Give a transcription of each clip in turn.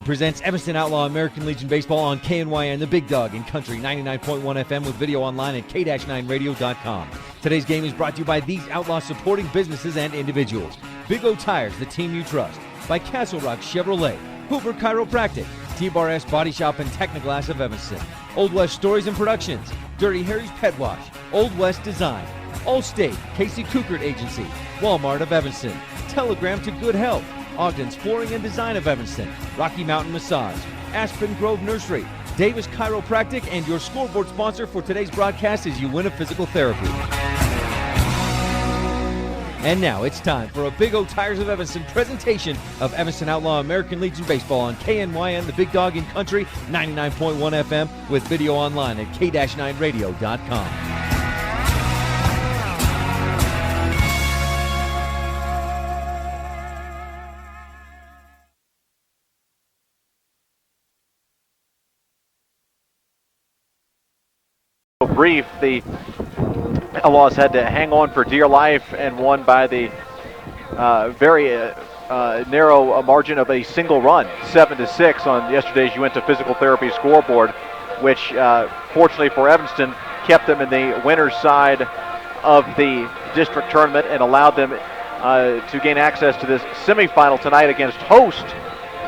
Presents Evanston Outlaw American Legion Baseball on KNYN, the Big Dog in Country 99.1 FM with video online at k-9radio.com. Today's game is brought to you by these Outlaw supporting businesses and individuals. Big O Tires, the team you trust. By Castle Rock Chevrolet, Hoover Chiropractic, T-Bar S Body Shop and Technoglass of Evanston, Old West Stories and Productions, Dirty Harry's Pet Wash, Old West Design, Allstate, Casey Coukert Agency, Walmart of Evanston, Telegram to Good Health, Ogden's Flooring and Design of Evanston, Rocky Mountain Massage, Aspen Grove Nursery, Davis Chiropractic, and your scoreboard sponsor for today's broadcast is You Win a Physical Therapy. And now it's time for a Big O Tires of Evanston presentation of Evanston Outlaw American Legion Baseball on KNYN, the Big Dog in Country 99.1 FM with video online at k-9radio.com. Brief, the Outlaws had to hang on for dear life and won by the very narrow margin of a single run, 7-6 on yesterday's Uinta Physical Therapy scoreboard, which fortunately for Evanston kept them in the winner's side of the district tournament and allowed them to gain access to this semifinal tonight against host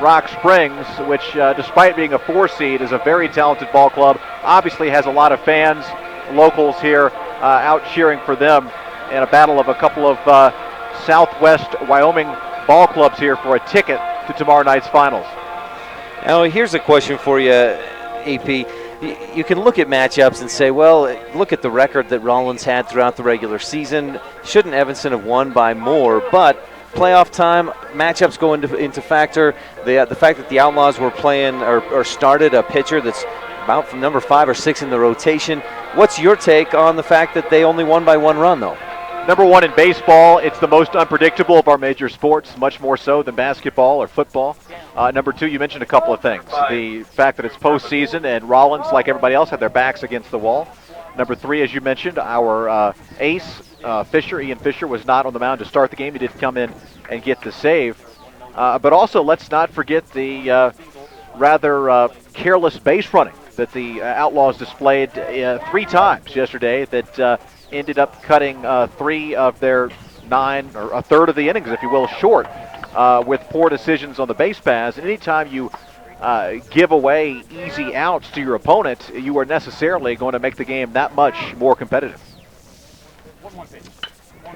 Rock Springs, which despite being a 4 seed is a very talented ball club, obviously has a lot of fans, locals here out cheering for them in a battle of a couple of Southwest Wyoming ball clubs here for a ticket to tomorrow night's finals. Now here's a question for you, AP. You can look at matchups and say, well, look at the record that Rollins had throughout the regular season. Shouldn't Evanston have won by more? But playoff time, matchups go into factor. The fact that the Outlaws were playing or started a pitcher that's about from number 5 or 6 in the rotation. What's your take on the fact that they only won by 1 run, though? Number 1 in baseball, it's the most unpredictable of our major sports, much more so than basketball or football. Number 2, you mentioned a couple of things. The fact that it's postseason and Rollins, like everybody else, had their backs against the wall. Number 3, as you mentioned, our ace, Ian Fisher, was not on the mound to start the game. He did come in and get the save. But also, let's not forget the rather careless base running that the Outlaws displayed 3 times yesterday that ended up cutting 3 of their 9, or a third of the innings, if you will, short with poor decisions on the base paths. And anytime you give away easy outs to your opponent, you are necessarily going to make the game that much more competitive.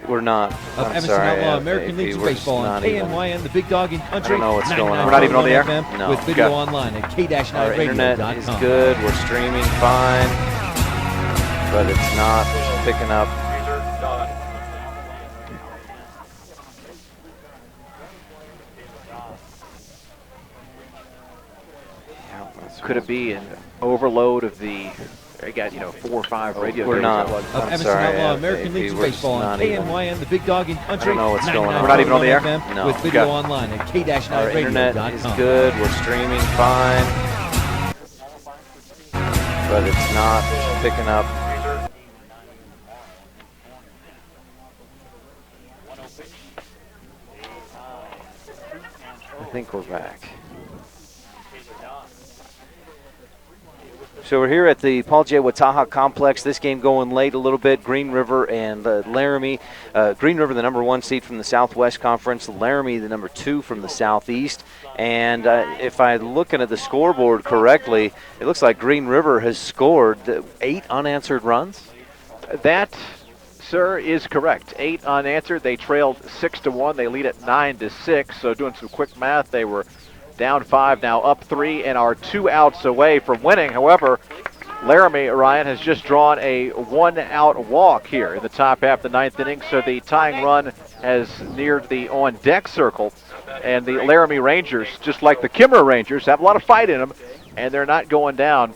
We're not. Of Evanston Outlaw American Legion Baseball on KNYN, the Big Dog in Country. I don't know what's going on. We're not even on the air? No. With video online at k-9radio.com. Our internet is good. We're streaming fine, but it's not picking up. Could it be an overload of the? I got 4 or 5 radio. We're not. Of Evanston Outlaw American Legion Baseball on KNYN, the Big Dog in Country. I don't know what's going on. We're not even on the air? No. With video online at k-9radio.com. Our internet is good. We're streaming fine, but it's not picking up. I think we're back. So we're here at the Paul J. Wataha Complex. This game going late a little bit. Green River and Laramie. Green River, the number 1 seed from the Southwest Conference. Laramie, the number 2 from the Southeast. And if I'm looking at the scoreboard correctly, it looks like Green River has scored 8 unanswered runs. That, sir, is correct. 8 unanswered. They trailed 6-1. They lead at 9-6. So doing some quick math, they were down 5, now up 3, and are 2 outs away from winning. However, Laramie, Ryan, has just drawn a 1-out walk here in the top half of the 9th inning, so the tying run has neared the on-deck circle. And the Laramie Rangers, just like the Kimmer Rangers, have a lot of fight in them, and they're not going down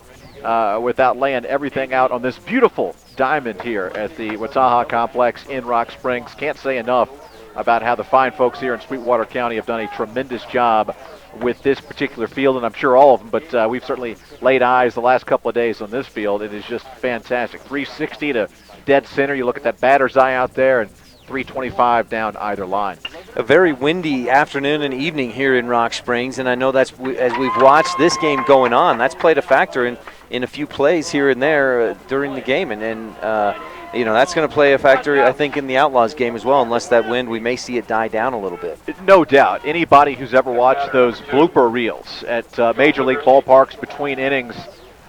without laying everything out on this beautiful diamond here at the Wataha Complex in Rock Springs. Can't say enough about how the fine folks here in Sweetwater County have done a tremendous job with this particular field, and I'm sure all of them, but we've certainly laid eyes the last couple of days on this field. It is just fantastic. 360 to dead center. You look at that batter's eye out there, and 325 down either line. a very windy afternoon and evening here in Rock Springs, and I know that's as we've watched this game going on, that's played a factor in a few plays here and there during the game, and that's going to play a factor, I think, in the Outlaws game as well. Unless that wind, we may see it die down a little bit. No doubt. Anybody who's ever watched those blooper reels at Major League ballparks between innings,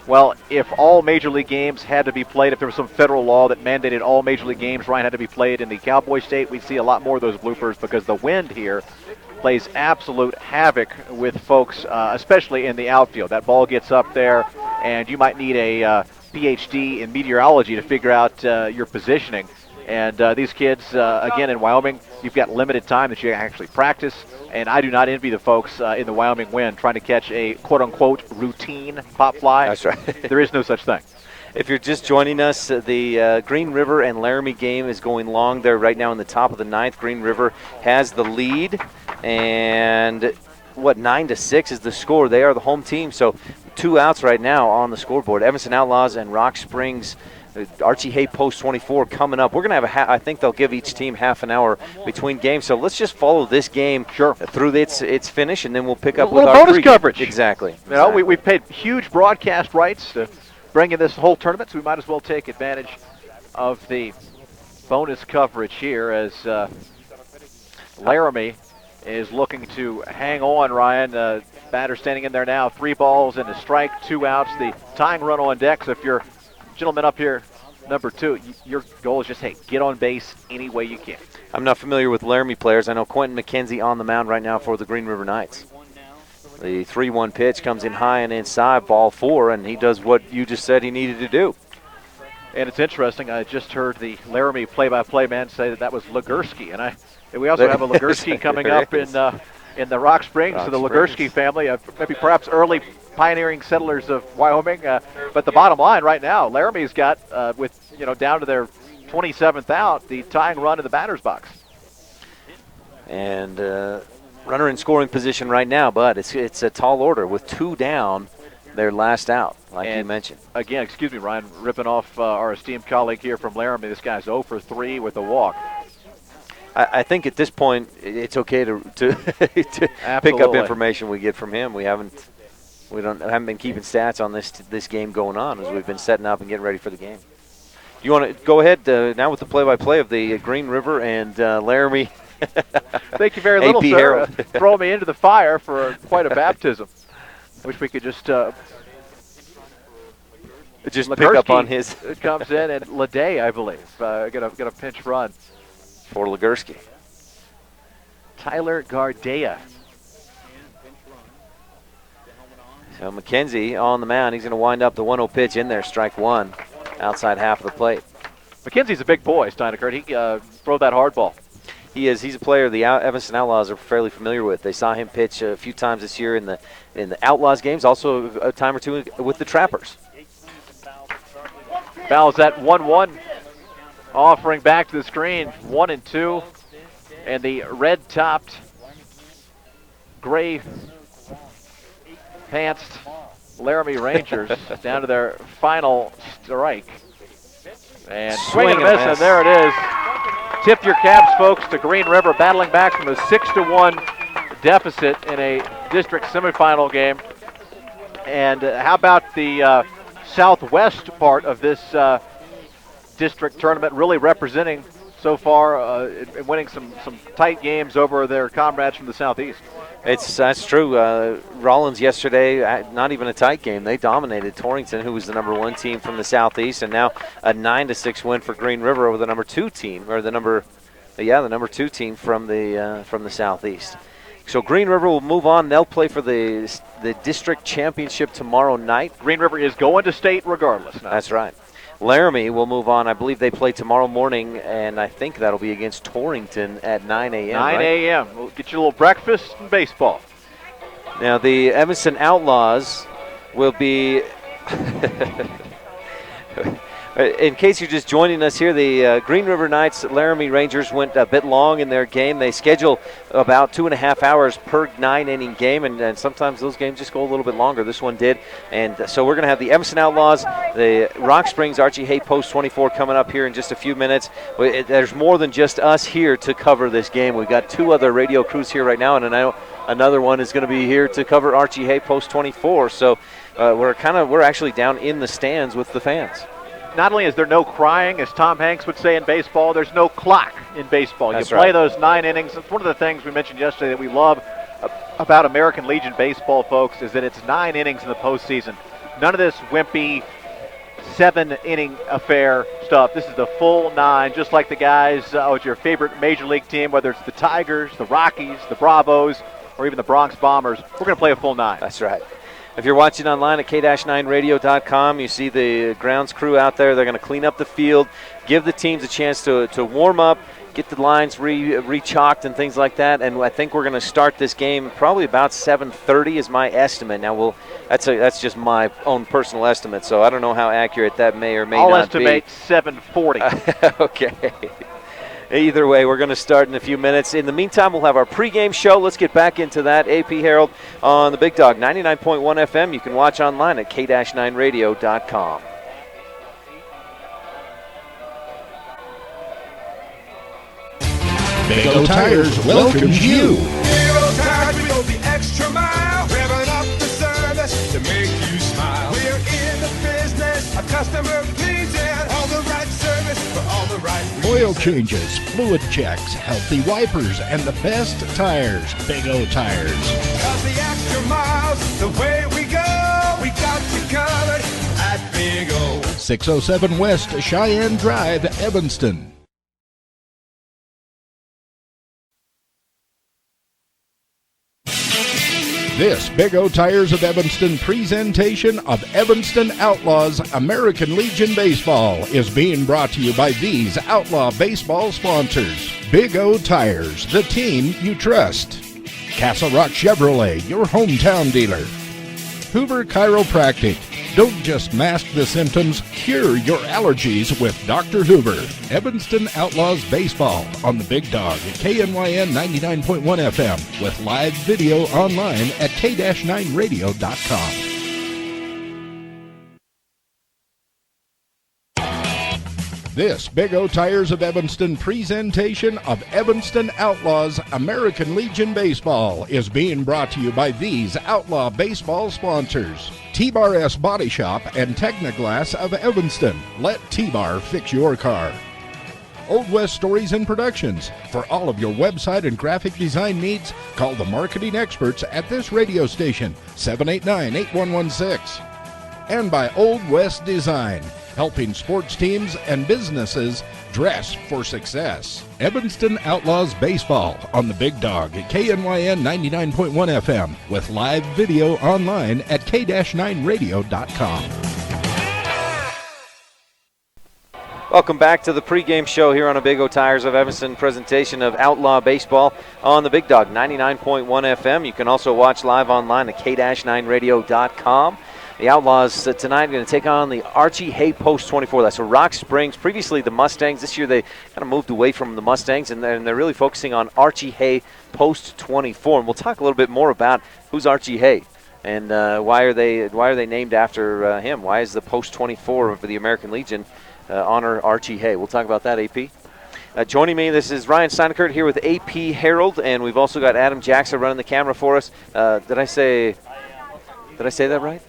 well, if all Major League games had to be played, if there was some federal law that mandated all Major League games, Ryan, had to be played in the Cowboy State, we'd see a lot more of those bloopers because the wind here plays absolute havoc with folks, especially in the outfield. That ball gets up there, and you might need a PhD in meteorology to figure out your positioning. And these kids, again, in Wyoming, you've got limited time that you actually practice. And I do not envy the folks in the Wyoming wind trying to catch a quote-unquote routine pop fly. That's right. There is no such thing. If you're just joining us, the Green River and Laramie game is going long. They're right now in the top of the ninth. Green River has the lead. And 9-6 is the score. They are the home team. So 2 outs right now on the scoreboard. Evanston Outlaws and Rock Springs. Archie Hay Post 24 coming up. We're going to have I think they'll give each team half an hour between games. So let's just follow this game through its finish, and then we'll pick up with our bonus coverage. Exactly. You know, we've paid huge broadcast rights to bring in this whole tournament, so we might as well take advantage of the bonus coverage here as Laramie is looking to hang on, Ryan. Batter standing in there now. 3 balls and a strike, 2 outs. The tying run on deck. So if you're gentleman up here, number 2, your goal is just, hey, get on base any way you can. I'm not familiar with Laramie players. I know Quentin McKenzie on the mound right now for the Green River Knights. The 3-1 pitch comes in high and inside, ball 4, and he does what you just said he needed to do. And it's interesting. I just heard the Laramie play-by-play man say that was Legursky, and we also have a Legursky coming up in the Rock Springs. So the Legursky family, maybe perhaps early pioneering settlers of Wyoming. But the bottom line right now, Laramie's got down to their 27th out, the tying run in the batter's box. And runner in scoring position right now, but it's a tall order with 2 down. Their last out, like you mentioned. Again, excuse me, Ryan, ripping off our esteemed colleague here from Laramie. This guy's 0 for 3 with a walk. I think at this point it's okay to pick up information we get from him. We haven't been keeping stats on this game going on as we've been setting up and getting ready for the game. You want to go ahead now with the play-by-play of the Green River and Laramie? Thank you very little, sir. Throw me into the fire for quite a baptism. Wish we could just pick Legursky up on his. Comes in, and Leday, I believe, got a pinch run for Legursky. Tyler Gardea. So McKenzie on the mound. He's going to wind up the 1-0 pitch in there, strike 1, outside half of the plate. McKenzie's a big boy, Steinekert. He throw that hard ball. He is. He's a player the Evanston Outlaws are fairly familiar with. They saw him pitch a few times this year in the Outlaws games, also a time or two with the Trappers. Fouls at 1-1. Offering back to the screen, 1-2. And the red-topped, gray-pantsed Laramie Rangers down to their final strike. And swing and a miss, and there it is. Tip your caps, folks, to Green River battling back from a 6-1 deficit in a district semifinal game. And how about the southwest part of this district tournament, really representing so far and winning some tight games over their comrades from the southeast. That's true. Rollins yesterday, not even a tight game. They dominated Torrington, who was the number 1 team from the southeast, and now a 9-6 win for Green River over the number 2 team, or the number 2 team from the southeast. So Green River will move on. They'll play for the district championship tomorrow night. Green River is going to state regardless now. That's right. Laramie will move on. I believe they play tomorrow morning, and I think that'll be against Torrington at 9 a.m. 9 a.m. We'll get you a little breakfast and baseball. Now, the Evanston Outlaws will be In case you're just joining us here, the Green River Knights Laramie Rangers went a bit long in their game. They schedule about 2.5 hours per 9-inning game, and sometimes those games just go a little bit longer. This one did. And so we're going to have the Evanston Outlaws, the Rock Springs Archie Hay Post 24 coming up here in just a few minutes. There's more than just us here to cover this game. We've got 2 other radio crews here right now, and I know another one is going to be here to cover Archie Hay Post 24. So we're actually down in the stands with the fans. Not only is there no crying, as Tom Hanks would say in baseball, there's no clock in baseball. That's you play right. those 9 innings. It's one of the things we mentioned yesterday that we love about American Legion baseball, folks, is that it's 9 innings in the postseason. None of this wimpy 7-inning affair stuff. This is the full 9, just like the guys with your favorite major league team, whether it's the Tigers, the Rockies, the Bravos, or even the Bronx Bombers. We're going to play a full 9. That's right. If you're watching online at k-9radio.com, you see the grounds crew out there. They're going to clean up the field, give the teams a chance to warm up, get the lines re-chalked and things like that. And I think we're going to start this game probably about 7:30 is my estimate. Now, that's just my own personal estimate, so I don't know how accurate that may or may I'll not be. I'll estimate 7:40. Okay. Either way, we're going to start in a few minutes. In the meantime, we'll have our pregame show. Let's get back into that. AP Harold on the Big Dog 99.1 FM. You can watch online at k-9radio.com. Big O Tires welcomes you. Big O Tires, we go the extra mile, revving up the service to make you smile. We're in the business of customer pleasing, all the right service for all the right reasons. Oil changes, fluid checks, healthy wipers, and the best tires. Big O Tires. 'Cause the extra mile's the way we go. We got you covered at Big O. 607 West Cheyenne Drive, Evanston. This Big O Tires of Evanston presentation of Evanston Outlaws American Legion Baseball is being brought to you by these Outlaw Baseball sponsors. Big O Tires, the team you trust. Castle Rock Chevrolet, your hometown dealer. Hoover Chiropractic. Don't just mask the symptoms, cure your allergies with Dr. Hoover. Evanston Outlaws Baseball on the Big Dog at KNYN 99.1 FM with live video online at k-9radio.com. This Big O Tires of Evanston presentation of Evanston Outlaws American Legion Baseball is being brought to you by these Outlaw Baseball sponsors. T-Bar S Body Shop and Technoglass of Evanston. Let T-Bar fix your car. Old West Stories and Productions. For all of your website and graphic design needs, call the marketing experts at this radio station, 789-8116. And by Old West Design, helping sports teams and businesses dress for success. Evanston Outlaws Baseball on the Big Dog at KNYN 99.1 FM with live video online at k-9radio.com. Welcome back to the pregame show here on a Big O Tires of Evanston presentation of Outlaw Baseball on the Big Dog 99.1 FM. You can also watch live online at k-9radio.com. The Outlaws tonight are going to take on the Archie Hay Post 24. That's a Rock Springs. Previously the Mustangs. This year they kind of moved away from the Mustangs, and they're really focusing on Archie Hay Post 24. And we'll talk a little bit more about who's Archie Hay and why are they named after him. Why is the Post 24 for the American Legion honor Archie Hay? We'll talk about that, AP. Joining me, this is Ryan Steinekert here with AP Harold, and we've also got Adam Jackson running the camera for us. Did I say that right?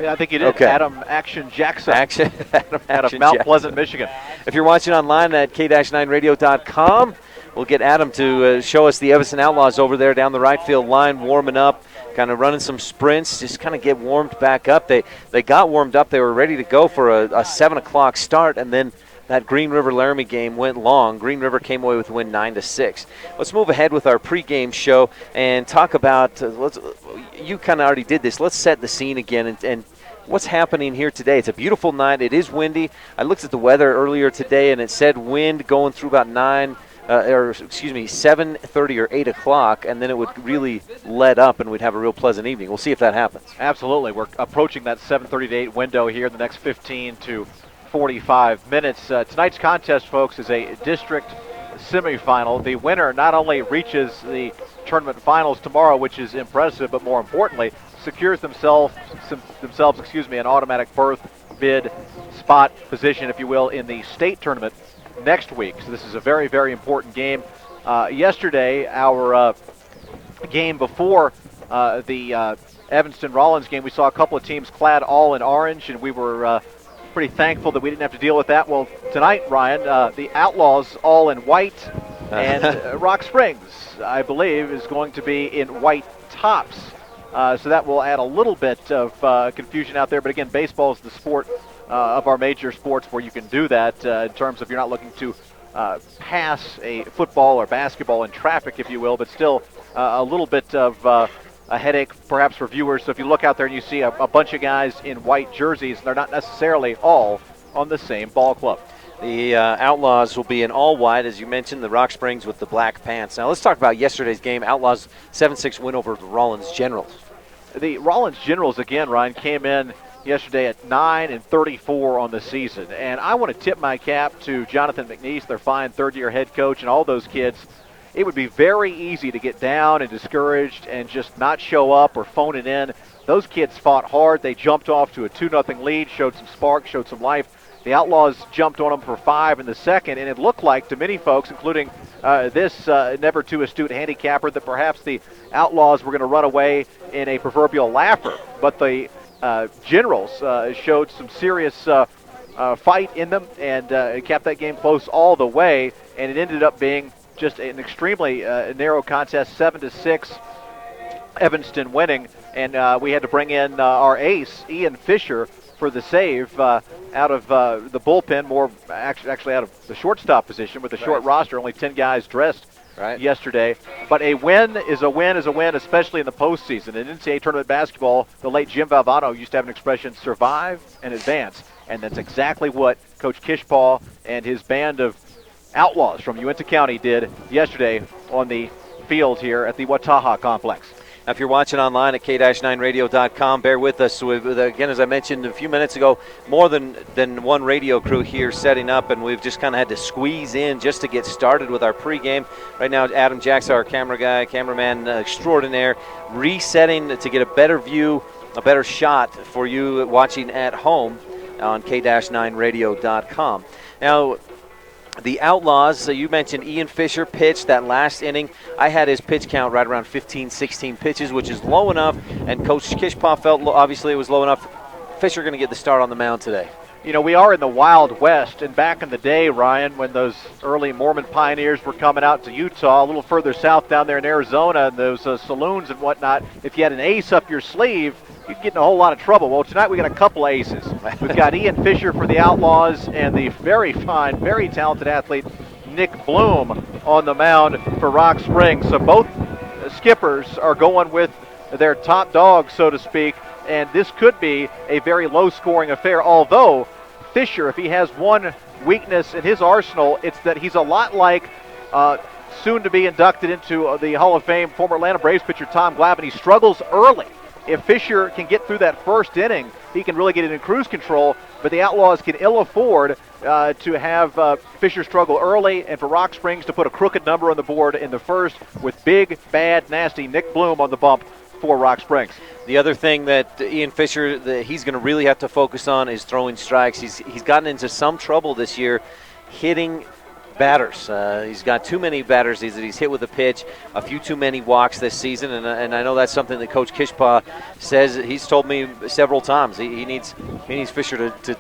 Yeah, I think you did. Okay. Adam Action Jackson. Adam out of Action Mount Jackson. Pleasant, Michigan. If you're watching online at k-9radio.com, we'll get Adam to show us the Evanston Outlaws over there down the right field line, warming up, kind of running some sprints, just kind of get warmed back up. They got warmed up. They were ready to go for a 7 o'clock start, and then that Green River Laramie game went long. Green River came away with a win 9-6. Let's move ahead with our pregame show and talk about, you kind of already did this. Let's set the scene again and what's happening here today. It's a beautiful night. It is windy. I looked at the weather earlier today, and it said wind going through about 7:30 or 8 o'clock, and then it would really let up, and we'd have a real pleasant evening. We'll see if that happens. Absolutely. We're approaching that 7:30 to 8 window here in the next 15 to 45 minutes. Tonight's contest, folks, is a district semifinal. The winner not only reaches the tournament finals tomorrow, which is impressive, but more importantly, secures themselves, an automatic berth, bid, spot, position, if you will, in the state tournament next week. So this is a very, very important game. Yesterday, our game before the Evanston-Rollins game, we saw a couple of teams clad all in orange, and we were pretty thankful that we didn't have to deal with that. Well, tonight, Ryan, the Outlaws all in white, and Rock Springs, I believe, is going to be in white tops. So that will add a little bit of confusion out there. But again, baseball is the sport of our major sports where you can do that in terms of you're not looking to pass a football or basketball in traffic, if you will, but still a little bit of a headache perhaps for viewers. So if you look out there and you see a bunch of guys in white jerseys, they're not necessarily all on the same ball club. The Outlaws will be in all white, as you mentioned, the Rock Springs with the black pants. Now let's talk about yesterday's game. Outlaws 7-6 win over the Rollins Generals. The Rollins Generals, again, Ryan, came in yesterday at 9-34 on the season. And I want to tip my cap to Jonathan McNeese, their fine third-year head coach, and all those kids. It would be very easy to get down and discouraged and just not show up or phone it in. Those kids fought hard. They jumped off to a 2-0 lead, showed some spark, showed some life. The Outlaws jumped on them for 5 in the second, and it looked like to many folks, including this never too astute handicapper, that perhaps the Outlaws were going to run away in a proverbial laugher. But the Generals showed some serious fight in them and kept that game close all the way, and it ended up being just an extremely narrow contest, 7-6, Evanston winning, and we had to bring in our ace, Ian Fisher, for the save out of the bullpen, more actually out of the shortstop position with a short roster, only 10 guys dressed yesterday. But a win is a win is a win, especially in the postseason. In NCAA tournament basketball, the late Jim Valvano used to have an expression, survive and advance, and that's exactly what Coach Kishpaw and his band of Outlaws from Uinta County did yesterday on the field here at the Wataha Complex. Now, if you're watching online at k-9radio.com, bear with us. So again, as I mentioned a few minutes ago, more than one radio crew here setting up, and we've just kind of had to squeeze in just to get started with our pregame. Right now, Adam Jackson, our cameraman extraordinaire, resetting to get a better view, a better shot for you watching at home on k-9radio.com. Now, the Outlaws, you mentioned Ian Fisher pitched that last inning. I had his pitch count right around 15, 16 pitches, which is low enough, and Coach Kishpaw felt obviously it was low enough. Fisher going to get the start on the mound today. You know, we are in the Wild West, and back in the day, Ryan, when those early Mormon pioneers were coming out to Utah, a little further south down there in Arizona, and those saloons and whatnot, if you had an ace up your sleeve, you'd get in a whole lot of trouble. Well, tonight we got a couple aces. We've got Ian Fisher for the Outlaws and the very fine, very talented athlete Nick Bloom on the mound for Rock Springs. So both skippers are going with their top dog, so to speak, and this could be a very low-scoring affair, although Fisher, if he has one weakness in his arsenal, it's that he's a lot like soon to be inducted into the Hall of Fame former Atlanta Braves pitcher Tom Glavine. He struggles early. If Fisher can get through that first inning, he can really get into cruise control, but the Outlaws can ill afford to have Fisher struggle early and for Rock Springs to put a crooked number on the board in the first with big, bad, nasty Nick Bloom on the bump for Rock Springs. The other thing that Ian Fisher, that he's going to really have to focus on is throwing strikes. He's gotten into some trouble this year hitting batters. He's got too many batters that he's hit with a pitch, a few too many walks this season, and I know that's something that Coach Kishpaw says. He's told me several times he needs Fisher to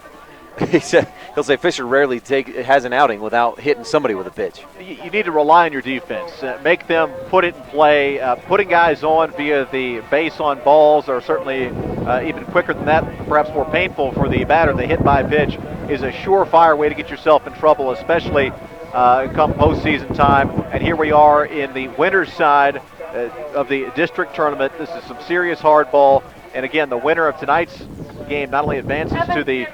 he'll say Fisher rarely has an outing without hitting somebody with a pitch. You need to rely on your defense. Make them put it in play. Putting guys on via the base on balls, or certainly even quicker than that, perhaps more painful for the batter. The hit by pitch is a surefire way to get yourself in trouble, especially come postseason time. And here we are in the winner's side of the district tournament. This is some serious hardball. And again, the winner of tonight's game not only advances to the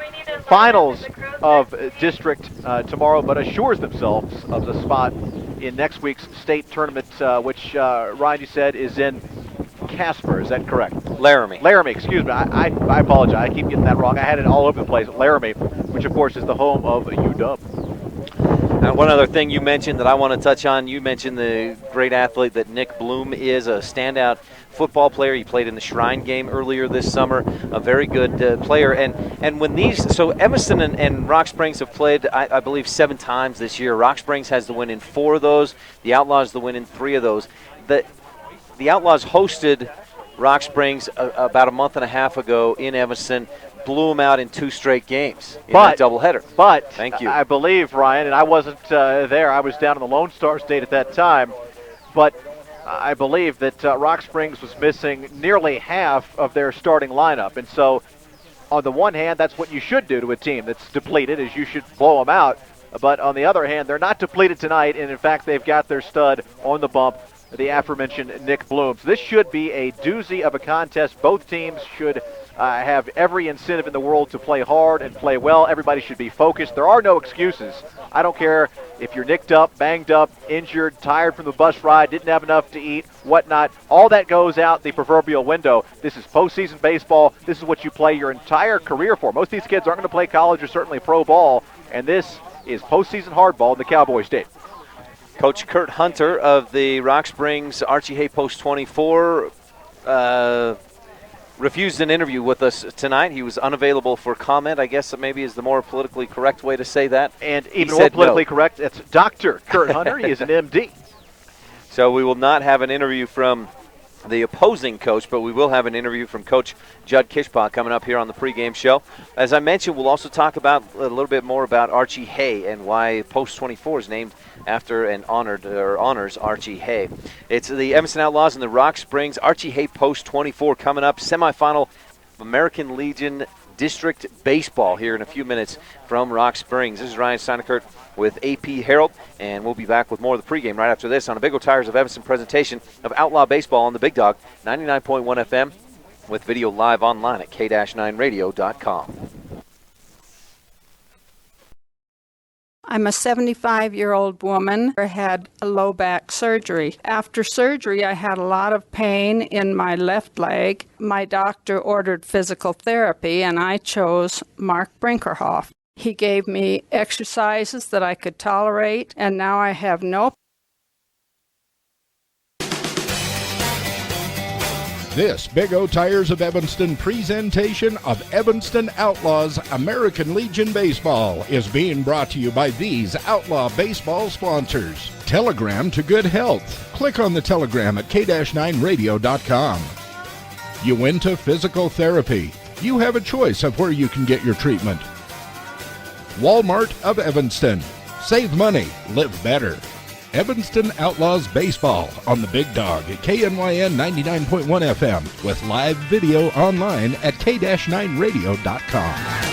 finals of district tomorrow, but assures themselves of the spot in next week's state tournament, which Ryan, you said, is in Casper. Is that correct? Laramie. Laramie, excuse me. I apologize. I keep getting that wrong. I had it all over the place. Laramie. which of course is the home of UW. One other thing you mentioned that I want to touch on, you mentioned the great athlete that Nick Bloom is, a standout football player. He played in the Shrine game earlier this summer, a very good player. And when so Evanston and Rock Springs have played, I believe, 7 times this year. Rock Springs has the win in 4 of those. The Outlaws the win in 3 of those. The Outlaws hosted Rock Springs about a month and a half ago in Evanston, blew them out in 2 straight games in that doubleheader. But thank you. I believe, Ryan, and I wasn't there. I was down in the Lone Star State at that time. But I believe that Rock Springs was missing nearly half of their starting lineup. And so on the one hand, that's what you should do to a team that's depleted, is you should blow them out. But on the other hand, they're not depleted tonight. And, in fact, they've got their stud on the bump, the aforementioned Nick Bloom. So this should be a doozy of a contest. Both teams should have every incentive in the world to play hard and play well. Everybody should be focused. There are no excuses. I don't care if you're nicked up, banged up, injured, tired from the bus ride, didn't have enough to eat, whatnot. All that goes out the proverbial window. This is postseason baseball. This is what you play your entire career for. Most of these kids aren't going to play college or certainly pro ball, and this is postseason hardball in the Cowboy State. Coach Kurt Hunter of the Rock Springs Archie Hay Post 24 refused an interview with us tonight. He was unavailable for comment, I guess that maybe is the more politically correct way to say that. And even more politically correct, it's Dr. Kurt Hunter. He is an MD. So we will not have an interview from the opposing coach, but we will have an interview from Coach Judd Kishpaw coming up here on the pregame show. As I mentioned, we'll also talk about a little bit more about Archie Hay and why Post 24 is named after and honors Archie Hay. It's the Evanston Outlaws and the Rock Springs Archie Hay Post 24 coming up. Semifinal American Legion District Baseball here in a few minutes from Rock Springs. This is Ryan Steinekert with AP Harold, and we'll be back with more of the pregame right after this on a Big O Tires of Evanston presentation of Outlaw Baseball on the Big Dog 99.1 FM with video live online at k-9radio.com. I'm a 75-year-old woman who had a low back surgery. After surgery, I had a lot of pain in my left leg. My doctor ordered physical therapy, and I chose Mark Brinkerhoff. He gave me exercises that I could tolerate, and now I have no. This Big O Tires of Evanston presentation of Evanston Outlaws American Legion Baseball is being brought to you by these Outlaw Baseball sponsors. Telegram to good health. Click on the telegram at k-9radio.com. Uinta Physical Therapy. You have a choice of where you can get your treatment. Walmart of Evanston. Save money, live better. Evanston Outlaws Baseball on the Big Dog at KNYN 99.1 FM with live video online at k-9radio.com.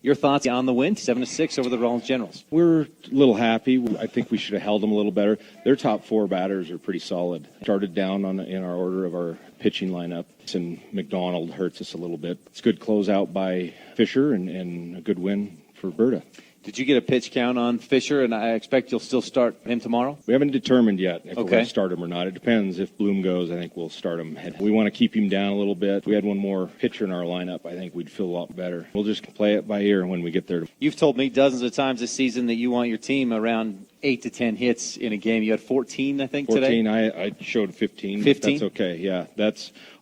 Your thoughts on the win, 7-6 over the Rollins Generals? We're a little happy. I think we should have held them a little better. Their top 4 batters are pretty solid. Started down in our order of our pitching lineup, and McDonald hurts us a little bit. It's a good closeout by Fisher and a good win for Berta. Did you get a pitch count on Fisher, and I expect you'll still start him tomorrow? We haven't determined yet if we're going to start him or not. It depends. If Bloom goes, I think we'll start him. We want to keep him down a little bit. If we had one more pitcher in our lineup, I think we'd feel a lot better. We'll just play it by ear when we get there. You've told me dozens of times this season that you want your team around 8 to 10 hits in a game. You had 14, I think, 14, today? I showed 15. 15? That's okay, yeah.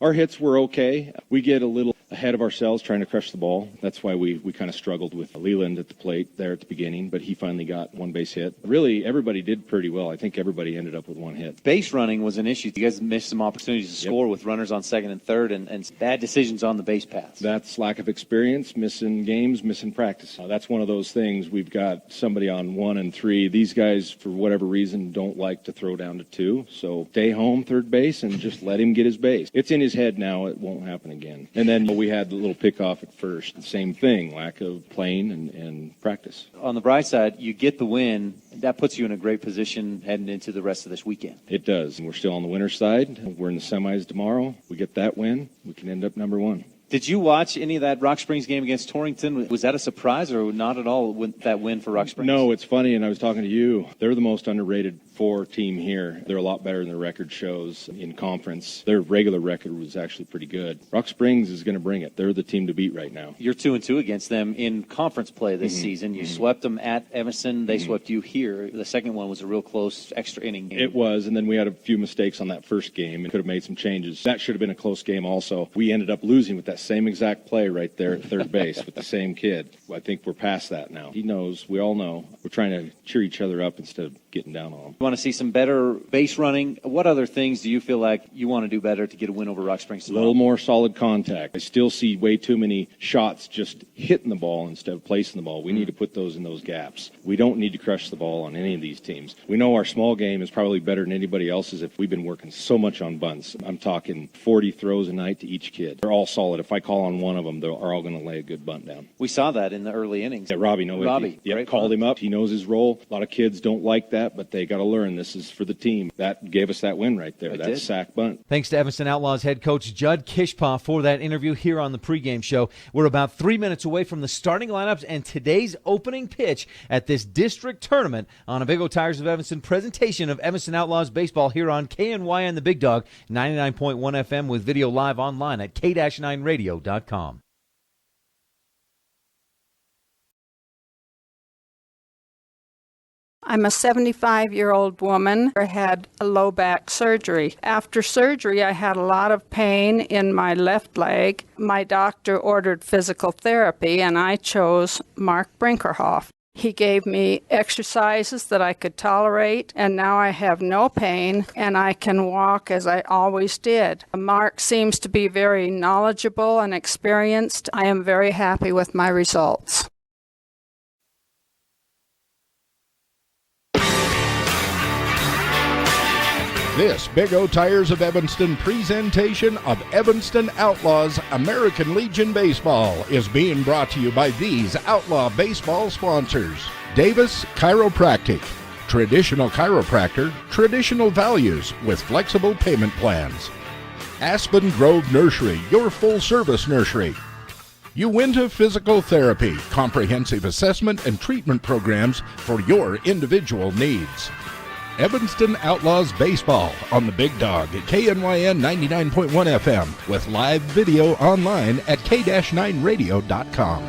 Our hits were okay. We get a little ahead of ourselves trying to crush the ball. That's why we kind of struggled with Leland at the plate there at the beginning, but he finally got one base hit. Really, everybody did pretty well. I think everybody ended up with one hit. Base running was an issue. You guys missed some opportunities to score with runners on second and third and bad decisions on the base paths. That's lack of experience, missing games, missing practice. That's one of those things. We've got somebody on 1 and 3. These guys, for whatever reason, don't like to throw down to 2. So stay home, third base, and just let him get his base. It's in his head now. It won't happen again. And then we had the little pickoff at first. The same thing, lack of playing and practice. On the bright side, you get the win. That puts you in a great position heading into the rest of this weekend. It does. And we're still on the winner's side. We're in the semis tomorrow. We get that win, we can end up number 1. Did you watch any of that Rock Springs game against Torrington? Was that a surprise or not at all with that win for Rock Springs? No, it's funny, and I was talking to you. They're the most underrated 4 team here. They're a lot better than their record shows in conference. Their regular record was actually pretty good. Rock Springs is going to bring it. They're the team to beat right now. You're 2-2 against them in conference play this season. You swept them at Evanston. They swept you here. The second one was a real close extra inning game. It was, and then we had a few mistakes on that first game and could have made some changes. That should have been a close game also. We ended up losing with that same exact play right there at third base with the same kid. I think we're past that now. He knows. We all know. We're trying to cheer each other up instead of getting down on them. You want to see some better base running. What other things do you feel like you want to do better to get a win over Rock Springs? A little more solid contact. I still see way too many shots just hitting the ball instead of placing the ball. We need to put those in those gaps. We don't need to crush the ball on any of these teams. We know our small game is probably better than anybody else's if we've been working so much on bunts. I'm talking 40 throws a night to each kid. They're all solid. If I call on one of them, they're all going to lay a good bunt down. We saw that in the early innings. Yeah, Robbie. Yeah, called him up. He knows his role. A lot of kids don't like that, but they got to learn this is for the team. That gave us that win right there. That's sack bunt. Thanks to Evanston Outlaws head coach Judd Kishpaw for that interview here on the pregame show. We're about 3 minutes away from the starting lineups and today's opening pitch at this district tournament on a Big O Tires of Evanston presentation of Evanston Outlaws baseball here on KNYN the Big Dog 99.1 FM with video live online at k-9radio.com. I'm a 75-year-old woman who had a low back surgery. After surgery, I had a lot of pain in my left leg. My doctor ordered physical therapy, and I chose Mark Brinkerhoff. He gave me exercises that I could tolerate, and now I have no pain, and I can walk as I always did. Mark seems to be very knowledgeable and experienced. I am very happy with my results. This Big O Tires of Evanston presentation of Evanston Outlaws American Legion Baseball is being brought to you by these Outlaw baseball sponsors. Davis Chiropractic, traditional chiropractor, traditional values with flexible payment plans. Aspen Grove Nursery, your full-service nursery. Uinta Physical Therapy, comprehensive assessment and treatment programs for your individual needs. Evanston Outlaws Baseball on the Big Dog at KNYN 99.1 FM with live video online at k-9radio.com.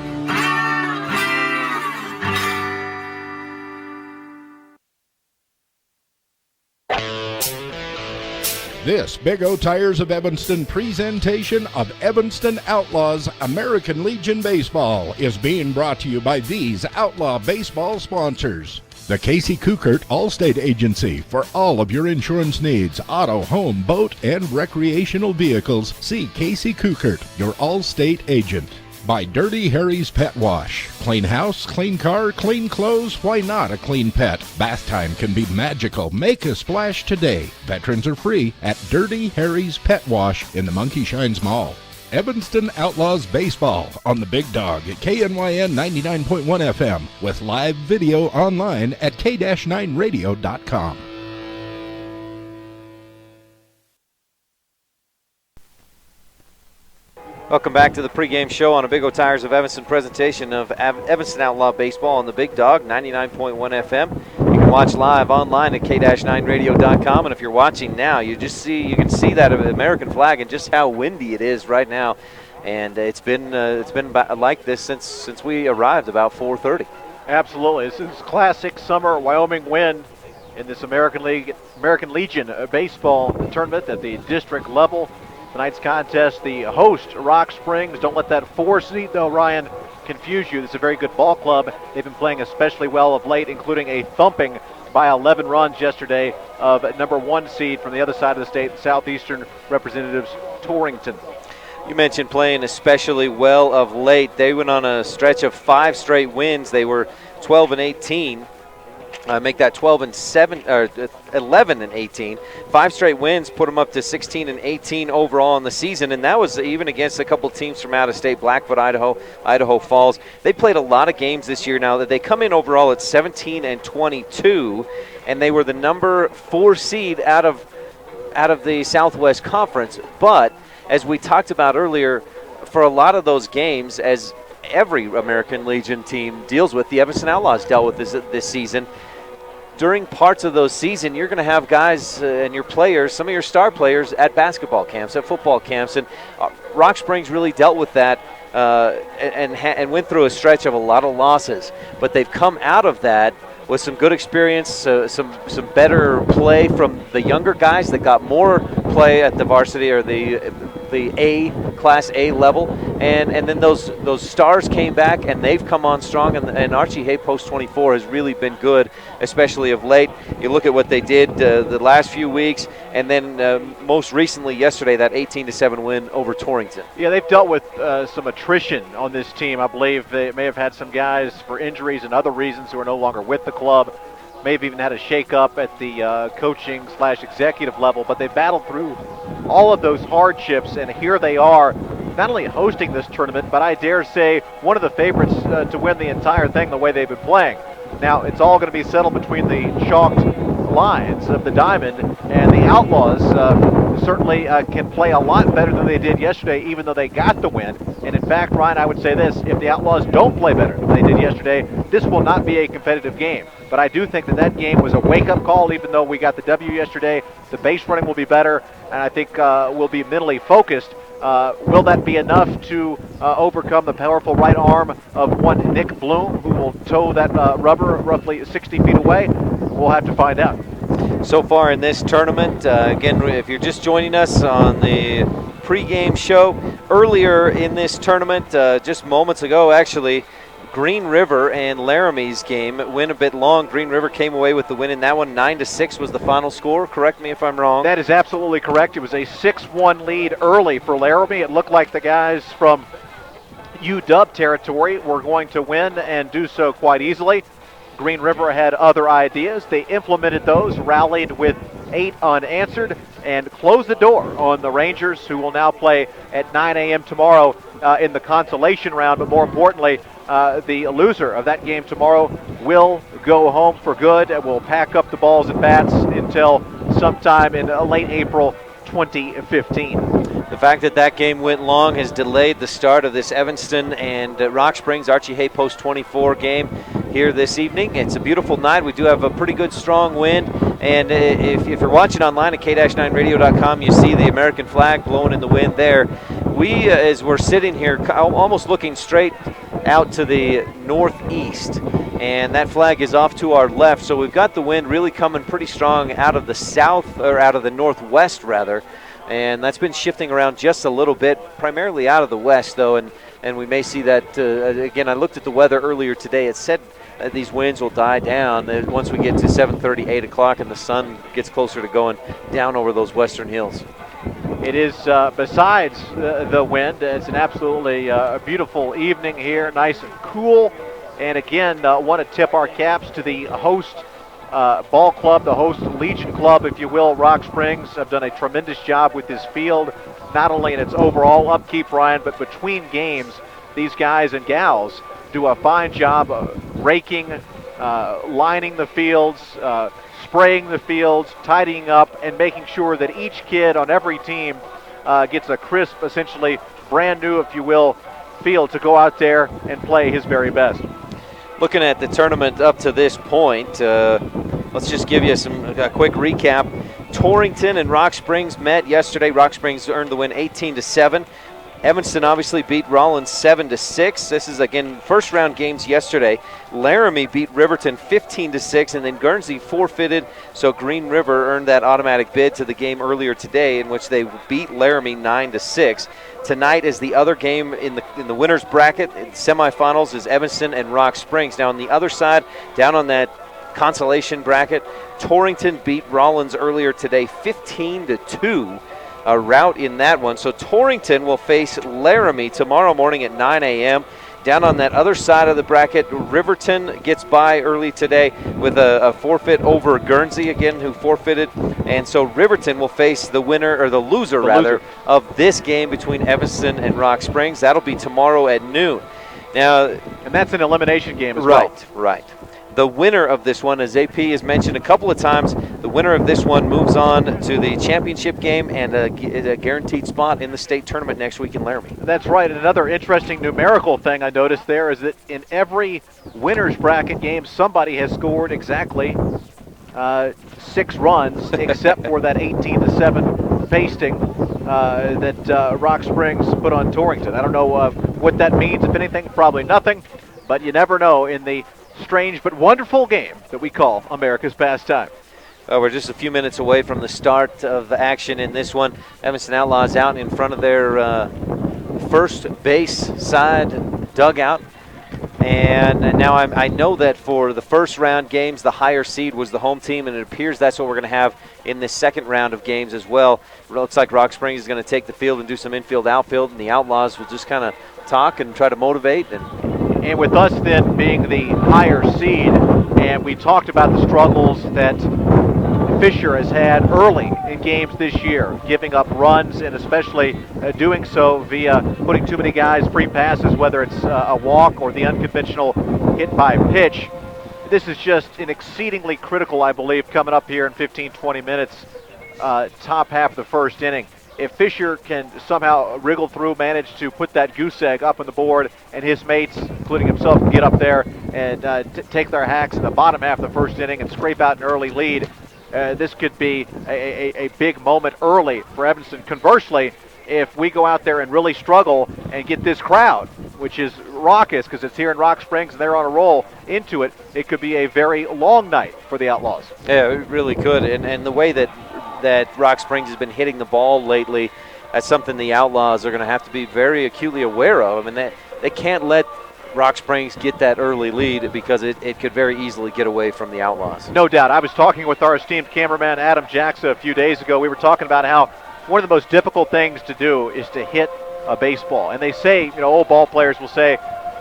This Big O Tires of Evanston presentation of Evanston Outlaws American Legion Baseball is being brought to you by these Outlaw baseball sponsors. The Casey Kukert Allstate Agency for all of your insurance needs, auto, home, boat, and recreational vehicles. See Casey Kukert, your Allstate agent. By Dirty Harry's Pet Wash. Clean house, clean car, clean clothes, why not a clean pet? Bath time can be magical. Make a splash today. Veterans are free at Dirty Harry's Pet Wash in the Monkey Shines Mall. Evanston Outlaws Baseball on the Big Dog at KNYN 99.1 FM with live video online at k-9radio.com. Welcome back to the pregame show on a Big O Tires of Evanston presentation of Evanston Outlaw Baseball on the Big Dog 99.1 FM. You can watch live online at k-9radio.com, and if you're watching now, you can see that American flag and just how windy it is right now. And it's been like this since we arrived about 4:30. Absolutely, this is classic summer Wyoming wind in this American Legion baseball tournament at the district level. Tonight's contest, the host, Rock Springs. Don't let that 4 seed, though, Ryan, confuse you. This is a very good ball club. They've been playing especially well of late, including a thumping by 11 runs yesterday of number 1 seed from the other side of the state, Southeastern Representatives Torrington. You mentioned playing especially well of late. They went on a stretch of 5 straight wins. They were 12-18. Make that 12-7 or 11-18. 5 straight wins put them up to 16-18 overall in the season, and that was even against a couple teams from out of state, Blackfoot, Idaho Falls. They played a lot of games this year now. That they come in overall at 17-22, and they were the number 4 seed out of the Southwest Conference. But as we talked about earlier, for a lot of those games, as every American Legion team deals with, the Evanston Outlaws dealt with this season. During parts of those season, you're going to have guys and your players, some of your star players, at basketball camps, at football camps, and Rock Springs really dealt with that and went through a stretch of a lot of losses. But they've come out of that with some good experience, some better play from the younger guys that got more play at the varsity or the Class A level, and then those stars came back and they've come on strong, and Archie Hay Post 24 has really been good, especially of late. You look at what they did the last few weeks, and then most recently yesterday, that 18-7 win over Torrington. Yeah, they've dealt with some attrition on this team. I believe they may have had some guys for injuries and other reasons who are no longer with the club. May have even had a shake-up at the coaching/executive level, but they battled through all of those hardships, and here they are, not only hosting this tournament, but I dare say one of the favorites to win the entire thing the way they've been playing. Now, it's all going to be settled between the chalked lines of the diamond, and the Outlaws certainly can play a lot better than they did yesterday, even though they got the win. And in fact, Ryan, I would say this: if the Outlaws don't play better than they did yesterday, this will not be a competitive game. But I do think that game was a wake-up call. Even though we got the W yesterday, the base running will be better, and I think we'll be mentally focused. Will that be enough to overcome the powerful right arm of one Nick Bloom, who will tow that rubber roughly 60 feet away? We'll have to find out. So far in this tournament, again, if you're just joining us on the pregame show, earlier in this tournament, just moments ago actually, Green River and Laramie's game went a bit long. Green River came away with the win in that one. 9-6 was the final score. Correct me if I'm wrong. That is absolutely correct. It was a 6-1 lead early for Laramie. It looked like the guys from UW territory were going to win and do so quite easily. Green River had other ideas. They implemented those, rallied with 8 unanswered, and closed the door on the Rangers, who will now play at 9 a.m. tomorrow in the consolation round. But more importantly, the loser of that game tomorrow will go home for good and will pack up the balls and bats until sometime in late April 2015. The fact that game went long has delayed the start of this Evanston and Rock Springs Archie Hay Post 24 game here this evening. It's a beautiful night. We do have a pretty good strong wind, and if you're watching online at k-9radio.com, you see the American flag blowing in the wind there. We, as we're sitting here, almost looking straight out to the northeast, and that flag is off to our left, so we've got the wind really coming pretty strong out of the south, or out of the northwest rather, and that's been shifting around just a little bit, primarily out of the west though, and we may see that again. I looked at the weather earlier today. It said these winds will die down once we get to 7:30, 8 o'clock, and the sun gets closer to going down over those western hills. It is, besides the wind, it's an absolutely beautiful evening here, nice and cool. And again, want to tip our caps to the host ball club, the host Legion Club, if you will. Rock Springs have done a tremendous job with this field, not only in its overall upkeep, Ryan, but between games, these guys and gals do a fine job of raking, lining the fields, spraying the fields, tidying up, and making sure that each kid on every team gets a crisp, essentially brand new, if you will, field to go out there and play his very best. Looking at the tournament up to this point, let's just give you a quick recap. Torrington and Rock Springs met yesterday. Rock Springs earned the win 18-7. Evanston obviously beat Rollins 7-6. This is, again, first round games yesterday. Laramie beat Riverton 15-6, and then Guernsey forfeited, so Green River earned that automatic bid to the game earlier today, in which they beat Laramie 9-6. Tonight is the other game in the winners bracket. In semifinals is Evanston and Rock Springs. Now on the other side, down on that consolation bracket, Torrington beat Rollins earlier today 15-2. A rout in that one. So Torrington will face Laramie tomorrow morning at 9 a.m. Down on that other side of the bracket, Riverton gets by early today with a forfeit over Guernsey, again, who forfeited. And so Riverton will face the winner, or the loser rather, of this game between Evanston and Rock Springs. That'll be tomorrow at noon. Now, and that's an elimination game as well. Right. the winner of this one, as AP has mentioned a couple of times, the winner of this one moves on to the championship game and a guaranteed spot in the state tournament next week in Laramie. That's right. And another interesting numerical thing I noticed there is that in every winner's bracket game, somebody has scored exactly 6 runs, except for that 18-7 pasting that Rock Springs put on Torrington. I don't know what that means, if anything, probably nothing, but you never know in the strange but wonderful game that we call America's pastime. We're just a few minutes away from the start of action in this one. Evanston Outlaws out in front of their first base side dugout. And now I know that for the first round games, the higher seed was the home team, and it appears that's what we're going to have in this second round of games as well. It looks like Rock Springs is going to take the field and do some infield, outfield, and the Outlaws will just kind of talk and try to motivate. And with us then being the higher seed, and we talked about the struggles that Fisher has had early in games this year, giving up runs and especially doing so via putting too many guys free passes, whether it's a walk or the unconventional hit by pitch. This is just an exceedingly critical, I believe, coming up here in 15-20 minutes, top half of the first inning. If Fisher can somehow wriggle through, manage to put that goose egg up on the board, and his mates, including himself, can get up there and take their hacks in the bottom half of the first inning and scrape out an early lead, this could be a big moment early for Evanston. Conversely, if we go out there and really struggle and get this crowd, which is raucous because it's here in Rock Springs and they're on a roll, into it, it could be a very long night for the Outlaws. Yeah, it really could. And the way that Rock Springs has been hitting the ball lately, that's something the Outlaws are going to have to be very acutely aware of. I mean, they can't let Rock Springs get that early lead because it could very easily get away from the Outlaws. No doubt. I was talking with our esteemed cameraman Adam Jackson a few days ago. We were talking about how one of the most difficult things to do is to hit a baseball. And they say, old ball players will say,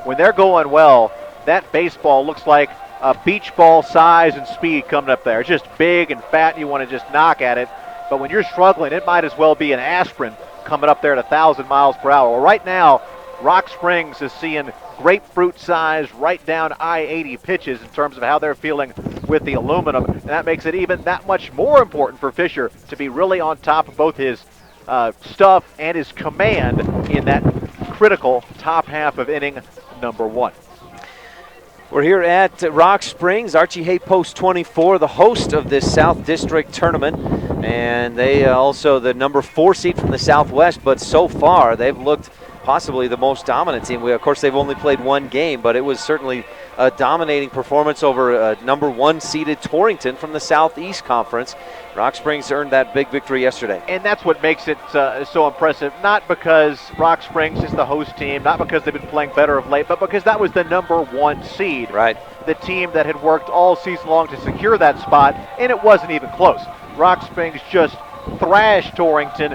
when they're going well, that baseball looks like a beach ball size and speed coming up there. It's just big and fat, and you want to just knock at it. But when you're struggling, it might as well be an aspirin coming up there at 1,000 miles per hour. Well, right now, Rock Springs is seeing grapefruit size, right down I-80 pitches in terms of how they're feeling with the aluminum. And that makes it even that much more important for Fisher to be really on top of both his stuff and his command in that critical top half of inning number 1. We're here at Rock Springs. Archie Hay Post 24, the host of this South District tournament. And they also the number 4 seed from the Southwest, but so far they've looked possibly the most dominant team. Of course, they've only played one game, but it was certainly a dominating performance over number 1 seeded Torrington from the Southeast Conference. Rock Springs earned that big victory yesterday. And that's what makes it so impressive, not because Rock Springs is the host team, not because they've been playing better of late, but because that was the number 1 seed. Right. The team that had worked all season long to secure that spot, and it wasn't even close. Rock Springs just thrashed Torrington,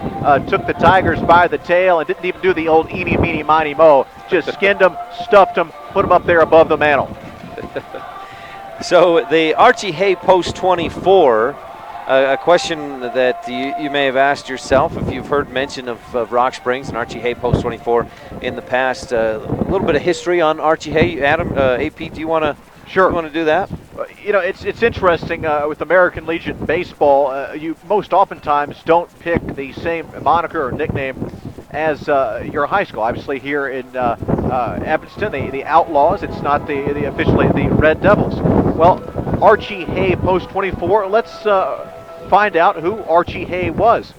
took the Tigers by the tail, and didn't even do the old eeny, meeny, miny, mo. Just skinned them, stuffed them, put them up there above the mantle. So the Archie Hay Post 24, a question that you may have asked yourself if you've heard mention of Rock Springs and Archie Hay Post 24 in the past. A little bit of history on Archie Hay. Adam, AP, do you want to? Sure. You want to do that? It's interesting with American Legion Baseball. You most oftentimes don't pick the same moniker or nickname as your high school. Obviously, here in Evanston, the Outlaws. It's not the officially the Red Devils. Well, Archie Hay Post 24. Let's find out who Archie Hay was.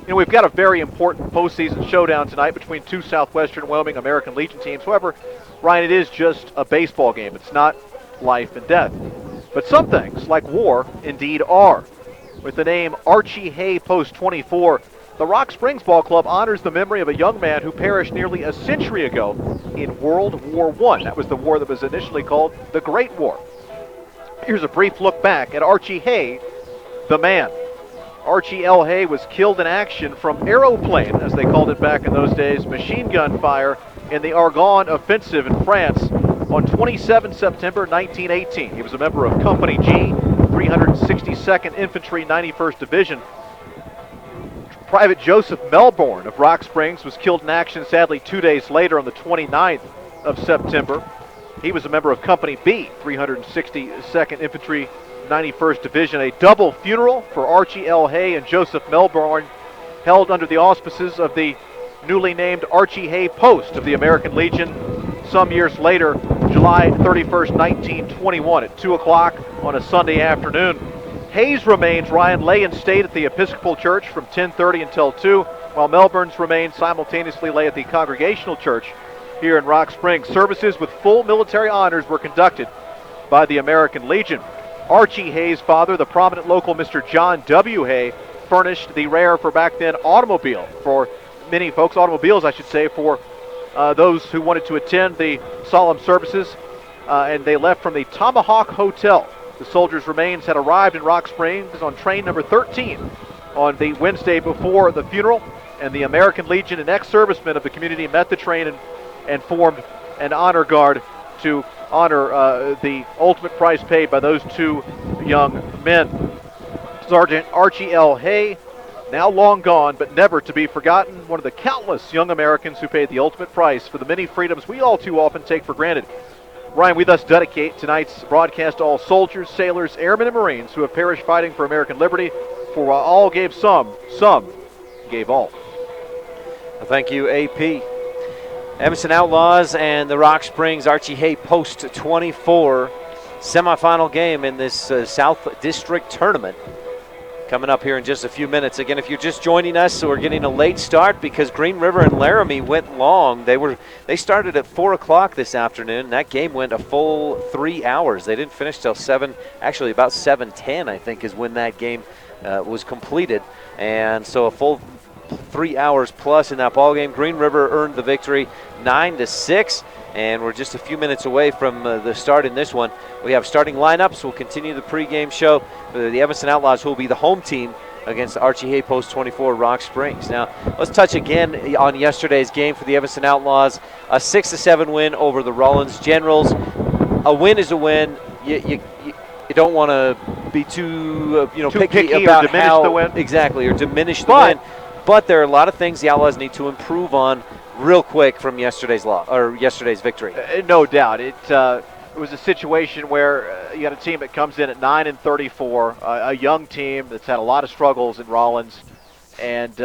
We've got a very important postseason showdown tonight between 2 Southwestern Wyoming American Legion teams. However, Ryan, it is just a baseball game. It's not life and death. But some things, like war, indeed are. With the name Archie Hay Post 24, the Rock Springs Ball Club honors the memory of a young man who perished nearly a century ago in World War I. That was the war that was initially called the Great War. Here's a brief look back at Archie Hay, the man. Archie L. Hay was killed in action from aeroplane, as they called it back in those days, machine gun fire in the Argonne Offensive in France on 27 September 1918. He was a member of Company G, 362nd Infantry, 91st Division. Private Joseph Melbourne of Rock Springs was killed in action, sadly, 2 days later on the 29th of September. He was a member of Company B, 362nd Infantry, 91st Division. A double funeral for Archie L. Hay and Joseph Melbourne, held under the auspices of the newly named Archie Hay Post of the American Legion some years later, July 31st, 1921 at 2 o'clock on a Sunday afternoon. Hay's remains, Ryan, lay in state at the Episcopal Church from 10:30 until 2, while Melbourne's remains simultaneously lay at the Congregational Church here in Rock Springs. Services with full military honors were conducted by the American Legion. Archie Hay's father, the prominent local Mr. John W. Hay, furnished the rare, for back then, automobile for many folks, automobiles I should say, for those who wanted to attend the solemn services, and they left from the Tomahawk Hotel. The soldiers' remains had arrived in Rock Springs on train number 13 on the Wednesday before the funeral, and the American Legion and ex-servicemen of the community met the train and formed an honor guard to honor the ultimate price paid by those two young men. Sergeant Archie L. Hay, now long gone but never to be forgotten, one of the countless young Americans who paid the ultimate price for the many freedoms we all too often take for granted. Ryan, we thus dedicate tonight's broadcast to all soldiers, sailors, airmen, and Marines who have perished fighting for American liberty, for while all gave some gave all. Thank you, AP. Evanston Outlaws and the Rock Springs Archie Hay Post 24 semifinal game in this South District tournament. Coming up here in just a few minutes. Again, if you're just joining us, so we're getting a late start because Green River and Laramie went long. They started at 4 o'clock this afternoon. That game went a full 3 hours. They didn't finish till 7, actually about 7:10, I think, is when that game was completed. And so a full 3 hours plus in that ball game. Green River earned the victory 9-6. And we're just a few minutes away from the start in this one. We have starting lineups. We'll continue the pregame show. The Evanston Outlaws, who will be the home team against Archie Hay Post 24 Rock Springs. Now, let's touch again on yesterday's game for the Evanston Outlaws. A 6-7 win over the Rollins Generals. A win is a win. You don't want to be too picky about or diminish how the win. Exactly, or diminish the win. But there are a lot of things the Outlaws need to improve on real quick from yesterday's victory. No doubt. It was a situation where you got a team that comes in at 9-34, a young team that's had a lot of struggles in Rollins, and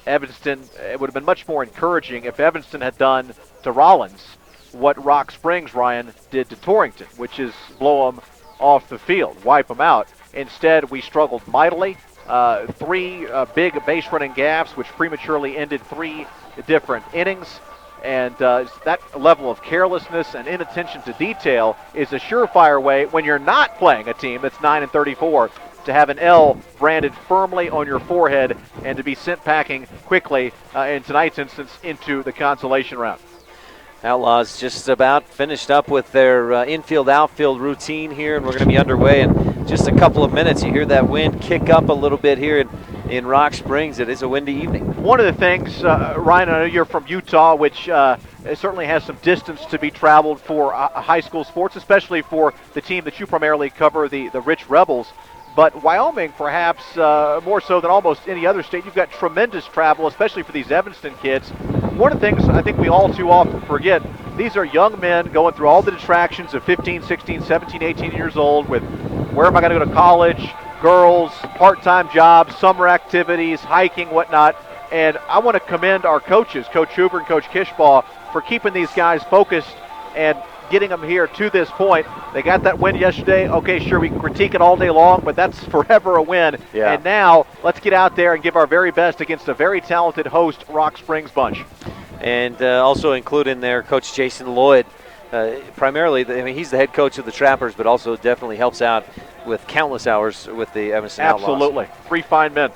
Evanston. It would have been much more encouraging if Evanston had done to Rollins what Rock Springs, Ryan, did to Torrington, which is blow them off the field, wipe them out. Instead, we struggled mightily. 3 big base running gaffes, which prematurely ended 3 different innings, and that level of carelessness and inattention to detail is a surefire way when you're not playing a team that's 9-34 to have an L branded firmly on your forehead and to be sent packing quickly in tonight's instance into the consolation round. Outlaws just about finished up with their infield-outfield routine here, and we're going to be underway in just a couple of minutes. You hear that wind kick up a little bit here in Rock Springs. It is a windy evening. One of the things, Ryan, I know you're from Utah, which certainly has some distance to be traveled for high school sports, especially for the team that you primarily cover, the Rich Rebels. But Wyoming, perhaps more so than almost any other state, you've got tremendous travel, especially for these Evanston kids. One of the things I think we all too often forget, these are young men going through all the distractions of 15, 16, 17, 18 years old with where am I going to go to college, girls, part-time jobs, summer activities, hiking, whatnot. And I want to commend our coaches, Coach Huber and Coach Kishbaugh, for keeping these guys focused and getting them here to this point. They got that win yesterday. Okay, sure, we can critique it all day long, but that's forever a win. Yeah. And now let's get out there and give our very best against a very talented host Rock Springs bunch. And also include in there Coach Jason Lloyd. Primarily, he's the head coach of the Trappers, but also definitely helps out with countless hours with the Evanston Outlaws. Absolutely. 3 fine men.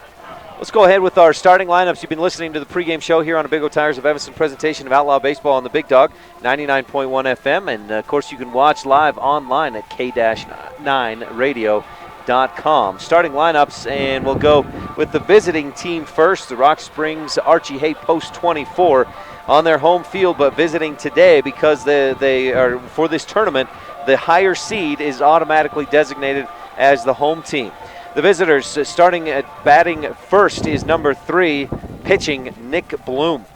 Let's go ahead with our starting lineups. You've been listening to the pregame show here on a Big O Tires of Evanston presentation of Outlaw Baseball on the Big Dog, 99.1 FM. And, of course, you can watch live online at k-9radio.com. Starting lineups, and we'll go with the visiting team first, the Rock Springs Archie Hay Post 24 on their home field, but visiting today because they are, for this tournament, the higher seed is automatically designated as the home team. The visitors, starting at batting first, is number 3, pitching Nick Bloom.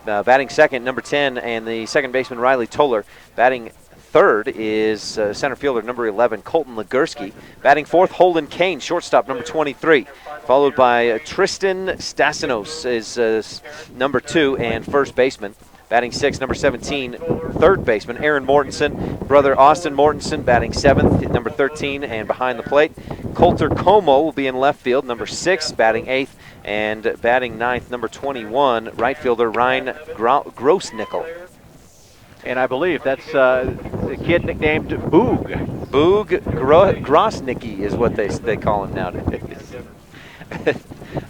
Batting second, number 10, and the second baseman Riley Toller. Batting third is center fielder number 11, Colton Legursky. Batting fourth, Holden Kane, shortstop number 23. Followed by Tristan Stasinos is number 2 and first baseman. Batting sixth, number 17, third baseman, Aaron Mortensen. Brother Austin Mortensen batting seventh, number 13, and behind the plate. Coulter Como will be in left field, number 6, batting eighth. And batting ninth, number 21, right fielder Ryan Grossnickel. And I believe that's the kid nicknamed Boog. Boog Grossnicki is what they call him nowadays.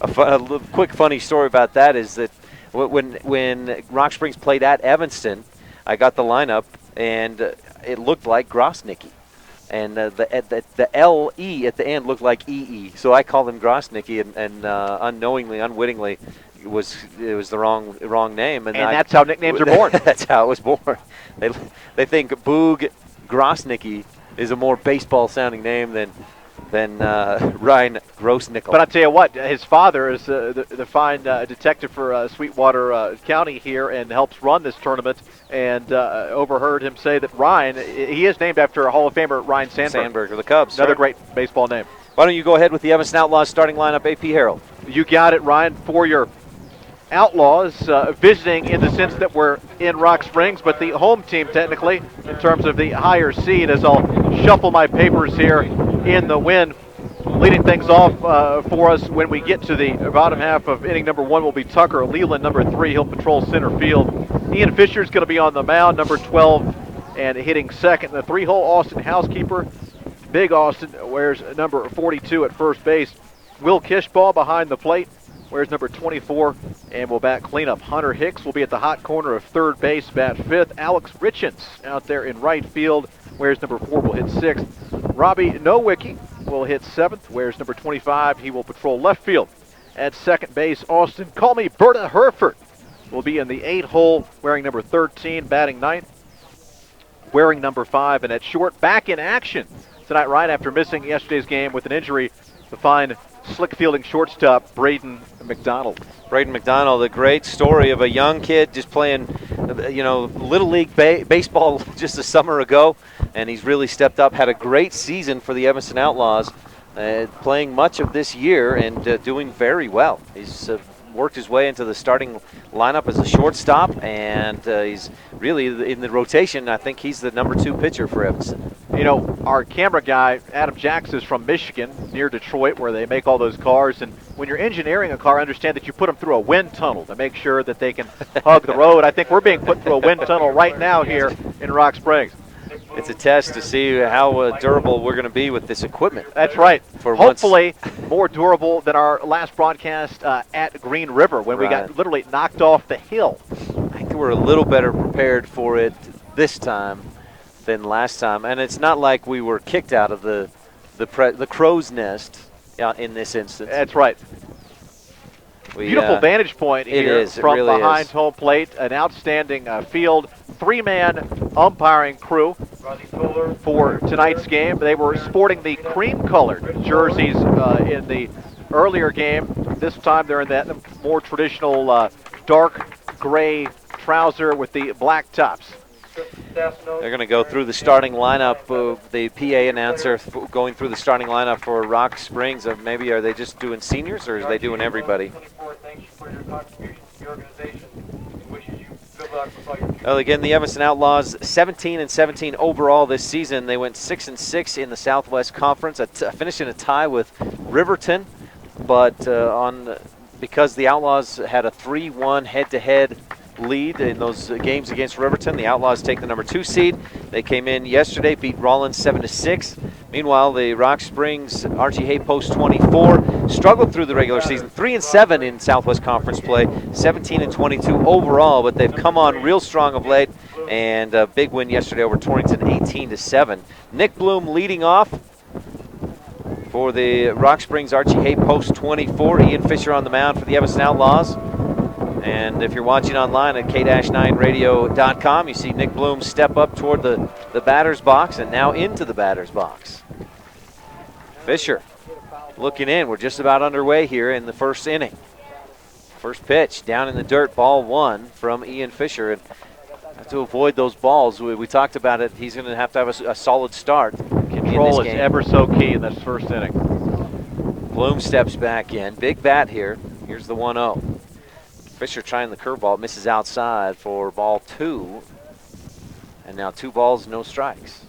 A quick funny story about that is that when Rock Springs played at Evanston, I got the lineup, and it looked like Grossnicki. And the L-E at the end looked like E-E. So I called him Grossnicki, and unknowingly, unwittingly, it was the wrong name. And that's how nicknames are born. That's how it was born. They think Boog Grossnicki is a more baseball-sounding name than Ryan Grossnickel. But I'll tell you what, his father is the fine detective for Sweetwater County here and helps run this tournament, and overheard him say that Ryan, he is named after Hall of Famer Ryan Sandberg. Of the Cubs. Another great baseball name. Why don't you go ahead with the Evanston Outlaws starting lineup, AP Harold? You got it, Ryan, for your Outlaws, visiting in the sense that we're in Rock Springs, but the home team technically in terms of the higher seed, as I'll shuffle my papers here in the wind. Leading things off for us when we get to the bottom half of inning number 1 will be Tucker Leland, number 3. He'll patrol center field. Ian Fisher's going to be on the mound, number 12, and hitting second. The 3-hole Austin housekeeper, Big Austin, wears number 42 at first base. Will Kishbaugh behind the plate, wears number 24, and will bat cleanup. Hunter Hicks will be at the hot corner of third base, bat fifth. Alex Richens out there in right field, wears number 4, will hit sixth. Robbie Nowicki will hit seventh, wears number 25. He will patrol left field. At second base, Austin Call Me Berta Herford will be in the 8-hole, wearing number 13, batting ninth, wearing number 5. And at short, back in action tonight, right after missing yesterday's game with an injury, the fine slick fielding shortstop, Braden McDonald. Braden McDonald, a great story of a young kid just playing, Little League baseball just a summer ago, and he's really stepped up, had a great season for the Evanston Outlaws, playing much of this year and doing very well. He's worked his way into the starting lineup as a shortstop, and he's really in the rotation. I think he's the number 2 pitcher for Evanston. You know, our camera guy, Adam Jackson, is from Michigan, near Detroit, where they make all those cars. And when you're engineering a car, understand that you put them through a wind tunnel to make sure that they can hug the road. I think we're being put through a wind tunnel right now here in Rock Springs. It's a test to see how durable we're going to be with this equipment. That's right. Hopefully more durable than our last broadcast at Green River when we got literally knocked off the hill. I think we're a little better prepared for it this time than last time. And it's not like we were kicked out of the crow's nest in this instance. That's right. Beautiful vantage point here from really behind home plate. An outstanding field. 3-man umpiring crew for tonight's game. They were sporting the cream-colored jerseys in the earlier game. This time they're in that more traditional dark gray trouser with the black tops. They're going to go through the starting lineup. The PA announcer going through the starting lineup for Rock Springs. Maybe are they just doing seniors, or are they doing everybody? Well, again, the Evanston Outlaws 17-17 overall this season. They went 6-6 in the Southwest Conference, finishing a tie with Riverton, but because the Outlaws had a 3-1 head-to-head lead in those games against Riverton, the Outlaws take the number 2 seed. They came in yesterday, beat Rollins 7-6. Meanwhile, the Rock Springs Archie Hay Post 24 struggled through the regular season, 3-7 in Southwest Conference play, 17-22 overall, but they've come on real strong of late, and a big win yesterday over Torrington, 18-7. Nick Bloom leading off for the Rock Springs Archie Hay Post 24. Ian Fisher on the mound for the Evanston Outlaws. And if you're watching online at k-9radio.com, you see Nick Bloom step up toward the batter's box and now into the batter's box. Fisher looking in. We're just about underway here in the first inning. First pitch down in the dirt, ball 1 from Ian Fisher. And Have to avoid those balls. We talked about it. He's going to have a solid start. Control is ever so key in this first inning. Bloom steps back in. Big bat here. Here's the 1-0. Fisher trying the curveball. Misses outside for ball 2. And now 2 balls, no strikes.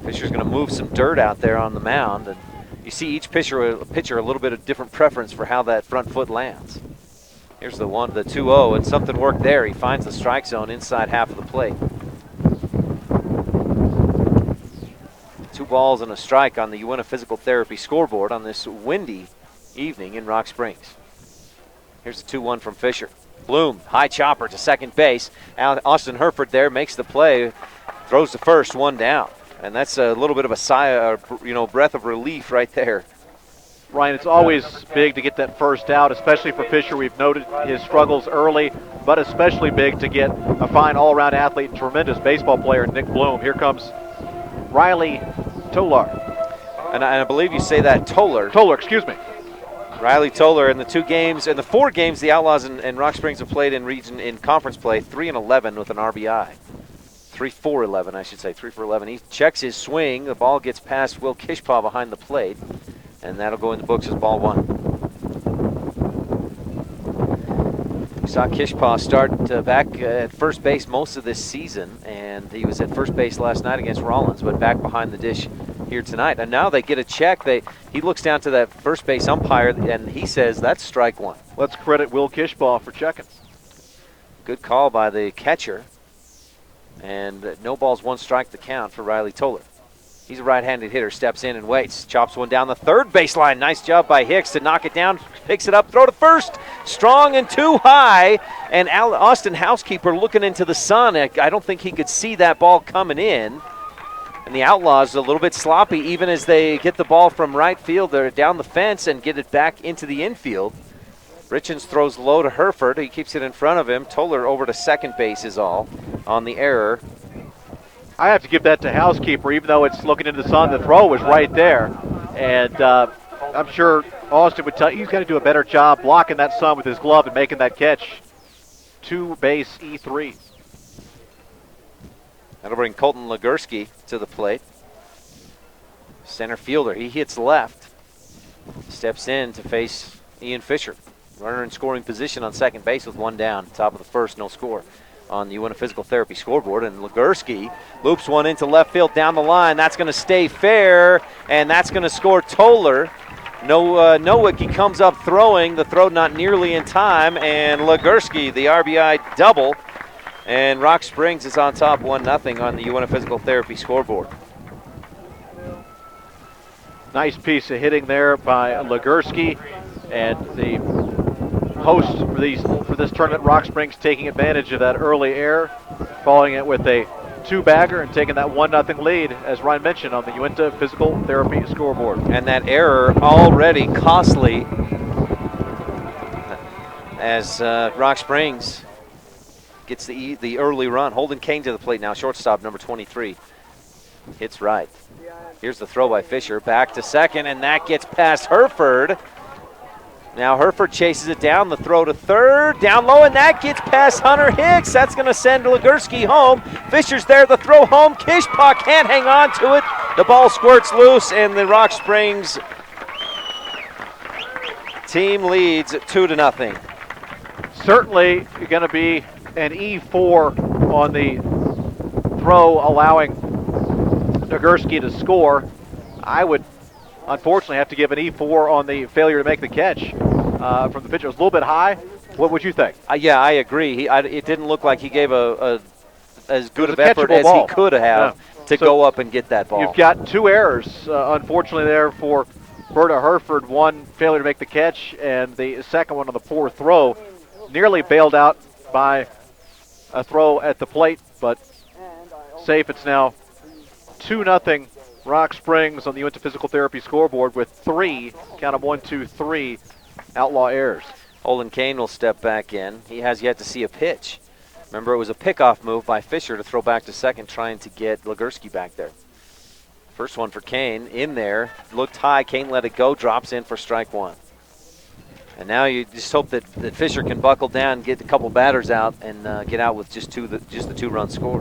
Fisher's going to move some dirt out there on the mound. And you see each pitcher a little bit of different preference for how that front foot lands. Here's the 2-0, and something worked there. He finds the strike zone inside half of the plate. 2 balls and a strike on the Uinta Physical Therapy scoreboard on this windy evening in Rock Springs. Here's the 2-1 from Fisher. Bloom, high chopper to second base. Austin Herford there makes the play, throws to first, 1 down. And that's a little bit of a sigh, breath of relief right there. Ryan, it's always big to get that first out, especially for Fisher. We've noted his struggles early, but especially big to get a fine all-around athlete and tremendous baseball player, Nick Bloom. Here comes Riley Tolar. And I believe you say that Tolar. Tolar, excuse me. Riley Tolar in the 4 games the Outlaws and Rock Springs have played in conference play, 3-11 with an RBI. 3-for-11, I should say, 3-for-11. He checks his swing. The ball gets past Will Kishpaw behind the plate, and that'll go in the books as ball 1. We saw Kishpaw start back at first base most of this season, and he was at first base last night against Rollins, but back behind the dish here tonight. And now they get a check. He looks down to that first base umpire, and he says that's strike 1. Let's credit Will Kishpaw for checking. Good call by the catcher. And no balls, 1 strike to count for Riley Tolar. He's a right-handed hitter, steps in and waits. Chops one down the third baseline. Nice job by Hicks to knock it down. Picks it up, throw to first. Strong and too high. And Austin Housekeeper looking into the sun. I don't think he could see that ball coming in. And the Outlaws a little bit sloppy even as they get the ball from right field. They're down the fence and get it back into the infield. Richens throws low to Herford. He keeps it in front of him. Tolar over to second base is all on the error. I have to give that to Housekeeper, even though it's looking into the sun. The throw was right there. And I'm sure Austin would tell you he's got to do a better job blocking that sun with his glove and making that catch. 2-base E3. That'll bring Colton Legursky to the plate. Center fielder. He hits left. Steps in to face Ian Fisher. Runner in scoring position on second base with 1 down. Top of the first, no score on the Uinta Physical Therapy scoreboard. And Legursky loops one into left field down the line. That's going to stay fair, and that's going to score Tolar. Nowicki comes up throwing. The throw not nearly in time, and Legursky, the RBI double. And Rock Springs is on top 1-0 on the Uinta Physical Therapy scoreboard. Nice piece of hitting there by Legursky, and the host for this tournament, Rock Springs, taking advantage of that early error, following it with a 2-bagger and taking that 1-0 lead, as Ryan mentioned, on the Uinta Physical Therapy scoreboard. And that error already costly as Rock Springs gets the early run. Holden Kane to the plate now, shortstop number 23. Hits right. Here's the throw by Fisher, back to second, and that gets past Herford. Now Herford chases it down, the throw to third, down low, and that gets past Hunter Hicks. That's going to send Legursky home. Fisher's there, the throw home. Kishpaw can't hang on to it. The ball squirts loose, and the Rock Springs team leads 2-0. Certainly going to be an E4 on the throw, allowing Legursky to score. I would unfortunately have to give an E4 on the failure to make the catch from the pitcher. It was a little bit high. What would you think? Yeah, I agree. It didn't look like he gave as good of effort as ball. he could have to go up and get that ball. You've got 2 errors, unfortunately, there for Berta Herford. One failure to make the catch, and the second one on the poor throw. Nearly bailed out by a throw at the plate, but safe. It's now 2-0 Rock Springs on the Uinta Physical Therapy scoreboard with 3, count of 1, 2, 3, Outlaw errors. Holden Kane will step back in. He has yet to see a pitch. Remember, it was a pickoff move by Fisher to throw back to second, trying to get Legursky back there. First one for Kane, in there, looked high. Kane let it go, drops in for strike 1. And now you just hope that Fisher can buckle down, get a couple batters out, and get out with just the 2-run score.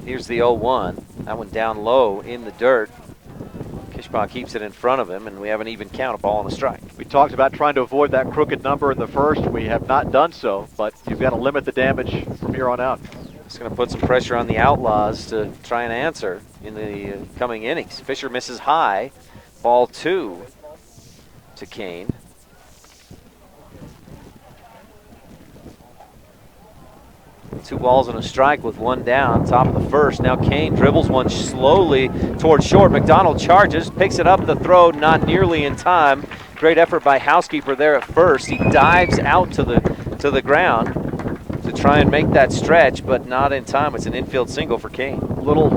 Here's the 0-1. That one down low in the dirt. Kishbaugh keeps it in front of him, and we have an even count, a ball and a strike. We talked about trying to avoid that crooked number in the first. We have not done so, but you've got to limit the damage from here on out. It's going to put some pressure on the Outlaws to try and answer in the coming innings. Fisher misses high. Ball 2 to Kane. Two balls and a strike with one down, top of the first. Now Kane dribbles one slowly towards short. McDonald charges, picks it up, the throw not nearly in time. Great effort by Housekeeper there at first. He dives out to the ground to try and make that stretch, but not in time. It's an infield single for Kane. Little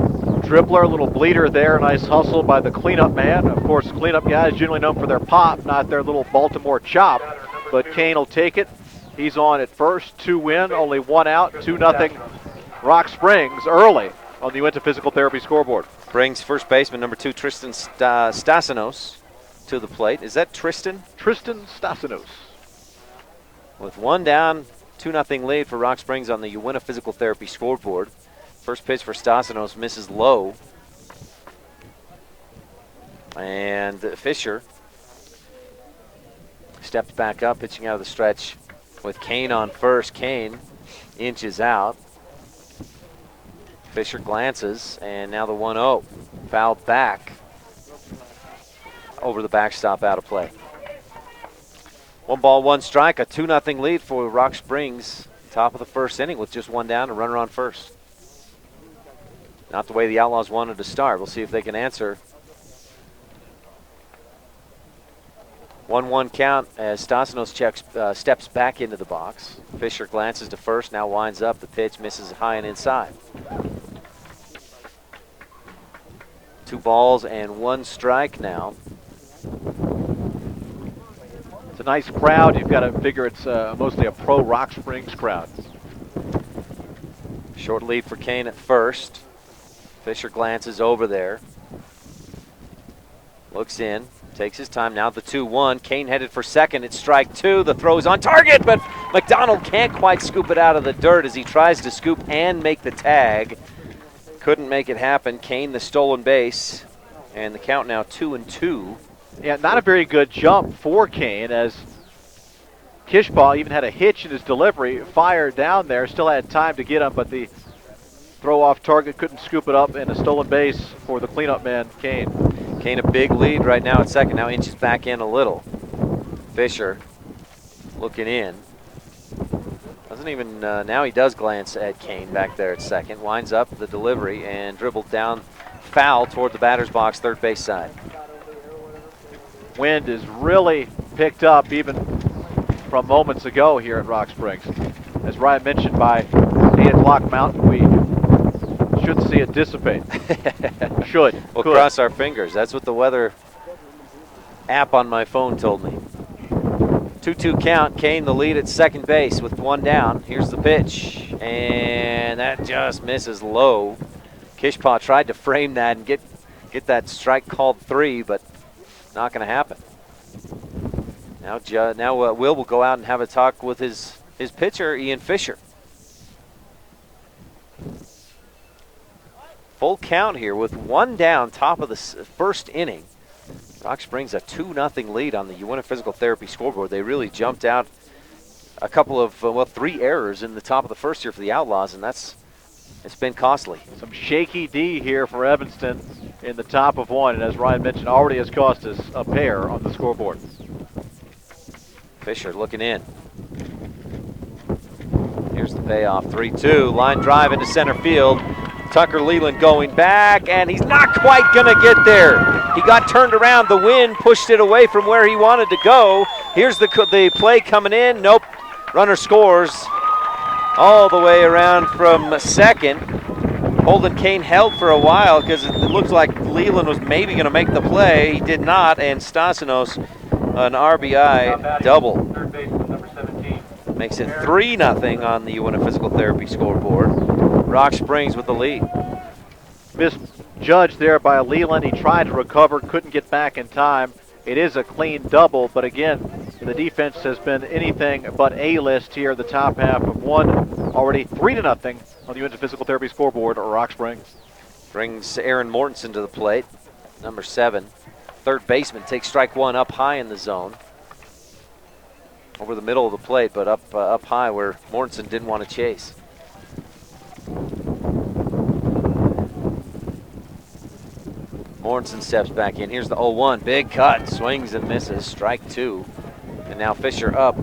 dribbler, little bleeder there. Nice hustle by the cleanup man. Of course, cleanup guys generally known for their pop, not their little Baltimore chop. But Kane will take it. He's on at first, 2 win, only 1 out, 2-0 Rock Springs early on the Uinta Physical Therapy scoreboard. Brings first baseman number 2, Tristan Stasinos, to the plate. Is that Tristan? Tristan Stasinos. With 1 down, 2-0 lead for Rock Springs on the Uinta Physical Therapy scoreboard. First pitch for Stasinos misses low. And Fisher steps back up, pitching out of the stretch with Kane on first. Kane inches out. Fisher glances, and now the 1-0. Fouled back over the backstop, out of play. 1 ball, 1 strike, a 2-0 lead for Rock Springs. Top of the first inning with just 1 down, a runner on first. Not the way the Outlaws wanted to start. We'll see if they can answer. 1-1 count as Stasinos steps back into the box. Fisher glances to first, now winds up. The pitch misses high and inside. 2 balls and 1 strike now. It's a nice crowd. You've got to figure it's mostly a pro Rock Springs crowd. Short lead for Kane at first. Fisher glances over there. Looks in. Takes his time. Now the 2-1. Kane headed for second. It's strike 2. The throw's on target, but McDonald can't quite scoop it out of the dirt as he tries to scoop and make the tag. Couldn't make it happen. Kane the stolen base. And the count now 2-2. Yeah, not a very good jump for Kane as Kishbaugh even had a hitch in his delivery. Fired down there. Still had time to get him, but the throw off target couldn't scoop it up, and a stolen base for the cleanup man, Kane. Kane a big lead right now at second. Now inches back in a little. Fisher looking in. Doesn't even, now he does glance at Kane back there at second. Winds up the delivery and dribbled down foul toward the batter's box, third base side. Wind is really picked up even from moments ago here at Rock Springs. As Ryan mentioned, by 8 o'clock Mountain, we should see it dissipate. Should. We'll cross our fingers. That's what the weather app on my phone told me. 2-2 count. Kane the lead at second base with 1 down. Here's the pitch, and that just misses low. Kishbaugh tried to frame that and get that strike called 3, but not going to happen. Now Will will go out and have a talk with his pitcher, Ian Fisher. Full count here with 1 down, top of the first inning. Rock Springs a 2-0 lead on the Uinta Physical Therapy scoreboard. They really jumped out a couple of, 3 errors in the top of the first here for the Outlaws, and it's been costly. Some shaky D here for Evanston in the top of 1, and as Ryan mentioned, already has cost us a pair on the scoreboard. Fisher looking in. Here's the payoff, 3-2. Line drive into center field. Tucker Leland going back, and he's not quite going to get there. He got turned around. The wind pushed it away from where he wanted to go. Here's the play coming in. Nope. Runner scores all the way around from second. Holden Kane held for a while because it looked like Leland was maybe going to make the play. He did not, and Stasinos an RBI double. Makes it 3-0 on the Uinta Physical Therapy scoreboard. Rock Springs with the lead. Misjudged there by Leland. He tried to recover, couldn't get back in time. It is a clean double, but again, the defense has been anything but A-list here. The top half of one, already 3-0 on the Evanston Physical Therapy scoreboard at Rock Springs. Brings Aaron Mortensen to the plate, number 7. Third baseman takes strike one up high in the zone. Over the middle of the plate, but up high where Mortensen didn't want to chase. Mortensen steps back in. Here's the 0-1. Big cut. Swings and misses. Strike 2. And now Fisher up.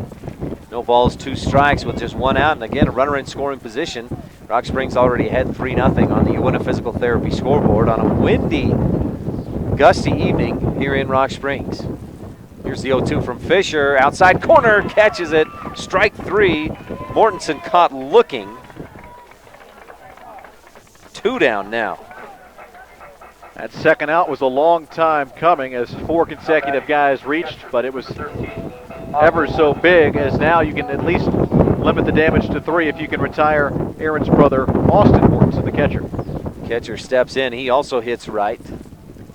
No balls, 2 strikes with just 1 out. And again, a runner in scoring position. Rock Springs already ahead 3-0 on the UNF Physical Therapy scoreboard on a windy, gusty evening here in Rock Springs. Here's the 0-2 from Fisher. Outside corner. Catches it. Strike 3. Mortensen caught looking. 2 down now. That second out was a long time coming as 4 consecutive guys reached, but it was ever so big as now you can at least limit the damage to 3 if you can retire Aaron's brother, Austin Mortensen, the catcher. Catcher steps in. He also hits right.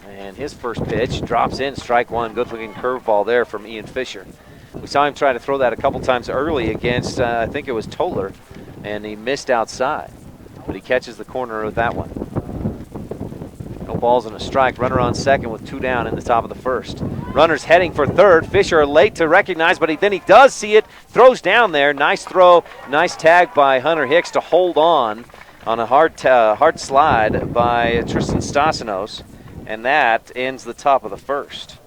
And his first pitch drops in, strike 1. Good-looking curveball there from Ian Fisher. We saw him try to throw that a couple times early against, I think it was Toller, and he missed outside. But he catches the corner with that one. No balls and a strike. Runner on second with 2 down in the top of the first. Runner's heading for third. Fisher late to recognize, but then he does see it. Throws down there. Nice throw. Nice tag by Hunter Hicks to hold on a hard slide by Tristan Stassinos. And that ends the top of the first.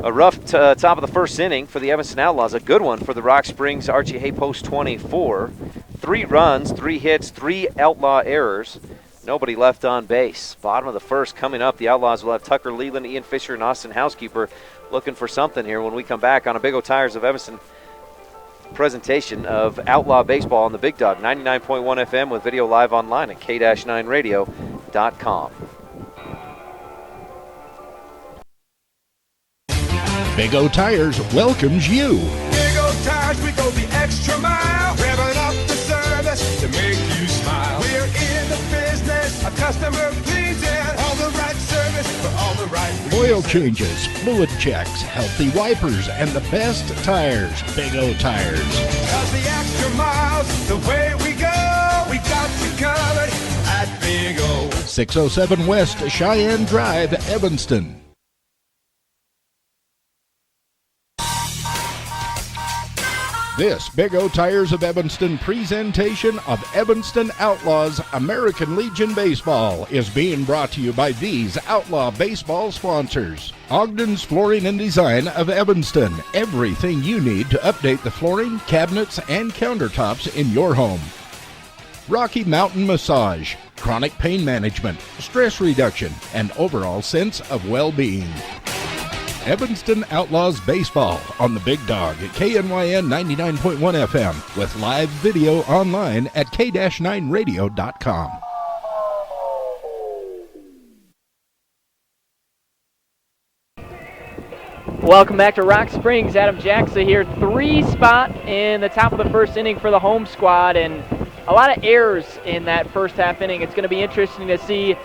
A rough top of the first inning for the Evanston Outlaws. A good one for the Rock Springs Archie Hay Post 24. 3 runs, 3 hits, 3 Outlaw errors. Nobody left on base. Bottom of the first coming up. The Outlaws will have Tucker Leland, Ian Fisher, and Austin Housekeeper looking for something here when we come back on a Big O Tires of Evanston presentation of Outlaw Baseball on the Big Dog 99.1 FM with video live online at k-9radio.com. Big O Tires welcomes you. Big O Tires, we go the extra mile. Revving up the service to make you smile. We're in the business of customer pleasing. All the right service for all the right reasons. Oil changes, fluid checks, healthy wipers, and the best tires. Big O Tires. 'Cause the extra miles, the way we go, we got you covered at Big O. 607 West Cheyenne Drive, Evanston. This Big O Tires of Evanston presentation of Evanston Outlaws American Legion Baseball is being brought to you by these Outlaw Baseball sponsors. Ogden's Flooring and Design of Evanston. Everything you need to update the flooring, cabinets, and countertops in your home. Rocky Mountain Massage. Chronic pain management, stress reduction, and overall sense of well-being. Evanston Outlaws Baseball on the Big Dog at KNYN 99.1 FM with live video online at k-9radio.com. Welcome back to Rock Springs. Adam Jackson here. 3 spot in the top of the first inning for the home squad, and a lot of errors in that first half inning. It's going to be interesting to see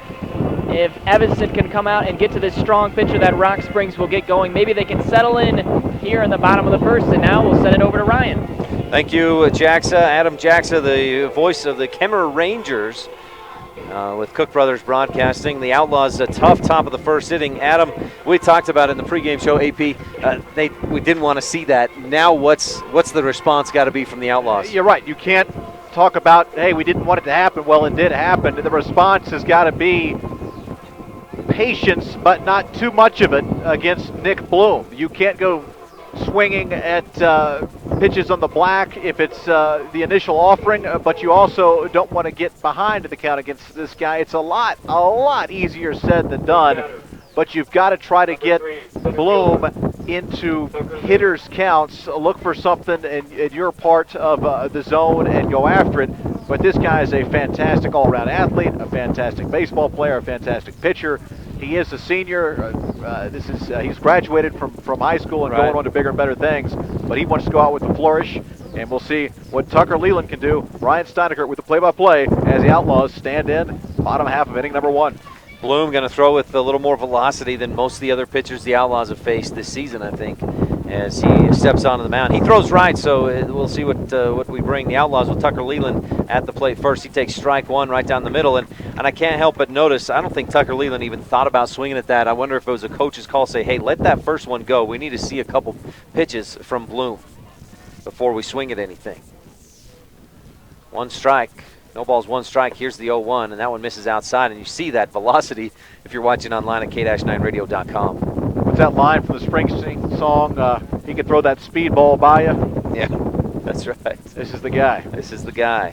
if Evanston can come out and get to this strong pitcher that Rock Springs will get going. Maybe they can settle in here in the bottom of the first, and now we'll send it over to Ryan. Thank you, Jaxa. Adam Jaxa, the voice of the Kemmer Rangers with Cook Brothers Broadcasting. The Outlaws, a tough top of the first inning. Adam, we talked about it in the pregame show, AP. We didn't want to see that. Now what's the response got to be from the Outlaws? You're right. You can't talk about, hey, we didn't want it to happen. Well, it did happen. The response has got to be patience, but not too much of it against Nick Bloom. You can't go swinging at pitches on the black if it's the initial offering, but you also don't want to get behind in the count against this guy. It's a lot easier said than done, but you've got to try to get Bloom into hitters' counts. Look for something in your part of the zone and go after it. But this guy is a fantastic all-around athlete, a fantastic baseball player, a fantastic pitcher. He is a senior. He's graduated from high school and going on to bigger and better things. But he wants to go out with a flourish, and we'll see what Tucker Leland can do. Ryan Steinecker with the play-by-play as the Outlaws stand in bottom half of inning number 1. Bloom going to throw with a little more velocity than most of the other pitchers the Outlaws have faced this season, I think, as he steps onto the mound. He throws right, so we'll see what we bring. The Outlaws with Tucker Leland at the plate first. He takes strike one right down the middle, and I can't help but notice, I don't think Tucker Leland even thought about swinging at that. I wonder if it was a coach's call, say, hey, let that first one go. We need to see a couple pitches from Bloom before we swing at anything. One strike. No balls, one strike. Here's the 0-1, and that one misses outside. And you see that velocity if you're watching online at k-9radio.com. What's that line from the Springsteen song? He could throw that speed ball by you. Yeah, that's right. This is the guy. This is the guy.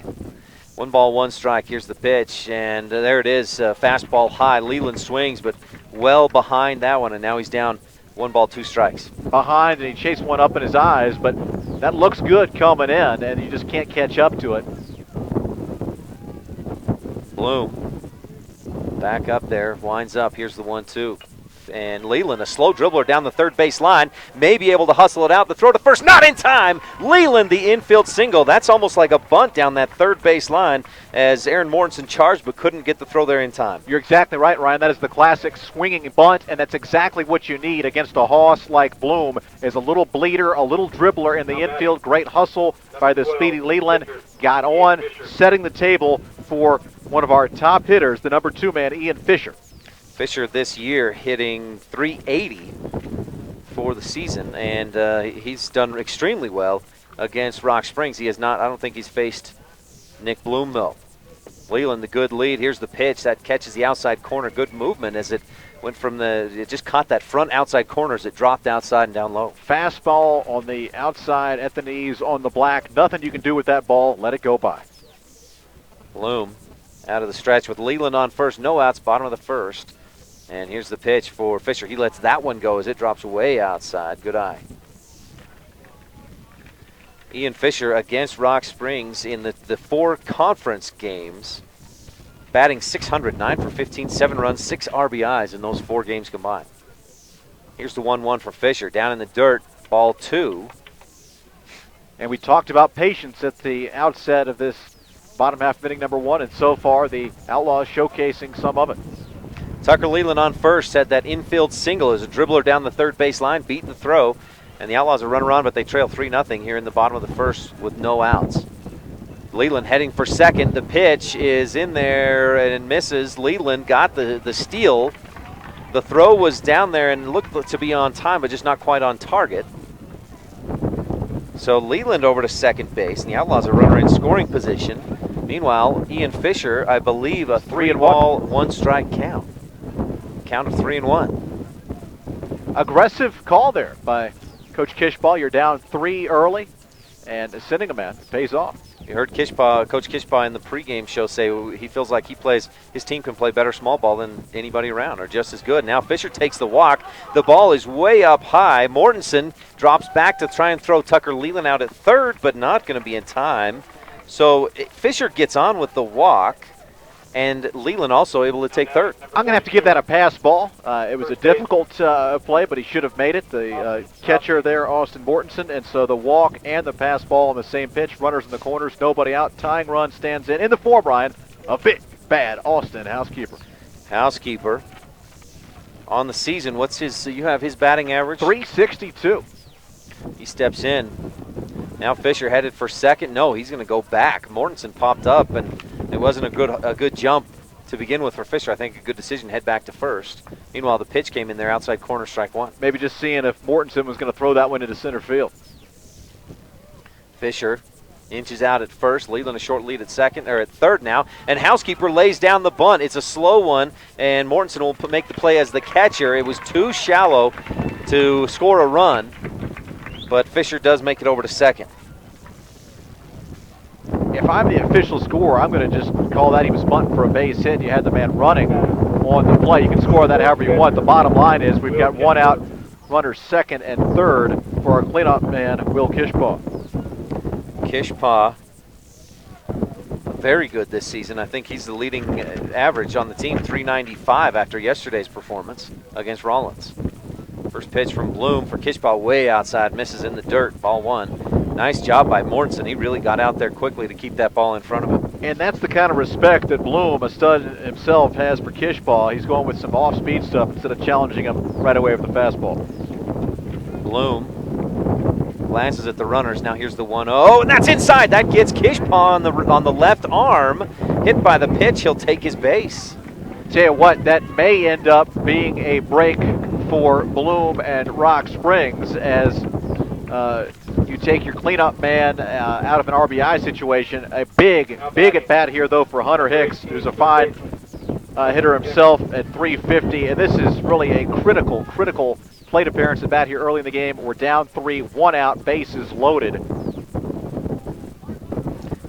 1 ball, 1 strike. Here's the pitch, and there it is. Fastball high. Leland swings, but well behind that one, and now he's down 1 ball, 2 strikes. Behind, and he chased one up in his eyes, but that looks good coming in, and you just can't catch up to it. Bloom back up there, winds up. Here's the 1-2. And Leland, a slow dribbler down the third base line, may be able to hustle it out. The throw to first, not in time. Leland, the infield single. That's almost like a bunt down that third base line as Aaron Mortensen charged but couldn't get the throw there in time. You're exactly right, Ryan. That is the classic swinging bunt, and that's exactly what you need against a hoss like Bloom, is a little bleeder, a little dribbler in the infield. Great hustle by the speedy Leland. Got on, setting the table for one of our top hitters, the number 2 man, Ian Fisher. Fisher this year hitting .380 for the season, and he's done extremely well against Rock Springs. He has not, I don't think he's faced Nick Bloom, though. Leland, the good lead. Here's the pitch. That catches the outside corner. Good movement as it went from it just caught that front outside corner as it dropped outside and down low. Fastball on the outside at the knees on the black. Nothing you can do with that ball. Let it go by. Bloom out of the stretch with Leland on first. No outs, bottom of the first. And here's the pitch for Fisher. He lets that one go as it drops way outside. Good eye. Ian Fisher against Rock Springs in the 4 conference games, batting .600, 9 for 15, 7 runs, 6 RBIs in those 4 games combined. Here's the 1-1 for Fisher. Down in the dirt, ball 2. And we talked about patience at the outset of this bottom half of inning number 1, and so far the Outlaws showcasing some of it. Tucker Leland on first had that infield single as a dribbler down the third base line, beat the throw, and the Outlaws are running around, but they trail 3-0 here in the bottom of the first with no outs. Leland heading for second. The pitch is in there and misses. Leland got the steal. The throw was down there and looked to be on time, but just not quite on target. So Leland over to second base, and the Outlaws are runner in scoring position. Meanwhile, Ian Fisher, I believe, a 3-ball, 1 strike count. Count of 3-1. Aggressive call there by Coach Kishbaugh. You're down 3 early, and sending a man pays off. You heard Coach Kishbaugh in the pregame show say he feels like his team can play better small ball than anybody around, or just as good. Now Fisher takes the walk. The ball is way up high. Mortensen drops back to try and throw Tucker Leland out at third, but not going to be in time. So Fisher gets on with the walk, and Leland also able to take third. I'm going to have to give that a pass ball. It was a difficult play, but he should have made it. The catcher there, Austin Mortensen, and so the walk and the pass ball on the same pitch. Runners in the corners, nobody out. Tying run stands in the form, Ryan, a big, bad Austin housekeeper. Housekeeper on the season. What's his? You have his batting average? .362. He steps in. Now Fisher headed for second. No, he's going to go back. Mortensen popped up, and it wasn't a good jump to begin with for Fisher. I think a good decision, head back to first. Meanwhile, the pitch came in there outside corner, strike 1. Maybe just seeing if Mortensen was going to throw that one into center field. Fisher inches out at first. Leland a short lead at third now. And housekeeper lays down the bunt. It's a slow one, and Mortensen will make the play as the catcher. It was too shallow to score a run, but Fisher does make it over to second. If I'm the official scorer, I'm going to just call that he was bunting for a base hit. You had the man running on the play. You can score that however you want. The bottom line is we've got 1 out, runners second and third for our cleanup man, Will Kishbaugh. Kishbaugh, very good this season. I think he's the leading average on the team, .395 after yesterday's performance against Rollins. First pitch from Bloom for Kishbaugh, way outside, misses in the dirt, ball 1. Nice job by Mortensen. He really got out there quickly to keep that ball in front of him. And that's the kind of respect that Bloom, a stud himself, has for Kishbaugh. He's going with some off-speed stuff instead of challenging him right away with the fastball. Bloom glances at the runners. Now here's the 1-0, and that's inside. That gets Kishbaugh on the left arm. Hit by the pitch, he'll take his base. Tell you what, that may end up being a break for Bloom and Rock Springs as you take your cleanup man out of an RBI situation. A big at bat here, though, for Hunter Hicks, who's a fine hitter himself at 350. And this is really a critical plate appearance at bat here early in the game. We're down 3, 1 out, bases loaded.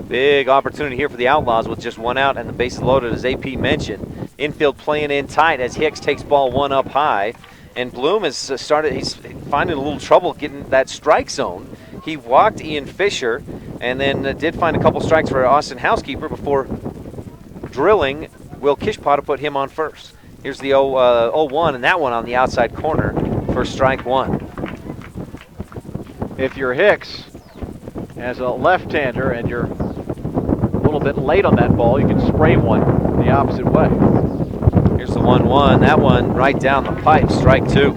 Big opportunity here for the Outlaws with just 1 out and the bases loaded, as AP mentioned. Infield playing in tight as Hicks takes ball 1 up high. And Bloom has he's finding a little trouble getting that strike zone. He walked Ian Fisher and then did find a couple strikes for Austin Housekeeper before drilling Will Kishbaugh to put him on first. Here's the 0-1, and that one on the outside corner for strike 1. If you're Hicks as a left-hander and you're a little bit late on that ball, you can spray one the opposite way. Here's the 1-1. That one right down the pipe, strike 2.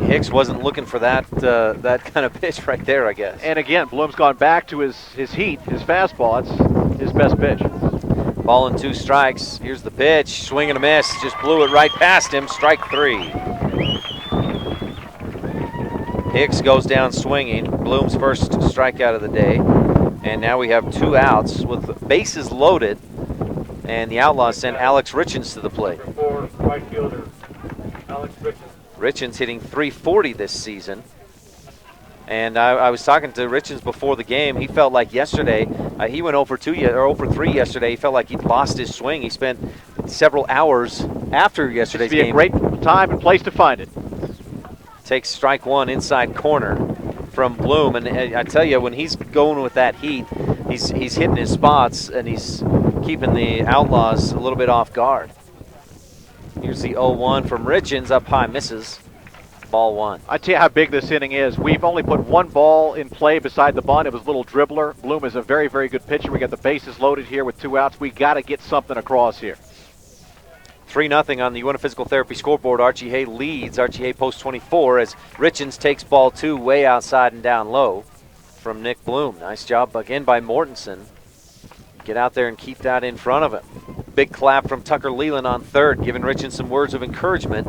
Hicks wasn't looking for that kind of pitch right there, I guess. And again, Bloom's gone back to his heat, his fastball. That's his best pitch. Ball and 2 strikes. Here's the pitch. Swing and a miss. Just blew it right past him. Strike 3. Hicks goes down swinging. Bloom's first strikeout of the day. And now we have 2 outs with bases loaded. And the Outlaws send Alex Richens to the plate. Right fielder, Alex Richens. Richens hitting .340 this season. And I was talking to Richens before the game. He felt like yesterday, he went 0 for 3 yesterday. He felt like he'd lost his swing. He spent several hours after yesterday's game. It'd be a great time and place to find it. Takes strike 1 inside corner from Bloom. And I tell you, when he's going with that heat, he's hitting his spots and he's keeping the Outlaws a little bit off guard. Here's the 0-1 from Richens, up high, misses. Ball 1. I tell you how big this inning is. We've only put 1 ball in play beside the bunt. It was a little dribbler. Bloom is a very, very good pitcher. We got the bases loaded here with 2 outs. We got to get something across here. 3-0 on the UNO Physical Therapy scoreboard. Archie Hay leads. Archie Hay post 24 as Richens takes ball 2 way outside and down low from Nick Bloom. Nice job again by Mortensen. Get out there and keep that in front of him. Big clap from Tucker Leland on third, giving Richens some words of encouragement.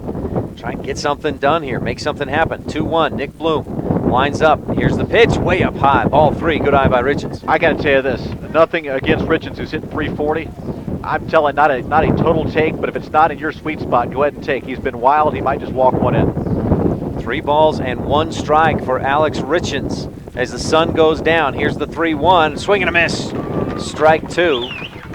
Try and get something done here, make something happen. 2-1, Nick Bloom lines up. Here's the pitch, way up high. Ball 3, good eye by Richens. I got to tell you this, nothing against Richens, who's hitting .340. I'm telling, not a total take, but if it's not in your sweet spot, go ahead and take. He's been wild. He might just walk one in. 3 balls and 1 strike for Alex Richens as the sun goes down. Here's the 3-1, swing and a miss. Strike 2.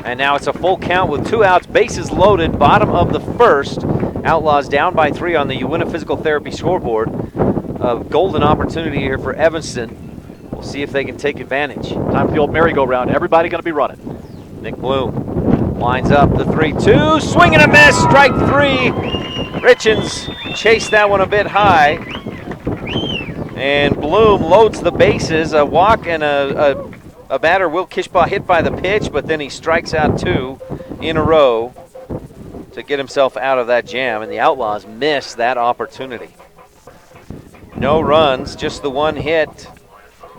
And now it's a full count with 2 outs, bases loaded, bottom of the first. Outlaws down by 3 on the UNO Physical Therapy scoreboard. A golden opportunity here for Evanston. We'll see if they can take advantage. Time for the old merry-go-round. Everybody going to be running. Nick Bloom lines up the 3-2, swing and a miss, strike 3. Richens chased that one a bit high. And Bloom loads the bases, a walk and a batter, Will Kishbaugh, hit by the pitch, but then he strikes out 2 in a row to get himself out of that jam, and the Outlaws miss that opportunity. No runs, just the 1 hit,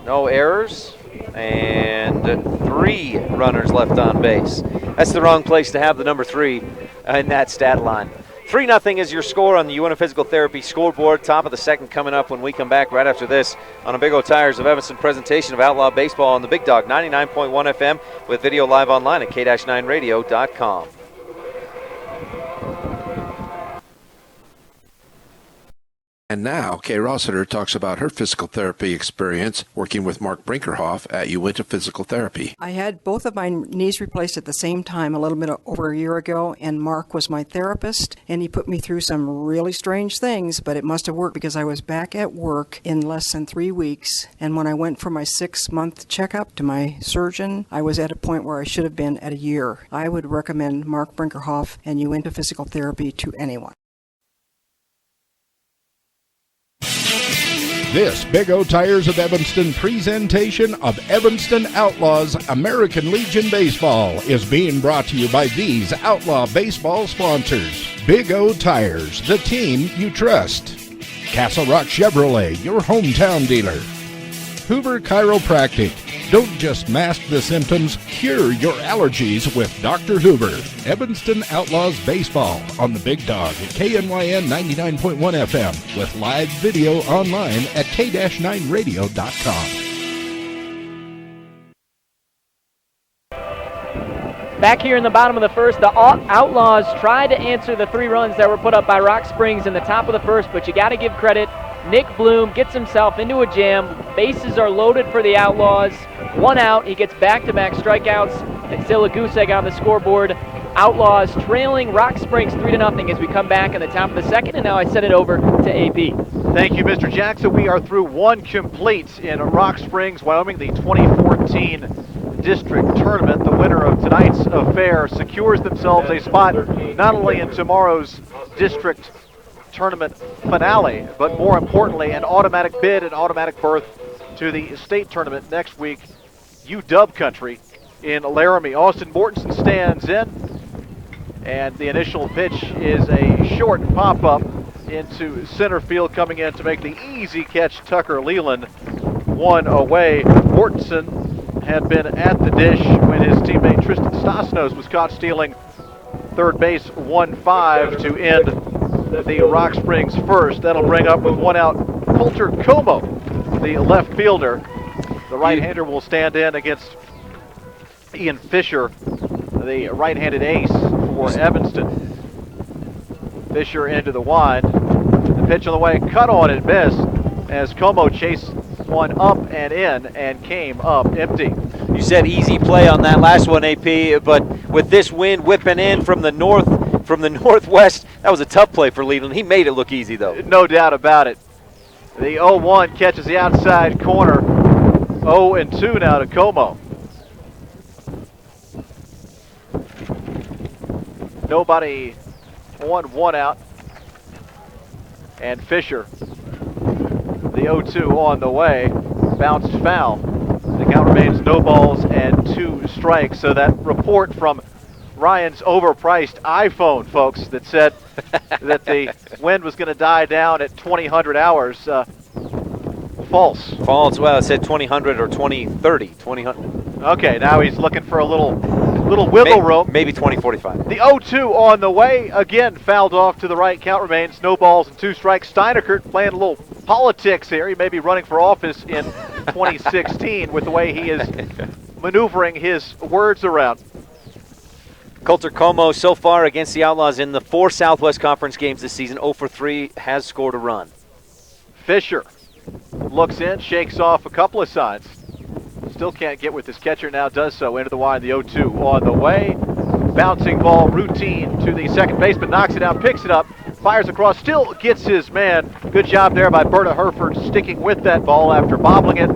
no errors, and 3 runners left on base. That's the wrong place to have the number 3 in that stat line. 3-0 is your score on the UNO Physical Therapy scoreboard. Top of the second coming up when we come back right after this on a Big O Tires of Evanston presentation of Outlaw Baseball on the Big Dog 99.1 FM with video live online at k-9radio.com. And now, Kay Rossiter talks about her physical therapy experience working with Mark Brinkerhoff at Uinta Physical Therapy. I had both of my knees replaced at the same time a little bit over a year ago, and Mark was my therapist, and he put me through some really strange things, but it must have worked because I was back at work in less than 3 weeks, and when I went for my 6-month checkup to my surgeon, I was at a point where I should have been at a year. I would recommend Mark Brinkerhoff and Uinta Physical Therapy to anyone. This Big O Tires of Evanston presentation of Evanston Outlaws American Legion Baseball is being brought to you by these Outlaw Baseball sponsors. Big O Tires, the team you trust. Castle Rock Chevrolet, your hometown dealer. Hoover Chiropractic. Don't just mask the symptoms, cure your allergies with Dr. Hoover. Evanston Outlaws Baseball on the Big Dog at KNYN 99.1 FM with live video online at k-9radio.com. Back here in the bottom of the first, the Outlaws tried to answer the 3 runs that were put up by Rock Springs in the top of the first, but you got to give credit. Nick Bloom gets himself into a jam. Bases are loaded for the Outlaws. 1 out. He gets back-to-back strikeouts. And still a goose egg on the scoreboard. Outlaws trailing Rock Springs 3-0 as we come back in the top of the second. And now I send it over to AP. Thank you, Mr. Jackson. We are through 1 complete in Rock Springs, Wyoming, the 2014 district tournament. The winner of tonight's affair secures themselves a spot not only in tomorrow's district tournament finale, but more importantly, an automatic bid, an automatic berth to the state tournament next week, UW country in Laramie. Austin Mortensen stands in, and the initial pitch is a short pop-up into center field. Coming in to make the easy catch, Tucker Leland, 1 away. Mortensen had been at the dish when his teammate Tristan Stasnos was caught stealing third base 1-5 to end the Rock Springs first. That'll bring up with 1 out Coulter Como, the left fielder. The right-hander will stand in against Ian Fisher, the right-handed ace for Evanston. Fisher into the wind. The pitch on the way, cut on and missed as Como chased one up and in and came up empty. You said easy play on that last one, AP, but with this wind whipping in from the northwest, that was a tough play for Leland. He made it look easy, though. No doubt about it. The 0-1 catches the outside corner. 0-2 now to Como. Nobody on, 1 out. And Fisher, the 0-2 on the way, bounced foul. The count remains no balls and 2 strikes. So that report from Ryan's overpriced iPhone, folks, that said that the wind was going to die down at 2000 hours, false. False. Well, it said 2000 or 2030. 2000. Okay, now he's looking for a little wiggle room. Maybe 2045. The 0-2 on the way, again fouled off to the right. Count remains no balls and 2 strikes. Steinekert playing a little politics here. He may be running for office in 2016 with the way he is maneuvering his words around. Coulter Como so far against the Outlaws in the 4 Southwest Conference games this season, 0 for 3, has scored a run. Fisher looks in, shakes off a couple of signs. Still can't get with his catcher, now does so into the wide. The 0-2 on the way. Bouncing ball routine to the second baseman, knocks it out, picks it up, fires across, still gets his man. Good job there by Berta Herford sticking with that ball after bobbling it.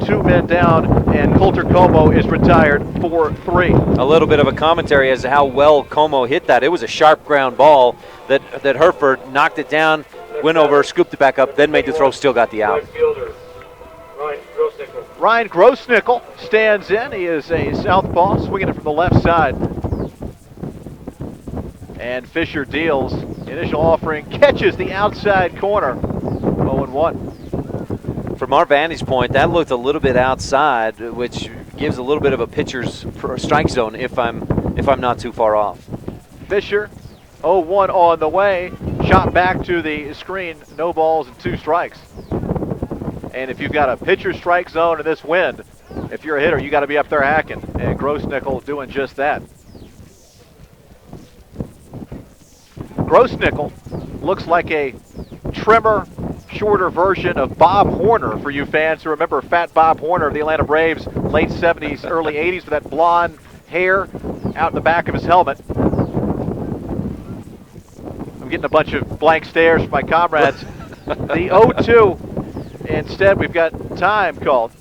2 men down, and Coulter Como is retired for 3. A little bit of a commentary as to how well Como hit that. It was a sharp ground ball that Herford knocked it down, went over, scooped it back up, then made the throw, still got the out. Ryan Grossnickel stands in. He is a southpaw, swinging it from the left side. And Fisher deals. Initial offering, catches the outside corner. 0-1. From our vantage point, that looked a little bit outside, which gives a little bit of a pitcher's strike zone if I'm not too far off. Fisher, 0-1 on the way. Shot back to the screen. No balls and 2 strikes. And if you've got a pitcher strike zone in this wind, if you're a hitter, you got to be up there hacking. And Grossnickel doing just that. Grossnickel looks like a trimmer, shorter version of Bob Horner for you fans who remember Fat Bob Horner of the Atlanta Braves, late 70s, early 80s, with that blonde hair out in the back of his helmet. I'm getting a bunch of blank stares from my comrades. The 0-2. Instead, we've got time called.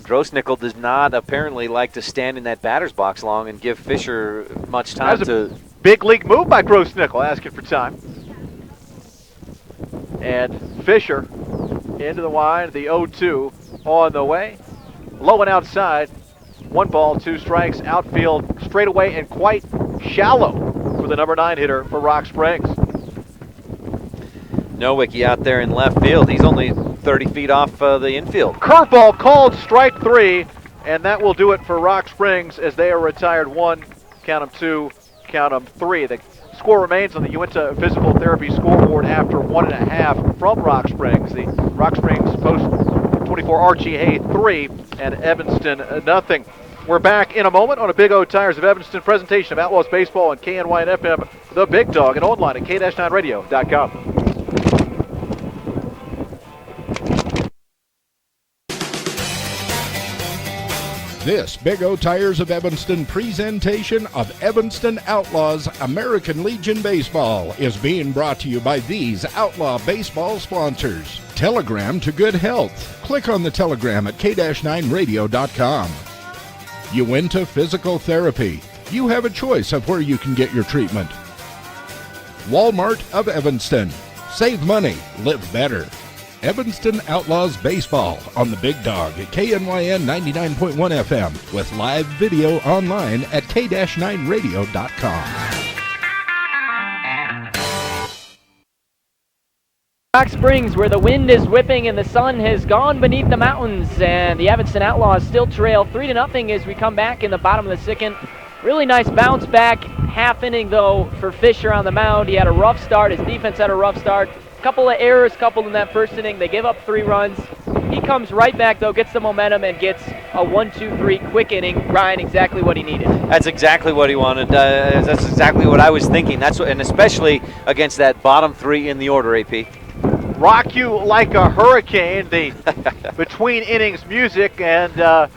Grossnickel does not apparently like to stand in that batter's box long and give Fisher much time to... Big league move by Grossnickel, asking for time. And Fisher into the wide, the 0-2 on the way. Low and outside. 1 ball, 2 strikes, outfield straightaway and quite shallow for the number 9 hitter for Rock Springs. Nowicki out there in left field. He's only 30 feet off the infield. Curveball called, strike 3, and that will do it for Rock Springs as they are retired 1, count them 2, count them 3. The score remains on the Uinta Physical Therapy scoreboard after 1.5 from Rock Springs. The Rock Springs post 24 Archie Hay 3 and Evanston nothing. We're back in a moment on a Big O Tires of Evanston presentation of Outlaws Baseball on KNYN FM, The Big Dog, and online at k-9radio.com. This Big O Tires of Evanston presentation of Evanston Outlaws American Legion Baseball is being brought to you by these Outlaw Baseball sponsors. Telegram to good health. Click on the telegram at k-9radio.com. Uinta Physical Therapy. You have a choice of where you can get your treatment. Walmart of Evanston. Save money, live better. Evanston Outlaws Baseball on the Big Dog at KNYN 99.1 FM with live video online at k-9radio.com. Rock Springs, where the wind is whipping and the sun has gone beneath the mountains, and the Evanston Outlaws still trail 3-0 as we come back in the bottom of the second. Really nice bounce back half inning though for Fisher on the mound. He had a rough start. His defense had a rough start. Couple of errors coupled in that first inning. They gave up 3 runs. He comes right back though, gets the momentum, and gets a 1-2-3 quick inning. Ryan, exactly what he needed. That's exactly what he wanted. That's exactly what I was thinking. That's what, and especially against that bottom 3 in the order, AP. Rock you like a hurricane, the between innings music, and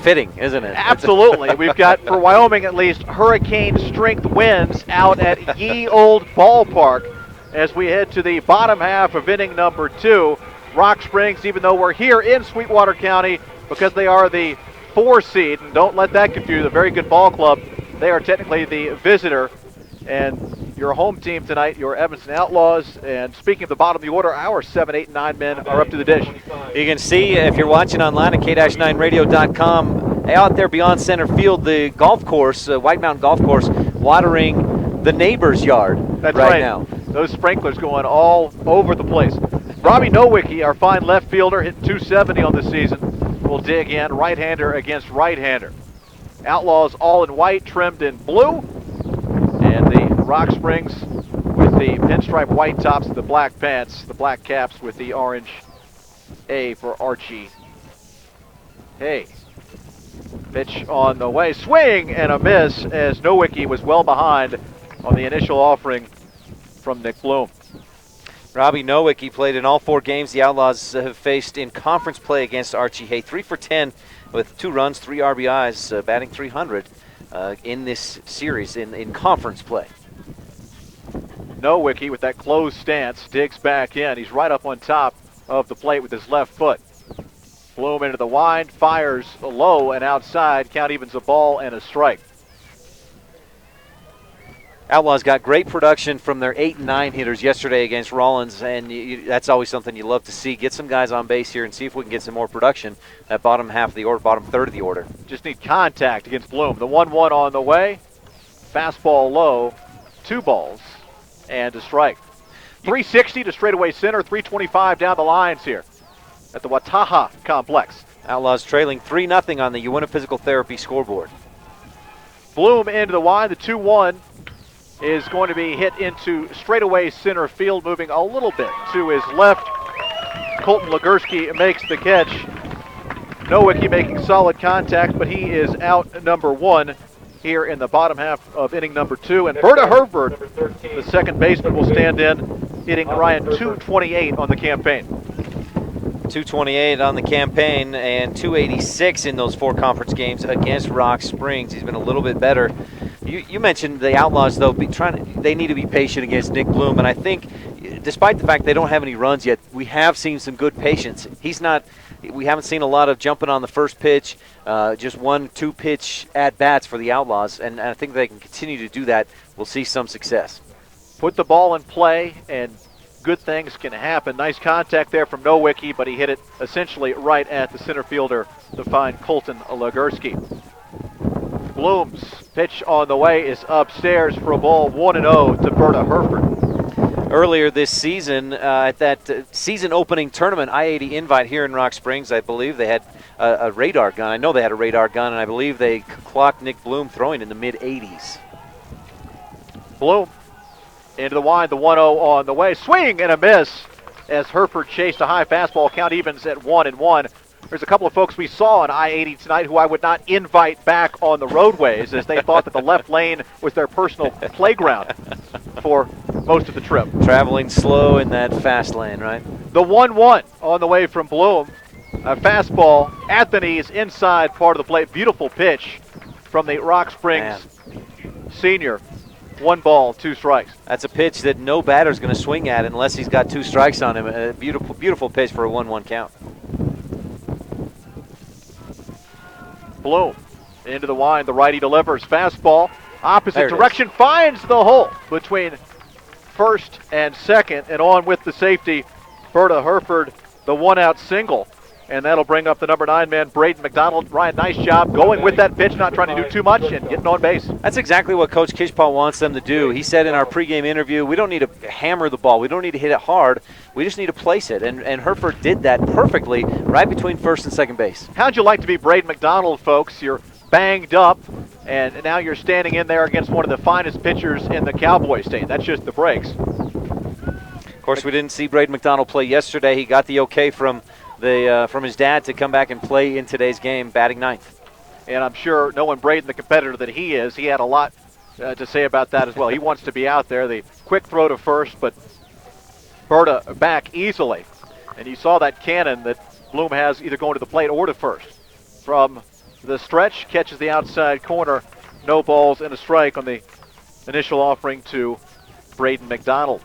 fitting, isn't it? Absolutely. We've got, for Wyoming at least, hurricane strength winds out at Ye Old Ballpark as we head to the bottom half of inning number 2. Rock Springs, even though we're here in Sweetwater County because they are the 4 seed, and don't let that confuse a very good ball club, they are technically the visitor. And your home team tonight, your Evanston Outlaws. And speaking of the bottom of the order, our 7, 8, and 9 men are up to the dish. You can see, if you're watching online at k-9radio.com, out there beyond center field, the golf course, White Mountain Golf Course, watering the neighbor's yard. That's right now. Those sprinklers going all over the place. Robbie Nowicki, our fine left fielder, hitting 270 on this season, will dig in, right-hander against right-hander. Outlaws all in white, trimmed in blue. And the Rock Springs with the pinstripe white tops, the black pants, the black caps with the orange A for Archie. Hey, pitch on the way. Swing and a miss as Nowicki was well behind on the initial offering from Nick Bloom. Robbie Nowicki played in all 4 games the Outlaws have faced in conference play against Archie Hay. 3 for 10 with 2 runs, 3 RBIs, batting .300 in this series in conference play. Nowicki with that closed stance digs back in. He's right up on top of the plate with his left foot. Bloom into the wind, fires low and outside. Count evens a ball and a strike. Outlaws got great production from their 8 and 9 hitters yesterday against Rollins, and that's always something you love to see. Get some guys on base here and see if we can get some more production at bottom half of the order, bottom third of the order. Just need contact against Bloom. The 1-1 on the way. Fastball low, 2 balls and a strike. 360 to straightaway center, 325 down the lines here at the Wataha Complex. Outlaws trailing 3-0 on the Uinta Physical Therapy scoreboard. Bloom into the wide, the 2-1. Is going to be hit into straightaway center field, moving a little bit to his left. Colton Legursky makes the catch. Nowicki making solid contact, but he is out number 1 here in the bottom half of inning number 2. And Berta Herbert, the second baseman, will stand in, hitting Ryan 228 on the campaign. 228 on the campaign and 286 in those 4 conference games against Rock Springs. He's been a little bit better. You mentioned the Outlaws, though, they need to be patient against Nick Bloom, and I think despite the fact they don't have any runs yet, we have seen some good patience. We haven't seen a lot of jumping on the first pitch, just 1-2 pitch at-bats for the Outlaws, and I think they can continue to do that. We'll see some success. Put the ball in play and good things can happen. Nice contact there from Nowicki, but he hit it essentially right at the center fielder, the fine Colton Legursky. Bloom's pitch on the way is upstairs for a ball, 1-0 to Berta Herford. Earlier this season, at that season opening tournament, I-80 invite here in Rock Springs, I believe they had a radar gun. I know they had a radar gun, and I believe they clocked Nick Bloom throwing in the mid-80s. Bloom into the wind, the 1-0 on the way. Swing and a miss as Herford chased a high fastball. Count evens at 1-1. There's a couple of folks we saw on I-80 tonight who I would not invite back on the roadways, as they thought that the left lane was their personal playground for most of the trip. Traveling slow in that fast lane, right? The 1-1 on the way from Bloom. A fastball at the knees, inside part of the plate. Beautiful pitch from the Rock Springs senior. 1 ball, 2 strikes. That's a pitch that no batter's going to swing at unless he's got 2 strikes on him. A beautiful, beautiful pitch for a 1-1 count. Bloom into the wind. The righty delivers. Fastball, opposite direction, finds the hole between first and second, and on with the safety. Berta Herford, the 1-out single. And that'll bring up the number 9 man, Braden McDonald. Ryan, nice job going with that pitch, not trying to do too much and getting on base. That's exactly what Coach Kishpaw wants them to do. He said in our pregame interview, we don't need to hammer the ball. We don't need to hit it hard. We just need to place it. And Herford did that perfectly right between first and second base. How'd you like to be Braden McDonald, folks? You're banged up, and now you're standing in there against one of the finest pitchers in the Cowboys team. That's just the breaks. Of course, we didn't see Braden McDonald play yesterday. He got the okay from his dad to come back and play in today's game, batting 9th. And I'm sure knowing Braden, the competitor that he is, he had a lot to say about that as well. He wants to be out there. The quick throw to first, but Berta back easily. And you saw that cannon that Bloom has either going to the plate or to first. From the stretch, catches the outside corner. No balls and a strike on the initial offering to Braden McDonald.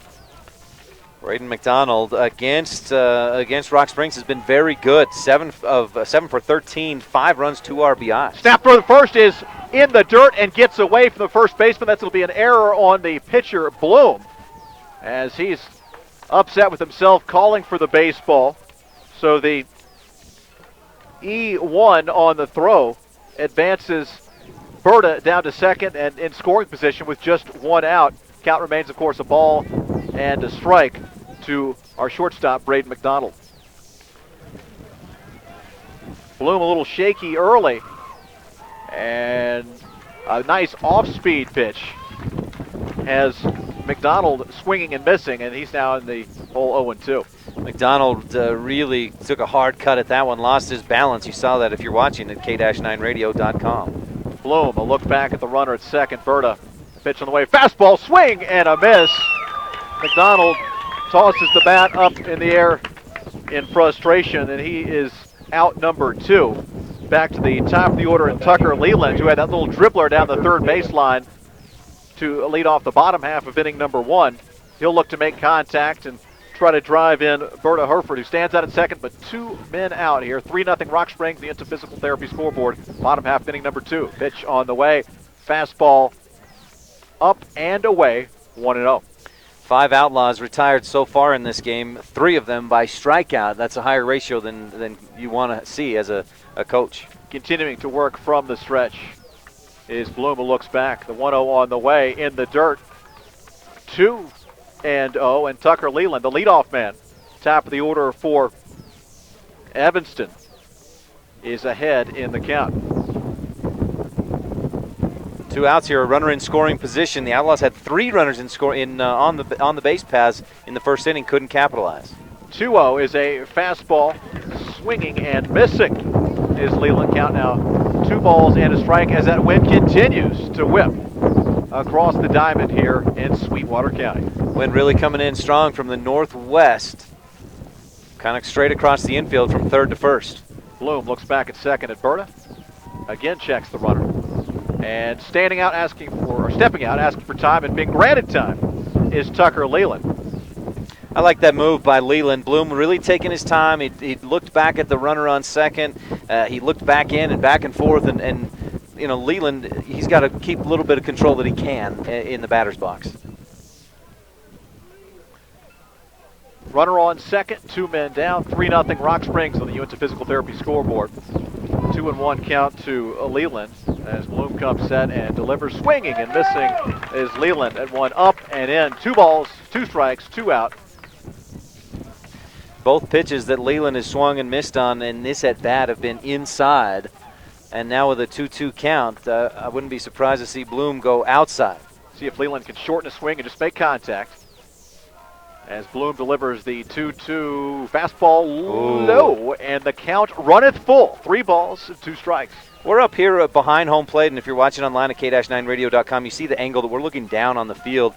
Braden McDonald against Rock Springs has been very good. 7 for 13, 5 runs, 2 RBI. Snap throw to first is in the dirt and gets away from the first baseman. That'll be an error on the pitcher, Bloom, as he's upset with himself, calling for the baseball. So the E1 on the throw advances Berta down to second and in scoring position with just 1 out. Count remains, of course, a ball and a strike to our shortstop, Braden McDonald. Bloom a little shaky early, and a nice off-speed pitch has McDonald swinging and missing, and he's now in the hole 0-2. McDonald really took a hard cut at that one, lost his balance. You saw that if you're watching at k-9radio.com. Bloom, a look back at the runner at second. Berta, pitch on the way, fastball, swing, and a miss. McDonald tosses the bat up in the air in frustration, and he is out number 2. Back to the top of the order, and Tucker Leland, who had that little dribbler down the third baseline to lead off the bottom half of inning number 1. He'll look to make contact and try to drive in Berta Herford, who stands out at second, but 2 men out here. 3-0 Rock Springs, the Instant Physical Therapy scoreboard. Bottom half inning number 2. Pitch on the way. Fastball up and away, 1-0. 5 Outlaws retired so far in this game, 3 of them by strikeout. That's a higher ratio than you want to see as a coach. Continuing to work from the stretch is Bloom, who looks back. The 1-0 on the way in the dirt. 2-0, and Tucker Leland, the leadoff man, top of the order for Evanston, is ahead in the count. 2 outs here, a runner in scoring position. The Outlaws had 3 runners in on the base paths in the first inning, couldn't capitalize. 2-0 is a fastball, swinging and missing. Is Leland count now 2 balls and a strike as that wind continues to whip across the diamond here in Sweetwater County. Wind really coming in strong from the northwest, kind of straight across the infield from third to first. Bloom looks back at second at Berta. Again checks the runner. And stepping out, asking for time and being granted time is Tucker Leland. I like that move by Leland. Bloom really taking his time. He looked back at the runner on second. He looked back in and back and forth. And you know, Leland, he's got to keep a little bit of control that he can in the batter's box. Runner on second, 2 men down, 3-0 Rock Springs on the Uinta Physical Therapy scoreboard. 2-1 count to Leland as Bloom comes set and delivers. Swinging and missing is Leland at 1 up and in. 2 balls, 2 strikes, 2 out. Both pitches that Leland has swung and missed on in this at-bat have been inside. And now with a 2-2 count, I wouldn't be surprised to see Bloom go outside. See if Leland can shorten a swing and just make contact. As Bloom delivers the 2-2 fastball low, and the count runneth full. 3 balls, 2 strikes. We're up here behind home plate, and if you're watching online at k-9radio.com, you see the angle that we're looking down on the field.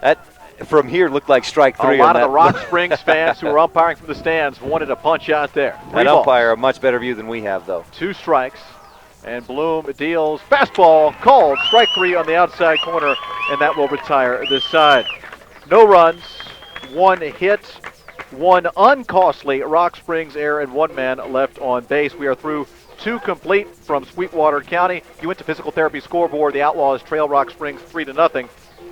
That, from here, looked like strike 3. A lot of the Rock Springs fans who are umpiring from the stands wanted a punch out there. That umpire, a much better view than we have, though. 2 strikes, and Bloom deals fastball called. Strike 3 on the outside corner, and that will retire this side. No runs. 1 hit, 1 uncostly Rock Springs error, and 1 man left on base. We are through 2 complete from Sweetwater County. You went to Physical Therapy scoreboard. The Outlaws trail Rock Springs 3-0.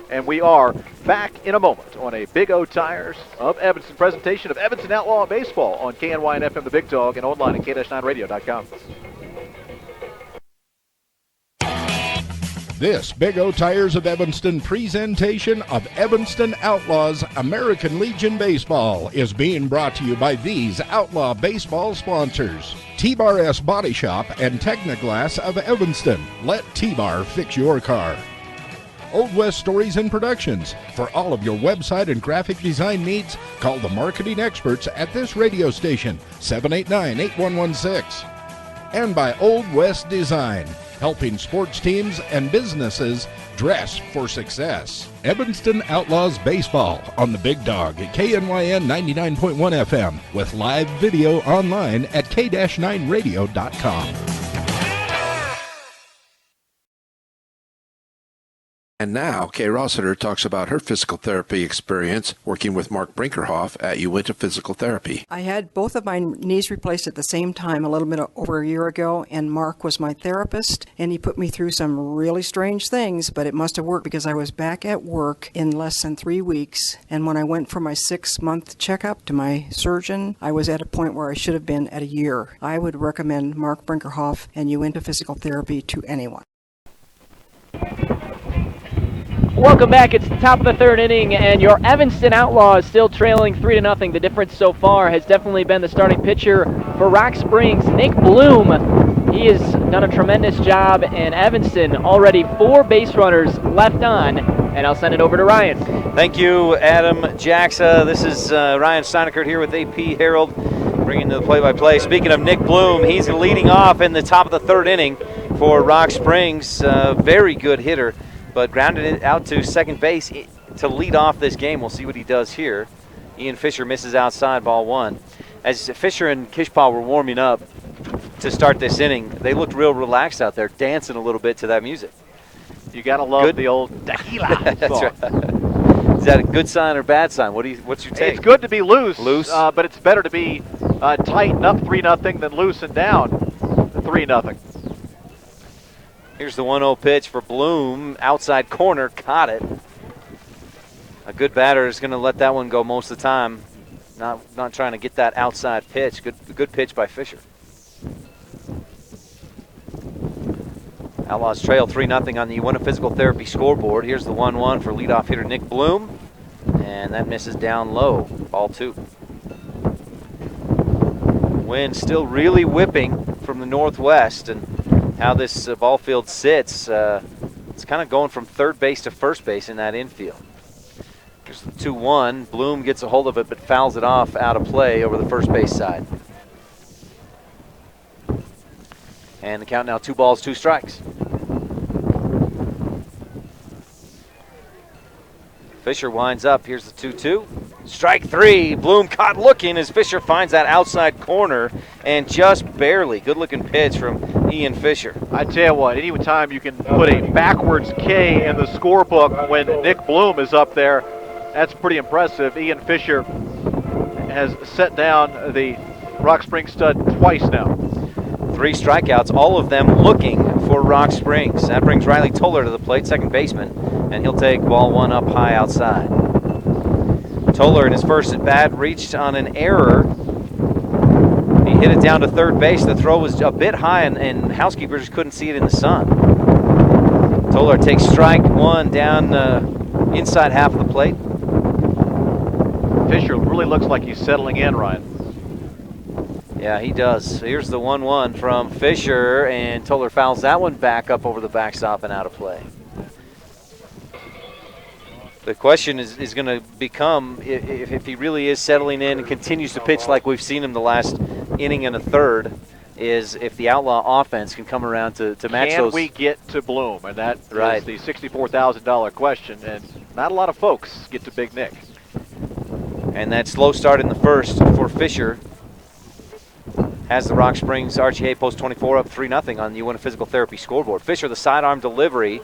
And we are back in a moment on a Big O Tires of Evanston presentation of Evanston Outlaw Baseball on KNY and FM The Big Dog and online at k-9radio.com. This Big O Tires of Evanston presentation of Evanston Outlaws American Legion Baseball is being brought to you by these Outlaw Baseball sponsors. T-Bar S Body Shop and Technoglass of Evanston. Let T-Bar fix your car. Old West Stories and Productions. For all of your website and graphic design needs, call the marketing experts at this radio station, 789-8116. And by Old West Design, helping sports teams and businesses dress for success. Evanston Outlaws Baseball on the Big Dog at KNYN 99.1 FM with live video online at k-9radio.com. And now, Kay Rossiter talks about her physical therapy experience working with Mark Brinkerhoff at Uinta Physical Therapy. I had both of my knees replaced at the same time a little bit over a year ago, and Mark was my therapist, and he put me through some really strange things, but it must have worked because I was back at work in less than 3 weeks, and when I went for my 6-month checkup to my surgeon, I was at a point where I should have been at a year. I would recommend Mark Brinkerhoff and Uinta Physical Therapy to anyone. Welcome back. It's the top of the 3rd inning, and your Evanston Outlaws still trailing 3-0. The difference so far has definitely been the starting pitcher for Rock Springs, Nick Bloom. He has done a tremendous job in Evanston. Already 4 base runners left on, and I'll send it over to Ryan. Thank you, Adam Jaxa. This is Ryan Steinekert here with AP Herald, bringing the play-by-play. Speaking of Nick Bloom, he's leading off in the top of the 3rd inning for Rock Springs. Very good hitter, but grounded it out to second base to lead off this game. We'll see what he does here. Ian Fisher misses outside, ball 1. As Fisher and Kishpaw were warming up to start this inning, they looked real relaxed out there, dancing a little bit to that music. You got to love the old tequila That's song. right. Is that a good sign or bad sign? What's your take? It's good to be loose. Loose? But it's better to be tighten up 3-0 than loose and down 3-0. Here's the 1-0 pitch for Bloom. Outside corner, caught it. A good batter is going to let that one go most of the time. Not trying to get that outside pitch. Good pitch by Fisher. Outlaws trail 3-0 on the Uinta Physical Therapy scoreboard. Here's the 1-1 for leadoff hitter Nick Bloom. And that misses down low. Ball 2. Wind still really whipping from the northwest, and how this ball field sits, it's kind of going from third base to first base in that infield. Here's the 2-1. Bloom gets a hold of it but fouls it off out of play over the first base side. And the count now 2 balls, 2 strikes. Fisher winds up. Here's the 2-2. Strike 3. Bloom caught looking as Fisher finds that outside corner and just barely. Good looking pitch from Ian Fisher. I tell you what, any time you can put a backwards K in the scorebook when Nick Bloom is up there, that's pretty impressive. Ian Fisher has set down the Rock Springs stud twice now. 3 strikeouts, all of them looking for Rock Springs. That brings Riley Toller to the plate, second baseman, and he'll take ball 1 up high outside. Toller in his first at bat reached on an error. He hit it down to third base. The throw was a bit high, and housekeepers couldn't see it in the sun. Toller takes strike one down inside half of the plate. Fisher really looks like he's settling in, Ryan. Yeah, he does. Here's the 1-1 from Fisher, and Toller fouls that one back up over the backstop and out of play. The question is going to become if he really is settling in and continues to pitch like we've seen him the last inning and a third, is if the Outlaw offense can come around to match those. Can we get to Bloom? And that right. is the $64,000 question, and not a lot of folks get to Big Nick. And that slow start in the first for Fisher has the Rock Springs Archie Hay Post 24 up 3-0 on the Uinta Physical Therapy scoreboard. Fisher, the sidearm delivery.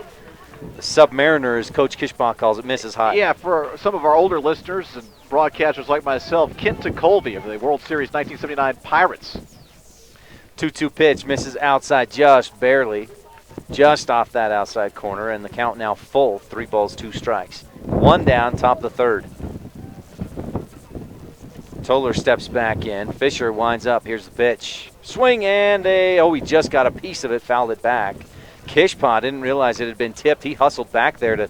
The Submariner, as Coach Kishbach calls it, misses high. Yeah, for some of our older listeners and broadcasters like myself, Kent Colby of the World Series 1979 Pirates. 2-2 pitch, misses outside just barely, just off that outside corner, and the count now full, 3 balls, 2 strikes. 1 down, top of the third. Toller steps back in. Fisher winds up. Here's the pitch. Swing and he just got a piece of it, fouled it back. Kishpa didn't realize it had been tipped. He hustled back there to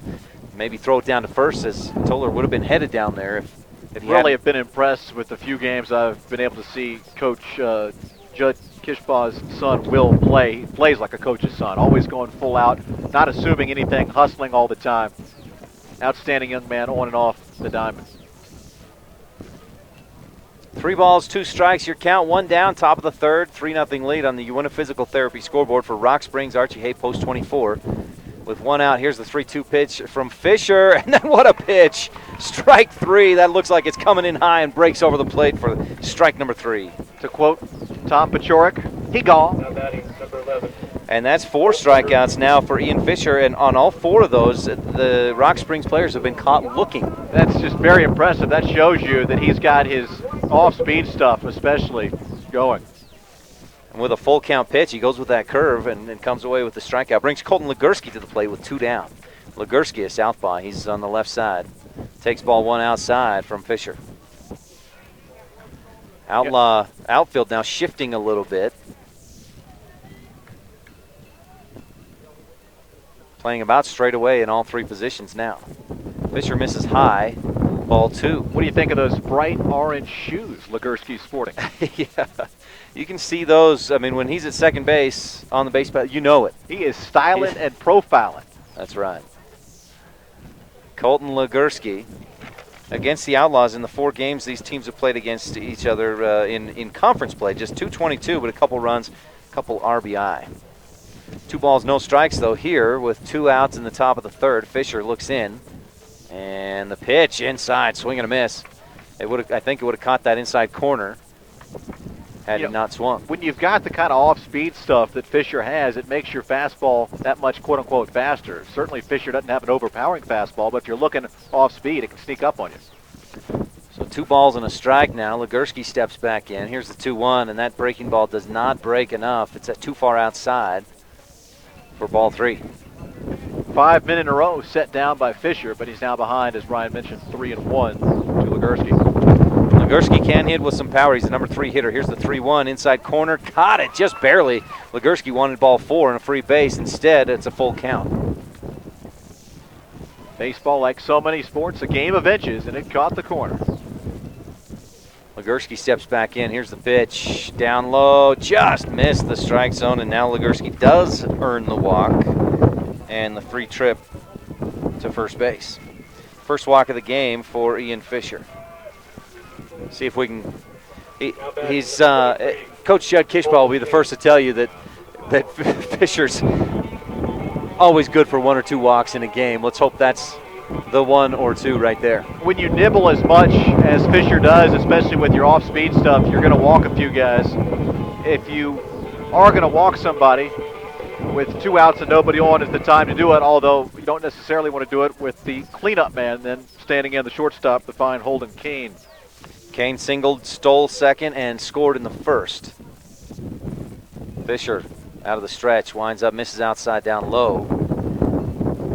maybe throw it down to first, as Toller would have been headed down there if he really have been impressed with the few games I've been able to see Coach Judd Kishpa's son Will play. He plays like a coach's son, always going full out, not assuming anything, hustling all the time. Outstanding young man on and off the diamond. 3 balls, 2 strikes, your count, 1 down, top of the third, 3-0 lead on the Uinta Physical Therapy scoreboard for Rock Springs Archie Hay Post 24. With 1 out, here's the 3-2 pitch from Fisher, and then what a pitch. Strike 3, that looks like it's coming in high and breaks over the plate for strike number 3. To quote Tom Paciorek, he gone. Now batting number 11. And that's 4 strikeouts now for Ian Fisher, and on all 4 of those, the Rock Springs players have been caught looking. That's just very impressive. That shows you that he's got his off-speed stuff especially going. And with a full count pitch, he goes with that curve and comes away with the strikeout. Brings Colton Legursky to the plate with 2 down. Legursky, a southpaw, he's on the left side. Takes ball 1 outside from Fisher. Outlaw outfield now shifting a little bit. Playing about straight away in all 3 positions now. Fisher misses high, ball 2. What do you think of those bright orange shoes Legursky's sporting? Yeah, you can see those. I mean, when he's at second base on the base path, you know it. He is styling and profiling. That's right. Colton Legursky against the Outlaws in the 4 games these teams have played against each other in conference play. Just 222, but a couple runs, a couple RBI. 2 balls, no strikes, though, here with 2 outs in the top of the third. Fisher looks in, and the pitch inside, swing and a miss. I think it would have caught that inside corner had it not swung. When you've got the kind of off-speed stuff that Fisher has, it makes your fastball that much, quote-unquote, faster. Certainly Fisher doesn't have an overpowering fastball, but if you're looking off-speed, it can sneak up on you. So 2 balls and a strike now. Legursky steps back in. Here's the 2-1, and that breaking ball does not break enough. It's too far outside for ball 3. 5 men in a row set down by Fisher, but he's now behind, as Ryan mentioned, 3-1 to Legursky. Legursky can hit with some power. He's the number 3 hitter. Here's the 3-1 inside corner. Caught it just barely. Legursky wanted ball 4 and a free base. Instead, it's a full count. Baseball, like so many sports, a game of inches, and it caught the corner. Legursky steps back in. Here's the pitch. Down low. Just missed the strike zone, and now Legursky does earn the walk and the free trip to first base. First walk of the game for Ian Fisher. See if we can. He's Coach Judd Kishbaugh will be the first to tell you that Fisher's always good for 1 or 2 walks in a game. Let's hope that's the 1 or 2 right there. When you nibble as much as Fisher does, especially with your off-speed stuff, you're going to walk a few guys. If you are going to walk somebody with 2 outs and nobody on, is the time to do it, although you don't necessarily want to do it with the cleanup man then standing in, the shortstop, the fine Holden Kane. Kane singled, stole second, and scored in the first. Fisher out of the stretch, winds up, misses outside down low.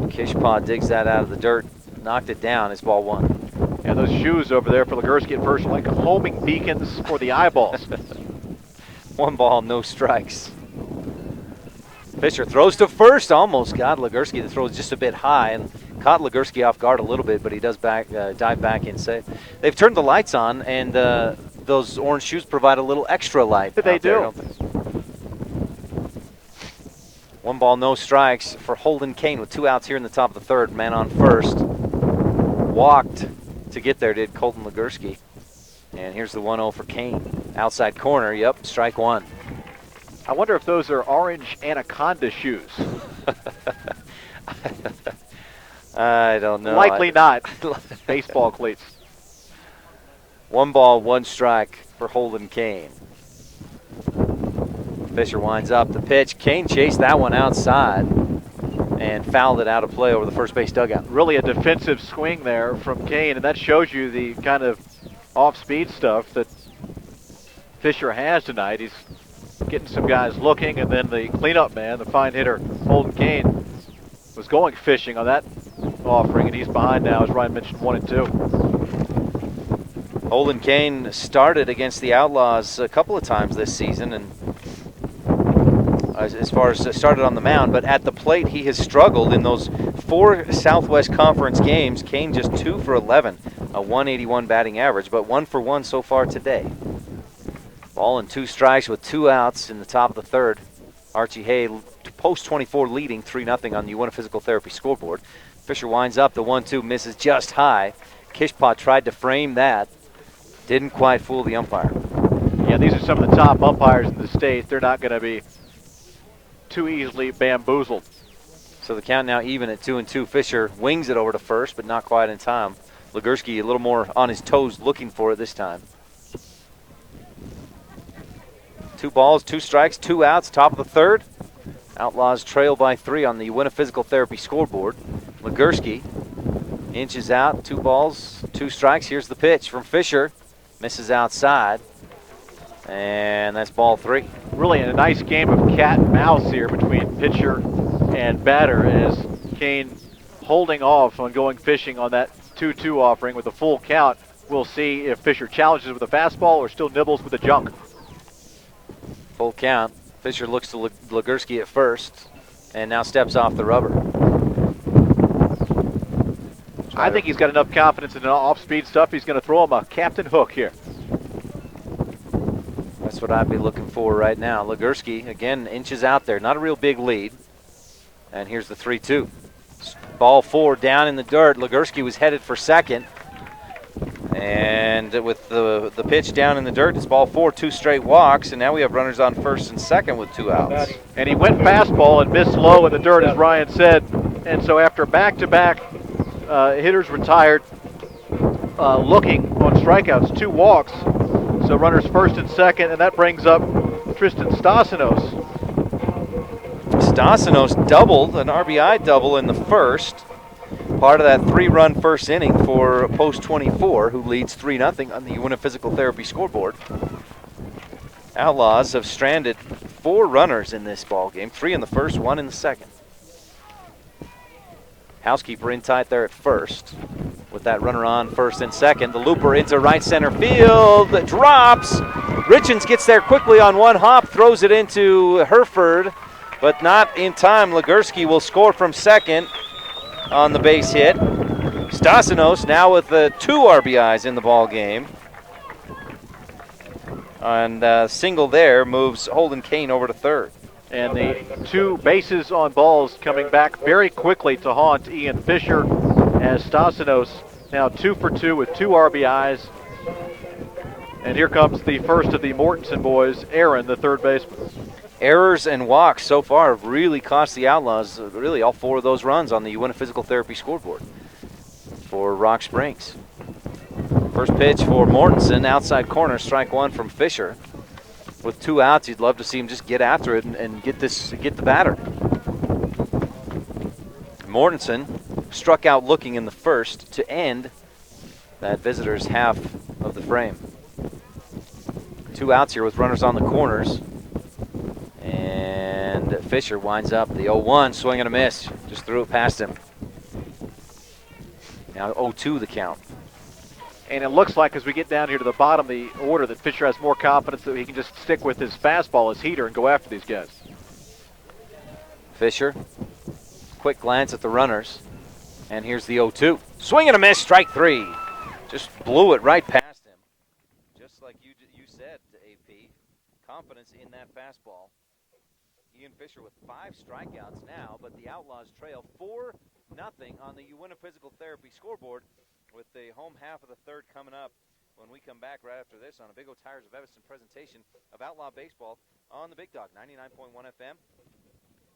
Kishpaw digs that out of the dirt, knocked it down. It's ball 1. And those shoes over there for Legursky at first are like homing beacons for the eyeballs. 1 ball, no strikes. Fisher throws to first, almost got Legursky. The throw is just a bit high and caught Legursky off guard a little bit, but he does dive back in safe. They've turned the lights on, and those orange shoes provide a little extra light. They do. There, don't they? 1 ball, no strikes for Holden Kane with 2 outs here in the top of the third. Man on first. Walked to get there, did Colton Legursky. And here's the 1-0 for Kane. Outside corner, yep, strike 1. I wonder if those are orange Anaconda shoes. I don't know. Likely not. Baseball cleats. 1 ball, 1 strike for Holden Kane. Fisher winds up the pitch. Kane chased that one outside and fouled it out of play over the first base dugout. Really a defensive swing there from Kane, and that shows you the kind of off-speed stuff that Fisher has tonight. He's getting some guys looking, and then the cleanup man, the fine hitter, Holden Kane, was going fishing on that offering, and he's behind now, as Ryan mentioned, 1 and 2. Holden Kane started against the Outlaws a couple of times this season, and as far as started on the mound, but at the plate he has struggled in those 4 Southwest Conference games. Kane just 2 for 11, a 181 batting average, but 1 for 1 so far today. Ball and 2 strikes with 2 outs in the top of the third. Archie Hay, post 24, leading 3-0 on the UNO Physical Therapy scoreboard. Fisher winds up, the 1-2 misses just high. Kishpat tried to frame that. Didn't quite fool the umpire. Yeah, these are some of the top umpires in the state. They're not going to be too easily bamboozled. So the count now even at 2-2. Fisher wings it over to first, but not quite in time. Legursky a little more on his toes looking for it this time. 2 balls, 2 strikes, 2 outs, top of the third. Outlaws trail by 3 on the UNO Physical Therapy scoreboard. Legursky inches out, 2 balls, 2 strikes. Here's the pitch from Fisher. Misses outside. And that's ball 3. Really a nice game of cat and mouse here between pitcher and batter, as Kane holding off on going fishing on that 2-2 offering with a full count. We'll see if Fisher challenges with a fastball or still nibbles with a junk. Full count. Fisher looks to Legursky at first and now steps off the rubber. I think he's got enough confidence in the off-speed stuff. He's going to throw him a captain hook here. That's what I'd be looking for right now. Legursky, again, inches out there. Not a real big lead. And here's the 3-2. Ball 4 down in the dirt. Legursky was headed for second. And with the pitch down in the dirt, it's ball 4, 2 straight walks. And now we have runners on first and second with 2 outs. And he went fastball and missed low in the dirt, as Ryan said. And so after back-to-back hitters retired, looking on strikeouts, 2 walks. So runners first and second, and that brings up Tristan Stassinos. Stassinos doubled, an RBI double in the first. Part of that 3-run first inning for post 24, who leads 3-0 on the UNO Physical Therapy scoreboard. Outlaws have stranded 4 runners in this ball game, 3 in the first, 1 in the second. Housekeeper in tight there at first. With that runner on first and second, the looper into right center field, drops. Richens gets there quickly on 1 hop, throws it into Hereford, but not in time. Legursky will score from second on the base hit. Stassinos now with 2 RBIs in the ball game. And single there moves Holden Kane over to third. And the 2 bases on balls coming back very quickly to haunt Ian Fisher, as Stassinos now 2 for 2 with 2 RBIs. And here comes the first of the Mortensen boys, Aaron, the third baseman. Errors and walks so far have really cost the Outlaws, really all 4 of those runs on the UNO Physical Therapy scoreboard for Rock Springs. First pitch for Mortensen, outside corner, strike 1 from Fisher. With 2 outs, you'd love to see him just get after it and get the batter. Mortensen struck out looking in the first to end that visitor's half of the frame. 2 outs here with runners on the corners. And Fisher winds up the 0-1, swing and a miss. Just threw it past him. Now 0-2 the count. And it looks like as we get down here to the bottom of the order that Fisher has more confidence that he can just stick with his fastball, his heater, and go after these guys. Fisher, quick glance at the runners. And here's the 0-2. Swing and a miss, strike 3. Just blew it right past him. Just like you said, AP. Confidence in that fastball. Ian Fisher with 5 strikeouts now, but the Outlaws trail 4-0 on the Uinta Physical Therapy scoreboard with the home half of the third coming up when we come back right after this on a Big O Tires of Evanston presentation of Outlaw Baseball on the Big Dog 99.1 FM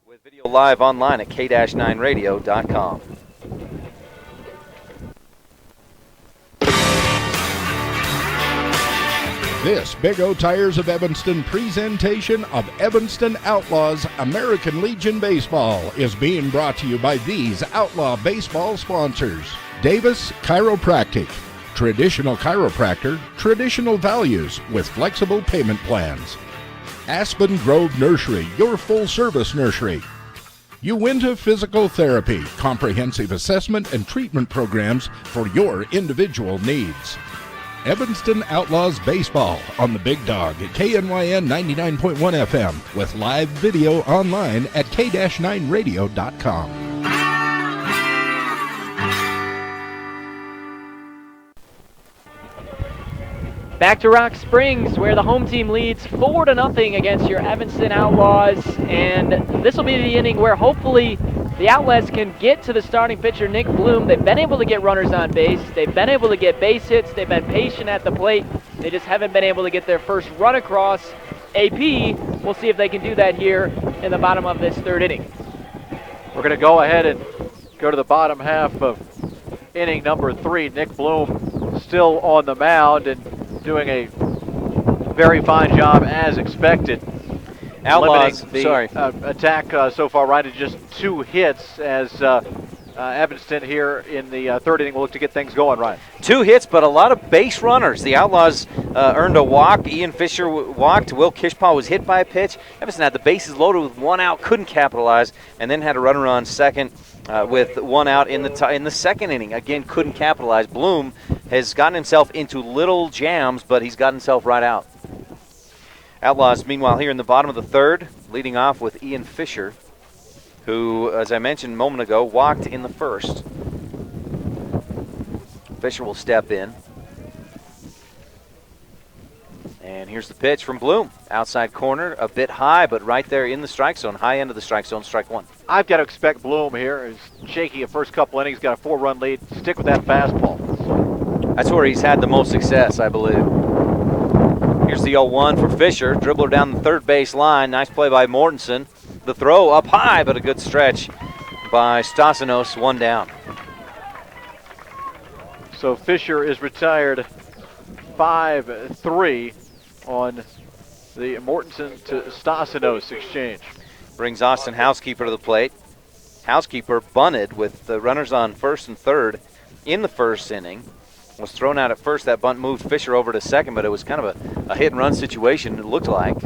with video live online at k-9radio.com. This Big O Tires of Evanston presentation of Evanston Outlaws American Legion Baseball is being brought to you by these Outlaw Baseball sponsors. Davis Chiropractic, traditional chiropractor, traditional values with flexible payment plans. Aspen Grove Nursery, your full-service nursery. Uinta Physical Therapy, comprehensive assessment and treatment programs for your individual needs. Evanston Outlaws Baseball on the Big Dog at KNYN 99.1 FM with live video online at k-9radio.com. Back to Rock Springs, where the home team leads 4-0 against your Evanston Outlaws. And this will be the inning where hopefully the Outlaws can get to the starting pitcher, Nick Bloom. They've been able to get runners on base. They've been able to get base hits. They've been patient at the plate. They just haven't been able to get their first run across. AP, we'll see if they can do that here in the bottom of this third inning. We're going to go ahead and go to the bottom half of inning number 3. Nick Bloom still on the mound and doing a very fine job as expected. Outlaws, attack so far right at just 2 hits as Evanston here in the third inning will look to get things going, Ryan. 2 hits, but a lot of base runners. The Outlaws earned a walk. Ian Fisher walked. Will Kishpaw was hit by a pitch. Evanston had the bases loaded with 1 out, couldn't capitalize, and then had a runner on second with 1 out in the second inning. Again, couldn't capitalize. Bloom has gotten himself into little jams, but he's got himself right out. Outlaws, meanwhile, here in the bottom of the third, leading off with Ian Fisher, who, as I mentioned a moment ago, walked in the first. Fisher will step in. And here's the pitch from Bloom. Outside corner, a bit high, but right there in the strike zone, high end of the strike zone, strike 1. I've got to expect Bloom here. He's shaky a first couple innings, got a 4-run lead. Stick with that fastball. That's where he's had the most success, I believe. Here's the 0-1 for Fisher. Dribbler down the third base line. Nice play by Mortensen. The throw up high, but a good stretch by Stasinos, 1 down. So Fisher is retired 5-3 on the Mortensen to Stasinos exchange. Brings Austin Housekeeper to the plate. Housekeeper bunted with the runners on first and third in the first inning. Was thrown out at first. That bunt moved Fisher over to second, but it was kind of a hit-and-run situation, it looked like.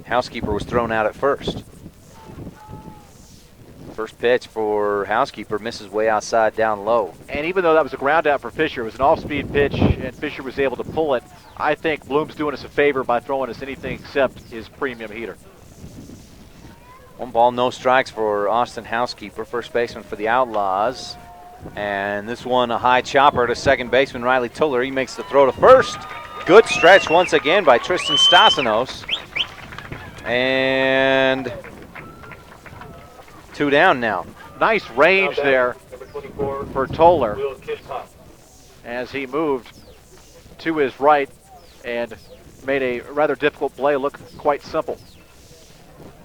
Housekeeper was thrown out at first. First pitch for Housekeeper misses way outside down low. And even though that was a ground out for Fisher, it was an off-speed pitch, and Fisher was able to pull it. I think Bloom's doing us a favor by throwing us anything except his premium heater. 1 ball, no strikes for Austin Housekeeper, first baseman for the Outlaws. And this one, a high chopper to second baseman Riley Tuller. He makes the throw to first. Good stretch once again by Tristan Stasinos. And 2 down now. Nice range there for Toller as he moved to his right and made a rather difficult play look quite simple.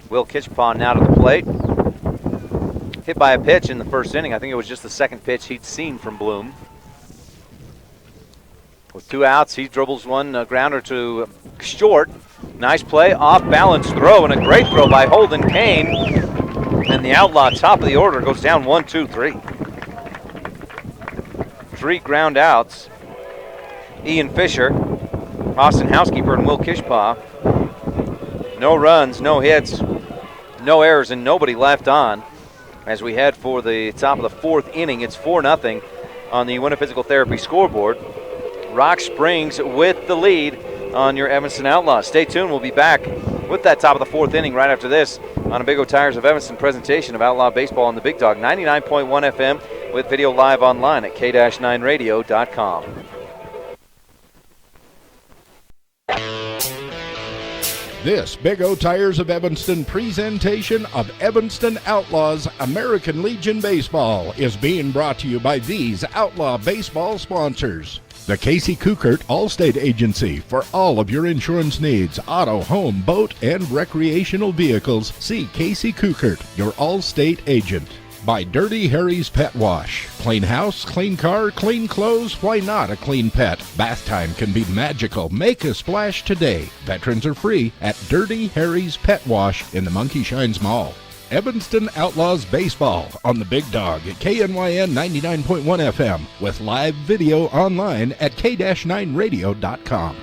Will Kitchpaw now to the plate. Hit by a pitch in the first inning. I think it was just the second pitch he'd seen from Bloom. With 2 outs, he dribbles one grounder to short. Nice play, off-balance throw, and a great throw by Holden Kane. And the Outlaw, top of the order, goes down 1, 2, 3. 3 ground outs. Ian Fisher, Austin Housekeeper, and Will Kishpaw. No runs, no hits, no errors, and nobody left on. As we head for the top of the 4th inning, it's 4-0 on the Uinta Physical Therapy scoreboard. Rock Springs with the lead on your Evanston Outlaws. Stay tuned. We'll be back with that top of the fourth inning right after this on a Big O Tires of Evanston presentation of Outlaw Baseball on the Big Dog 99.1 FM with video live online at k-9radio.com. This Big O Tires of Evanston presentation of Evanston Outlaws American Legion Baseball is being brought to you by these Outlaw Baseball sponsors. The Casey Kukert Allstate Agency for all of your insurance needs, auto, home, boat, and recreational vehicles. See Casey Kukert, your Allstate agent. By Dirty Harry's Pet Wash. Clean house, clean car, clean clothes, why not a clean pet? Bath time can be magical. Make a splash today. Veterans are free at Dirty Harry's Pet Wash in the Monkey Shines Mall. Evanston Outlaws Baseball on the Big Dog at KNYN 99.1 FM with live video online at k-9radio.com.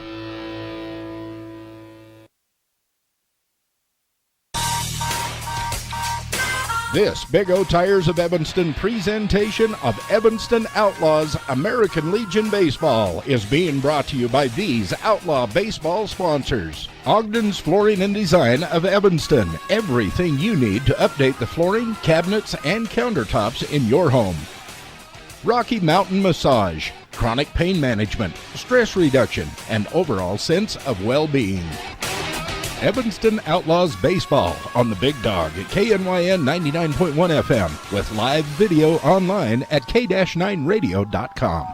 This Big O Tires of Evanston presentation of Evanston Outlaws American Legion Baseball is being brought to you by these Outlaw Baseball sponsors. Ogden's Flooring and Design of Evanston. Everything you need to update the flooring, cabinets, and countertops in your home. Rocky Mountain Massage. Chronic pain management, stress reduction, and overall sense of well-being. Evanston Outlaws Baseball on the Big Dog at KNYN 99.1 FM with live video online at k-9radio.com.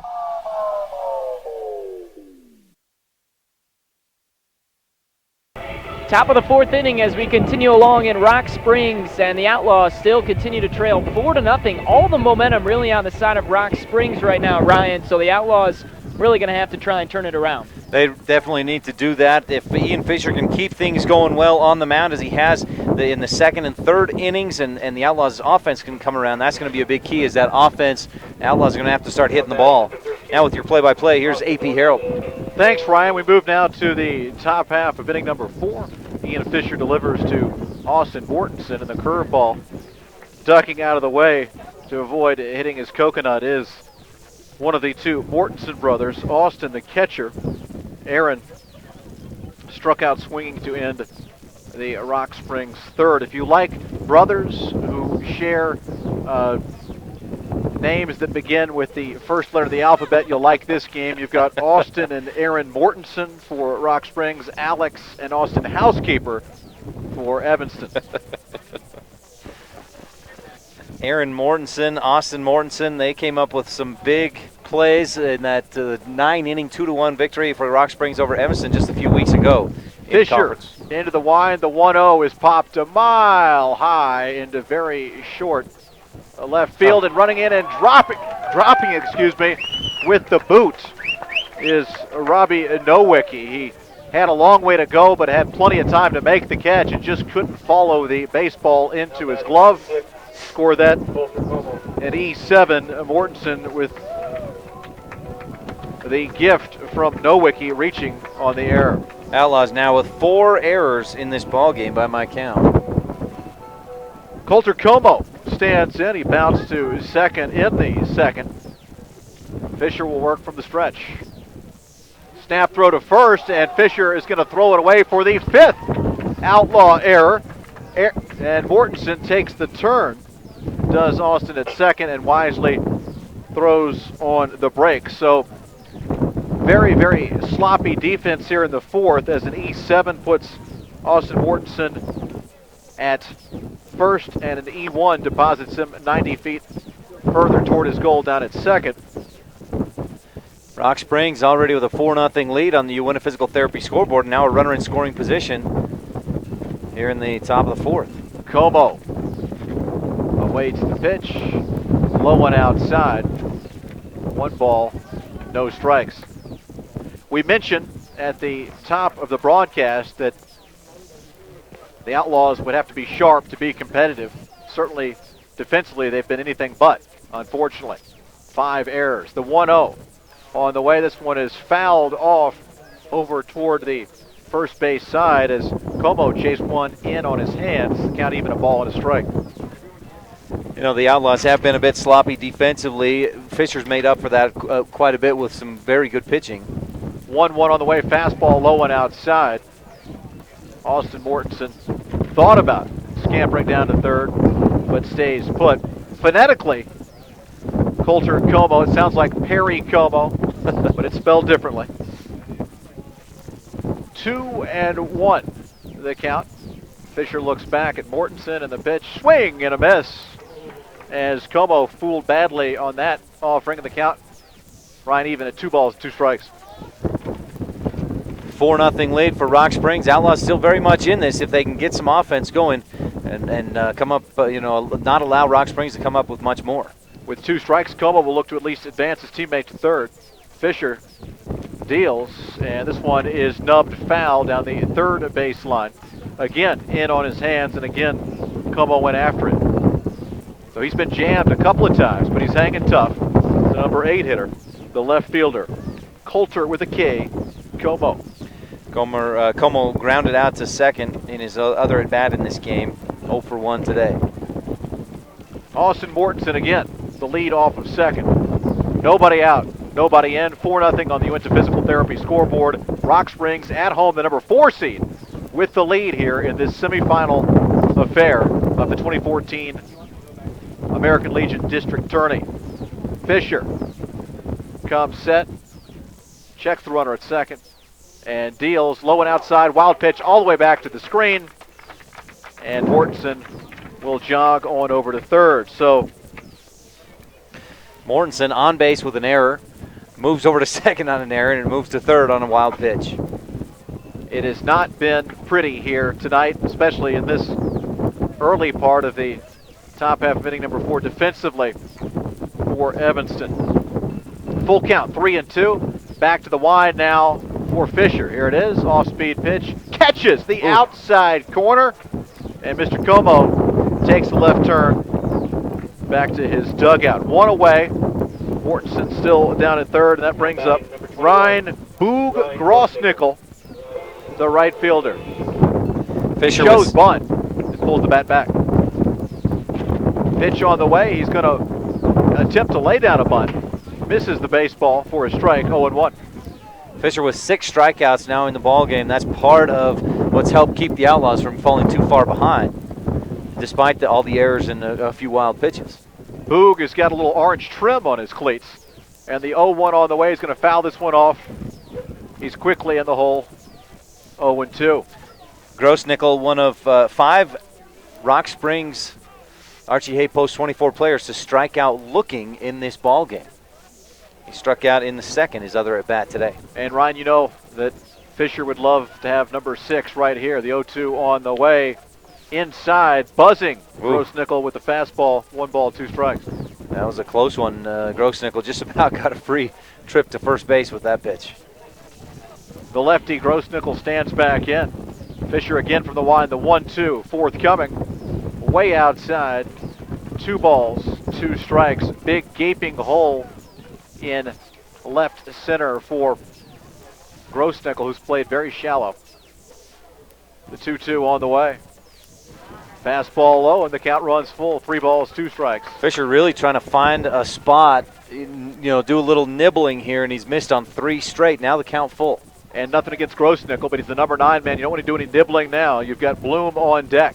Top of the fourth inning as we continue along in Rock Springs, and the Outlaws still continue to trail 4-0. All the momentum really on the side of Rock Springs right now, Ryan, so the Outlaws really going to have to try and turn it around. They definitely need to do that. If Ian Fisher can keep things going well on the mound as he has in the second and third innings, and the Outlaws' offense can come around, that's going to be a big key. Is that offense, the Outlaws are going to have to start hitting the ball. Now with your play-by-play, here's AP Harold. Thanks, Ryan. We move now to the top half of inning number 4. Ian Fisher delivers to Austin Mortensen, and the curveball ducking out of the way to avoid hitting his coconut is one of the two Mortensen brothers. Austin, the catcher. Aaron struck out swinging to end the Rock Springs third. If you like brothers who share names that begin with the first letter of the alphabet, you'll like this game. You've got Austin and Aaron Mortensen for Rock Springs, Alex and Austin Housekeeper for Evanston. Aaron Mortensen, Austin Mortensen, they came up with some big plays in that 9-inning 2-1 victory for Rock Springs over Evanston just a few weeks ago. Fisher into the wind. The 1-0 is popped a mile high into very short left field, and running in and dropping, with the boot is Robbie Nowicki. He had a long way to go, but had plenty of time to make the catch and just couldn't follow the baseball into his glove. Score that at E7. Mortensen with the gift from Nowicki reaching on the error. Outlaws now with 4 errors in this ball game by my count. Coulter Como stands in. He bounced to second in the second. Fisher will work from the stretch. Snap throw to first, and Fisher is going to throw it away for the 5th Outlaw error. And Mortensen takes the turn. Does Austin at second and wisely throws on the break. So very, very sloppy defense here in the 4th as an E7 puts Austin Mortensen at first, and an E1 deposits him 90 feet further toward his goal down at second. Rock Springs already with a 4-0 lead on the Uinta Physical Therapy scoreboard, and now a runner in scoring position here in the top of the 4th. Como awaits the pitch. Low one outside. 1 ball, no strikes. We mentioned at the top of the broadcast that the Outlaws would have to be sharp to be competitive. Certainly defensively they've been anything but, unfortunately. 5 errors. The 1-0 on the way. This one is fouled off over toward the first base side as Como chased one in on his hands. Count even, a ball and a strike. You know, the Outlaws have been a bit sloppy defensively. Fisher's made up for that quite a bit with some very good pitching. 1-1 on the way, fastball low and outside. Austin Mortensen thought about scampering down to third, but stays put. Phonetically, Coulter Como, it sounds like Perry Como, but it's spelled differently. 2-1 the count. Fisher looks back at Mortensen and the pitch, swing and a miss. As Como fooled badly on that offering of the count. Ryan even at 2 balls, 2 strikes. 4-0 lead for Rock Springs. Outlaws still very much in this if they can get some offense going and come up, not allow Rock Springs to come up with much more. With 2 strikes, Como will look to at least advance his teammate to third. Fisher deals, and this one is nubbed foul down the third baseline. Again, in on his hands, and again, Como went after it. So he's been jammed a couple of times, but he's hanging tough. The number 8 hitter, the left fielder. Coulter with a K, Como. Como grounded out to second in his other at-bat in this game. 0 for 1 today. Austin Mortensen again, the lead off of second. Nobody out, nobody in. 4-0 on the Uinta Physical Therapy scoreboard. Rock Springs at home, the number 4 seed, with the lead here in this semifinal affair of the 2014 American Legion District Tourney. Fisher comes set, checks the runner at second, and deals low and outside, wild pitch all the way back to the screen, and Mortensen will jog on over to third. So Mortensen on base with an error, moves over to second on an error, and moves to third on a wild pitch. It has not been pretty here tonight, especially in this early part of the top half of inning number 4 defensively for Evanston. Full count, 3-2. Back to the wide now for Fisher. Here it is, off-speed pitch. Catches the outside corner, and Mr. Como takes the left turn back to his dugout. 1 away. Mortensen still down at third, and that brings up Ryan Boog Grossnickel, the right fielder. Fisher shows bunt and pulls the bat back. Pitch on the way. He's going to attempt to lay down a bunt. Misses the baseball for a strike, 0-1. Fisher with 6 strikeouts now in the ball game. That's part of what's helped keep the Outlaws from falling too far behind, despite all the errors and a few wild pitches. Boog has got a little orange trim on his cleats, and the 0-1 on the way is going to foul this one off. He's quickly in the hole, 0-2. Grossnickel, one of 5 Rock Springs Archie Hay Post 24 players to strike out looking in this ball game. He struck out in the second, his other at-bat today. And Ryan, you know that Fisher would love to have number 6 right here. The 0-2 on the way. Inside, buzzing. Grossnickel with the fastball. 1 ball, 2 strikes. That was a close one. Grossnickel just about got a free trip to first base with that pitch. The lefty, Grossnickel, stands back in. Fisher again from the wide, the 1-2, forthcoming. Way outside, 2 balls, 2 strikes. Big gaping hole in left center for Grossnickel, who's played very shallow. The 2-2 on the way. Fastball low, and the count runs full. 3 balls, 2 strikes. Fisher really trying to find a spot, do a little nibbling here, and he's missed on 3 straight. Now the count full. And nothing against Grossnickel, but he's the number 9 man. You don't want to do any nibbling now. You've got Bloom on deck.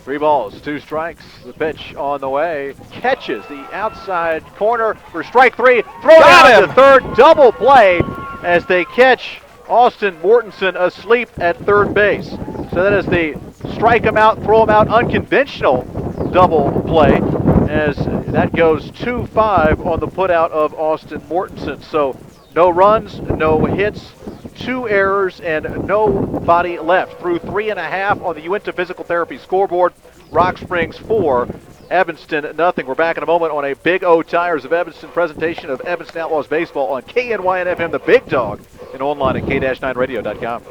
3 balls, 2 strikes. The pitch on the way. Catches the outside corner for strike 3. Throw out to third. Double play as they catch Austin Mortensen asleep at third base. So that is the strike him out, throw him out, unconventional double play, as that goes 2-5 on the putout of Austin Mortensen. So no runs, no hits, 2 errors, and nobody left. Through 3.5 on the Uinta Physical Therapy scoreboard. Rock Springs 4, Evanston nothing. We're back in a moment on a Big O Tires of Evanston presentation of Evanston Outlaws baseball on KNYN FM, the Big Dog, and online at k-9radio.com.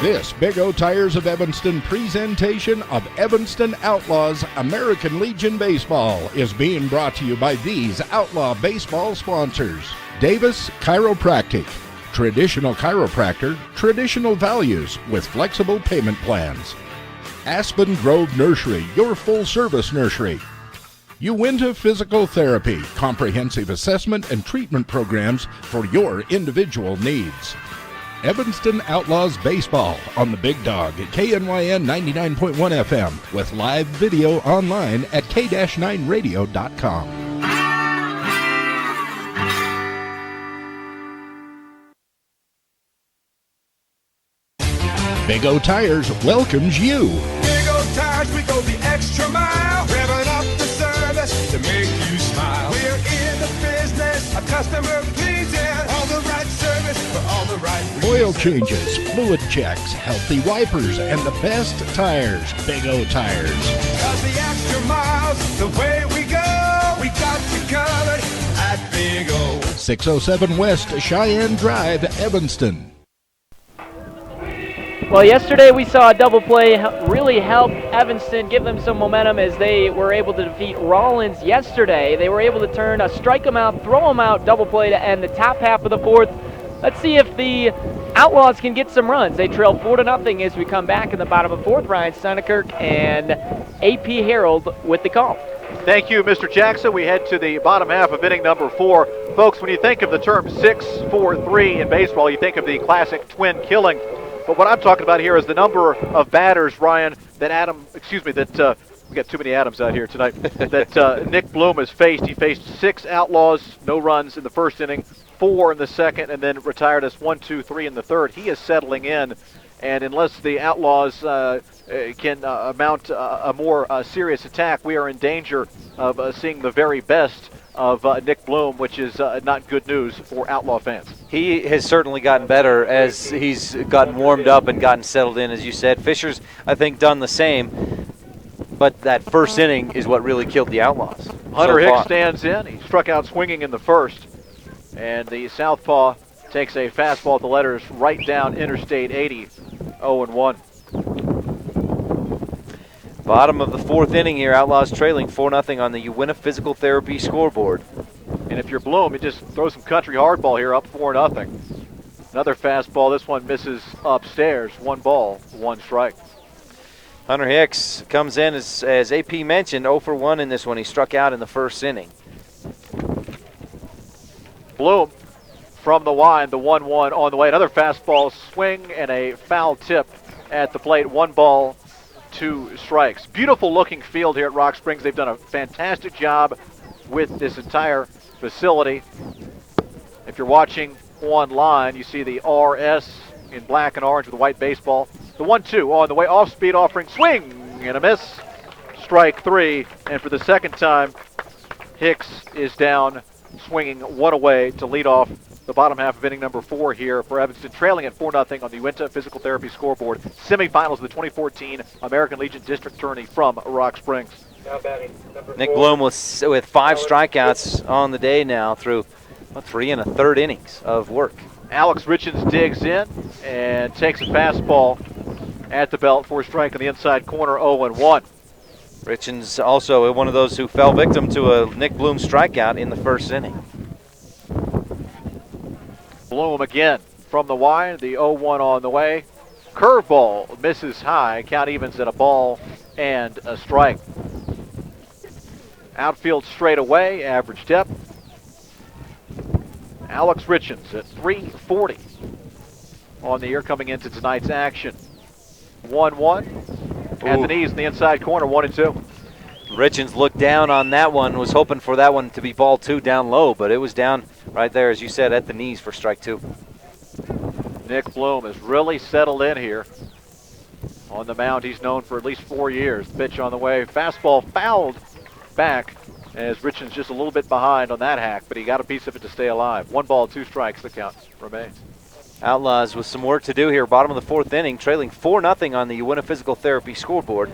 This Big O Tires of Evanston presentation of Evanston Outlaws American Legion Baseball is being brought to you by these Outlaw baseball sponsors. Davis Chiropractic. Traditional chiropractor, traditional values with flexible payment plans. Aspen Grove Nursery, your full-service nursery. Uinta Physical Therapy, comprehensive assessment and treatment programs for your individual needs. Evanston Outlaws Baseball on the Big Dog at KNYN 99.1 FM with live video online at k-9radio.com. Big O Tires welcomes you. Big O Tires, we go the extra mile, revving up the service to make you smile. We're in the business of customer pleasing, all the right service for all the right reasons. Oil changes, fluid checks, healthy wipers, and the best tires. Big O Tires. 'Cause the extra miles, the way we go, we got you covered at Big O. 607 West Cheyenne Drive, Evanston. Well, yesterday we saw a double play really help Evanston, give them some momentum as they were able to defeat Rollins yesterday. They were able to turn a strike them out, throw them out double play to end the top half of the fourth. Let's see if the Outlaws can get some runs. They trail 4-0 as we come back in the bottom of the fourth. Ryan Steinekirk and AP Harold with the call. Thank you, Mr. Jackson. We head to the bottom half of inning number 4. Folks, when you think of the term 6-4-3 in baseball, you think of the classic twin killing. But what I'm talking about here is the number of batters, Ryan, we got too many Adams out here tonight, that Nick Bloom has faced. He faced 6 Outlaws, no runs in the first inning, 4 in the second, and then retired as 1, 2, 3 in the third. He is settling in, and unless the Outlaws can mount a more serious attack, we are in danger of seeing the very best of Nick Bloom, which is not good news for Outlaw fans. He has certainly gotten better as he's gotten warmed up and gotten settled in, as you said. Fisher's, I think, done the same, but that first inning is what really killed the Outlaws. Hunter Hicks stands in. He struck out swinging in the first, and the southpaw takes a fastball at the letters right down Interstate 80, 0-1. Bottom of the fourth inning here, Outlaws trailing 4-0 on the Uinta Physical Therapy scoreboard. And if you're Bloom, you just throw some country hardball here, up 4-0. Another fastball. This one misses upstairs. 1 ball, 1 strike. Hunter Hicks comes in, as AP mentioned, 0 for 1 in this one. He struck out in the first inning. Bloom from the line, the 1-1 on the way. Another fastball swing and a foul tip at the plate. 1 ball, 2 strikes. Beautiful looking field here at Rock Springs. They've done a fantastic job with this entire facility. If you're watching online, you see the RS in black and orange with a white baseball. The 1-2 on the way, off speed offering, swing and a miss. Strike 3, and for the second time, Hicks is down, swinging 1 away to lead off the bottom half of inning number 4 here for Evanston, trailing at 4-0 on the Uinta Physical Therapy scoreboard. Semifinals of the 2014 American Legion District Tourney from Rock Springs. Now batting Nick Bloom with 5 strikeouts on the day now through 3 1/3 innings of work. Alex Richens digs in and takes a fastball at the belt for a strike in the inside corner, 0-1. Richens also one of those who fell victim to a Nick Bloom strikeout in the first inning. Bloom again from the wide, the 0-1 on the way. Curveball misses high. Count evens at a ball and a strike. Outfield straight away, average depth. Alex Richens at 340 on the year coming into tonight's action. 1-1. At the knees in the inside corner, 1-2. Richens looked down on that one, was hoping for that one to be ball 2 down low, but it was down right there, as you said, at the knees for strike 2. Nick Bloom has really settled in here on the mound. He's known for at least 4 years. Pitch on the way. Fastball fouled back as Richens just a little bit behind on that hack, but he got a piece of it to stay alive. 1 ball, 2 strikes, the count remains. Outlaws with some work to do here. Bottom of the fourth inning, trailing 4-0 on the Uinta Physical Therapy scoreboard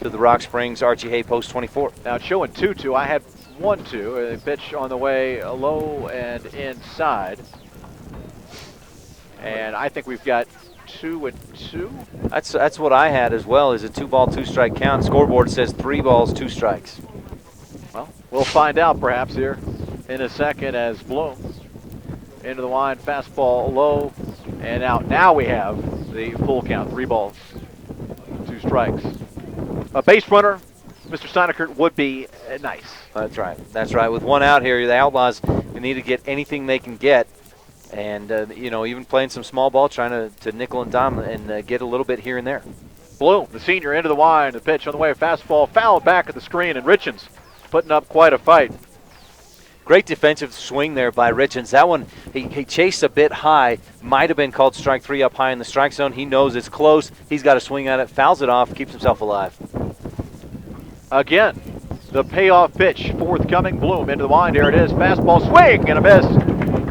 to the Rock Springs Archie Hay Post 24. Now it's showing 2-2. I had 1-2. A pitch on the way, low and inside. And I think we've got 2-2. That's what I had as well, is a 2 ball, 2 strike count. Scoreboard says 3 balls, 2 strikes. Well, we'll find out perhaps here in a second as Bloom into the line, fastball low and out. Now we have the full count, 3 balls, 2 strikes. a base runner, Mr. Steinekert, would be nice. That's right. That's right. With one out here, the Outlaws need to get anything they can get. And, even playing some small ball, trying to nickel and dime and get a little bit here and there. Bloom, the senior, into the wind. The pitch on the way, fastball, fouled back at the screen, and Richens putting up quite a fight. Great defensive swing there by Richens. That one, he chased a bit high. Might have been called strike 3 up high in the strike zone. He knows it's close. He's got to swing at it, fouls it off, keeps himself alive. Again, the payoff pitch forthcoming. Bloom into the wind. There it is. Fastball swing and a miss.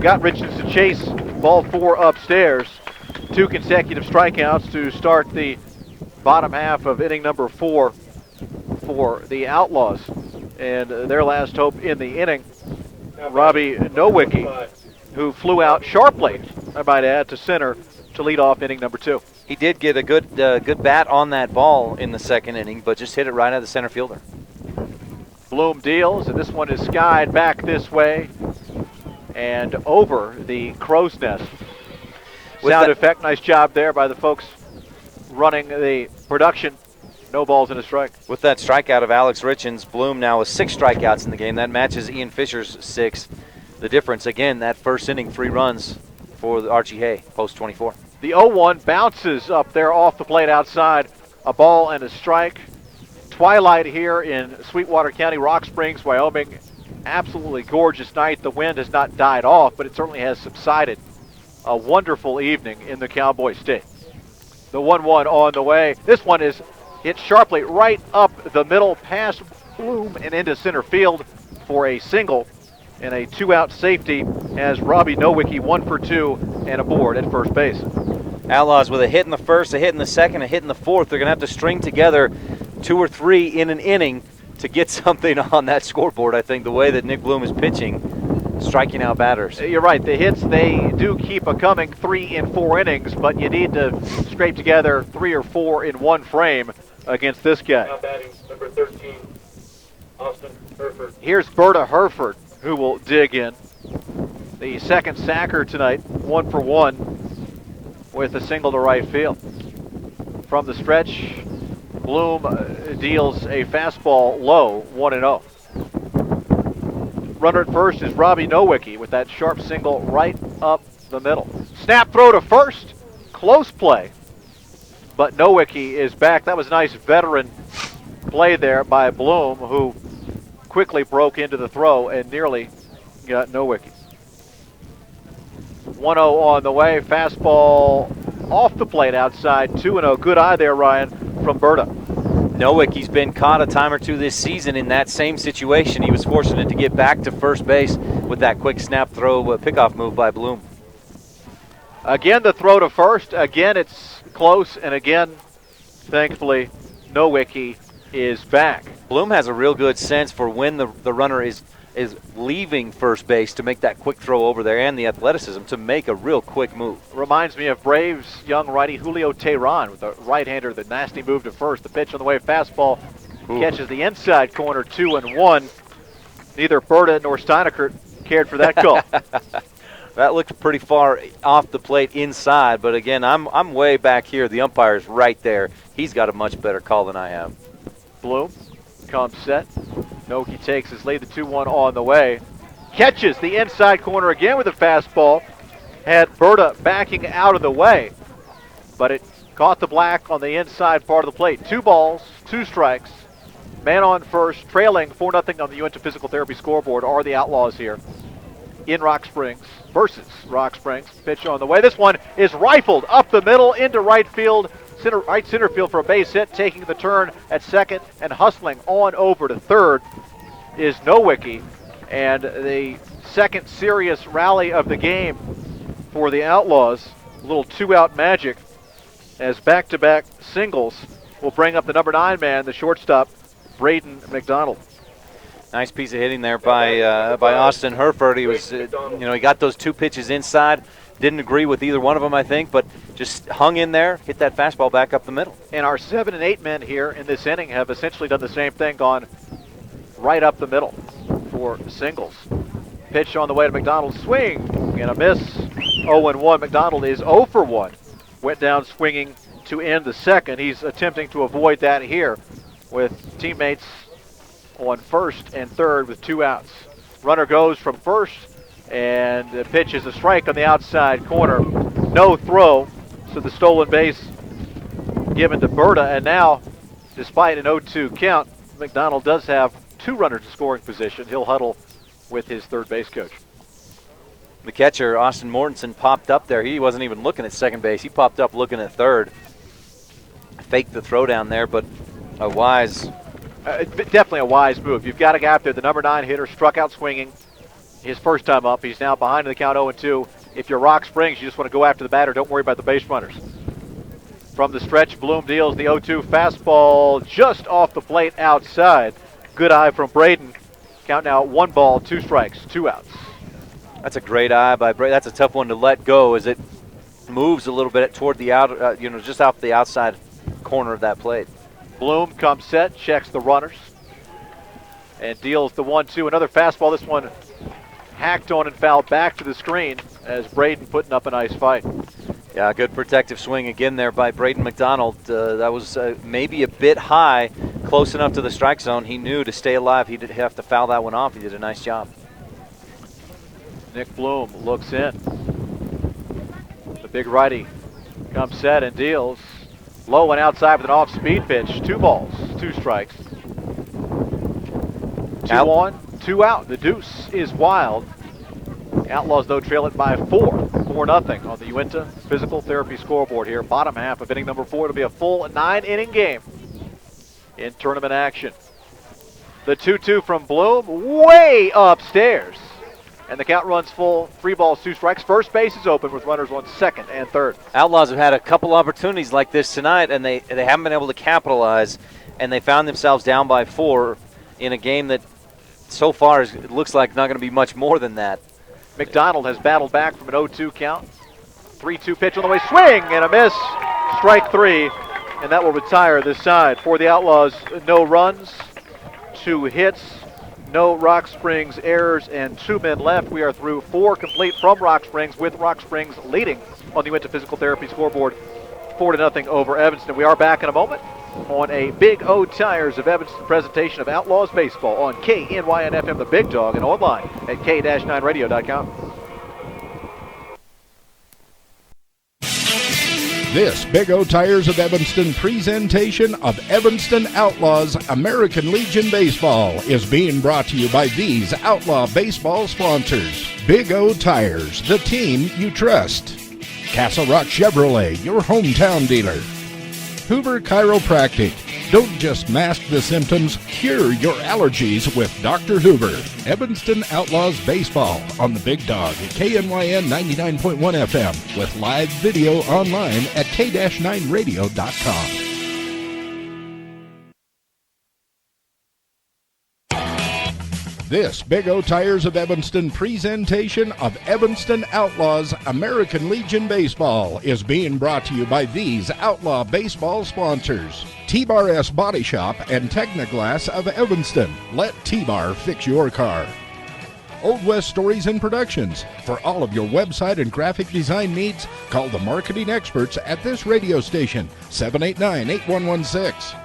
Got Richens to chase ball 4 upstairs. 2 consecutive strikeouts to start the bottom half of inning number 4 for the Outlaws. And their last hope in the inning, Robbie Nowicki, who flew out sharply, I might add, to center to lead off inning number 2. He did get a good bat on that ball in the second inning, but just hit it right at the center fielder. Bloom deals, and this one is skied back this way and over the crow's nest. Sound effect, nice job there by the folks running the production. No balls and a strike. With that strikeout of Alex Richens, Bloom now with 6 strikeouts in the game. That matches Ian Fisher's 6. The difference, again, that first inning, 3 runs for Archie Hay, post 24. The 0-1 bounces up there off the plate outside. A ball and a strike. Twilight here in Sweetwater County, Rock Springs, Wyoming. Absolutely gorgeous night. The wind has not died off, but it certainly has subsided. A wonderful evening in the Cowboy State. The 1-1 on the way. This one is hit sharply right up the middle, past Bloom and into center field for a single and a 2-out safety as Robbie Nowicki 1 for 2 and aboard at first base. Outlaws with a hit in the first, a hit in the second, a hit in the fourth. They're going to have to string together 2 or 3 in an inning to get something on that scoreboard, I think, the way that Nick Bloom is pitching, striking out batters. You're right. The hits, they do keep a coming 3 in 4 innings, but you need to scrape together 3 or 4 in one frame against this guy. Now batting number 13, Austin Herford. Here's Berta Herford, who will dig in. The second sacker tonight, 1 for 1 with a single to right field. From the stretch, Bloom deals a fastball low, 1-0. Runner at first is Robbie Nowicki with that sharp single right up the middle. Snap throw to first, close play. But Nowicki is back. That was a nice veteran play there by Bloom, who quickly broke into the throw and nearly got Nowicki. 1-0 on the way. Fastball off the plate outside. 2-0. Good eye there, Ryan, from Berta. Nowicki's been caught a time or two this season in that same situation. He was fortunate to get back to first base with that quick snap throw pickoff move by Bloom. Again, the throw to first. Again, it's close. And again, thankfully, Nowicki is back. Bloom has a real good sense for when the runner is leaving first base to make that quick throw over there, and the athleticism to make a real quick move. Reminds me of Braves young righty Julio Tehran with a right-hander, the nasty move to first. The pitch on the way, fastball catches the inside corner, 2-1. Neither Berta nor Steinekert cared for that call. That looked pretty far off the plate inside, but again, I'm way back here. The umpire's right there. He's got a much better call than I have. Bloom comes set. Nowicki takes his lead, the 2-1 on the way. Catches the inside corner again with a fastball. Had Berta backing out of the way, but it caught the black on the inside part of the plate. 2 balls, 2 strikes. Man on first, trailing 4-0 on the Uinta Physical Therapy scoreboard are the Outlaws here in Rock Springs versus Rock Springs. Pitch on the way. This one is rifled up the middle into right field. Right center field for a base hit, taking the turn at second and hustling on over to third is Nowicki. And the second serious rally of the game for the Outlaws. A little 2-out magic as back-to-back singles will bring up the number 9 man, the shortstop, Braden McDonald. Nice piece of hitting there by Austin Herford. He was, he got those 2 pitches inside. Didn't agree with either one of them, I think, but just hung in there, hit that fastball back up the middle. And our 7 and 8 men here in this inning have essentially done the same thing, gone right up the middle for singles. Pitch on the way to McDonald, swing and a miss. 0-1. McDonald is 0 for 1. Went down swinging to end the second. He's attempting to avoid that here with teammates on first and third with 2 outs. Runner goes from first, and the pitch is a strike on the outside corner. No throw, so the stolen base given to Berta, and now, despite an 0-2 count, McDonald does have 2 runners in scoring position. He'll huddle with his third base coach. The catcher, Austin Mortensen, popped up there. He wasn't even looking at second base. He popped up looking at third. Faked the throw down there, but a wise... definitely a wise move. You've got a guy up there, the number 9 hitter, struck out swinging his first time up. He's now behind in the count 0-2. If you're Rock Springs, you just want to go after the batter. Don't worry about the base runners. From the stretch, Bloom deals the 0-2 fastball just off the plate outside. Good eye from Braden. Count now 1 ball, 2 strikes, 2 outs. That's a great eye by Braden. That's a tough one to let go as it moves a little bit toward the out, just off the outside corner of that plate. Bloom comes set, checks the runners, and deals the 1-2. Another fastball. This one hacked on and fouled back to the screen as Braden putting up a nice fight. Yeah, good protective swing again there by Braden McDonald. That was maybe a bit high, close enough to the strike zone. He knew to stay alive he'd have to foul that one off. He did a nice job. Nick Bloom looks in. The big righty comes set and deals. Low and outside with an off-speed pitch. 2 balls, 2 strikes. 2 on, 2 out. The deuce is wild. Outlaws, though, trail it by 4-0 on the Uinta Physical Therapy scoreboard here. Bottom half of inning number 4. It'll be a full 9-inning game in tournament action. The 2-2 from Bloom way upstairs. And the count runs full, 3 balls, 2 strikes. First base is open with runners on second and third. Outlaws have had a couple opportunities like this tonight, and they haven't been able to capitalize, and they found themselves down by 4 in a game that so far it looks like not going to be much more than that. McDonald has battled back from an 0-2 count. 3-2 pitch on the way, swing and a miss. Strike 3, and that will retire this side. For the Outlaws, no runs, 2 hits. No Rock Springs errors and 2 men left. We are through 4 complete from Rock Springs, with Rock Springs leading on the Uinta Physical Therapy scoreboard 4-0 over Evanston. We are back in a moment on a Big O Tires of Evanston presentation of Outlaws Baseball on KNYN FM, the Big Dog, and online at k-9radio.com. This Big O Tires of Evanston presentation of Evanston Outlaws American Legion Baseball is being brought to you by these Outlaw Baseball sponsors. Big O Tires, the team you trust. Castle Rock Chevrolet, your hometown dealer. Hoover Chiropractic. Don't just mask the symptoms, cure your allergies with Dr. Hoover. Evanston Outlaws Baseball on the Big Dog at KNYN 99.1 FM with live video online at k-9radio.com. This Big O Tires of Evanston presentation of Evanston Outlaws American Legion Baseball is being brought to you by these Outlaw Baseball sponsors. T-Bar S Body Shop and Technoglass of Evanston. Let T-Bar fix your car. Old West Stories and Productions. For all of your website and graphic design needs, call the marketing experts at this radio station, 789-8116.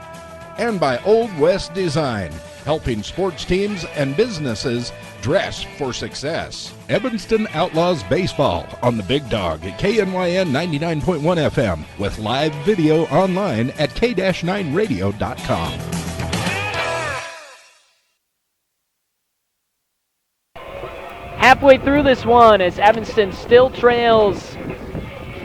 And by Old West Design, helping sports teams and businesses dress for success. Evanston Outlaws Baseball on the Big Dog at KNYN 99.1 FM with live video online at k-9radio.com. Halfway through this one as Evanston still trails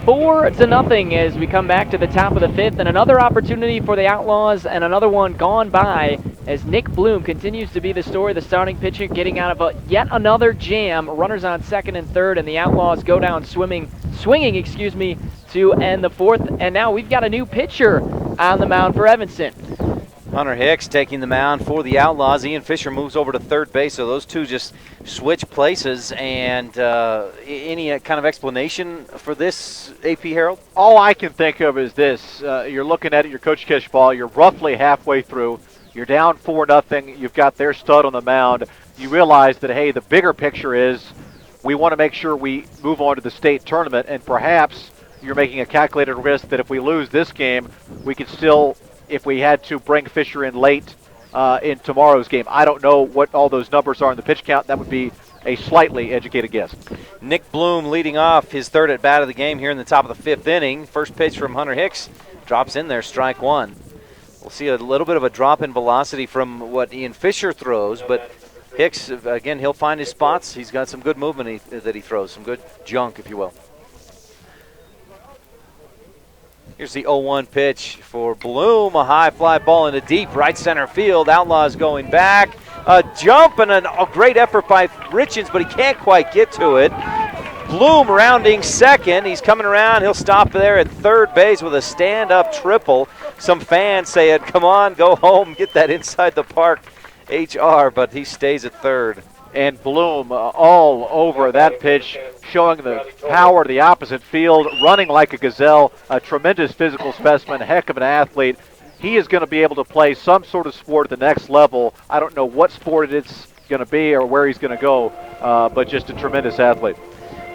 4-0 as we come back to the top of the 5th, and another opportunity for the Outlaws and another one gone by as Nick Bloom continues to be the story, the starting pitcher, getting out of yet another jam. Runners on second and third, and the Outlaws go down swinging, to end the 4th. And now we've got a new pitcher on the mound for Evanston. Hunter Hicks taking the mound for the Outlaws. Ian Fisher moves over to third base, so those two just switch places. And any kind of explanation for this, AP Harold? All I can think of is this. You're looking at it, your coach catch ball, you're roughly halfway through. You're down 4-0. You've got their stud on the mound. You realize that, hey, the bigger picture is we want to make sure we move on to the state tournament, and perhaps you're making a calculated risk that if we lose this game, we could still, if we had to, bring Fisher in late in tomorrow's game. I don't know what all those numbers are in the pitch count. That would be a slightly educated guess. Nick Bloom leading off his third at bat of the game here in the top of the fifth inning. First pitch from Hunter Hicks drops in there, strike one. We'll see a little bit of a drop in velocity from what Ian Fisher throws, but Hicks, again, he'll find his spots. He's got some good movement that he throws, some good junk, if you will. Here's the 0-1 pitch for Bloom, a high fly ball into deep right center field. Outlaws going back. A jump and a great effort by Richens, but he can't quite get to it. Bloom rounding second. He's coming around. He'll stop there at third base with a stand-up triple. Some fans saying, come on, go home, get that inside the park HR, but he stays at third. And Bloom all over that pitch, showing the power to the opposite field, running like a gazelle, a tremendous physical specimen, heck of an athlete. He is going to be able to play some sort of sport at the next level. I don't know what sport it's going to be or where he's going to go, but just a tremendous athlete.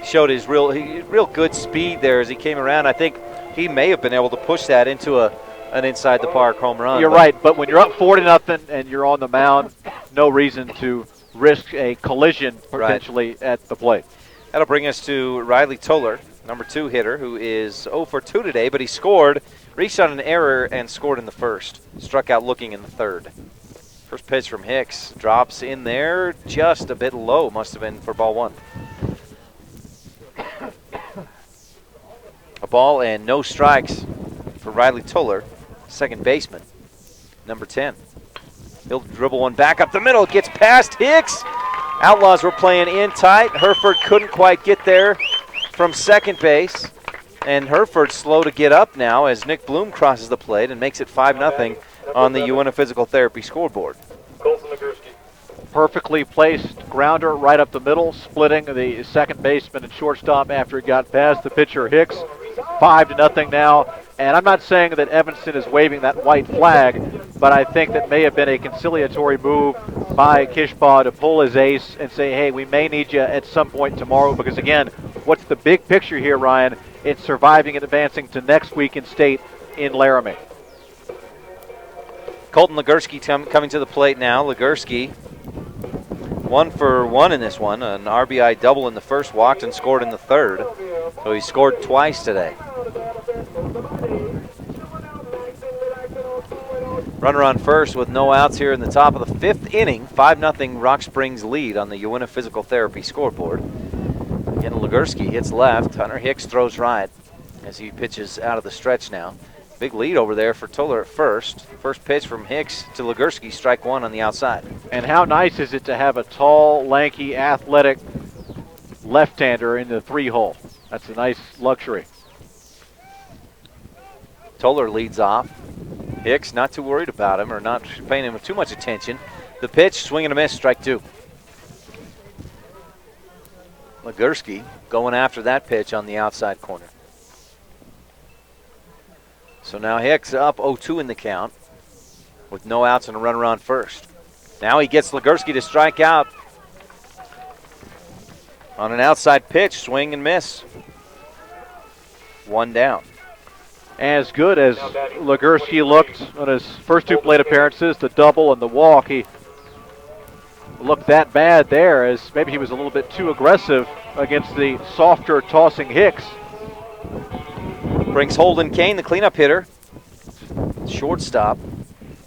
Showed his real good speed there as he came around. I think he may have been able to push that into an inside the park home run. You're right, but when you're up 40-0 and you're on the mound, no reason to risk a collision potentially at the plate. That'll bring us to Riley Toller, number 2 hitter, who is 0 for 2 today, but he scored, reached on an error, and scored in the first. Struck out looking in the third. First pitch from Hicks drops in there, just a bit low, must have been for ball one. A ball and no strikes for Riley Toller, second baseman, number 10. He'll dribble one back up the middle, gets past Hicks. Outlaws were playing in tight. Hereford couldn't quite get there from second base. And Hereford's slow to get up now as Nick Bloom crosses the plate and makes it 5-0 on the Uinta Physical Therapy scoreboard. Perfectly placed grounder right up the middle, splitting the second baseman and shortstop after it got past the pitcher Hicks. 5-0 now. And I'm not saying that Evanston is waving that white flag, but I think that may have been a conciliatory move by Kishbaugh to pull his ace and say, hey, we may need you at some point tomorrow, because again, what's the big picture here, Ryan? It's surviving and advancing to next week in state in Laramie. Colton Legursky coming to the plate now. Legursky 1 for 1 in this one, an RBI double in the first, walked and scored in the third. So he scored twice today. Runner on first with no outs here in the top of the fifth inning. 5-0 Rock Springs lead on the Uinta Physical Therapy scoreboard. Again, Legursky hits left. Hunter Hicks throws right as he pitches out of the stretch now. Big lead over there for Toller at first. First pitch from Hicks to Legursky, strike one on the outside. And how nice is it to have a tall, lanky, athletic left-hander in the 3-hole? That's a nice luxury. Toller leads off. Hicks not too worried about him or not paying him too much attention. The pitch, swing and a miss, strike two. Legursky going after that pitch on the outside corner. So now Hicks up 0-2 in the count with no outs and a runner on first. Now he gets Legursky to strike out on an outside pitch, swing and miss. One down. As good as Legursky looked on his first two plate appearances, the double and the walk, he looked that bad there as maybe he was a little bit too aggressive against the softer tossing Hicks. Brings Holden Kane, the cleanup hitter, shortstop,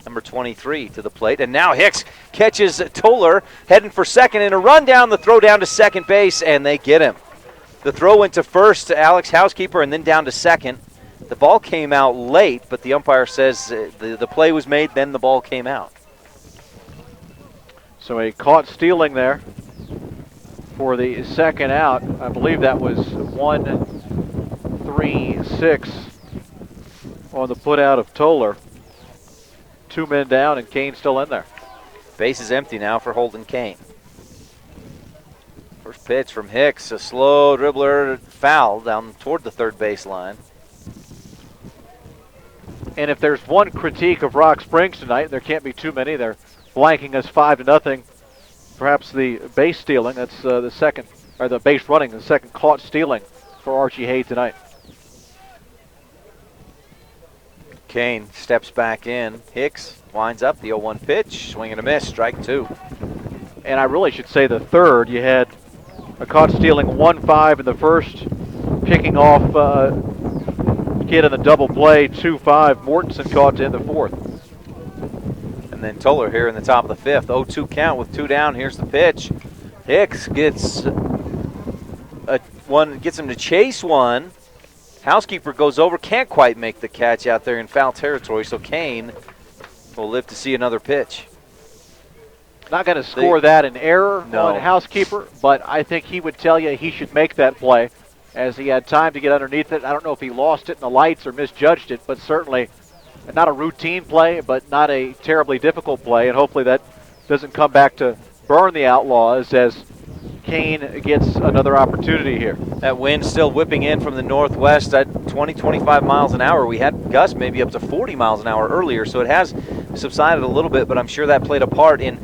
number 23, to the plate. And now Hicks catches Toller heading for second in a run down, the throw down to second base, and they get him. The throw went to first to Alex Housekeeper and then down to second. The ball came out late, but the umpire says the play was made, then the ball came out. So a caught stealing there for the second out. I believe that was 1-3-6 on the put out of Toller. Two men down and Kane still in there. Base is empty now for Holden Kane. First pitch from Hicks, a slow dribbler, foul down toward the third base line. And if there's one critique of Rock Springs tonight, there can't be too many. They're blanking us 5-0. Perhaps the base stealing, that's the second, or the base running, the second caught stealing for Archie Hay tonight. Kane steps back in. Hicks winds up the 0-1 pitch. Swing and a miss. Strike 2. And I really should say the third. You had a caught stealing 1-5 in the first, picking off kid in the double play 2-5. Mortensen caught to end the fourth. And then Toller here in the top of the fifth. 0-2 count with 2 down. Here's the pitch. Hicks gets him to chase one. Housekeeper goes over, can't quite make the catch out there in foul territory, so Kane will live to see another pitch. Not going to score that an error No. on Housekeeper, but I think he would tell you he should make that play as he had time to get underneath it. I don't know if he lost it in the lights or misjudged it, but certainly not a routine play, but not a terribly difficult play, and hopefully that doesn't come back to burn the Outlaws as Kane gets another opportunity here. That wind still whipping in from the northwest at 20-25 miles an hour. We had gusts maybe up to 40 miles an hour earlier, so it has subsided a little bit, but I'm sure that played a part in,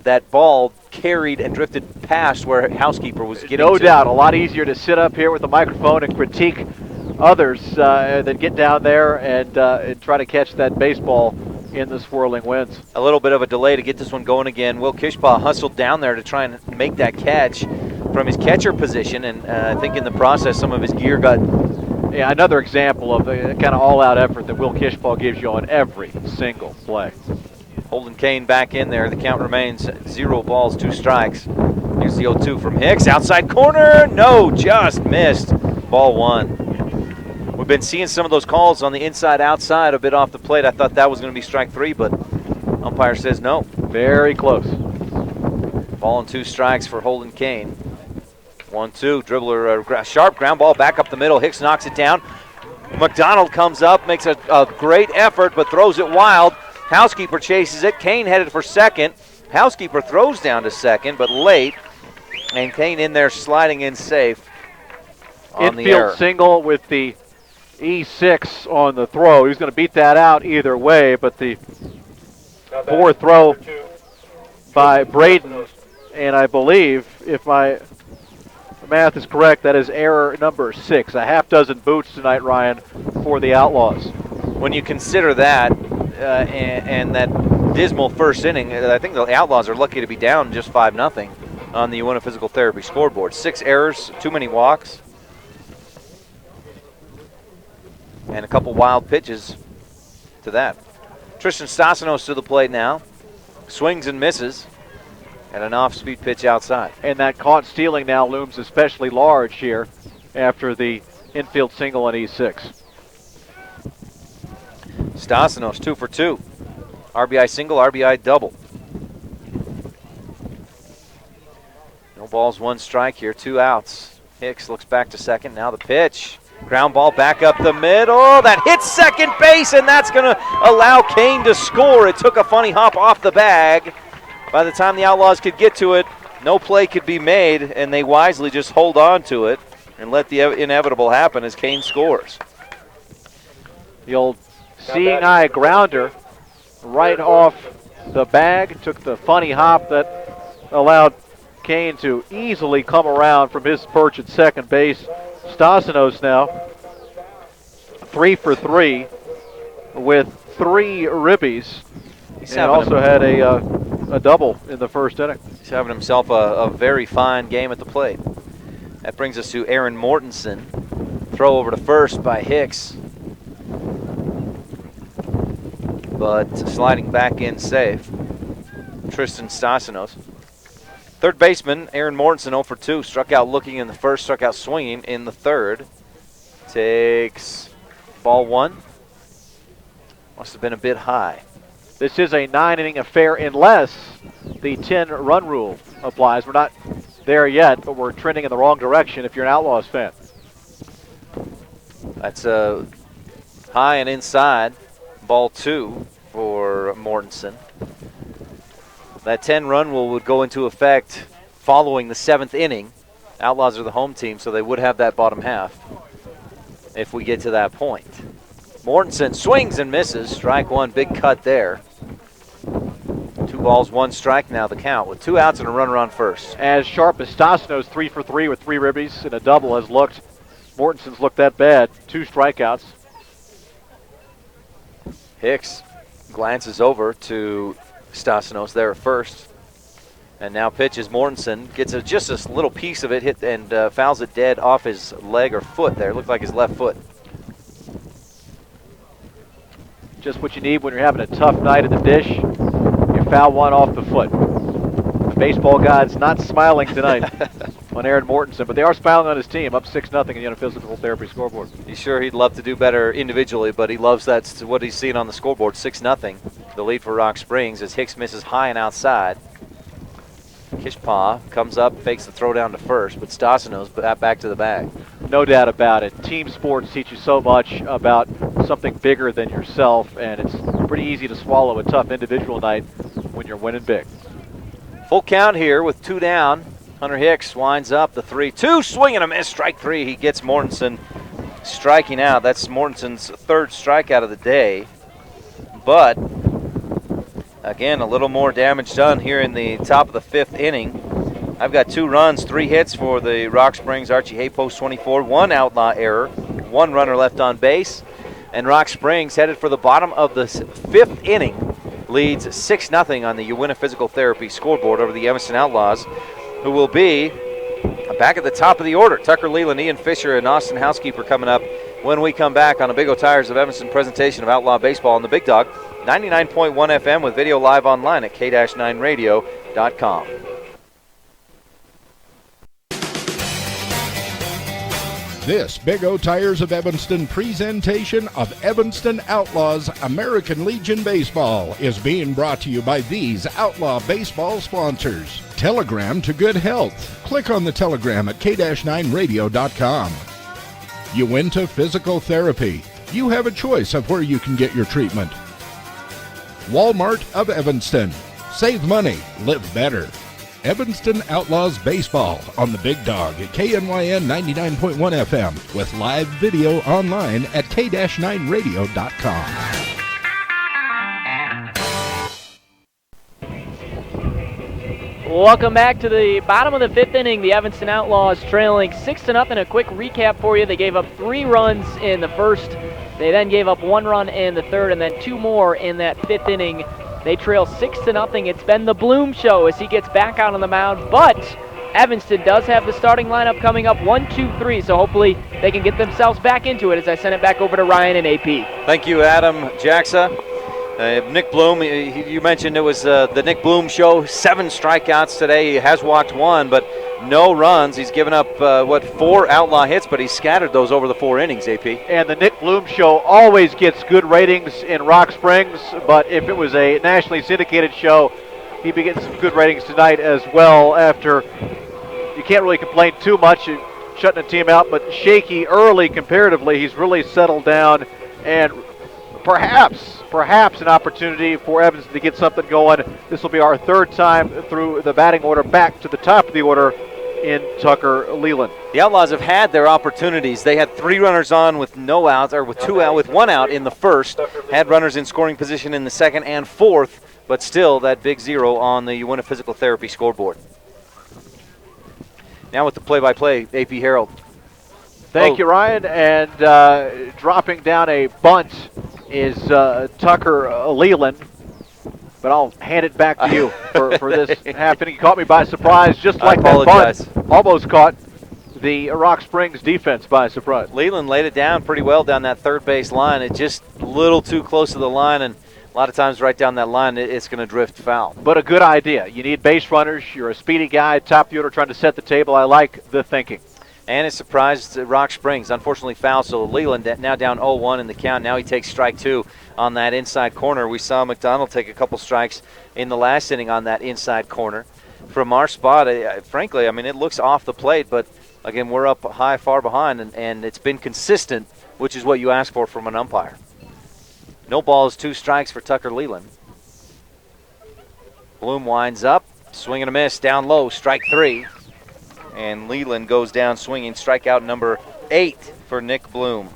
that ball carried and drifted past where Housekeeper was getting No to. doubt, a lot easier to sit up here with the microphone and critique others than get down there and try to catch that baseball in the swirling winds. A little bit of a delay to get this one going again. Will Kishbaugh hustled down there to try and make that catch from his catcher position, and I think in the process some of his gear got... Yeah, another example of the kind of all-out effort that Will Kishbaugh gives you on every single play. Holden Kane back in there. The count remains 0 balls, 2 strikes. Here's the 0-2 from Hicks. Outside corner. No, just missed. Ball 1. We've been seeing some of those calls on the inside-outside a bit off the plate. I thought that was going to be strike 3, but umpire says no. Very close. Ball and 2 strikes for Holden Kane. 1-2, dribbler, sharp ground ball back up the middle. Hicks knocks it down. McDonald comes up, makes a great effort, but throws it wild. Housekeeper chases it. Kane headed for second. Housekeeper throws down to second, but late. And Kane in there sliding in safe on the error. Infield single with the E6 on the throw. He was going to beat that out either way, but the poor throw by Braden, and I believe, if my math is correct, that is error number 6. A half dozen boots tonight, Ryan, for the Outlaws. When you consider that and that dismal first inning, I think the Outlaws are lucky to be down just 5-0 on the Uinta Physical Therapy scoreboard. 6 errors, too many walks, and a couple wild pitches to that. Tristan Stassinos to the plate now. Swings and misses. And an off-speed pitch outside. And that caught stealing now looms especially large here after the infield single on E6. Stassinos 2 for 2. RBI single, RBI double. No balls, 1 strike here, 2 outs. Hicks looks back to second. Now the pitch. Ground ball back up the middle. That hits second base, and that's going to allow Kane to score. It took a funny hop off the bag. By the time the Outlaws could get to it, no play could be made, and they wisely just hold on to it and let the inevitable happen as Kane scores. The old seeing eye grounder right off the bag. Took the funny hop that allowed Kane to easily come around from his perch at second base. Stassinos now 3 for 3 with 3 ribbies. And also had a double in the first inning. He's having himself a very fine game at the plate. That brings us to Aaron Mortensen. Throw over to first by Hicks. But sliding back in safe. Tristan Stassinos. Third baseman, Aaron Mortensen, 0 for 2. Struck out looking in the first, struck out swinging in the third. Takes ball 1. Must have been a bit high. This is a 9-inning affair unless the 10-run rule applies. We're not there yet, but we're trending in the wrong direction if you're an Outlaws fan. That's a high and inside. Ball 2 for Mortensen. That 10-run rule would go into effect following the 7th inning. Outlaws are the home team, so they would have that bottom half if we get to that point. Mortensen swings and misses. Strike 1, big cut there. 2 balls, 1 strike now the count with 2 outs and a runner on first. As sharp as Stassinos, 3 for 3 with 3 ribbies and a double has looked. Mortensen's looked that bad. 2 strikeouts. Hicks glances over to Stasenos there at first. And now pitches Mortensen. Gets just a little piece of it, hit and fouls it dead off his leg or foot there. Looked like his left foot. Just what you need when you're having a tough night at the dish. You foul one off the foot. The baseball god's not smiling tonight on Aaron Mortensen, but they are smiling on his team, up 6-0 in the Unit Physical Therapy scoreboard. He's sure he'd love to do better individually, but he loves that's what he's seeing on the scoreboard, 6-0. The lead for Rock Springs as Hicks misses high and outside. Kishpaw comes up, fakes the throw down to first, but Stasenos back to the bag. No doubt about it. Team sports teach you so much about something bigger than yourself, and it's pretty easy to swallow a tough individual night when you're winning big. Full count here with 2 down. Hunter Hicks winds up the 3-2, swing and a miss, strike 3. He gets Mortensen striking out. That's Mortensen's 3rd strikeout of the day. But again, a little more damage done here in the top of the 5th inning. I've got 2 runs, 3 hits for the Rock Springs Archie Hay Post 24, 1 outlaw error, 1 runner left on base, and Rock Springs headed for the bottom of the 5th inning, leads 6-0 on the Uinta Physical Therapy scoreboard over the Evanston Outlaws, who will be back at the top of the order. Tucker Leland, Ian Fisher, and Austin Housekeeper coming up when we come back on a Big O Tires of Evanston presentation of Outlaw Baseball on the Big Dog, 99.1 FM with video live online at k-9radio.com. This Big O Tires of Evanston presentation of Evanston Outlaws American Legion Baseball is being brought to you by these Outlaw Baseball sponsors. Telegram to good health. Click on the telegram at k-9radio.com. Uinta Physical Therapy. You have a choice of where you can get your treatment. Walmart of Evanston. Save money, live better. Evanston Outlaws Baseball on the Big Dog at KNYN 99.1 FM with live video online at k-9radio.com. Welcome back to the bottom of the 5th inning. The Evanston Outlaws trailing 6-0. A quick recap for you. They gave up 3 runs in the first. They then gave up 1 run in the third and then 2 more in that 5th inning. They trail 6-0. It's been the Bloom show as he gets back out on the mound, but Evanston does have the starting lineup coming up 1, 2, 3, so hopefully they can get themselves back into it as I send it back over to Ryan and AP. Thank you, Adam Jaxa. Nick Bloom, you mentioned it was the Nick Bloom show, 7 strikeouts today. He has walked 1, but no runs. He's given up, 4 outlaw hits, but he's scattered those over the 4 innings, AP. And the Nick Bloom show always gets good ratings in Rock Springs, but if it was a nationally syndicated show, he'd be getting some good ratings tonight as well after you can't really complain too much shutting a team out, but shaky early comparatively. He's really settled down and perhaps an opportunity for Evanston to get something going. This will be our 3rd time through the batting order back to the top of the order in Tucker Leland. The Outlaws have had their opportunities. They had 3 runners on with no outs, or with 1 out in the first. Had runners in scoring position in the 2nd and 4th, but still that big 0 on the Uinta Physical Therapy scoreboard. Now with the play-by-play, AP Harold. Thank you, Ryan. And dropping down a bunt is Tucker Leland. But I'll hand it back to you for this half inning. You caught me by surprise, just like that bunt almost caught the Rock Springs defense by surprise. Leland laid it down pretty well down that third base line. It's just a little too close to the line, and a lot of times right down that line, it's going to drift foul. But a good idea. You need base runners. You're a speedy guy, top of the order, trying to set the table. I like the thinking. And it surprised Rock Springs. Unfortunately foul, so Leland now down 0-1 in the count. Now he takes strike 2 on that inside corner. We saw McDonald take a couple strikes in the last inning on that inside corner. From our spot, frankly, I mean, it looks off the plate, but again, we're up high, far behind, and it's been consistent, which is what you ask for from an umpire. No balls, 2 strikes for Tucker Leland. Bloom winds up, swing and a miss, down low, strike 3. And Leland goes down swinging, strikeout number 8 for Nick Bloom.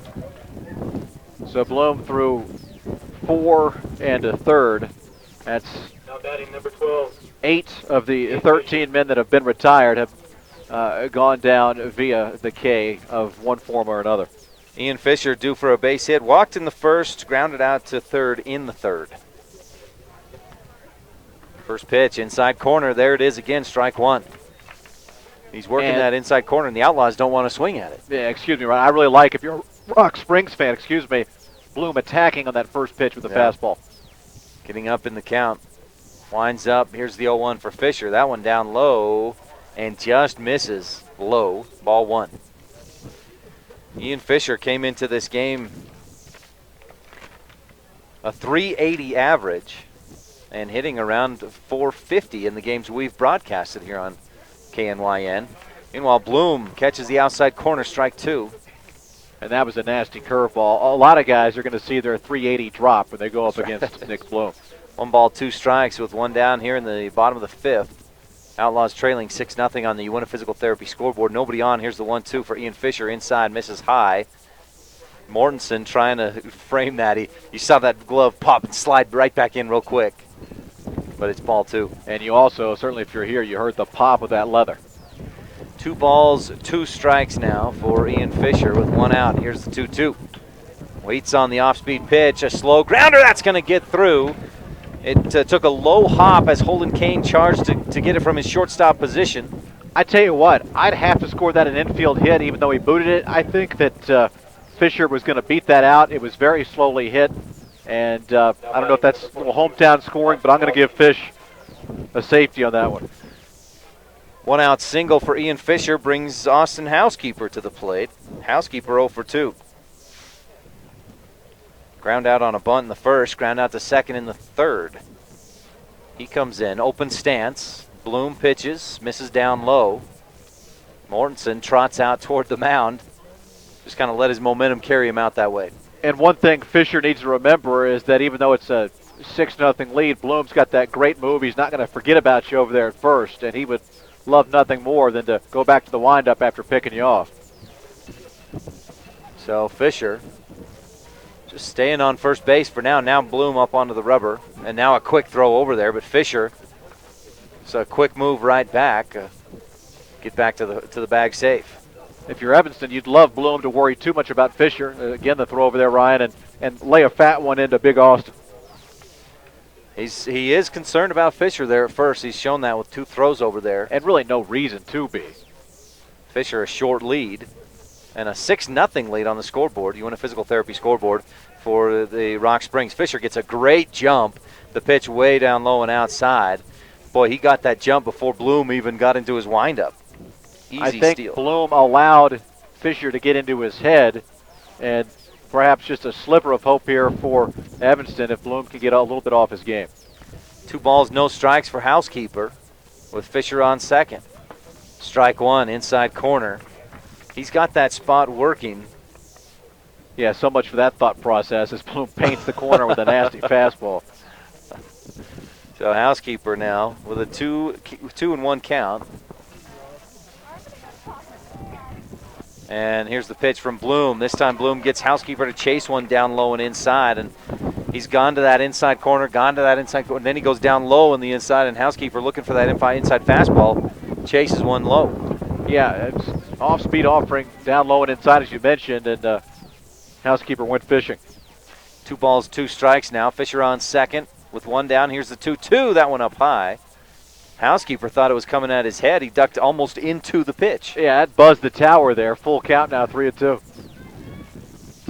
So Bloom threw 4 and a third. That's now batting number 12. 8 of the 13 men that have been retired have gone down via the K of one form or another. Ian Fisher due for a base hit. Walked in the first, grounded out to third in the third. First pitch, inside corner. There it is again, strike one. He's working that inside corner, and the Outlaws don't want to swing at it. Yeah, excuse me, Ryan. I really like, if you're a Rock Springs fan, Bloom attacking on that first pitch with the fastball. Getting up in the count. Winds up. Here's the 0-1 for Fisher. That one down low and just misses low. Ball one. Ian Fisher came into this game a .380 average and hitting around .450 in the games we've broadcasted here on KNYN. Meanwhile, Bloom catches the outside corner, strike two. And that was a nasty curveball. A lot of guys are going to see their .380 drop when they go up against Nick Bloom. 1 ball, 2 strikes with one down here in the bottom of the fifth. Outlaws trailing 6-0 on the Uinta Physical Therapy scoreboard. Nobody on. Here's the 1-2 for Ian Fisher. Inside, misses high. Mortensen trying to frame that. You saw that glove pop and slide right back in real quick. But it's ball two. And you also, certainly if you're here, you heard the pop of that leather. 2 balls, 2 strikes now for Ian Fisher with one out. Here's the 2-2. Waits on the off-speed pitch. A slow grounder. That's going to get through. It took a low hop as Holden Kane charged to get it from his shortstop position. I tell you what, I'd have to score that an infield hit even though he booted it. I think that Fisher was going to beat that out. It was very slowly hit. And I don't know if that's a little hometown scoring, but I'm going to give Fish a safety on that one. 1 out single for Ian Fisher brings Austin Housekeeper to the plate. Housekeeper 0 for 2. Ground out on a bunt in the first, ground out to second in the third. He comes in, open stance. Bloom pitches, misses down low. Mortensen trots out toward the mound. Just kind of let his momentum carry him out that way. And one thing Fisher needs to remember is that even though it's a 6-0 lead, Bloom's got that great move. He's not going to forget about you over there at first, and he would love nothing more than to go back to the windup after picking you off. So Fisher just staying on first base for now. Now Bloom up onto the rubber, and now a quick throw over there, but Fisher, it's a quick move right back. Get back to the bag safe. If you're Evanston, you'd love Bloom to worry too much about Fisher. Again, the throw over there, Ryan, and lay a fat one into Big Austin. He is concerned about Fisher there at first. He's shown that with 2 throws over there. And really no reason to be. Fisher a short lead and a 6-0 lead on the scoreboard. You want a physical therapy scoreboard for the Rock Springs. Fisher gets a great jump. The pitch way down low and outside. Boy, he got that jump before Bloom even got into his windup. Easy I think steal. Bloom allowed Fisher to get into his head, and perhaps just a sliver of hope here for Evanston if Bloom can get a little bit off his game. 2 balls, no strikes for Housekeeper with Fisher on second. Strike one, inside corner. He's got that spot working. Yeah, so much for that thought process as Bloom paints the corner with a nasty fastball. So Housekeeper now with a 2-1 count. And here's the pitch from Bloom. This time Bloom gets Housekeeper to chase one down low and inside, and he's gone to that inside corner, and then he goes down low on the inside, and Housekeeper looking for that inside fastball, chases one low. Yeah, it's off-speed offering down low and inside, as you mentioned, and Housekeeper went fishing. 2 balls, 2 strikes now. Fisher on second with one down. Here's the 2-2, that one up high. Housekeeper thought it was coming at his head. He ducked almost into the pitch. Yeah, that buzzed the tower there. Full count now, 3-2.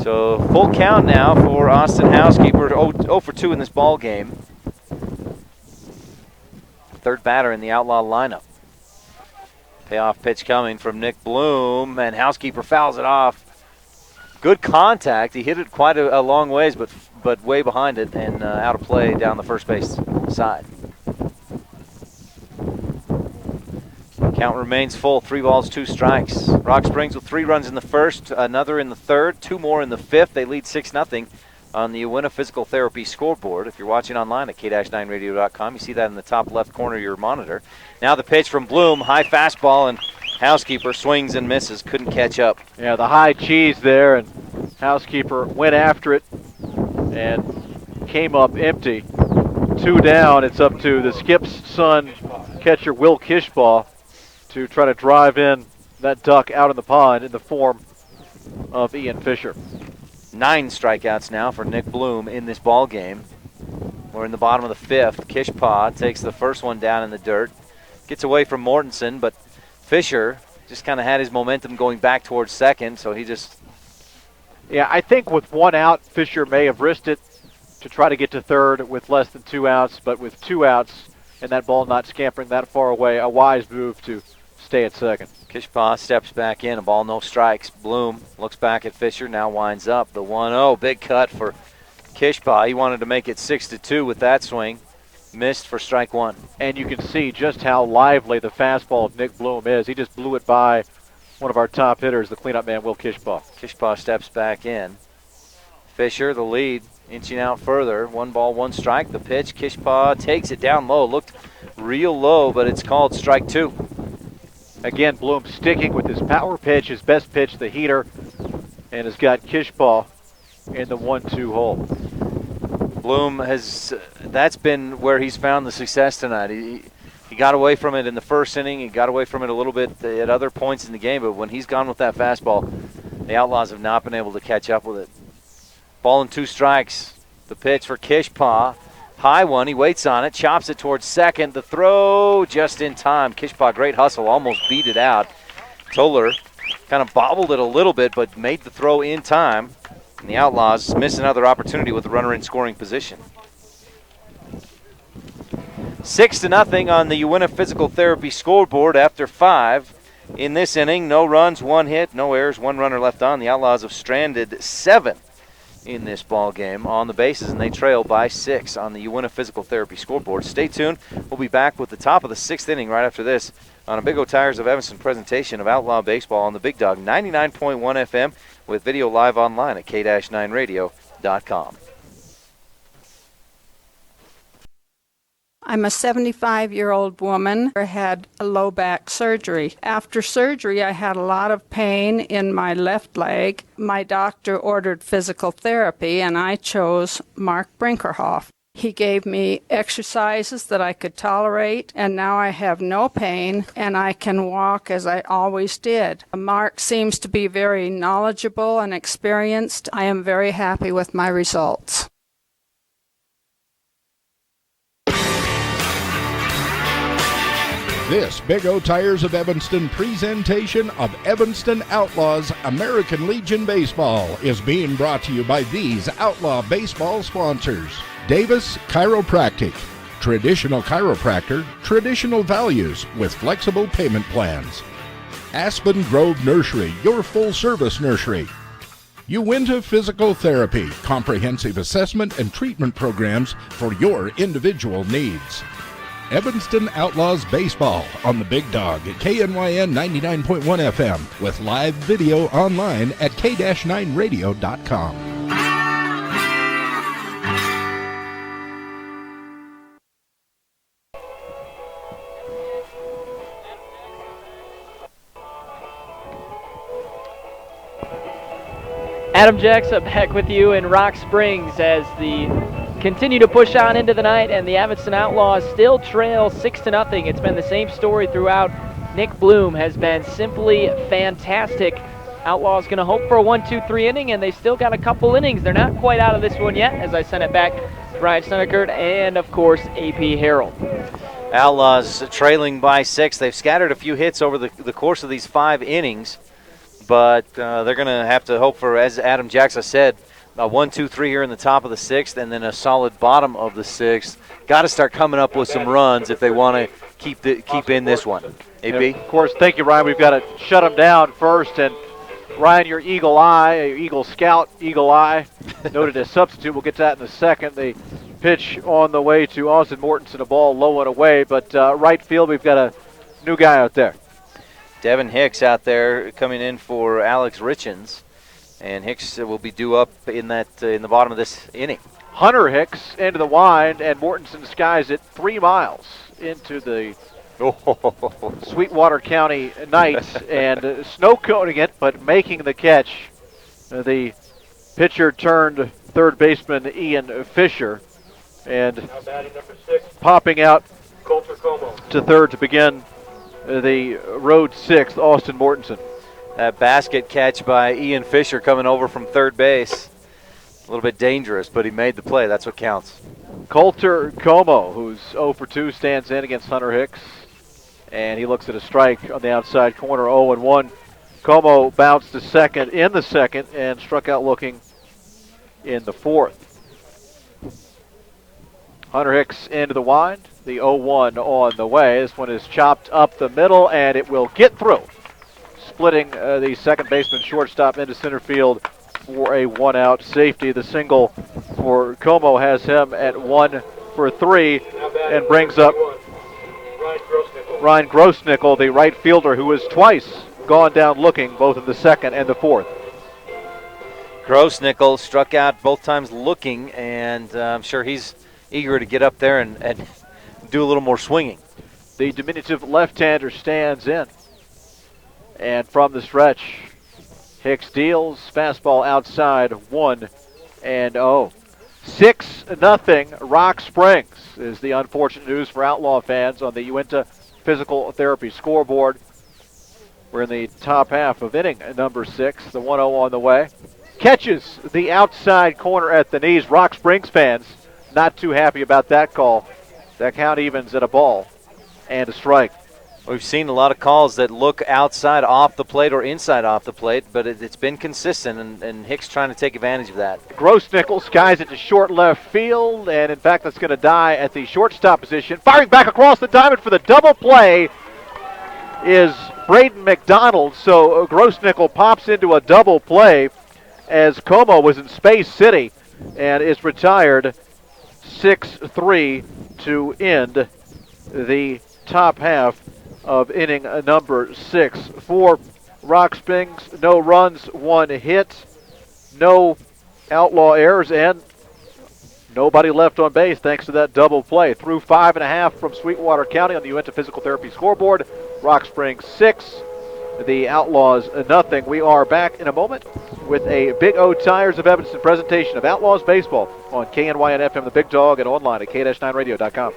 So full count now for Austin Housekeeper. 0 for 2 in this ball game. Third batter in the Outlaw lineup. Payoff pitch coming from Nick Bloom, and Housekeeper fouls it off. Good contact. He hit it quite a long ways, but way behind it and out of play down the first base side. Count remains full. 3 balls, 2 strikes. Rock Springs with 3 runs in the first, another in the third, 2 more in the fifth. They lead 6-0 on the Uinta Physical Therapy scoreboard. If you're watching online at k-9radio.com, you see that in the top left corner of your monitor. Now the pitch from Bloom, high fastball, and Housekeeper swings and misses, couldn't catch up. Yeah, the high cheese there, and Housekeeper went after it and came up empty. 2 down. It's up to the Skip's son, catcher Will Kishbaugh, to try to drive in that duck out in the pond in the form of Ian Fisher. 9 strikeouts now for Nick Bloom in this ball game. We're in the bottom of the 5th. Kishpaw takes the first one down in the dirt. Gets away from Mortensen, but Fisher just kind of had his momentum going back towards second, so he just... Yeah, I think with 1 out, Fisher may have risked it to try to get to third with less than 2 outs, but with 2 outs and that ball not scampering that far away, a wise move to stay at second. Kishpaw steps back in, a ball, no strikes. Bloom looks back at Fisher, now winds up. The 1-0, big cut for Kishpaw. He wanted to make it 6-2 with that swing. Missed for strike 1. And you can see just how lively the fastball of Nick Bloom is. He just blew it by one of our top hitters, the cleanup man, Will Kishpaw. Kishpaw steps back in. Fisher, the lead, inching out further. 1 ball, 1 strike. The pitch, Kishpaw takes it down low. Looked real low, but it's called strike 2. Again, Bloom sticking with his power pitch, his best pitch, the heater, and has got Kishpaw in the 1-2 hole. Bloom has, that's been where he's found the success tonight. He got away from it in the first inning. He got away from it a little bit at other points in the game, but when he's gone with that fastball, the Outlaws have not been able to catch up with it. Ball and 2 strikes. The pitch for Kishpaw. High one, he waits on it, chops it towards second. The throw just in time. Kishpaw, great hustle, almost beat it out. Toller kind of bobbled it a little bit, but made the throw in time. And the Outlaws miss another opportunity with the runner in scoring position. 6-0 on the Uinta Physical Therapy scoreboard after 5. In this inning, no runs, 1 hit, no errors, 1 runner left on. The Outlaws have stranded 7 in this ball game on the bases, and they trail by 6 on the Uinta Physical Therapy scoreboard. Stay tuned. We'll be back with the top of the 6th inning right after this on a Big O Tires of Evanston presentation of Outlaw Baseball on the Big Dog 99.1 FM with video live online at k-9radio.com. I'm a 75-year-old woman who had a low back surgery. After surgery, I had a lot of pain in my left leg. My doctor ordered physical therapy, and I chose Mark Brinkerhoff. He gave me exercises that I could tolerate, and now I have no pain, and I can walk as I always did. Mark seems to be very knowledgeable and experienced. I am very happy with my results. This Big O Tires of Evanston presentation of Evanston Outlaws American Legion Baseball is being brought to you by these Outlaw Baseball sponsors. Davis Chiropractic, traditional chiropractor, traditional values with flexible payment plans. Aspen Grove Nursery, your full-service nursery. Uinta Physical Therapy, comprehensive assessment and treatment programs for your individual needs. Evanston Outlaws Baseball on the Big Dog at KNYN 99.1 FM with live video online at k-9radio.com. Adam Jackson back with you in Rock Springs as the continue to push on into the night, and the Evanston Outlaws still trail 6-0. It's been the same story throughout. Nick Bloom has been simply fantastic. Outlaws going to hope for a 1-2-3 inning, and they still got a couple innings. They're not quite out of this one yet, as I send it back to Ryan Sennekert and, of course, A.P. Harold. Outlaws trailing by 6. They've scattered a few hits over the course of these 5 innings, but they're going to have to hope for, as Adam Jackson said, a 1-2-3 here in the top of the 6th, and then a solid bottom of the 6th. Got to start coming up with some runs if they want to keep in this one. AB? Of course, thank you, Ryan. We've got to shut them down first. And, Ryan, your Eagle Eye, your Eagle Scout, Eagle Eye, noted as substitute. We'll get to that in a second. The pitch on the way to Austin Mortensen, a ball low and away. But right field, we've got a new guy out there. Devin Hicks out there coming in for Alex Richens. And Hicks will be due up in the bottom of this inning. Hunter Hicks into the wind, and Mortensen skies it 3 miles into the Sweetwater County night and snow coating it, but making the catch. The pitcher turned third baseman Ian Fisher, and popping out to third to begin the road 6th, Austin Mortensen. That basket catch by Ian Fisher coming over from third base. A little bit dangerous, but he made the play. That's what counts. Coulter Como, who's 0 for 2, stands in against Hunter Hicks. And he looks at a strike on the outside corner, 0-1. Como bounced to second in the second and struck out looking in the fourth. Hunter Hicks into the wind. The 0-1 on the way. This one is chopped up the middle, and it will get through, splitting the second baseman shortstop into center field for a one-out safety. The single for Como has him at 1 for 3 and brings up Ryan Grossnickel, the right fielder, who has twice gone down looking, both in the second and the fourth. Grossnickel struck out both times looking, and I'm sure he's eager to get up there and do a little more swinging. The diminutive left-hander stands in. And from the stretch, Hicks deals, fastball outside, 1-0. 6-0, Rock Springs is the unfortunate news for Outlaw fans on the Uinta Physical Therapy scoreboard. We're in the top half of inning number 6, the 1-0 on the way. Catches the outside corner at the knees. Rock Springs fans not too happy about that call. That count evens at a ball and a strike. We've seen a lot of calls that look outside off the plate or inside off the plate, but it's been consistent, and Hicks trying to take advantage of that. Grossnickel skies it to short left field, and in fact that's going to die at the shortstop position. Firing back across the diamond for the double play is Braden McDonald, so Grossnickel pops into a double play as Como was in Space City and is retired 6-3 to end the top half of inning number 6. For Rock Springs, no runs, 1 hit, no Outlaw errors, and nobody left on base thanks to that double play. Through 5.5 from Sweetwater County on the Uinta Physical Therapy scoreboard. Rock Springs 6, the Outlaws 0. We are back in a moment with a Big O Tires of Evanston presentation of Outlaws baseball on KNYN FM, the Big Dog, and online at k-9radio.com.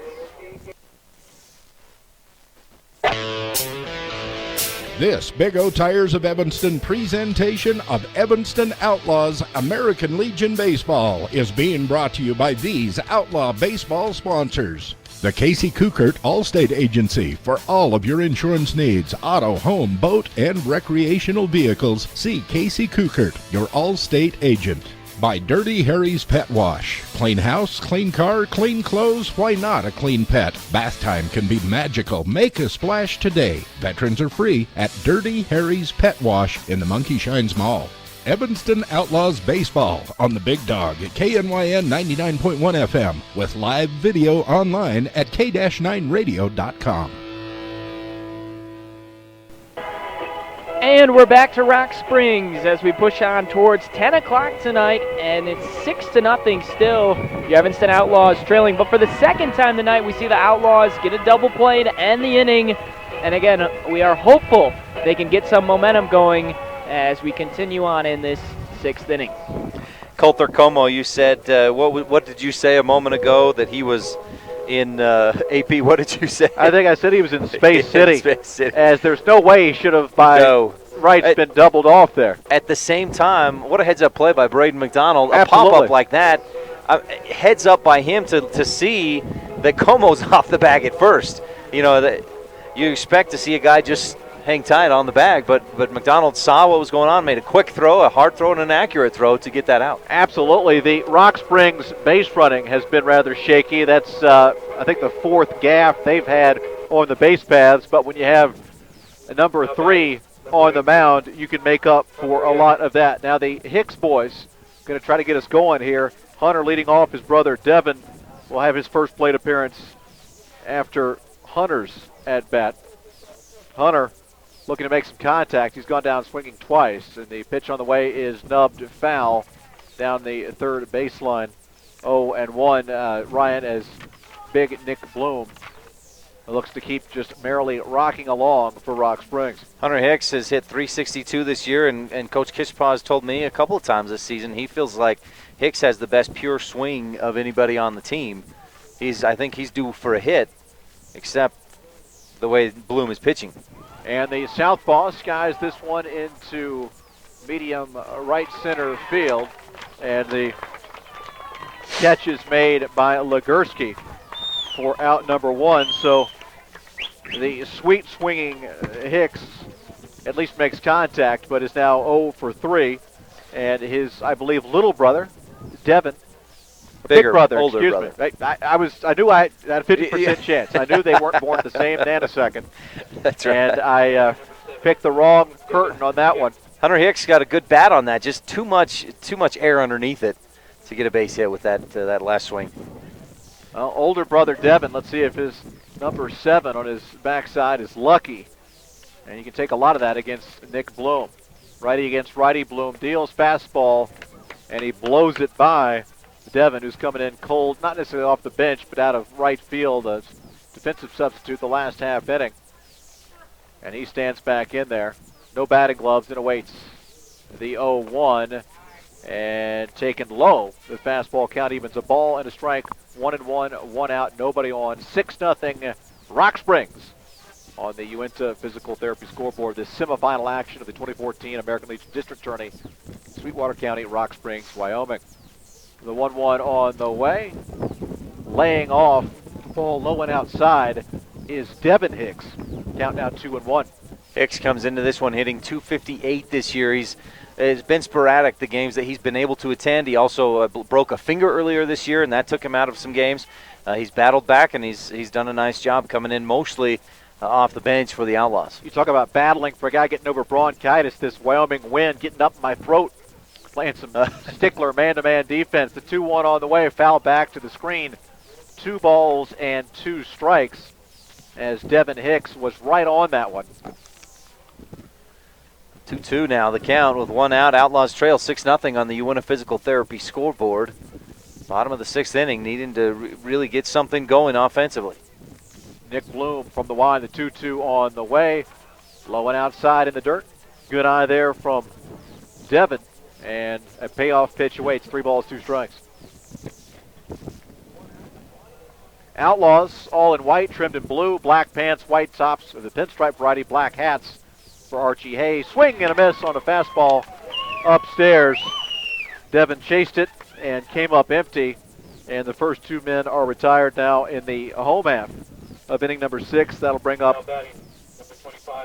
This Big O Tires of Evanston presentation of Evanston Outlaws American Legion Baseball is being brought to you by these Outlaw baseball sponsors. The Casey Kukert Allstate Agency for all of your insurance needs, auto, home, boat, and recreational vehicles. See Casey Kukert, your Allstate agent. By Dirty Harry's Pet Wash. Clean house, clean car, clean clothes, why not a clean pet? Bath time can be magical. Make a splash today. Veterans are free at Dirty Harry's Pet Wash in the Monkey Shines Mall. Evanston Outlaws Baseball on the Big Dog at KNYN 99.1 FM with live video online at k-9radio.com. And we're back to Rock Springs as we push on towards 10 o'clock tonight, and it's 6-0 still. The Evanston Outlaws trailing, but for the second time tonight, we see the Outlaws get a double play to end the inning. And again, we are hopeful they can get some momentum going as we continue on in this 6th inning. Coulter Como, you said, what did you say a moment ago that he was in AP? What did you say? I think I said he was in Space City. Space City. As there's no way he should have been doubled off there. At the same time, what a heads-up play by Braden McDonald. Absolutely. A pop-up like that, heads up by him to see that Como's off the bag at first. You know, that you expect to see a guy just hang tight on the bag, but McDonald saw what was going on, made a quick throw, a hard throw, and an accurate throw to get that out. Absolutely. The Rock Springs base running has been rather shaky. That's, I think, the 4th gaff they've had on the base paths, but when you have a number 3 on the mound, you can make up for a lot of that. Now the Hicks boys going to try to get us going here. Hunter leading off. His brother Devin will have his first plate appearance after Hunter's at-bat. Hunter looking to make some contact. He's gone down swinging twice, and the pitch on the way is nubbed foul down the third baseline. 0-1. Ryan, as big Nick Bloom looks to keep just merrily rocking along for Rock Springs. Hunter Hicks has hit .362 this year, and Coach Kishpaw has told me a couple of times this season he feels like Hicks has the best pure swing of anybody on the team. I think he's due for a hit, except the way Bloom is pitching. And the southpaw skies this one into medium right center field. And the catch is made by Legursky for out number 1. So the sweet swinging Hicks at least makes contact, but is now 0 for 3. And his, I believe, little brother, Devin, big brother, older excuse brother. me. I knew I had a 50% chance. I knew they weren't born at the same nanosecond. That's right. And I picked the wrong curtain on that one. Hunter Hicks got a good bat on that. Just too much air underneath it to get a base hit with that last swing. Well, older brother Devin, let's see if his number 7 on his backside is lucky. And you can take a lot of that against Nick Bloom. Righty against righty, Bloom deals fastball, and he blows it by Devin, who's coming in cold, not necessarily off the bench, but out of right field, a defensive substitute the last half inning. And he stands back in there. No batting gloves and awaits the 0-1. And taken low. The fastball count evens a ball and a strike. 1-1, 1 out, nobody on. 6-0 Rock Springs on the Uinta Physical Therapy scoreboard. The semifinal action of the 2014 American Legion District Tourney, Sweetwater County, Rock Springs, Wyoming. The 1-1 on the way. Laying off, ball low and outside, is Devin Hicks. Count now 2-1. Hicks comes into this one hitting .258 this year. It's been sporadic, the games that he's been able to attend. He also broke a finger earlier this year, and that took him out of some games. He's battled back, and he's done a nice job coming in mostly off the bench for the Outlaws. You talk about battling for a guy getting over bronchitis, this Wyoming wind getting up my throat, playing some stickler man-to-man defense. The 2-1 on the way, foul back to the screen. 2 balls and 2 strikes as Devin Hicks was right on that one. 2-2 now, the count with 1 out. Outlaws trail 6-0 on the Uinta Physical Therapy scoreboard. Bottom of the 6th inning, needing to really get something going offensively. Nick Bloom from the line, the 2-2 on the way. Low and outside in the dirt. Good eye there from Devin. And a payoff pitch awaits. 3 balls, 2 strikes. Outlaws all in white, trimmed in blue. Black pants, white tops of the pinstripe variety, black hats for Archie Hayes. Swing and a miss on a fastball upstairs. Devin chased it and came up empty. And the first 2 men are retired now in the home half of inning number 6. That'll bring up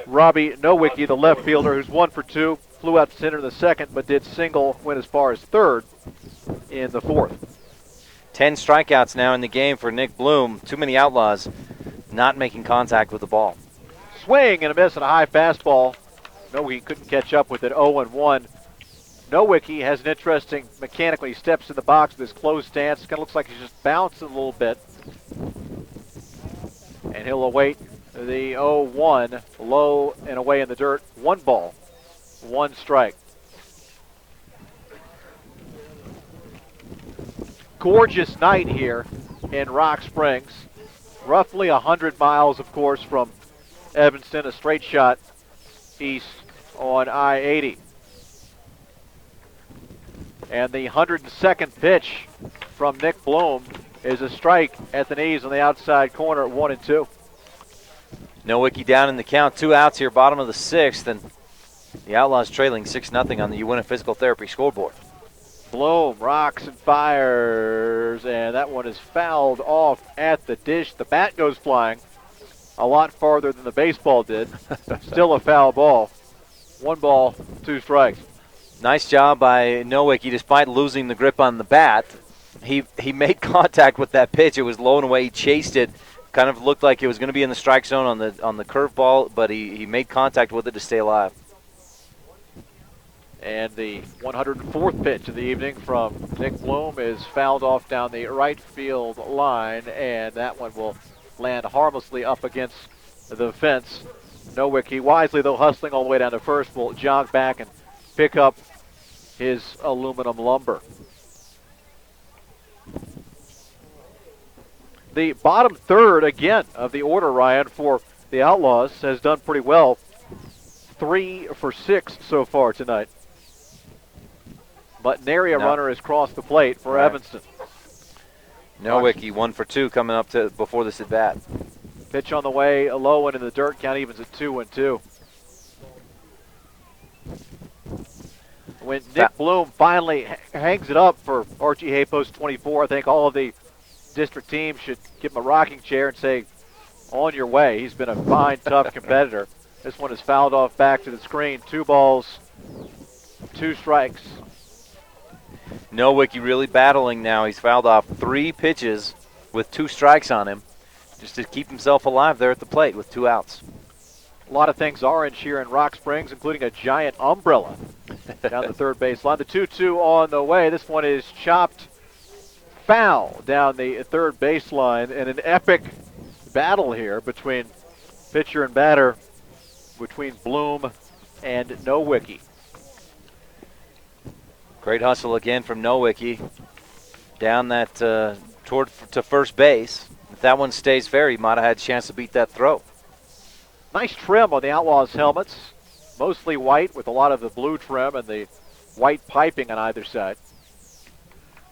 Robbie Nowicki, the left fielder, who's 1 for 2. Flew out to center in the 2nd, but did single, went as far as 3rd in the 4th. 10 strikeouts now in the game for Nick Bloom. Too many Outlaws not making contact with the ball. Swing and a miss and a high fastball. Nowicki couldn't catch up with it. 0-1. Nowicki has an interesting mechanic when he steps in the box with his closed stance. Kind of looks like he's just bouncing a little bit. And he'll await the 0-1, low and away in the dirt. 1 ball, 1 strike. Gorgeous night here in Rock Springs. Roughly 100 miles, of course, from Evanston, a straight shot east on I-80. And the 102nd pitch from Nick Bloom is a strike at the knees on the outside corner at 1-2. Nowicki down in the count. 2 outs here, bottom of the 6th, and the Outlaws trailing 6-0 on the Uinta Physical Therapy scoreboard. Bloom rocks and fires, and that one is fouled off at the dish. The bat goes flying a lot farther than the baseball did. Still a foul ball. 1 ball, 2 strikes. Nice job by Nowicki, despite losing the grip on the bat. He made contact with that pitch. It was low and away. He chased it. Kind of looked like it was going to be in the strike zone on the curveball, but he made contact with it to stay alive. And the 104th pitch of the evening from Nick Bloom is fouled off down the right field line, and that one will land harmlessly up against the fence. Nowicki, wisely though hustling all the way down to first, will jog back and pick up his aluminum lumber. The bottom third, again, of the order, Ryan, for the Outlaws has done pretty well. 3 for 6 so far tonight. But nary a runner has crossed the plate for Evanston. Nowicki 1 for 2 coming up to before this at bat. Pitch on the way, a low one in the dirt. Count evens at 2-2. When Nick Bloom finally hangs it up for Archie Hay post 24, I think all of the district teams should give him a rocking chair and say, on your way. He's been a fine, tough competitor. This one is fouled off back to the screen. 2 balls, 2 strikes. Nowicki really battling now. He's fouled off 3 pitches with 2 strikes on him just to keep himself alive there at the plate with 2 outs. A lot of things orange here in Rock Springs, including a giant umbrella down the third base line. The 2-2 on the way. This one is chopped foul down the third baseline, and an epic battle here between pitcher and batter, between Bloom and Nowicki. Great hustle again from Nowicki down that toward to first base. If that one stays fair, he might have had a chance to beat that throw. Nice trim on the Outlaws helmets, mostly white with a lot of the blue trim and the white piping on either side.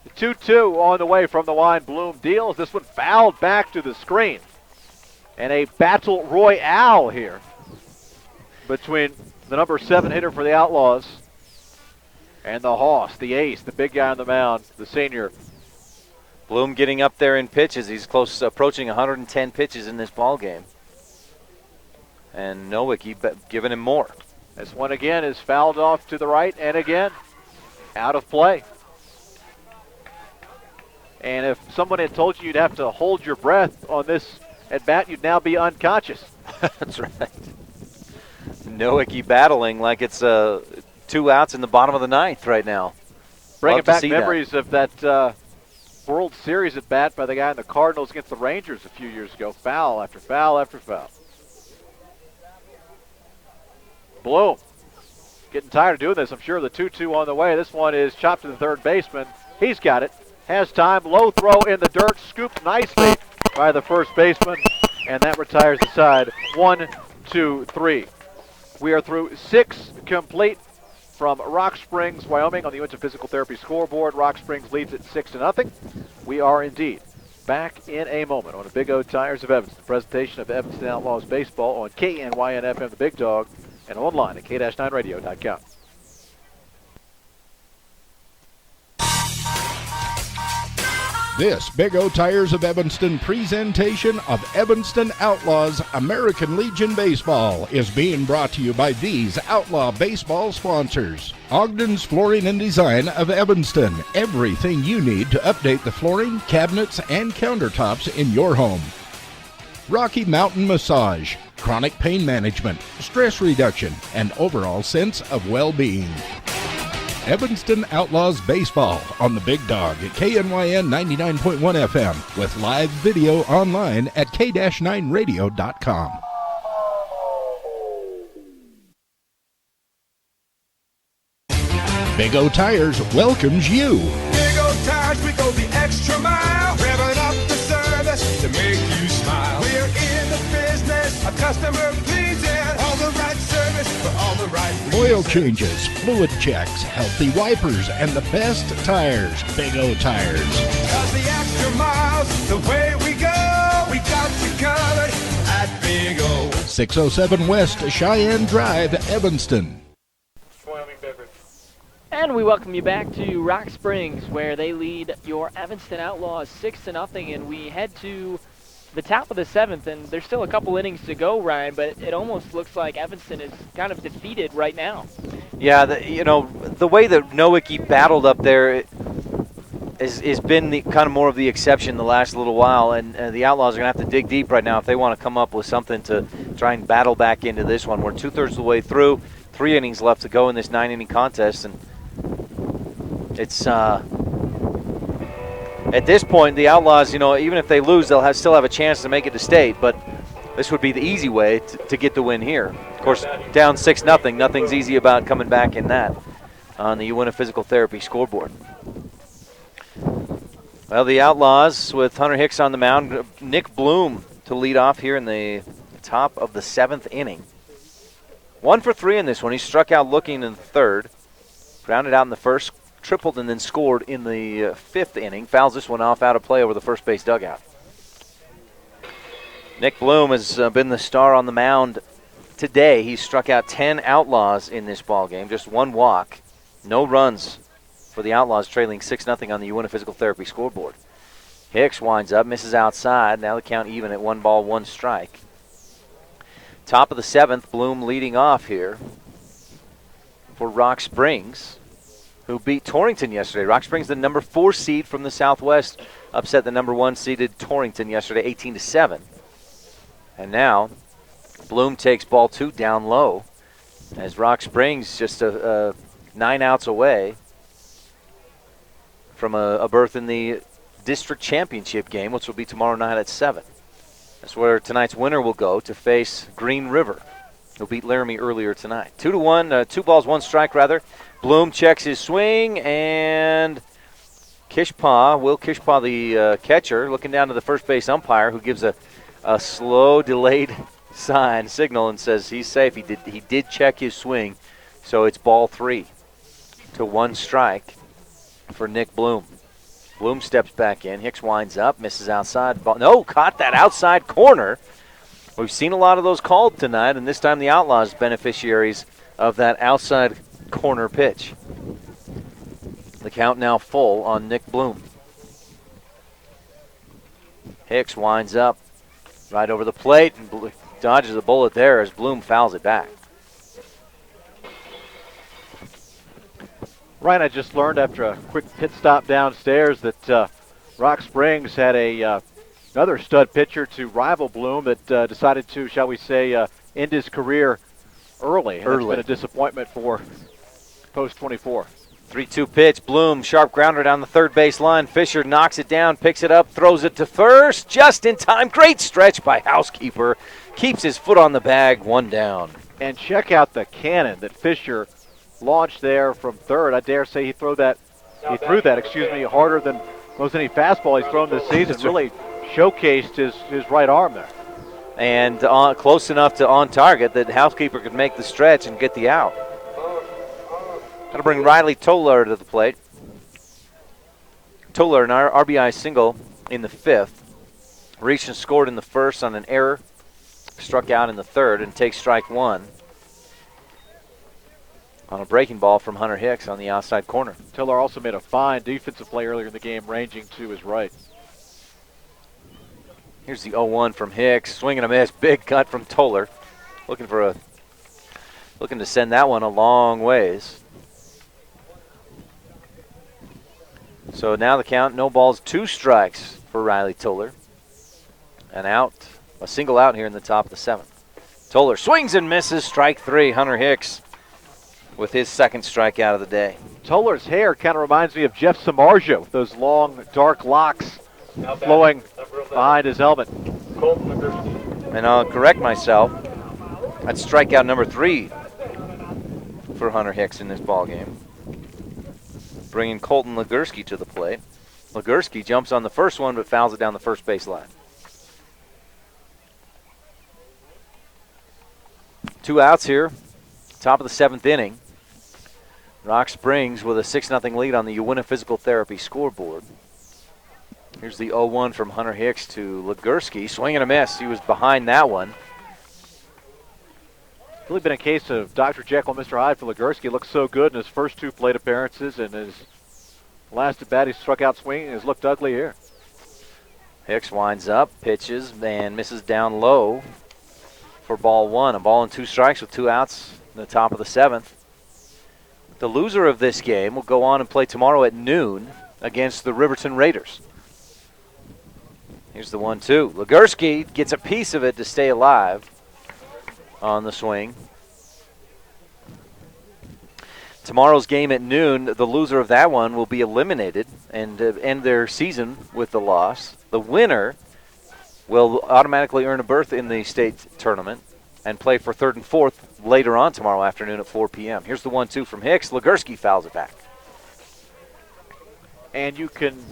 The 2-2 on the way from the line. Bloom deals. This one fouled back to the screen. And a battle royale here between the number 7 hitter for the Outlaws and the Hoss, the ace, the big guy on the mound, the senior. Bloom getting up there in pitches. He's close, approaching 110 pitches in this ball game. And Nowicki giving him more. This one again is fouled off to the right, and again, out of play. And if someone had told you you'd have to hold your breath on this at bat, you'd now be unconscious. That's right. Nowicki battling like it's 2 outs in the bottom of the 9th right now. Bringing back memories of that World Series at bat by the guy in the Cardinals against the Rangers a few years ago. Foul after foul after foul. Bloom getting tired of doing this. I'm sure the 2-2 on the way. This one is chopped to the third baseman. He's got it. Has time. Low throw in the dirt. Scooped nicely by the first baseman. And that retires the side. 1, 2, 3. We are through 6 complete from Rock Springs, Wyoming on the Uinta Physical Therapy scoreboard. Rock Springs leads at 6-0. We are indeed back in a moment on the Big O Tires of Evanston. The presentation of Evanston Outlaws baseball on KNYN FM, the Big Dog, and online at k-9radio.com. This Big O Tires of Evanston presentation of Evanston Outlaws American Legion Baseball is being brought to you by these Outlaw baseball sponsors. Ogden's Flooring and Design of Evanston. Everything you need to update the flooring, cabinets, and countertops in your home. Rocky Mountain Massage. Chronic pain management, stress reduction, and overall sense of well-being. Evanston Outlaws Baseball on the Big Dog at KNYN 99.1 FM with live video online at k-9radio.com. Big O Tires welcomes you. Big O Tires, we go the extra mile, revving up the service to make you smile. We're in the business of customer pleasing, all the right service for all the right reasons. Oil changes, fluid checks, healthy wipers, and the best tires. Big O Tires. 'Cause the extra miles, the way we go, we got you covered at Big O. 607 West Cheyenne Drive, Evanston. And we welcome you back to Rock Springs, where they lead your Evanston Outlaws 6-0, and we head to the top of the 7th, and there's still a couple innings to go, Ryan, but it almost looks like Evanston is kind of defeated right now. Yeah, the way that Nowicki battled up there has been the kind of more of the exception the last little while, and the Outlaws are going to have to dig deep right now if they want to come up with something to try and battle back into this one. We're 2/3 of the way through, 3 innings left to go in this 9-inning contest, and it's at this point, the Outlaws, even if they lose, they'll still have a chance to make it to state, but this would be the easy way to get the win here. Of course, down 6-0, nothing's easy about coming back in that on the Uinta Physical Therapy scoreboard. Well, the Outlaws with Hunter Hicks on the mound, Nick Bloom to lead off here in the top of the 7th inning. 1 for 3 in this one. He struck out looking in the 3rd, grounded out in the 1st, tripled and then scored in the 5th inning. Fouls this one off out of play over the first base dugout. Nick Bloom has been the star on the mound today. He's struck out 10 Outlaws in this ball game, just one walk, no runs for the Outlaws, trailing 6-0 on the Uinta Physical Therapy scoreboard. Hicks winds up, misses outside. Now the count even at 1 ball, 1 strike. Top of the 7th, Bloom leading off here for Rock Springs, who beat Torrington yesterday. Rock Springs, the number 4 seed from the Southwest, upset the number 1 seeded Torrington yesterday, 18-7. And now Bloom takes ball 2 down low as Rock Springs just 9 outs away from a berth in the district championship game, which will be tomorrow night at 7. That's where tonight's winner will go to face Green River, who beat Laramie earlier tonight. 2-1, 2 balls, 1 strike rather. Bloom checks his swing, and Will Kishpaw, the catcher, looking down to the first base umpire, who gives a slow, delayed signal and says he's safe. He did check his swing, so it's ball 3 to 1 strike for Nick Bloom. Bloom steps back in. Hicks winds up, misses outside. Caught that outside corner. We've seen a lot of those called tonight, and this time the Outlaws beneficiaries of that outside corner pitch. The count now full on Nick Bloom. Hicks winds up right over the plate and dodges a bullet there as Bloom fouls it back. Ryan, I just learned after a quick pit stop downstairs that Rock Springs had another stud pitcher to rival Bloom that decided to, shall we say, end his career early. And it's been a disappointment for Post 24. 3-2 pitch. Bloom, sharp grounder down the third base line. Fisher knocks it down, picks it up, throws it to first. Just in time. Great stretch by Housekeeper. Keeps his foot on the bag, 1 down. And check out the cannon that Fisher launched there from third. I dare say he threw that harder than most any fastball he's thrown this season. Really showcased his right arm there. And close enough to on target that Housekeeper could make the stretch and get the out. That'll bring Riley Toller to the plate. Toller, an RBI single in the 5th. Reached and scored in the 1st on an error. Struck out in the 3rd and takes strike 1 on a breaking ball from Hunter Hicks on the outside corner. Tiller also made a fine defensive play earlier in the game, ranging to his right. Here's the 0-1 from Hicks. Swing and a miss. Big cut from Toller. Looking to send that one a long ways. So now the count, no balls, 2 strikes for Riley Toller. A single out here in the top of the 7th. Toller swings and misses. Strike 3. Hunter Hicks with his 2nd strikeout of the day. Toller's hair kind of reminds me of Jeff Samardzija with those long, dark locks flowing behind his helmet. And I'll correct myself. That's strikeout number 3 for Hunter Hicks in this ball game. Bringing Colton Legursky to the plate. Legursky jumps on the first one but fouls it down the first base line. 2 outs here. Top of the 7th inning. Rock Springs with a 6-0 lead on the Uinta Physical Therapy scoreboard. Here's the 0-1 from Hunter Hicks to Legursky. Swing and a miss. He was behind that one. Really been a case of Dr. Jekyll and Mr. Hyde for Legursky. Looks so good in his first 2 plate appearances, and his last at bat he struck out swinging and has looked ugly here. Hicks winds up, pitches, and misses down low for ball 1. A ball and 2 strikes with 2 outs in the top of the 7th. The loser of this game will go on and play tomorrow at noon against the Riverton Raiders. Here's the 1-2. Legursky gets a piece of it to stay alive on the swing. Tomorrow's game at noon, the loser of that one will be eliminated and end their season with the loss. The winner will automatically earn a berth in the state tournament and play for 3rd and 4th later on tomorrow afternoon at 4 p.m. Here's the 1-2 from Hicks. Legursky fouls it back. And you can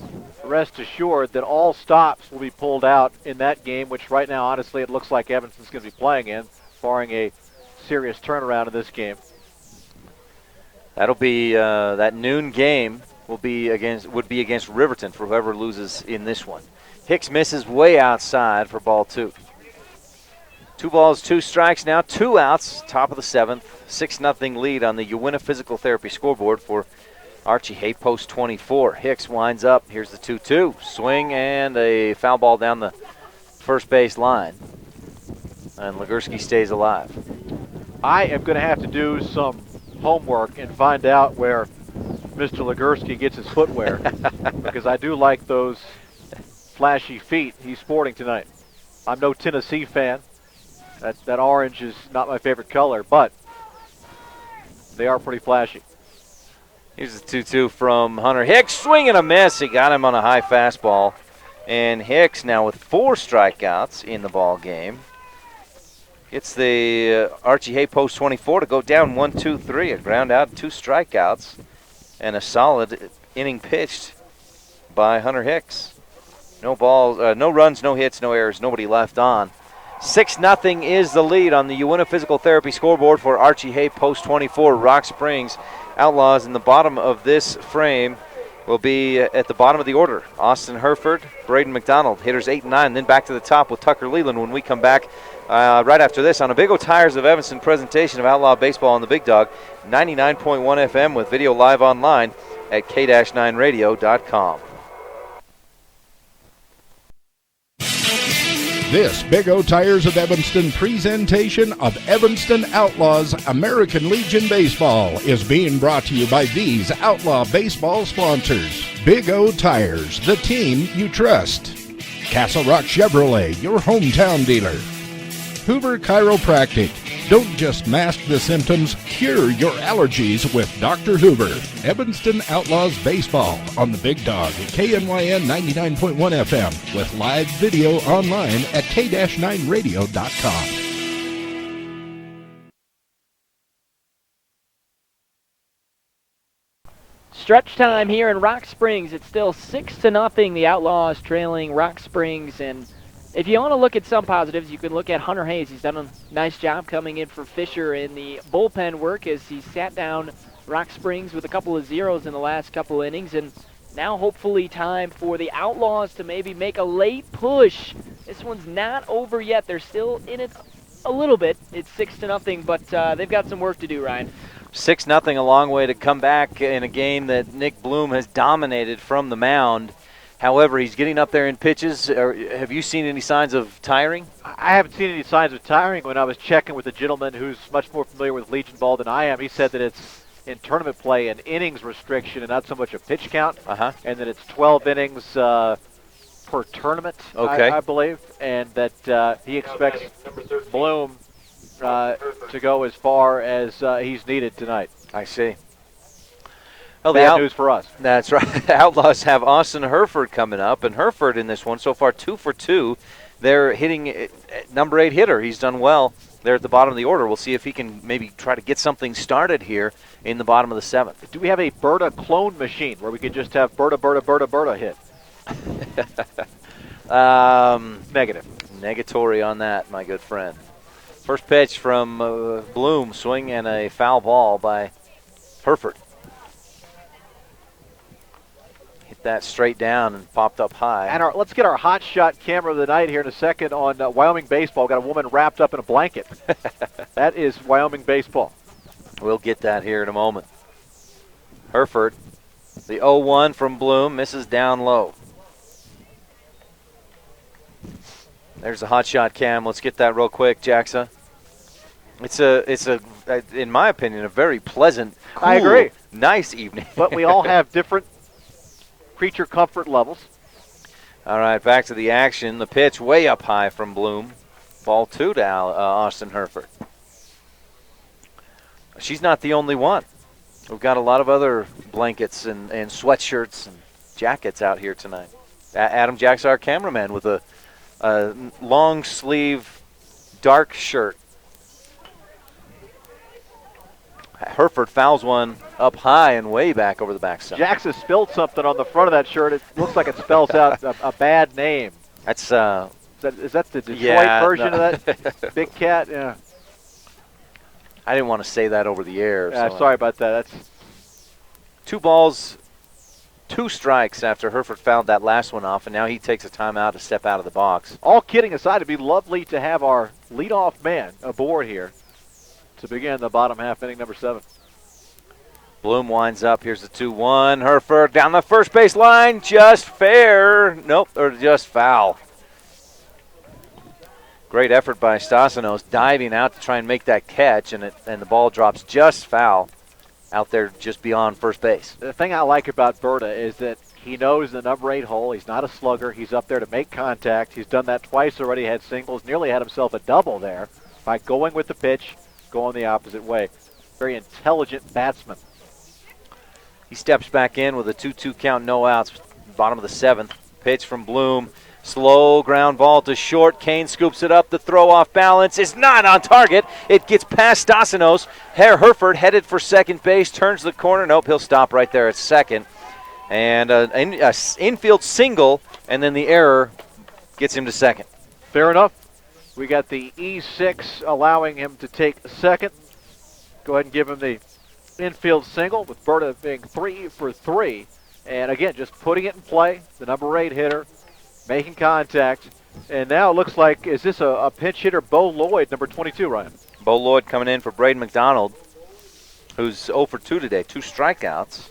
rest assured that all stops will be pulled out in that game, which right now, honestly, it looks like Evanston's going to be playing in, barring a serious turnaround in this game. That'll be that noon game would be against Riverton for whoever loses in this one. Hicks misses way outside for ball 2. 2 balls, 2 strikes now, 2 outs, top of the 7th. 6-0 lead on the Uinta Physical Therapy scoreboard for Archie Hay, post 24. Hicks winds up. Here's the 2-2. Swing and a foul ball down the first base line. And Legursky stays alive. I am going to have to do some homework and find out where Mr. Legursky gets his footwear because I do like those flashy feet he's sporting tonight. I'm no Tennessee fan. That orange is not my favorite color, but they are pretty flashy. Here's the 2-2 from Hunter Hicks. Swing and a miss. He got him on a high fastball. And Hicks now with 4 strikeouts in the ball game. It's the Archie Hay, post 24, to go down 1-2-3. A ground out, 2 strikeouts, and a solid inning pitched by Hunter Hicks. No balls, no runs, no hits, no errors, nobody left on. 6-0 is the lead on the Uinta Physical Therapy scoreboard for Archie Hay, post 24. Rock Springs Outlaws in the bottom of this frame will be at the bottom of the order. Austin Herford, Braden McDonald, hitters 8 and 9, then back to the top with Tucker Leland when we come back right after this on a Big O Tires of Evanston presentation of Outlaw Baseball on the Big Dog, 99.1 FM with video live online at k-9radio.com. This Big O Tires of Evanston presentation of Evanston Outlaws American Legion Baseball is being brought to you by these Outlaw Baseball sponsors. Big O Tires, the team you trust. Castle Rock Chevrolet, your hometown dealer. Hoover Chiropractic. Don't just mask the symptoms, cure your allergies with Dr. Hoover. Evanston Outlaws Baseball on the Big Dog at KNYN 99.1 FM with live video online at k-9radio.com. Stretch time here in Rock Springs. It's still 6-0. The Outlaws trailing Rock Springs. And if you want to look at some positives, you can look at Hunter Hayes. He's done a nice job coming in for Fisher in the bullpen work as he sat down Rock Springs with a couple of zeros in the last couple innings. And now hopefully time for the Outlaws to maybe make a late push. This one's not over yet. They're still in it a little bit. It's 6-0, but they've got some work to do, Ryan. 6-0, a long way to come back in a game that Nick Bloom has dominated from the mound. However, he's getting up there in pitches. Have you seen any signs of tiring? I haven't seen any signs of tiring. When I was checking with a gentleman who's much more familiar with Legion ball than I am, he said that it's in tournament play an innings restriction and not so much a pitch count, and that it's 12 innings per tournament, I believe, and that he expects Bloom to go as far as he's needed tonight. I see. Well, bad news for us. That's right. The Outlaws have Austin Herford coming up, and Herford in this one so far 2 for 2. They're hitting number 8 hitter. He's done well there at the bottom of the order. We'll see if he can maybe try to get something started here in the bottom of the 7th. Do we have a Berta clone machine where we could just have Berta hit? Negative. Negatory on that, my good friend. First pitch from Bloom, swing and a foul ball by Herford. Hit that straight down and popped up high. And let's get our hot shot camera of the night here in a second on Wyoming baseball. Got a woman wrapped up in a blanket. That is Wyoming baseball. We'll get that here in a moment. Herford, the 0-1 from Bloom, misses down low. There's the hot shot cam. Let's get that real quick, Jaxa. It's a in my opinion, a very pleasant, cool, I agree, nice evening. But we all have different creature comfort levels. All right, back to the action. The pitch way up high from Bloom. Ball 2 to Austin Herford. She's not the only one. We've got a lot of other blankets and sweatshirts and jackets out here tonight. Adam Jackson, our cameraman, with a long sleeve dark shirt. Herford fouls one up high and way back over the backside. Jackson spilled something on the front of that shirt. It looks like it spells out a bad name. That's is that the Detroit version of that Big Cat? Yeah. I didn't want to say that over the air. Yeah, sorry about that. That's 2 balls, 2 strikes after Hereford fouled that last one off, and now he takes a timeout to step out of the box. All kidding aside, it'd be lovely to have our leadoff man aboard here to begin the bottom half inning, number 7. Bloom winds up. Here's the 2-1. Hereford down the first base line. Just fair. Nope, or just foul. Great effort by Stassinos, diving out to try and make that catch, and the ball drops just foul out there just beyond first base. The thing I like about Berta is that he knows the number 8 hole. He's not a slugger. He's up there to make contact. He's done that twice already, had singles, nearly had himself a double there by going with the pitch, going the opposite way. Very intelligent batsman. He steps back in with a 2-2 count, no outs, bottom of the 7th. Pitch from Bloom. Slow ground ball to short. Kane scoops it up. The throw off balance is not on target. It gets past Stassinos. Hereford headed for second base, turns the corner. Nope, he'll stop right there at second. And an infield single, and then the error gets him to second. Fair enough. We got the E6 allowing him to take second. Go ahead and give him the infield single, with Berta being 3 for 3. And again, just putting it in play, the number 8 hitter, making contact. And now it looks like, is this a pinch hitter, Bo Lloyd, number 22, Ryan? Bo Lloyd coming in for Braden McDonald, who's 0 for 2 today, 2 strikeouts.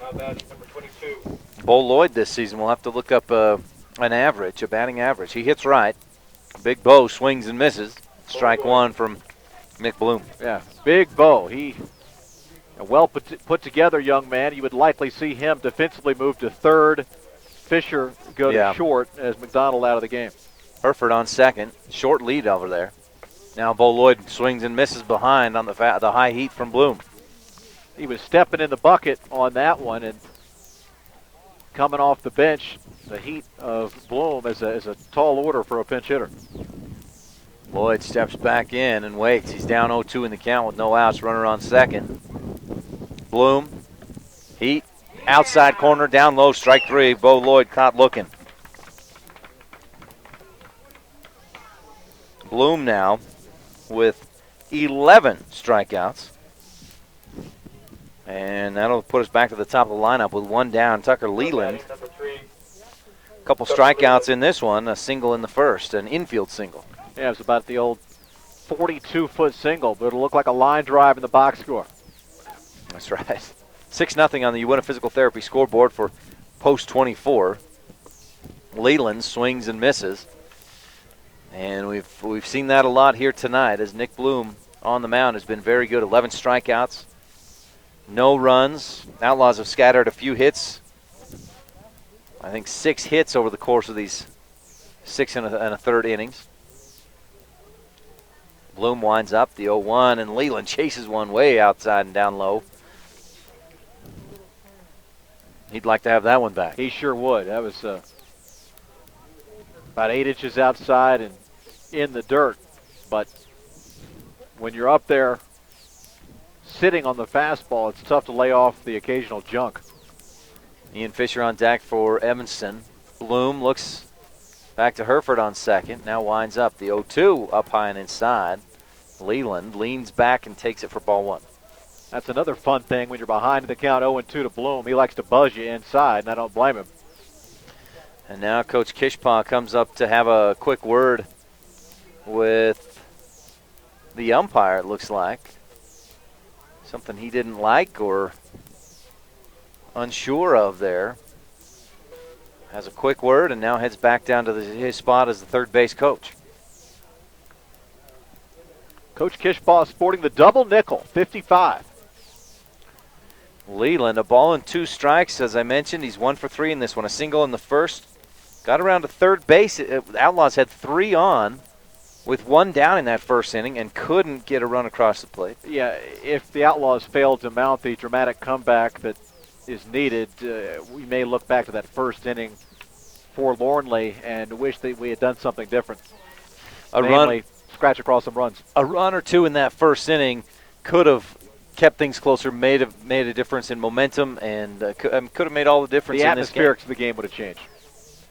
Now that's number 22. Bo Lloyd this season, we'll have to look up an average, a batting average. He hits right. Big Bo swings and misses. Strike 1 from Mick Bloom. Yeah, Big Bo. He a well put together young man. You would likely see him defensively move to third. Fisher go to short as McDonald out of the game. Hereford on second. Short lead over there. Now Bo Lloyd swings and misses behind on the high heat from Bloom. He was stepping in the bucket on that one, and coming off the bench, the heat of Bloom is a tall order for a pinch hitter. Lloyd steps back in and waits. He's down 0-2 in the count with no outs. Runner on second. Bloom, heat, outside corner, down low, strike 3. Bo Lloyd caught looking. Bloom now with 11 strikeouts. And that'll put us back to the top of the lineup with 1 down. Tucker Leland. A couple strikeouts in this one, a single in the first, an infield single. Yeah, it's about the old 42-foot single, but it'll look like a line drive in the box score. That's right. 6-0 on the Uinta Physical Therapy scoreboard for post 24. Leland swings and misses. And we've seen that a lot here tonight as Nick Bloom on the mound has been very good. 11 strikeouts, no runs. Outlaws have scattered a few hits. I think 6 hits over the course of these 6 and a third innings. Bloom winds up the 0-1, and Leland chases one way outside and down low. He'd like to have that one back. He sure would. That was about 8 inches outside and in the dirt. But when you're up there sitting on the fastball, it's tough to lay off the occasional junk. Ian Fisher on deck for Evanston. Bloom looks back to Hereford on second. Now winds up the 0-2 up high and inside. Leland leans back and takes it for ball 1. That's another fun thing when you're behind in the count 0-2 to Bloom. He likes to buzz you inside, and I don't blame him. And now Coach Kishpaw comes up to have a quick word with the umpire, it looks like. Something he didn't like or unsure of there. Has a quick word and now heads back down to his spot as the third base coach. Coach Kishpaw sporting the double nickel, 55. Leland, a ball and 2 strikes, as I mentioned. He's 1 for 3 in this one. A single in the first. Got around to third base. Outlaws had 3 on with 1 down in that first inning and couldn't get a run across the plate. Yeah, if the Outlaws failed to mount the dramatic comeback that is needed, we may look back to that first inning forlornly and wish that we had done something different. Namely, scratch across some runs. A run or 2 in that first inning could have kept things closer, made a difference in momentum, and could have made all the difference in this game. The atmospherics of the game would have changed.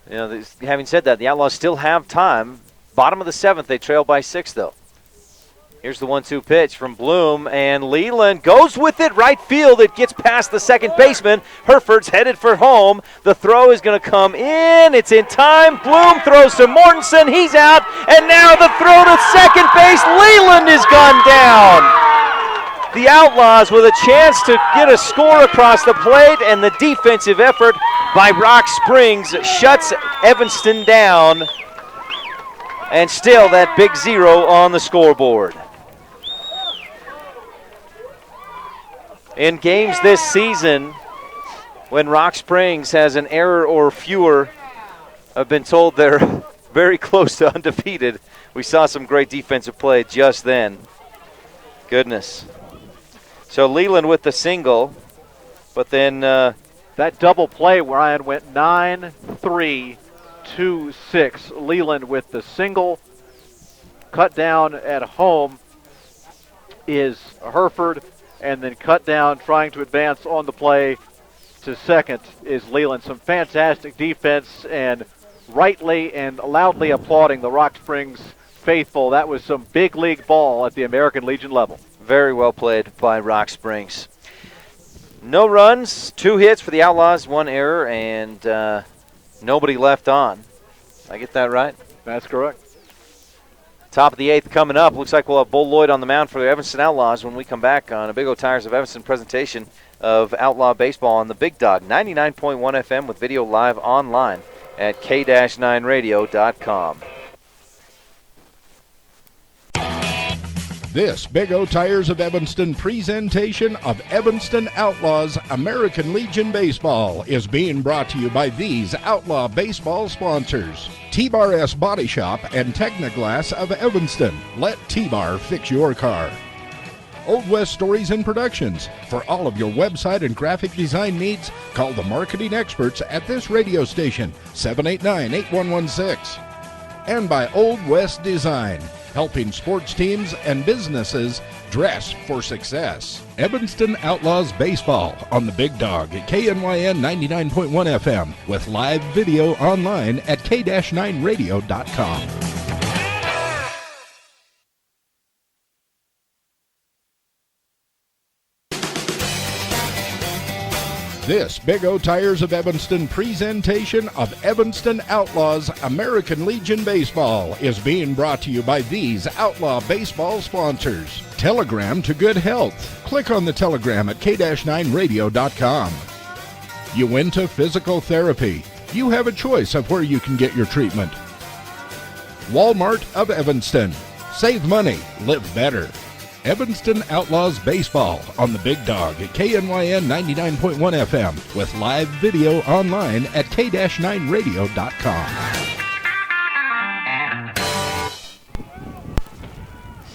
You know, having said that, the Outlaws still have time. Bottom of the 7th, they trail by 6, though. Here's the 1-2 pitch from Bloom, and Leland goes with it right field. It gets past the second baseman. Herford's headed for home. The throw is going to come in. It's in time. Bloom throws to Mortensen. He's out, and now the throw to second base. Leland is gone down. The Outlaws with a chance to get a score across the plate, and the defensive effort by Rock Springs shuts Evanston down, and still that big 0 on the scoreboard. In games this season, when Rock Springs has an error or fewer, I've been told they're very close to undefeated. We saw some great defensive play just then. Goodness. So Leland with the single, but then that double play, Ryan, went 9-3-2-6. Leland with the single. Cut down at home is Herford, and then cut down trying to advance on the play to second is Leland. Some fantastic defense, and rightly and loudly applauding the Rock Springs faithful. That was some big league ball at the American Legion level. Very well played by Rock Springs. No runs, 2 hits for the Outlaws, 1 error, and nobody left on. I get that right? That's correct. Top of the 8th coming up. Looks like we'll have Bull Lloyd on the mound for the Evanston Outlaws when we come back on a Big O Tires of Evanston presentation of Outlaw Baseball on the Big Dog 99.1 FM with video live online at k-9radio.com. This Big O Tires of Evanston presentation of Evanston Outlaws American Legion Baseball is being brought to you by these Outlaw Baseball sponsors. T-Bar S Body Shop and Technoglass of Evanston. Let T-Bar fix your car. Old West Stories and Productions. For all of your website and graphic design needs, call the marketing experts at this radio station, 789-8116. And by Old West Design, helping sports teams and businesses dress for success. Evanston Outlaws Baseball on the Big Dog at KNYN 99.1 FM with live video online at k-9radio.com. This Big O Tires of Evanston presentation of Evanston Outlaws American Legion Baseball is being brought to you by these Outlaw Baseball sponsors. Telegram to good health. Click on the telegram at k-9radio.com. Uinta Physical Therapy. You have a choice of where you can get your treatment. Walmart of Evanston. Save money, live better. Evanston Outlaws Baseball on the Big Dog at KNYN 99.1 FM with live video online at k-9radio.com.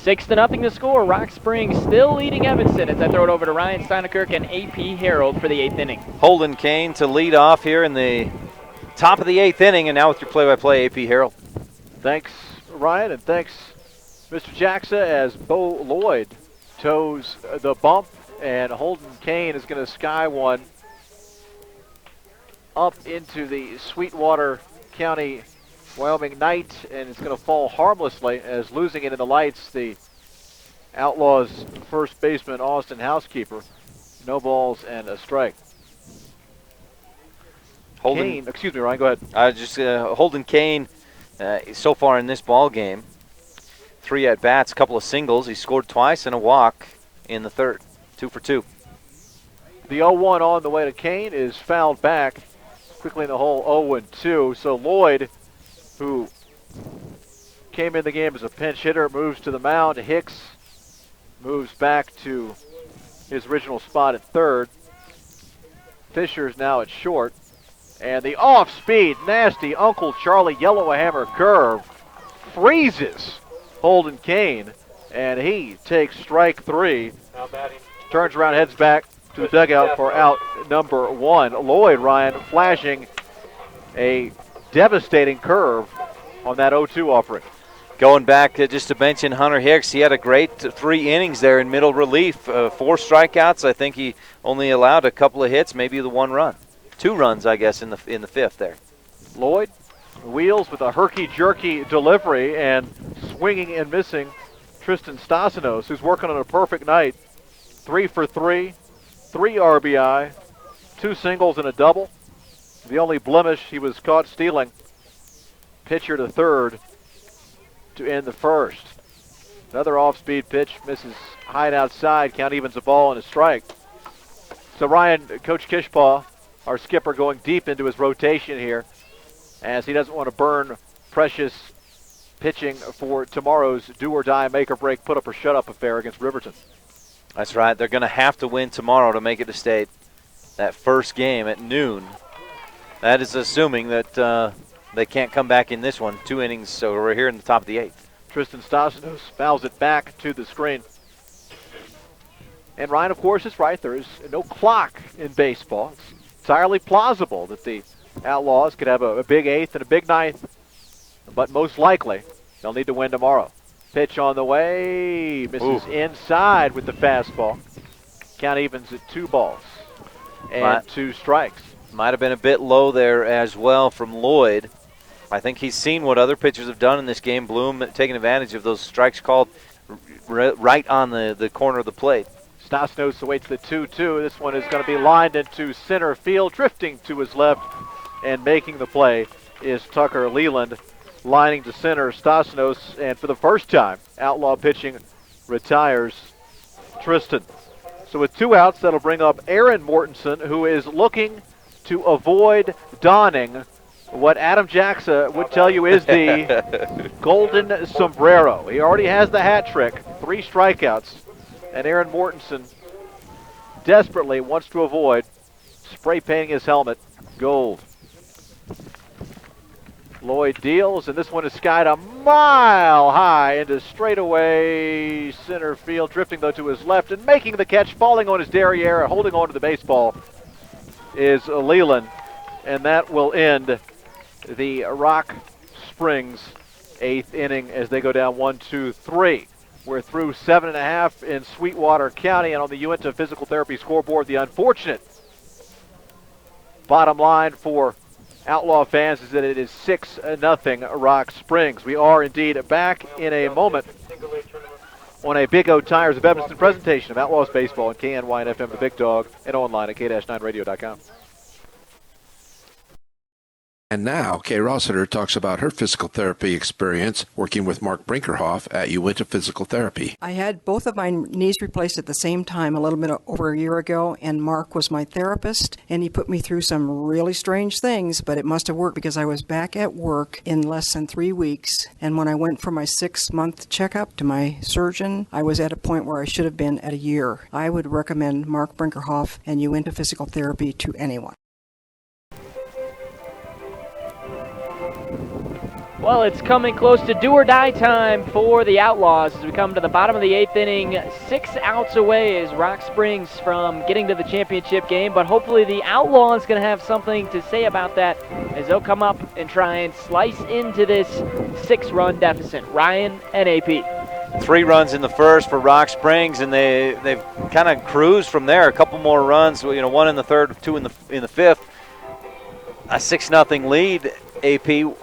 6-0 the score. Rock Springs still leading Evanston as I throw it over to Ryan Steinekirk and AP Harold for the 8th inning. Holden Kane to lead off here in the top of the 8th inning, and now with your play-by-play, AP Harold. Thanks, Ryan, and thanks, Mr. Jackson, as Bo Lloyd toes the bump, and Holden Kane is going to sky one up into the Sweetwater County, Wyoming night, and it's going to fall harmlessly as losing it in the lights, the Outlaws first baseman, Austin Housekeeper. No balls and a strike. Kane, excuse me, Ryan, go ahead. Holden Kane, so far in this ball game, 3 at-bats, a couple of singles. He scored twice and a walk in the third. 2 for 2. The 0-1 on the way to Kane is fouled back quickly in the hole, 0-2. So Lloyd, who came in the game as a pinch hitter, moves to the mound. Hicks moves back to his original spot at third. Fisher's now at short. And the off-speed, nasty Uncle Charlie Yellowhammer curve freezes Holden Kane, and he takes strike 3. Turns around, heads back to the dugout for out number 1. Lloyd, Ryan, flashing a devastating curve on that 0-2 offering. Going back just to mention Hunter Hicks, he had a great 3 innings there in middle relief. 4 strikeouts. I think he only allowed a couple of hits, maybe the 1 run. 2 runs, I guess, in the 5th there. Lloyd wheels with a herky-jerky delivery and swinging and missing Tristan Stasinos, who's working on a perfect night. 3 for 3, 3 RBI, 2 singles and a double. The only blemish, he was caught stealing pitcher to third to end the first. Another off-speed pitch, misses high and outside, count evens a ball and a strike. So Ryan, Coach Kishpaw, our skipper, going deep into his rotation here as he doesn't want to burn precious pitching for tomorrow's do-or-die, make-or-break, put-up-or-shut-up affair against Riverton. That's right. They're going to have to win tomorrow to make it to state. That first game at noon. That is assuming that they can't come back in this one. 2 innings, so we're here in the top of the 8th. Tristan Stasinos fouls it back to the screen. And Ryan, of course, is right. There is no clock in baseball. It's entirely plausible that the Outlaws could have a big 8th and a big 9th, but most likely they'll need to win tomorrow. Pitch on the way, misses inside with the fastball. Count evens at 2 balls and 2 strikes. Might have been a bit low there as well from Lloyd. I think he's seen what other pitchers have done in this game. Bloom taking advantage of those strikes called right on the corner of the plate. Stasinos awaits the 2-2. This one is going to be lined into center field, drifting to his left, and making the play is Tucker Leland, lining to center. Stasinos, and for the first time, Outlaw pitching retires Tristan. So with 2 outs, that'll bring up Aaron Mortensen, who is looking to avoid donning what Adam Jackson would tell you is the golden sombrero. He already has the hat trick, 3 strikeouts, and Aaron Mortensen desperately wants to avoid spray painting his helmet gold. Lloyd deals, and this one is skied a mile high into straightaway center field, drifting though to his left and making the catch, falling on his derriere, holding on to the baseball is Leland, and that will end the Rock Springs 8th inning as they go down 1-2-3. We're through 7.5 in Sweetwater County, and on the Uinta Physical Therapy scoreboard, the unfortunate bottom line for Outlaw fans is that it is 6-0 Rock Springs. We are indeed back in a moment on a Big O Tires of Evanston presentation of Outlaws Baseball on KNY and FM The Big Dog and online at k-9radio.com. And now, Kay Rossiter talks about her physical therapy experience working with Mark Brinkerhoff at Uinta Physical Therapy. I had both of my knees replaced at the same time a little bit over a year ago, and Mark was my therapist, and he put me through some really strange things, but it must have worked because I was back at work in less than 3 weeks, and when I went for my 6-month checkup to my surgeon, I was at a point where I should have been at a year. I would recommend Mark Brinkerhoff and Uinta Physical Therapy to anyone. Well, it's coming close to do-or-die time for the Outlaws as we come to the bottom of the 8th inning. 6 outs away is Rock Springs from getting to the championship game, but hopefully the Outlaws going to have something to say about that as they'll come up and try and slice into this 6-run deficit. Ryan and AP. 3 runs in the first for Rock Springs, and they've kind of cruised from there. A couple more runs, 1 in the third, 2 in the fifth. A 6-0 lead, AP.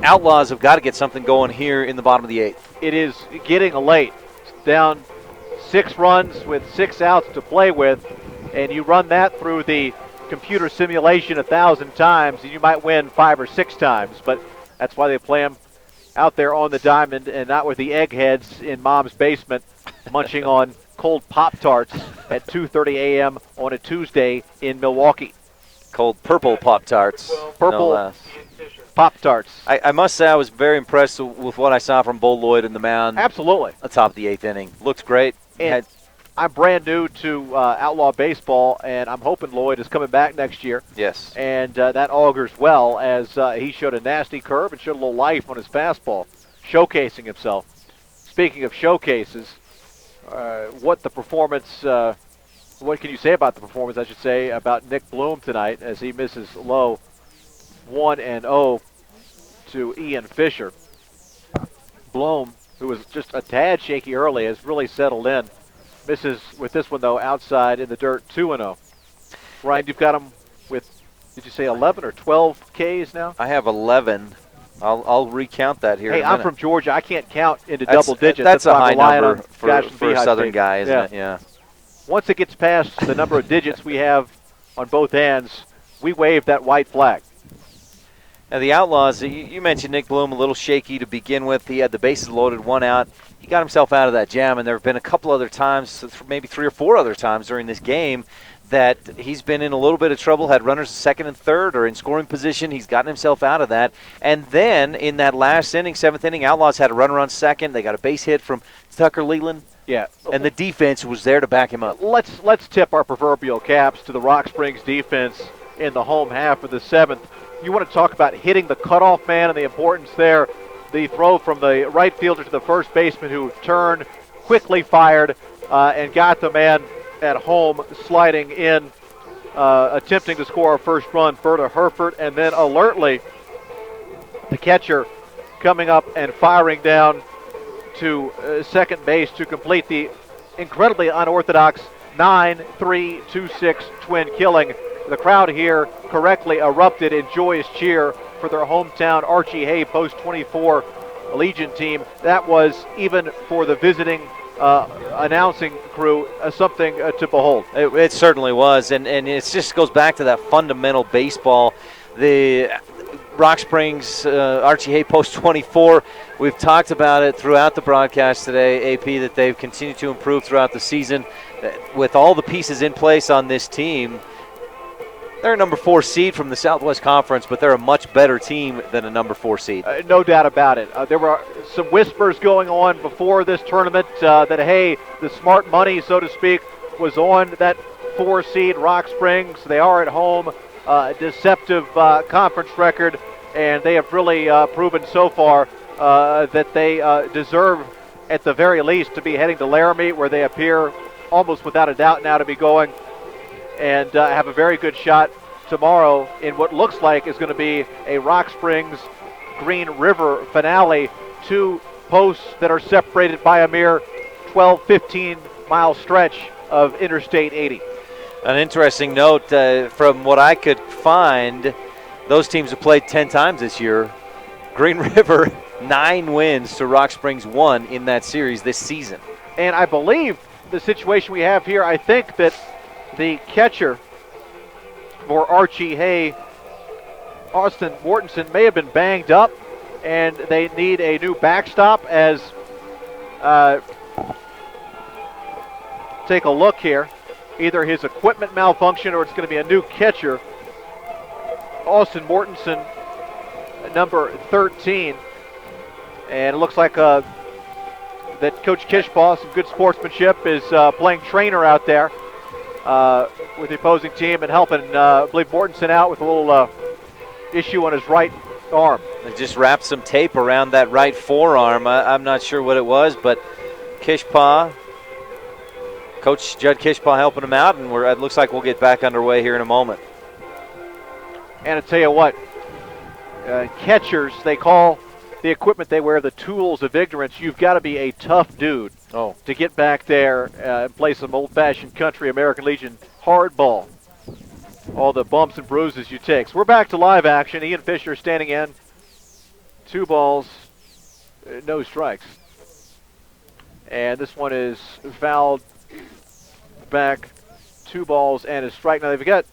Outlaws have got to get something going here in the bottom of the 8th. It is getting late. It's down 6 runs with 6 outs to play with, and you run that through the computer simulation 1,000 times, and you might win 5 or 6 times. But that's why they play them out there on the diamond and not with the eggheads in mom's basement munching on cold Pop-Tarts at 2:30 a.m. on a Tuesday in Milwaukee. Cold purple Pop-Tarts. Purple no Pop-Tarts. I must say I was very impressed with what I saw from Bo Lloyd in the mound. Absolutely. Atop the 8th inning. Looked great. And I'm brand new to Outlaw Baseball, and I'm hoping Lloyd is coming back next year. Yes. And that augurs well as he showed a nasty curve and showed a little life on his fastball, showcasing himself. Speaking of showcases, what can you say about the performance, I should say, about Nick Bloom tonight as he misses low 1-0 to Ian Fisher. Bloom, who was just a tad shaky early, has really settled in. Misses with this one, though, outside in the dirt, 2-0. Ryan, you've got him with, did you say 11 or 12 Ks now? I have 11. I'll recount that here. Hey, in a I'm minute. from Georgia. I can't count into double digits. That's a why high I'm relying number on guys from for a Beehive Southern State. guy, isn't it? Yeah. Once it gets past the number of digits we have on both ends, we wave that white flag. Now the Outlaws, you mentioned Nick Bloom, a little shaky to begin with. He had the bases loaded, one out. He got himself out of that jam, and there have been a couple other times, maybe 3 or 4 other times during this game, that he's been in a little bit of trouble, had runners second and third or in scoring position. He's gotten himself out of that. And then in that last inning, 7th inning, Outlaws had a runner on second. They got a base hit from Tucker Leland. Yeah. And the defense was there to back him up. Let's tip our proverbial caps to the Rock Springs defense in the home half of the 7th. You want to talk about hitting the cutoff man and the importance there. The throw from the right fielder to the first baseman who turned, quickly fired, and got the man at home sliding in, attempting to score our first run, Berta Herford, and then alertly the catcher coming up and firing down to second base to complete the incredibly unorthodox 9-3-2-6 twin killing. The crowd here correctly erupted in joyous cheer for their hometown Archie Hay Post 24 Legion team. That was, even for the visiting announcing crew, something to behold. It certainly was, and it just goes back to that fundamental baseball. The Rock Springs, Archie Hay Post 24, we've talked about it throughout the broadcast today, AP, that they've continued to improve throughout the season. With all the pieces in place on this team, they're a number 4 seed from the Southwest Conference, but they're a much better team than a number 4 seed. No doubt about it. There were some whispers going on before this tournament that, hey, the smart money, so to speak, was on that 4 seed Rock Springs. They are at home. Deceptive conference record, and they have really proven so far that they deserve, at the very least, to be heading to Laramie, where they appear almost without a doubt now to be going, and have a very good shot tomorrow in what looks like is going to be a Rock Springs Green River finale. 2 posts that are separated by a mere 12-15 mile stretch of Interstate 80. An interesting note, from what I could find, those teams have played 10 times this year. Green River, 9 wins to Rock Springs 1 in that series this season. And I believe the situation we have here, I think that the catcher for Archie Hay, Austin Mortensen, may have been banged up, and they need a new backstop. As take a look here. Either his equipment malfunction or it's going to be a new catcher. Austin Mortensen, number 13. And it looks like that Coach Kishbaugh, some good sportsmanship, is playing trainer out there with the opposing team and helping, I believe, Mortensen out with a little issue on his right arm. They just wrapped some tape around that right forearm. I'm not sure what it was, but Kishbaugh, Coach Judd Kishbaugh helping him out, and it looks like we'll get back underway here in a moment. And I tell you what, catchers, they call the equipment they wear the tools of ignorance. You've got to be a tough dude to get back there and play some old-fashioned country American Legion hardball. All the bumps and bruises you take. So we're back to live action. Ian Fisher standing in. 2 balls, no strikes. And this one is fouled back, 2 balls and a strike. Now they've got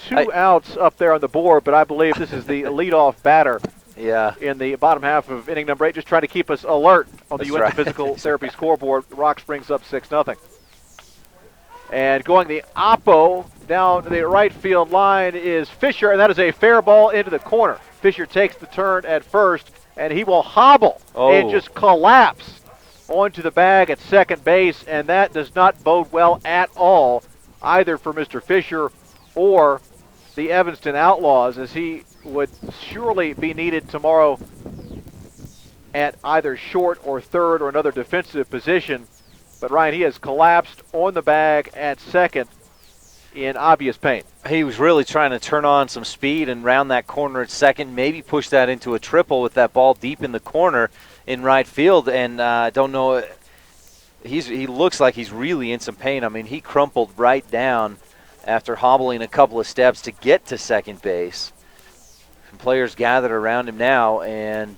2 outs up there on the board, but I believe this is the leadoff batter in the bottom half of inning number 8, just trying to keep us alert on the UNT Physical Therapy scoreboard. Rock Springs up 6-0. And going the oppo down the right field line is Fisher, and that is a fair ball into the corner. Fisher takes the turn at first, and he will hobble and just collapse onto the bag at second base, and that does not bode well at all, either for Mr. Fisher or the Evanston Outlaws, as he would surely be needed tomorrow at either short or third or another defensive position. But Ryan, he has collapsed on the bag at second in obvious pain. He was really trying to turn on some speed and round that corner at second, maybe push that into a triple with that ball deep in the corner in right field, and I don't know, he looks like he's really in some pain. I mean, he crumpled right down after hobbling a couple of steps to get to second base. players gathered around him now, and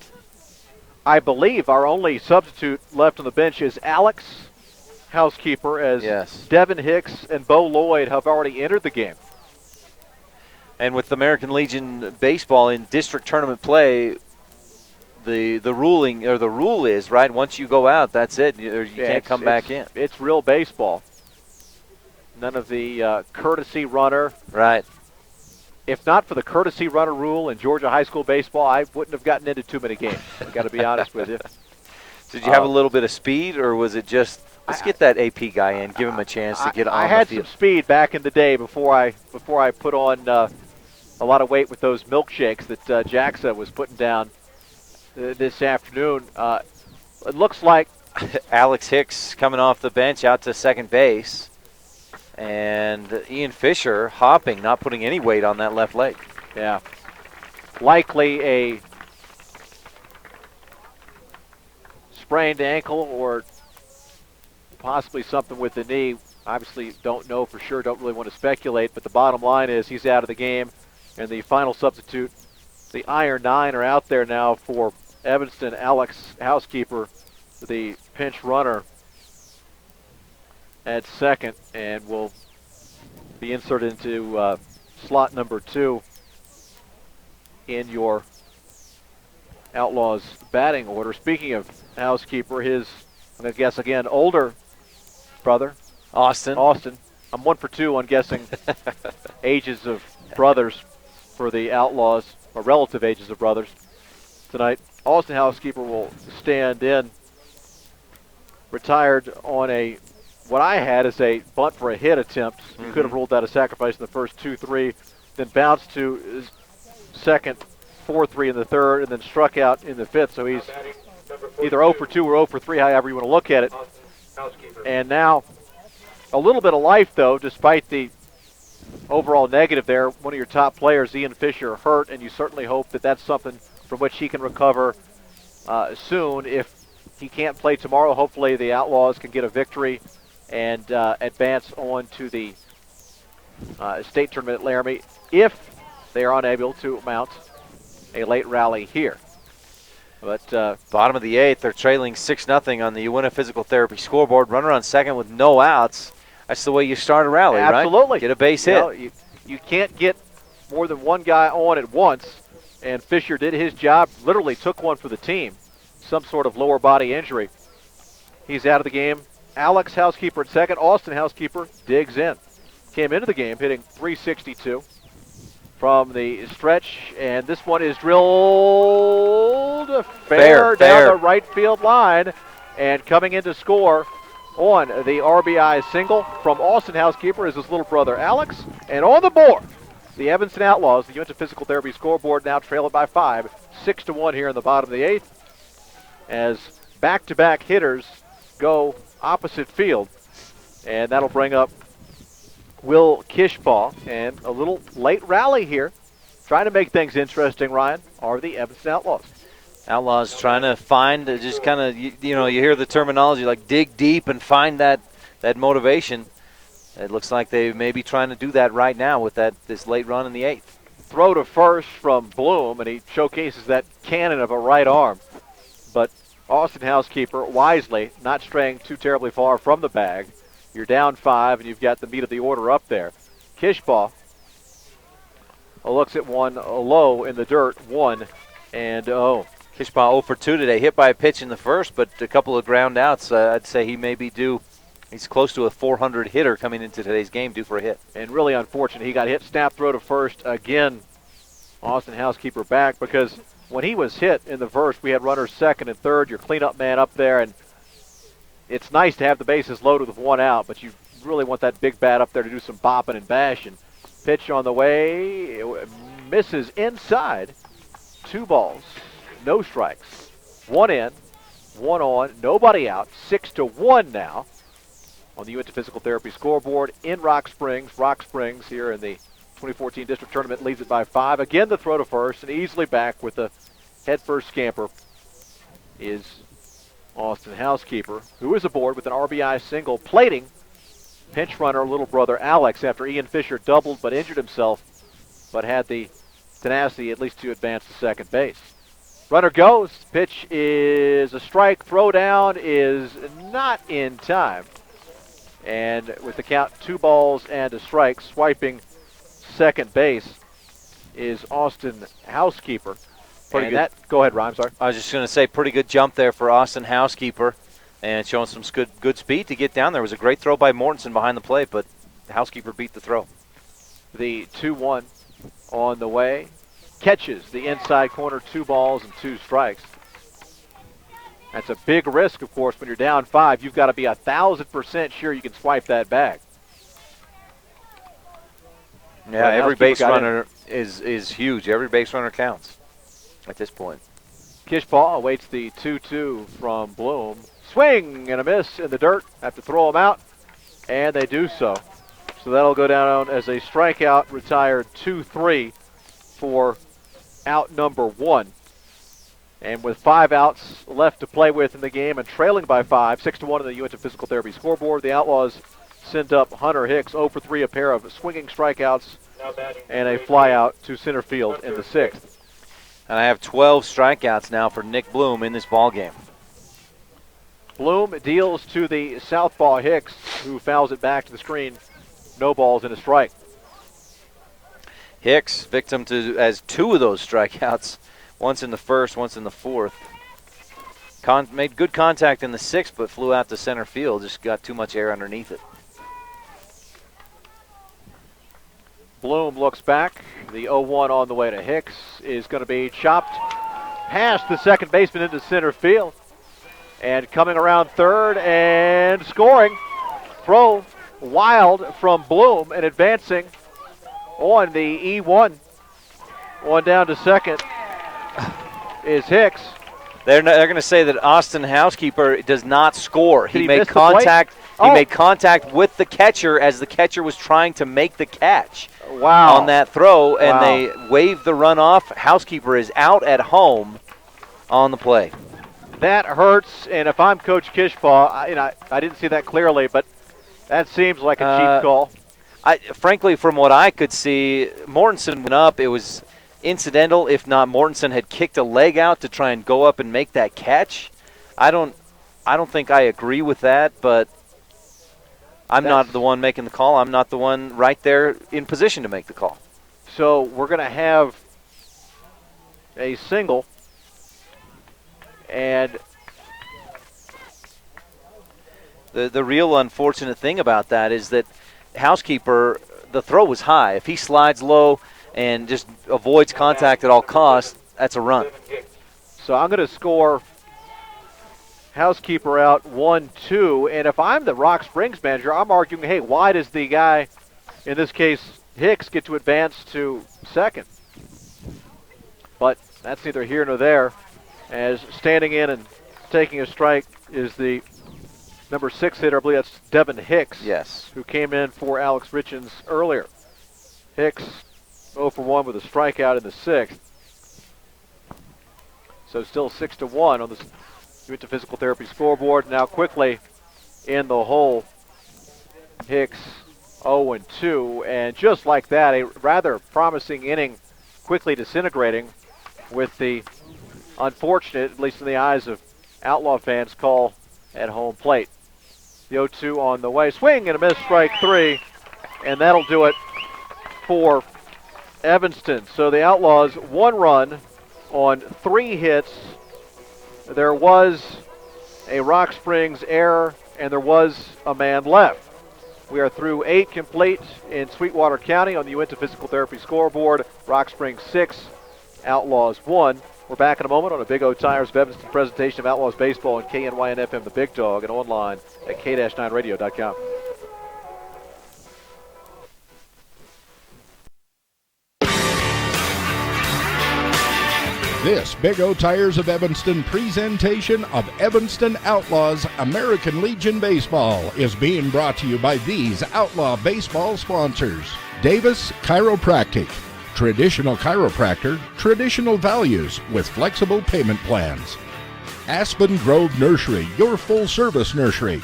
I believe our only substitute left on the bench is Alex Housekeeper, as Devin Hicks and Bo Lloyd have already entered the game. And with American Legion baseball in district tournament play, the rule is, right, once you go out, that's it. You can't come back in. It's real baseball. None of the courtesy runner. Right. If not for the courtesy runner rule in Georgia high school baseball, I wouldn't have gotten into too many games. I've got to be honest with you. Did you have a little bit of speed, or was it just, let's get that AP guy in, give him a chance to get on the field? I had some speed back in the day before I put on a lot of weight with those milkshakes that Jaxa was putting down this afternoon. It looks like Alex Hicks coming off the bench out to second base. And Ian Fisher hopping, not putting any weight on that left leg. Yeah. Likely a sprained ankle or possibly something with the knee. Obviously don't know for sure, don't really want to speculate, but the bottom line is he's out of the game. And the final substitute, the Iron Nine, are out there now for Evanston. Alex Housekeeper, the pinch runner, at second, and will be inserted into slot number 2 in your Outlaws batting order. Speaking of Housekeeper, his, I'm going to guess again, older brother, Austin. I'm 1 for 2 on guessing ages of brothers for the Outlaws, or relative ages of brothers tonight. Austin Housekeeper will stand in, retired on what I had is a bunt for a hit attempt. You could have ruled that a sacrifice in the first 2-3, then bounced to second, 4-3 in the third, and then struck out in the fifth. So he's either 0 for 2 or 0 for 3, however you want to look at it. And now a little bit of life, though, despite the overall negative there. One of your top players, Ian Fisher, hurt, and you certainly hope that that's something from which he can recover soon. If he can't play tomorrow, hopefully the Outlaws can get a victory and advance on to the state tournament at Laramie if they are unable to mount a late rally here. But bottom of the 8th, they're trailing 6-0 on the Uinta Physical Therapy scoreboard. Runner on second with no outs. That's the way you start a rally, right? Absolutely. Get a base hit. You can't get more than one guy on at once, and Fisher did his job, literally took one for the team, some sort of lower body injury. He's out of the game. Alex Housekeeper at second. Austin Housekeeper digs in. Came into the game hitting .362 from the stretch, and this one is drilled fair down the right field line, and coming in to score on the RBI single from Austin Housekeeper is his little brother Alex, and on the board, the Evanston Outlaws, the Uinta Physical Therapy scoreboard now trailing by 5, 6-1 here in the bottom of the 8th, as back-to-back hitters go opposite field, and that'll bring up Will Kishbaugh, and a little late rally here. Trying to make things interesting, Ryan, are the Evanston Outlaws. Outlaws trying to find, just kind of, you hear the terminology like dig deep and find that motivation. It looks like they may be trying to do that right now with this late run in the 8th. Throw to first from Bloom, and he showcases that cannon of a right arm. But Austin Housekeeper, wisely, not straying too terribly far from the bag. You're down 5, and you've got the meat of the order up there. Kishbaugh looks at one low in the dirt, 1-0. Kishbaugh 0 for 2 today, hit by a pitch in the first, but a couple of ground outs. I'd say he may be due. He's close to a 400 hitter coming into today's game, due for a hit. And really unfortunate. He got hit, snap throw to first again. Austin Housekeeper back, because when he was hit in the first, we had runners second and third, your cleanup man up there, and it's nice to have the bases loaded with 1 out, but you really want that big bat up there to do some bopping and bashing. Pitch on the way, it misses inside. 2 balls, no strikes. 1 in, 1 on, nobody out. 6-1 now on the Uinta Physical Therapy scoreboard in Rock Springs. Rock Springs here in the 2014 district tournament leads it by 5. Again, the throw to first, and easily back with the head first scamper is Austin Housekeeper, who is aboard with an RBI single, plating pinch runner little brother Alex after Ian Fisher doubled but injured himself, but had the tenacity at least to advance to second base. Runner goes. Pitch is a strike. Throw down is not in time. And with the count 2 balls and a strike, swiping second base is Austin Housekeeper. Pretty good. Go ahead, Ryan. Sorry. I was just going to say, pretty good jump there for Austin Housekeeper, and showing some good speed to get down there. It was a great throw by Mortensen behind the plate, but Housekeeper beat the throw. The 2-1 on the way. Catches the inside corner, 2 balls and 2 strikes. That's a big risk, of course, when you're down 5. You've got to be 1,000% sure you can swipe that bag. Yeah, every base runner is huge. Every base runner counts at this point. Kishpaw awaits the 2-2 from Bloom. Swing and a miss in the dirt. Have to throw him out, and they do so. So that'll go down as a strikeout, retired 2-3 for out number 1. And with 5 outs left to play with in the game and trailing by 5, 6-1 in the Uinta Physical Therapy scoreboard, the Outlaws send up Hunter Hicks 0 for 3, a pair of swinging strikeouts and a fly out to center field in the 6th. And I have 12 strikeouts now for Nick Bloom in this ballgame. Bloom deals to the southpaw Hicks, who fouls it back to the screen. No balls and a strike. Hicks, victim to as 2 of those strikeouts, once in the 1st, once in the 4th. Made good contact in the 6th, but flew out to center field. Just got too much air underneath it. Bloom looks back. The 0-1 on the way to Hicks is going to be chopped past the second baseman into center field. And coming around third and scoring. Throw wild from Bloom and advancing on the E1. On down to second is Hicks. They're going to say that Austin Housekeeper does not score. He made contact. He made contact with the catcher as the catcher was trying to make the catch. Wow. On that throw, and they waved the run off. Housekeeper is out at home on the play. That hurts, and if I'm Coach Kishpaw, I didn't see that clearly, but that seems like a cheap call. Frankly, from what I could see, Mortensen went up. It was incidental, if not Mortensen had kicked a leg out to try and go up and make that catch. I don't think I agree with that, but I'm not the one making the call. I'm not the one right there in position to make the call. So we're going to have a single, and the real unfortunate thing about that is that Housekeeper, the throw was high. If he slides low and just avoids contact at all costs, that's a run. So I'm going to score Housekeeper out 1-2, and if I'm the Rock Springs manager, I'm arguing, hey, why does the guy, in this case Hicks, get to advance to second? But that's neither here nor there, as standing in and taking a strike is the number 6 hitter. I believe that's Devin Hicks, yes, who came in for Alex Richens earlier. Hicks 0 for 1 with a strikeout in the 6th. So still 6-1 on the Uinta Physical Therapy scoreboard. Now quickly in the hole, Hicks 0-2, and just like that, a rather promising inning quickly disintegrating with the unfortunate, at least in the eyes of Outlaw fans, call at home plate. The 0-2 on the way. Swing and a miss, strike 3, and that'll do it for Evanston. So the Outlaws 1 run on 3 hits. There was a Rock Springs error, and there was a man left. We are through 8 complete in Sweetwater County on the Uinta Physical Therapy scoreboard. Rock Springs 6, Outlaws 1. We're back in a moment on a Big O Tires of Evanston presentation of Outlaws Baseball on KNYN FM, The Big Dog, and online at k-9radio.com. This Big O Tires of Evanston presentation of Evanston Outlaws American Legion Baseball is being brought to you by these Outlaw Baseball sponsors. Davis Chiropractic. Traditional chiropractor, traditional values with flexible payment plans. Aspen Grove Nursery, your full-service nursery.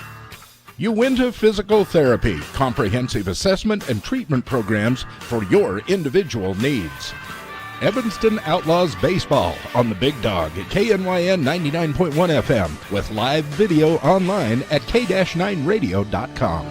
Uinta Physical Therapy, comprehensive assessment and treatment programs for your individual needs. Evanston Outlaws Baseball on the Big Dog at KNYN 99.1 FM with live video online at k-9radio.com.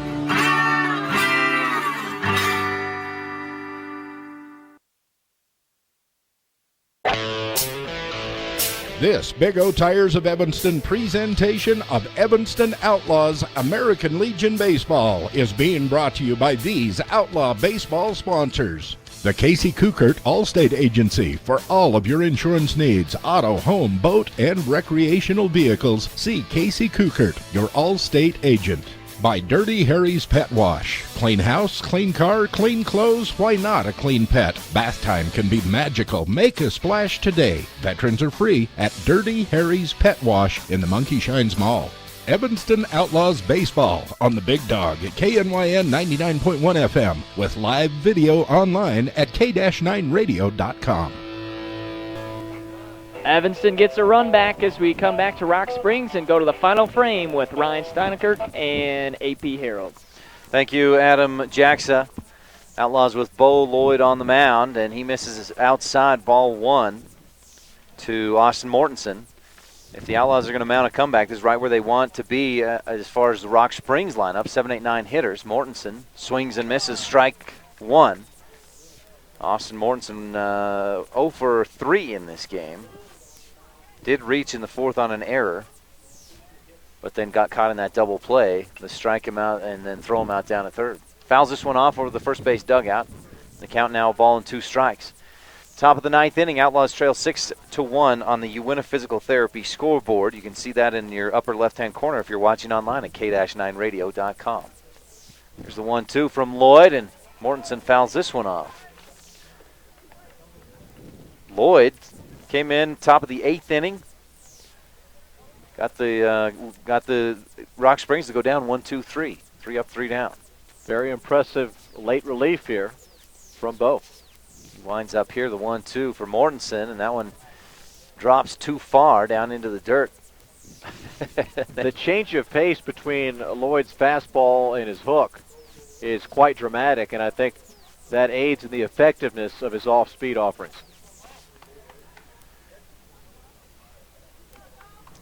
This Big O Tires of Evanston presentation of Evanston Outlaws American Legion Baseball is being brought to you by these Outlaw Baseball sponsors. The Casey Kukert Allstate Agency for all of your insurance needs, auto, home, boat, and recreational vehicles. See Casey Kukert, your Allstate agent. By Dirty Harry's Pet Wash. Clean house, clean car, clean clothes, why not a clean pet? Bath time can be magical. Make a splash today. Veterans are free at Dirty Harry's Pet Wash in the Monkey Shines Mall. Evanston Outlaws Baseball on the Big Dog at KNYN 99.1 FM with live video online at k-9radio.com. Evanston gets a run back as we come back to Rock Springs and go to the final frame with Ryan Steinekirk and AP Harold. Thank you, Adam Jackson. Outlaws with Bo Lloyd on the mound, and he misses his outside ball one to Austin Mortensen. If the Outlaws are going to mount a comeback, this is right where they want to be as far as the Rock Springs lineup. 7, 8, 9 hitters. Mortensen swings and misses, strike one. Austin Mortensen 0 for 3 in this game. Did reach in the fourth on an error, but then got caught in that double play to strike him out and then throw him out down at third. Fouls this one off over the first base dugout. The count now a ball and 2 strikes. Top of the ninth inning, Outlaws trail 6-1 on the Uinta Physical Therapy scoreboard. You can see that in your upper left-hand corner if you're watching online at k-9radio.com. Here's the 1-2 from Lloyd, and Mortensen fouls this one off. Lloyd came in top of the 8th inning. Got the Rock Springs to go down 1-2-3. 3 up, 3 down. Very impressive late relief here from Bo. He winds up here, the 1-2 for Mortensen, and that one drops too far down into the dirt. The change of pace between Lloyd's fastball and his hook is quite dramatic, and I think that aids in the effectiveness of his off-speed offerings.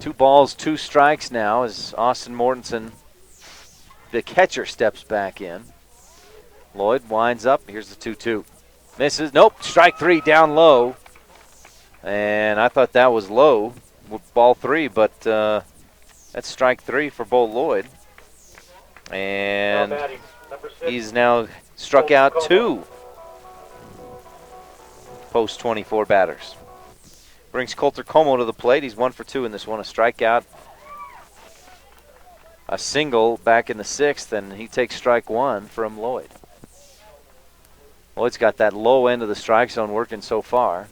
2 balls, 2 strikes now as Austin Mortensen, the catcher, steps back in. Lloyd winds up. Here's the 2-2. Misses. Nope. Strike 3 down low. And I thought that was low with ball 3, but that's strike 3 for Bo Lloyd. And he's now struck out 2 post 24 batters. Brings Coulter Como to the plate. He's 1 for 2 in this one. A strikeout, a single back in the 6th, and he takes strike 1 from Lloyd. Lloyd's got that low end of the strike zone working so far.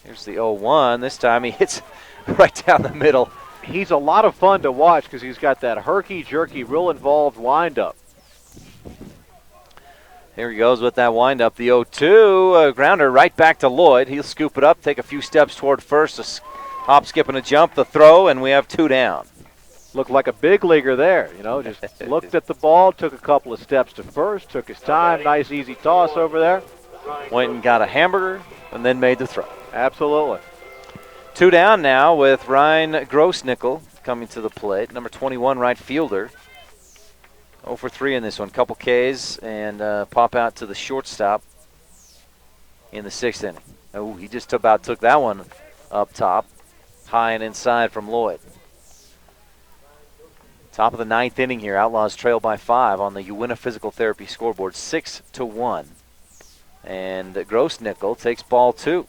Here's the 0-1. This time he hits right down the middle. He's a lot of fun to watch because he's got that herky-jerky, real involved windup. Here he goes with that windup. The 0-2, grounder right back to Lloyd. He'll scoop it up, take a few steps toward first, a hop, skip, and a jump, the throw, and we have 2 down. Looked like a big leaguer there, just looked at the ball, took a couple of steps to first, took his time, nice easy toss over there. Went and got a hamburger and then made the throw. Absolutely. 2 down now with Ryan Grossnickel coming to the plate, number 21 right fielder. 0 for 3 in this one. Couple Ks and pop out to the shortstop in the 6th inning. Oh, he just about took that one up top, high and inside from Lloyd. Top of the 9th inning here. Outlaws trail by 5 on the Uinta Physical Therapy scoreboard, 6-1. And Grossnickel takes ball 2.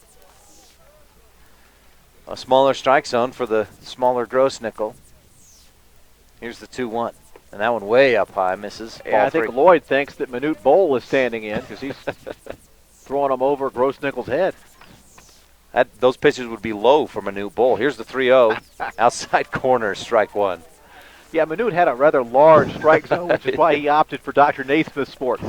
A smaller strike zone for the smaller Grossnickel. Here's the 2-1. And that one way up high, misses. Yeah, I think Lloyd thinks that Manute Bowl is standing in because he's throwing him over Grossnickel's head. Those pitches would be low for Manute Bowl. Here's the 3-0. Outside corner, strike 1. Yeah, Manute had a rather large strike zone, which is why he opted for Dr. Naismith's sport.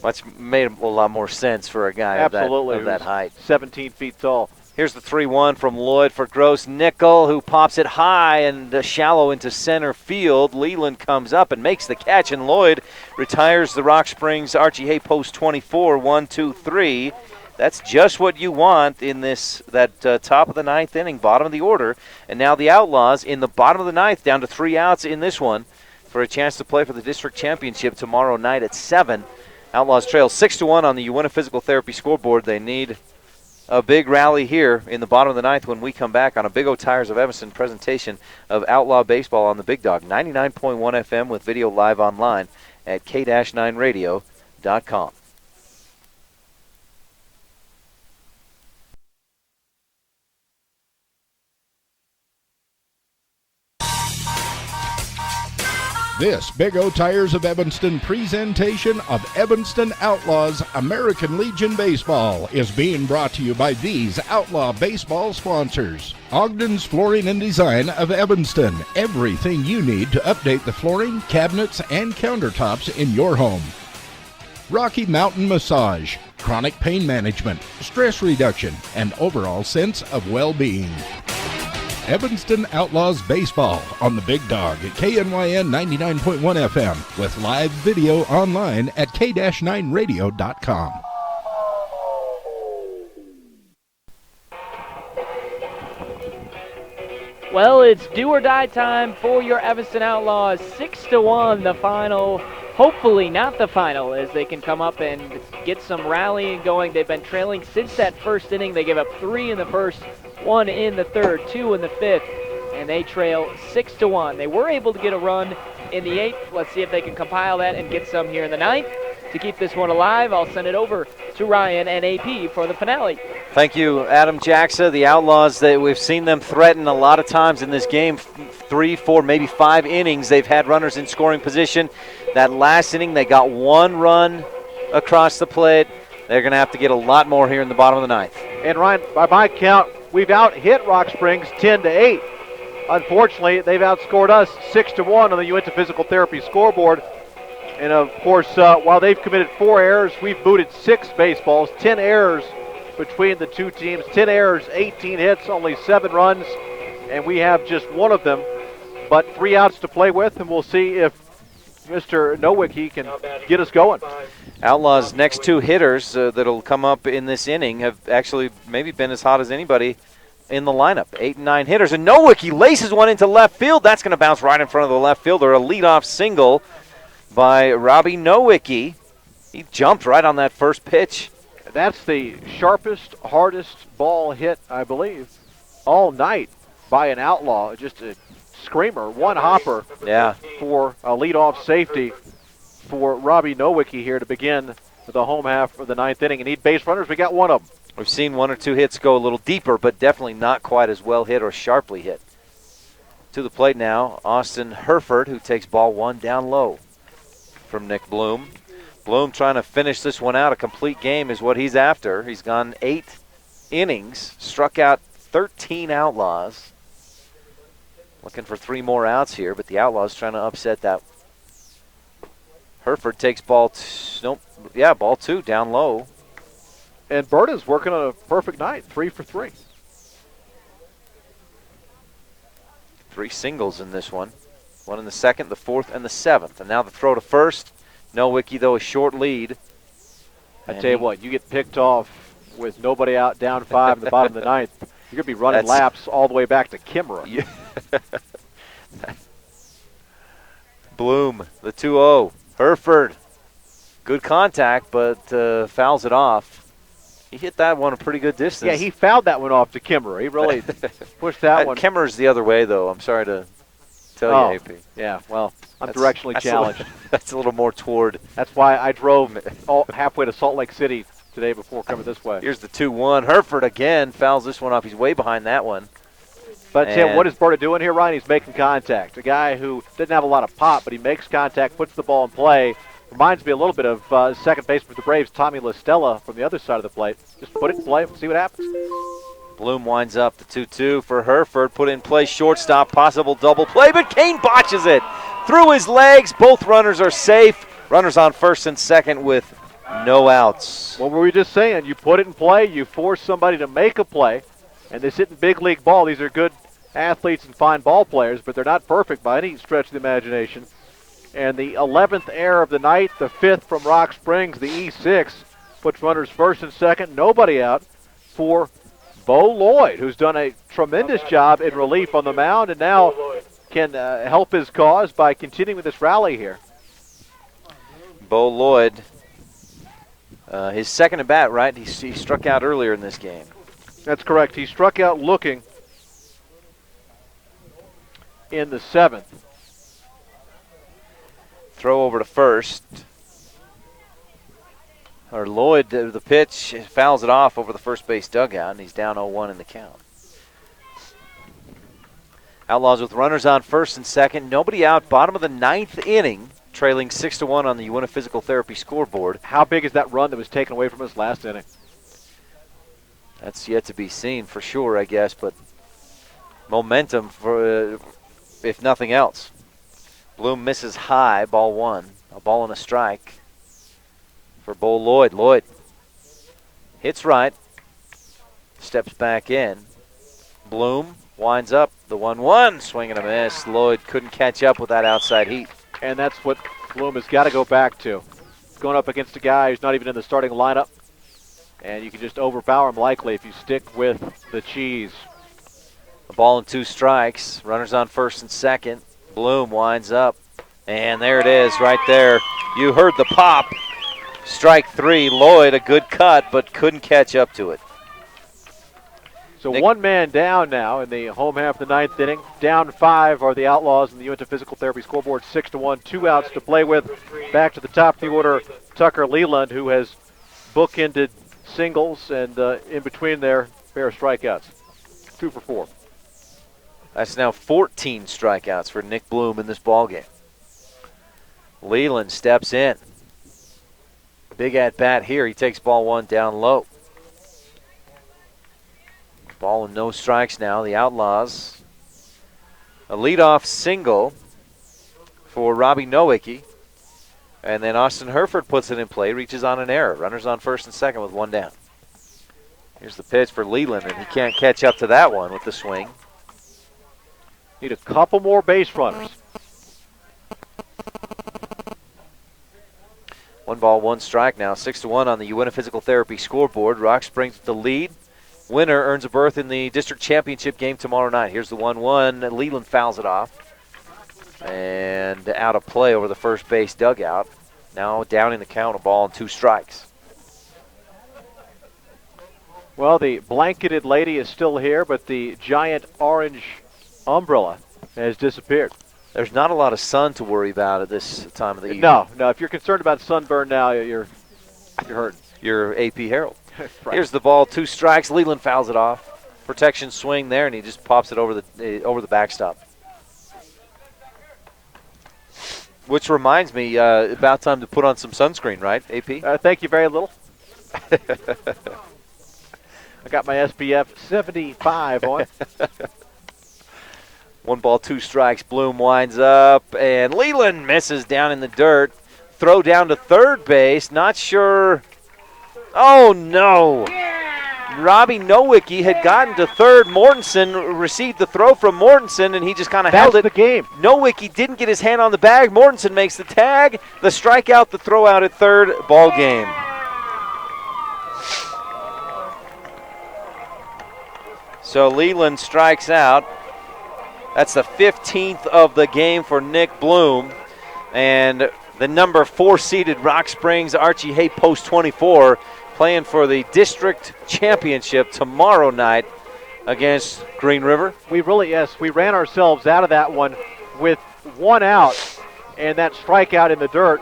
Which made a lot more sense for a guy of that height. 17 feet tall. Here's the 3-1 from Lloyd for Grossnickel, who pops it high and shallow into center field. Leland comes up and makes the catch, and Lloyd retires the Rock Springs Archie Hay post 24, 1-2-3. That's just what you want in that top of the ninth inning, bottom of the order. And now the Outlaws in the bottom of the ninth, down to 3 outs in this one, for a chance to play for the district championship tomorrow night at 7. Outlaws trail 6-1 on the Uinta Physical Therapy scoreboard. They need a big rally here in the bottom of the ninth when we come back on a Big O Tires of Evanston presentation of Outlaw Baseball on the Big Dog, 99.1 FM with video live online at k-9radio.com. This Big O Tires of Evanston presentation of Evanston Outlaws American Legion Baseball is being brought to you by these Outlaw Baseball sponsors. Ogden's Flooring and Design of Evanston. Everything you need to update the flooring, cabinets, and countertops in your home. Rocky Mountain Massage. Chronic pain management, stress reduction, and overall sense of well-being. Evanston Outlaws Baseball on the Big Dog at KNYN 99.1 FM with live video online at k-9radio.com. Well, it's do or die time for your Evanston Outlaws. 6-1 the final. Hopefully not the final, as they can come up and get some rallying going. They've been trailing since that first inning. They gave up 3 in the first, 1 in the third, 2 in the fifth, and they trail 6-1. They were able to get a run in the 8th. Let's see if they can compile that and get some here in the 9th. To keep this one alive, I'll send it over to Ryan and AP for the finale. Thank you, Adam Jackson. The Outlaws, we've seen them threaten a lot of times in this game, 3, 4, maybe 5 innings. They've had runners in scoring position. That last inning, they got 1 run across the plate. They're going to have to get a lot more here in the bottom of the 9th. And Ryan, by my count, we've out-hit Rock Springs 10-8. Unfortunately, they've outscored us 6-1 on the Uinta Physical Therapy scoreboard. And, of course, while they've committed 4 errors, we've booted 6 baseballs, 10 errors between the two teams. 10 errors, 18 hits, only 7 runs, and we have just 1 of them. But 3 outs to play with, and we'll see if Mr. Nowicki can get us going. Outlaws' next 2 hitters that'll come up in this inning have actually maybe been as hot as anybody in the lineup. 8 and 9 hitters, and Nowicki laces one into left field. That's going to bounce right in front of the left fielder. A leadoff single by Robbie Nowicki. He jumped right on that first pitch. That's the sharpest, hardest ball hit, I believe, all night by an Outlaw. Just a screamer, 1 hopper for a leadoff safety for Robbie Nowicki here to begin the home half of the 9th inning. And need base runners. We got 1 of them. We've seen 1 or 2 hits go a little deeper, but definitely not quite as well hit or sharply hit. To the plate now, Austin Herford, who takes ball 1 down low from Nick Bloom. Bloom trying to finish this one out. A complete game is what he's after. He's gone 8 innings, struck out 13 Outlaws. Looking for 3 more outs here, but the Outlaws trying to upset that. Herford takes ball 2 down low. And Berta's working on a perfect night, 3 for 3. 3 singles in this one. 1 in the 2nd, the 4th, and the 7th. And now the throw to first. Nowicki, though, a short lead. I tell you what, you get picked off with nobody out, down 5 in the bottom of the 9th. You're going to be running laps all the way back to Kimmera. Yeah. Bloom, the 2-0. Herford, good contact, but fouls it off. He hit that one a pretty good distance. Yeah, he fouled that one off to Kimmera. He really pushed that one. Kimmera's the other way, though. I'm sorry to tell you, AP. Yeah, well, I'm directionally challenged. That's a little more toward. That's why I drove halfway to Salt Lake City today before coming this way. Here's the 2-1. Herford again fouls this one off. He's way behind that one. But Tim, what is Berta doing here, Ryan? He's making contact. A guy who didn't have a lot of pop, but he makes contact, puts the ball in play. Reminds me a little bit of second baseman for the Braves, Tommy LaStella, from the other side of the plate. Just put it in play, see what happens. Bloom winds up the 2-2 for Herford. Put in play, shortstop, possible double play, but Kane botches it. Through his legs, both runners are safe. Runners on first and second with no outs. What were we just saying? You put it in play, you force somebody to make a play, and this isn't big league ball. These are good athletes and fine ball players, but they're not perfect by any stretch of the imagination. And the 11th error of the night, the 5th from Rock Springs, the E6. puts runners first and second, nobody out for Bo Lloyd, who's done a tremendous job in relief on the mound and now can help his cause by continuing with this rally here. Bo Lloyd, his second at bat, right? He struck out earlier in this game. That's correct. He struck out looking in the 7th. Throw over to first. Or Lloyd, the pitch, fouls it off over the first base dugout, and he's down 0-1 in the count. Outlaws with runners on first and second. Nobody out. Bottom of the 9th inning, trailing 6-1 on the Uinta Physical Therapy scoreboard. How big is that run that was taken away from us last inning? That's yet to be seen for sure, I guess, but momentum for, if nothing else. Bloom misses high, ball 1. A ball and a strike for Bo Lloyd. Lloyd hits right, steps back in. Bloom winds up the 1-1, swing and a miss. Lloyd couldn't catch up with that outside heat. And that's what Bloom has got to go back to. Going up against a guy who's not even in the starting lineup. And you can just overpower him likely if you stick with the cheese. A ball and 2 strikes. Runners on first and second. Bloom winds up. And there it is right there. You heard the pop. Strike 3. Lloyd, a good cut, but couldn't catch up to it. So one man down now in the home half of the 9th inning. Down 5 are the Outlaws in the Uinta Physical Therapy scoreboard, 6-1. 2 outs to play with. Back to the top of the order, Tucker Leland, who has bookended singles and in between there, pair of strikeouts. 2 for 4. That's now 14 strikeouts for Nick Bloom in this ballgame. Leland steps in. Big at bat here. He takes ball 1 down low. Ball and no strikes now. The Outlaws. A leadoff single for Robbie Nowicki. And then Austin Herford puts it in play, reaches on an error. Runners on first and second with 1 down. Here's the pitch for Leland, and he can't catch up to that one with the swing. Need a couple more base runners. 1 ball, 1 strike now. 6-1 on the Uinta Physical Therapy scoreboard. Rock Springs with the lead. Winner earns a berth in the district championship game tomorrow night. Here's the 1-1. Leland fouls it off. And out of play over the first base dugout. Now down in the count, a ball and 2 strikes. Well, the blanketed lady is still here, but the giant orange umbrella has disappeared. There's not a lot of sun to worry about at this time of the evening. No. If you're concerned about sunburn now, you're hurt. You're AP Herald. Right. Here's the ball, 2 strikes. Leland fouls it off. Protection swing there, and he just pops it over the backstop. Which reminds me, about time to put on some sunscreen, right, AP? Thank you very little. I got my SPF 75 on. 1 ball, 2 strikes. Bloom winds up, and Leland misses down in the dirt. Throw down to third base. Not sure. Oh, no. Robbie Nowicki had gotten to third. Mortensen received the throw from Mortensen, and he just kind of held it. That's the game. Nowicki didn't get his hand on the bag. Mortensen makes the tag, the strikeout, the throw out at third. Ball game. So Leland strikes out. That's the 15th of the game for Nick Bloom. And the number 4 seeded Rock Springs Archie Hay Post 24 playing for the district championship tomorrow night against Green River. We ran ourselves out of that one with 1 out and that strikeout in the dirt.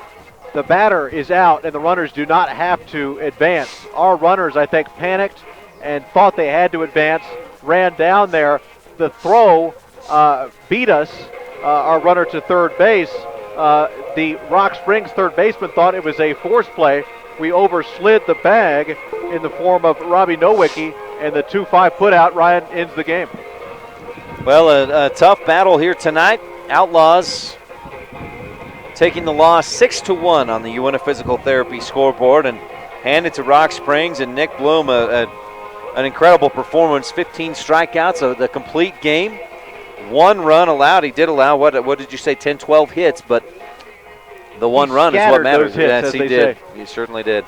The batter is out and the runners do not have to advance. Our runners, I think, panicked and thought they had to advance, ran down there. The throw beat us, our runner to third base. The Rock Springs third baseman thought it was a force play. We overslid the bag in the form of Robbie Nowicki, and the 2-5 putout. Ryan ends the game. Well, a tough battle here tonight. Outlaws taking the loss 6-1 on the Uinta Physical Therapy scoreboard and hand it to Rock Springs and Nick Bloom. An incredible performance, 15 strikeouts, the complete game. 1 run allowed. He did allow, what did you say, 10, 12 hits, but the 1 run is what matters. Hits, yes, he did. say. He certainly did.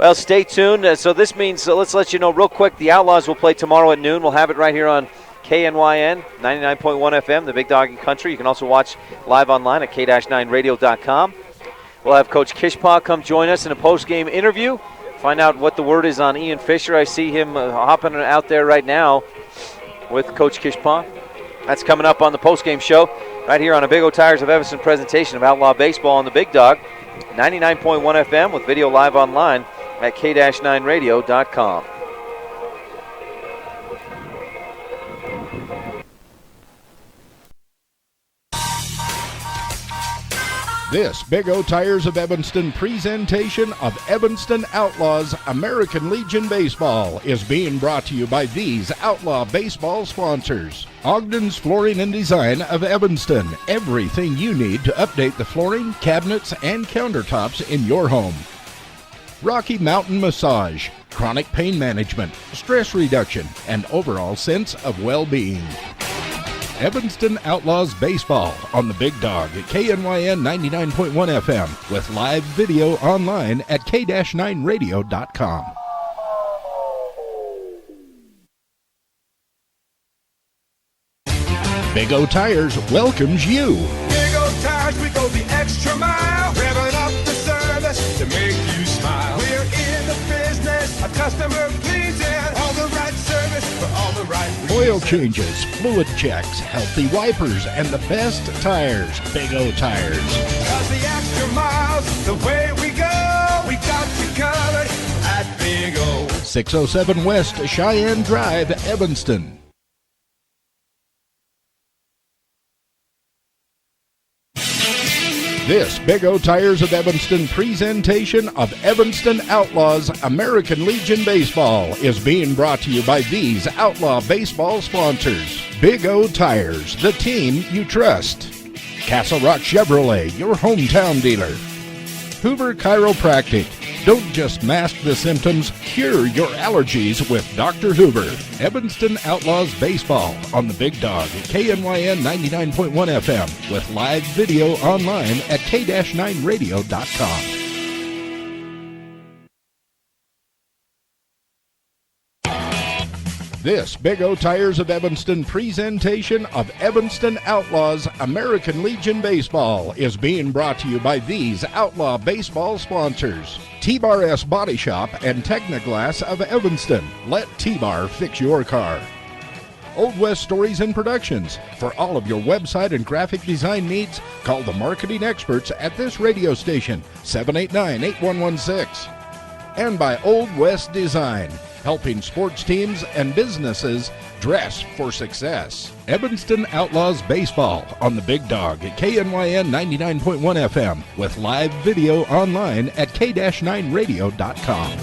Well, stay tuned. So this means, let's let you know real quick, the Outlaws will play tomorrow at noon. We'll have it right here on KNYN 99.1 FM, the Big Dog in Country. You can also watch live online at k-9radio.com. We'll have Coach Kishpaw come join us in a post-game interview. Find out what the word is on Ian Fisher. I see him hopping out there right now with Coach Kishpaw. That's coming up on the post-game show right here on a Big O Tires of Evanston presentation of Outlaw Baseball on the Big Dog, 99.1 FM with video live online at k-9radio.com. This Big O Tires of Evanston presentation of Evanston Outlaws American Legion Baseball is being brought to you by these Outlaw Baseball sponsors. Ogden's Flooring and Design of Evanston. Everything you need to update the flooring, cabinets, and countertops in your home. Rocky Mountain Massage. Chronic pain management, stress reduction, and overall sense of well-being. Evanston Outlaws Baseball on the Big Dog at KNYN 99.1 FM with live video online at k-9radio.com. Big O Tires welcomes you. Big O Tires, we go the extra mile, revving up the service to make you smile. We're in the business of customer pleasing, all the right service for all the right reasons. Oil changes, fluid checks, healthy wipers, and the best tires. Big O Tires. 'Cause the extra miles, the way we go, we got you covered at Big O. 607 West Cheyenne Drive, Evanston. This Big O Tires of Evanston presentation of Evanston Outlaws American Legion Baseball is being brought to you by these Outlaw Baseball sponsors. Big O Tires, the team you trust. Castle Rock Chevrolet, your hometown dealer. Hoover Chiropractic. Don't just mask the symptoms, cure your allergies with Dr. Hoover. Evanston Outlaws Baseball on the Big Dog at KNYN 99.1 FM with live video online at k-9radio.com. This Big O Tires of Evanston presentation of Evanston Outlaws American Legion Baseball is being brought to you by these Outlaw Baseball sponsors. T-Bar S Body Shop and Technoglass of Evanston. Let T-Bar fix your car. Old West Stories and Productions. For all of your website and graphic design needs, call the marketing experts at this radio station, 789-8116. And by Old West Design, helping sports teams and businesses dress for success. Evanston Outlaws Baseball on the Big Dog at KNYN 99.1 FM with live video online at k-9radio.com.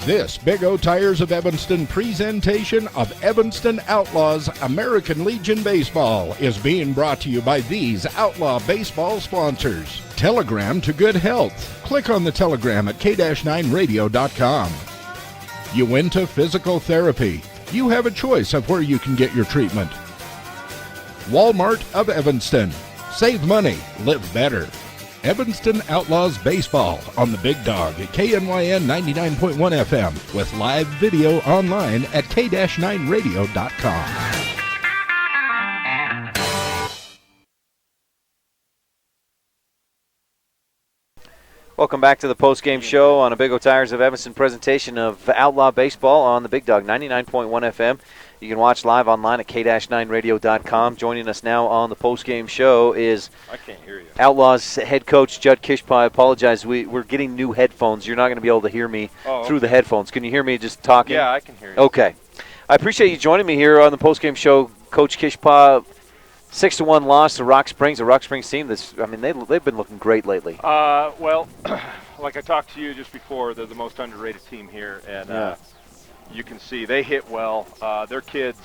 This Big O Tires of Evanston presentation of Evanston Outlaws American Legion Baseball is being brought to you by these Outlaw Baseball sponsors. Telegram to good health. Click on the telegram at k-9radio.com. Uinta Physical Therapy. You have a choice of where you can get your treatment. Walmart of Evanston. Save money, live better. Evanston Outlaws Baseball on the Big Dog at KNYN 99.1 FM with live video online at k-9radio.com. Welcome back to the post-game show on a Big O Tires of Evanston presentation of Outlaw Baseball on the Big Dog 99.1 FM. You can watch live online at k-9radio.com. Joining us now on the post-game show is Outlaws head coach Judd Kishpaw. I apologize. We're getting new headphones. You're not going to be able to hear me through the headphones. Can you hear me just talking? Yeah, I can hear you. Okay. I appreciate you joining me here on the post-game show. Coach Kishpaw, 6-1 loss to Rock Springs. The Rock Springs team, they've been looking great lately. Well, like I talked to you just before, they're the most underrated team here, and you can see they hit well. Their kids,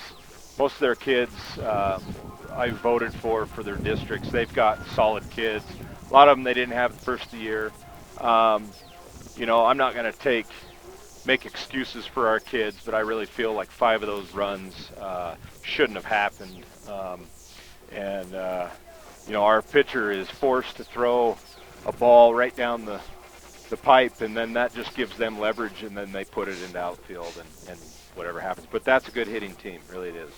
most of their kids, I voted for their districts. They've got solid kids. A lot of them they didn't have the first of the year. I'm not going to make excuses for our kids, but I really feel like 5 of those runs shouldn't have happened. And our pitcher is forced to throw a ball right down the pipe, and then that just gives them leverage, and then they put it into outfield, and whatever happens. But that's a good hitting team, really it is.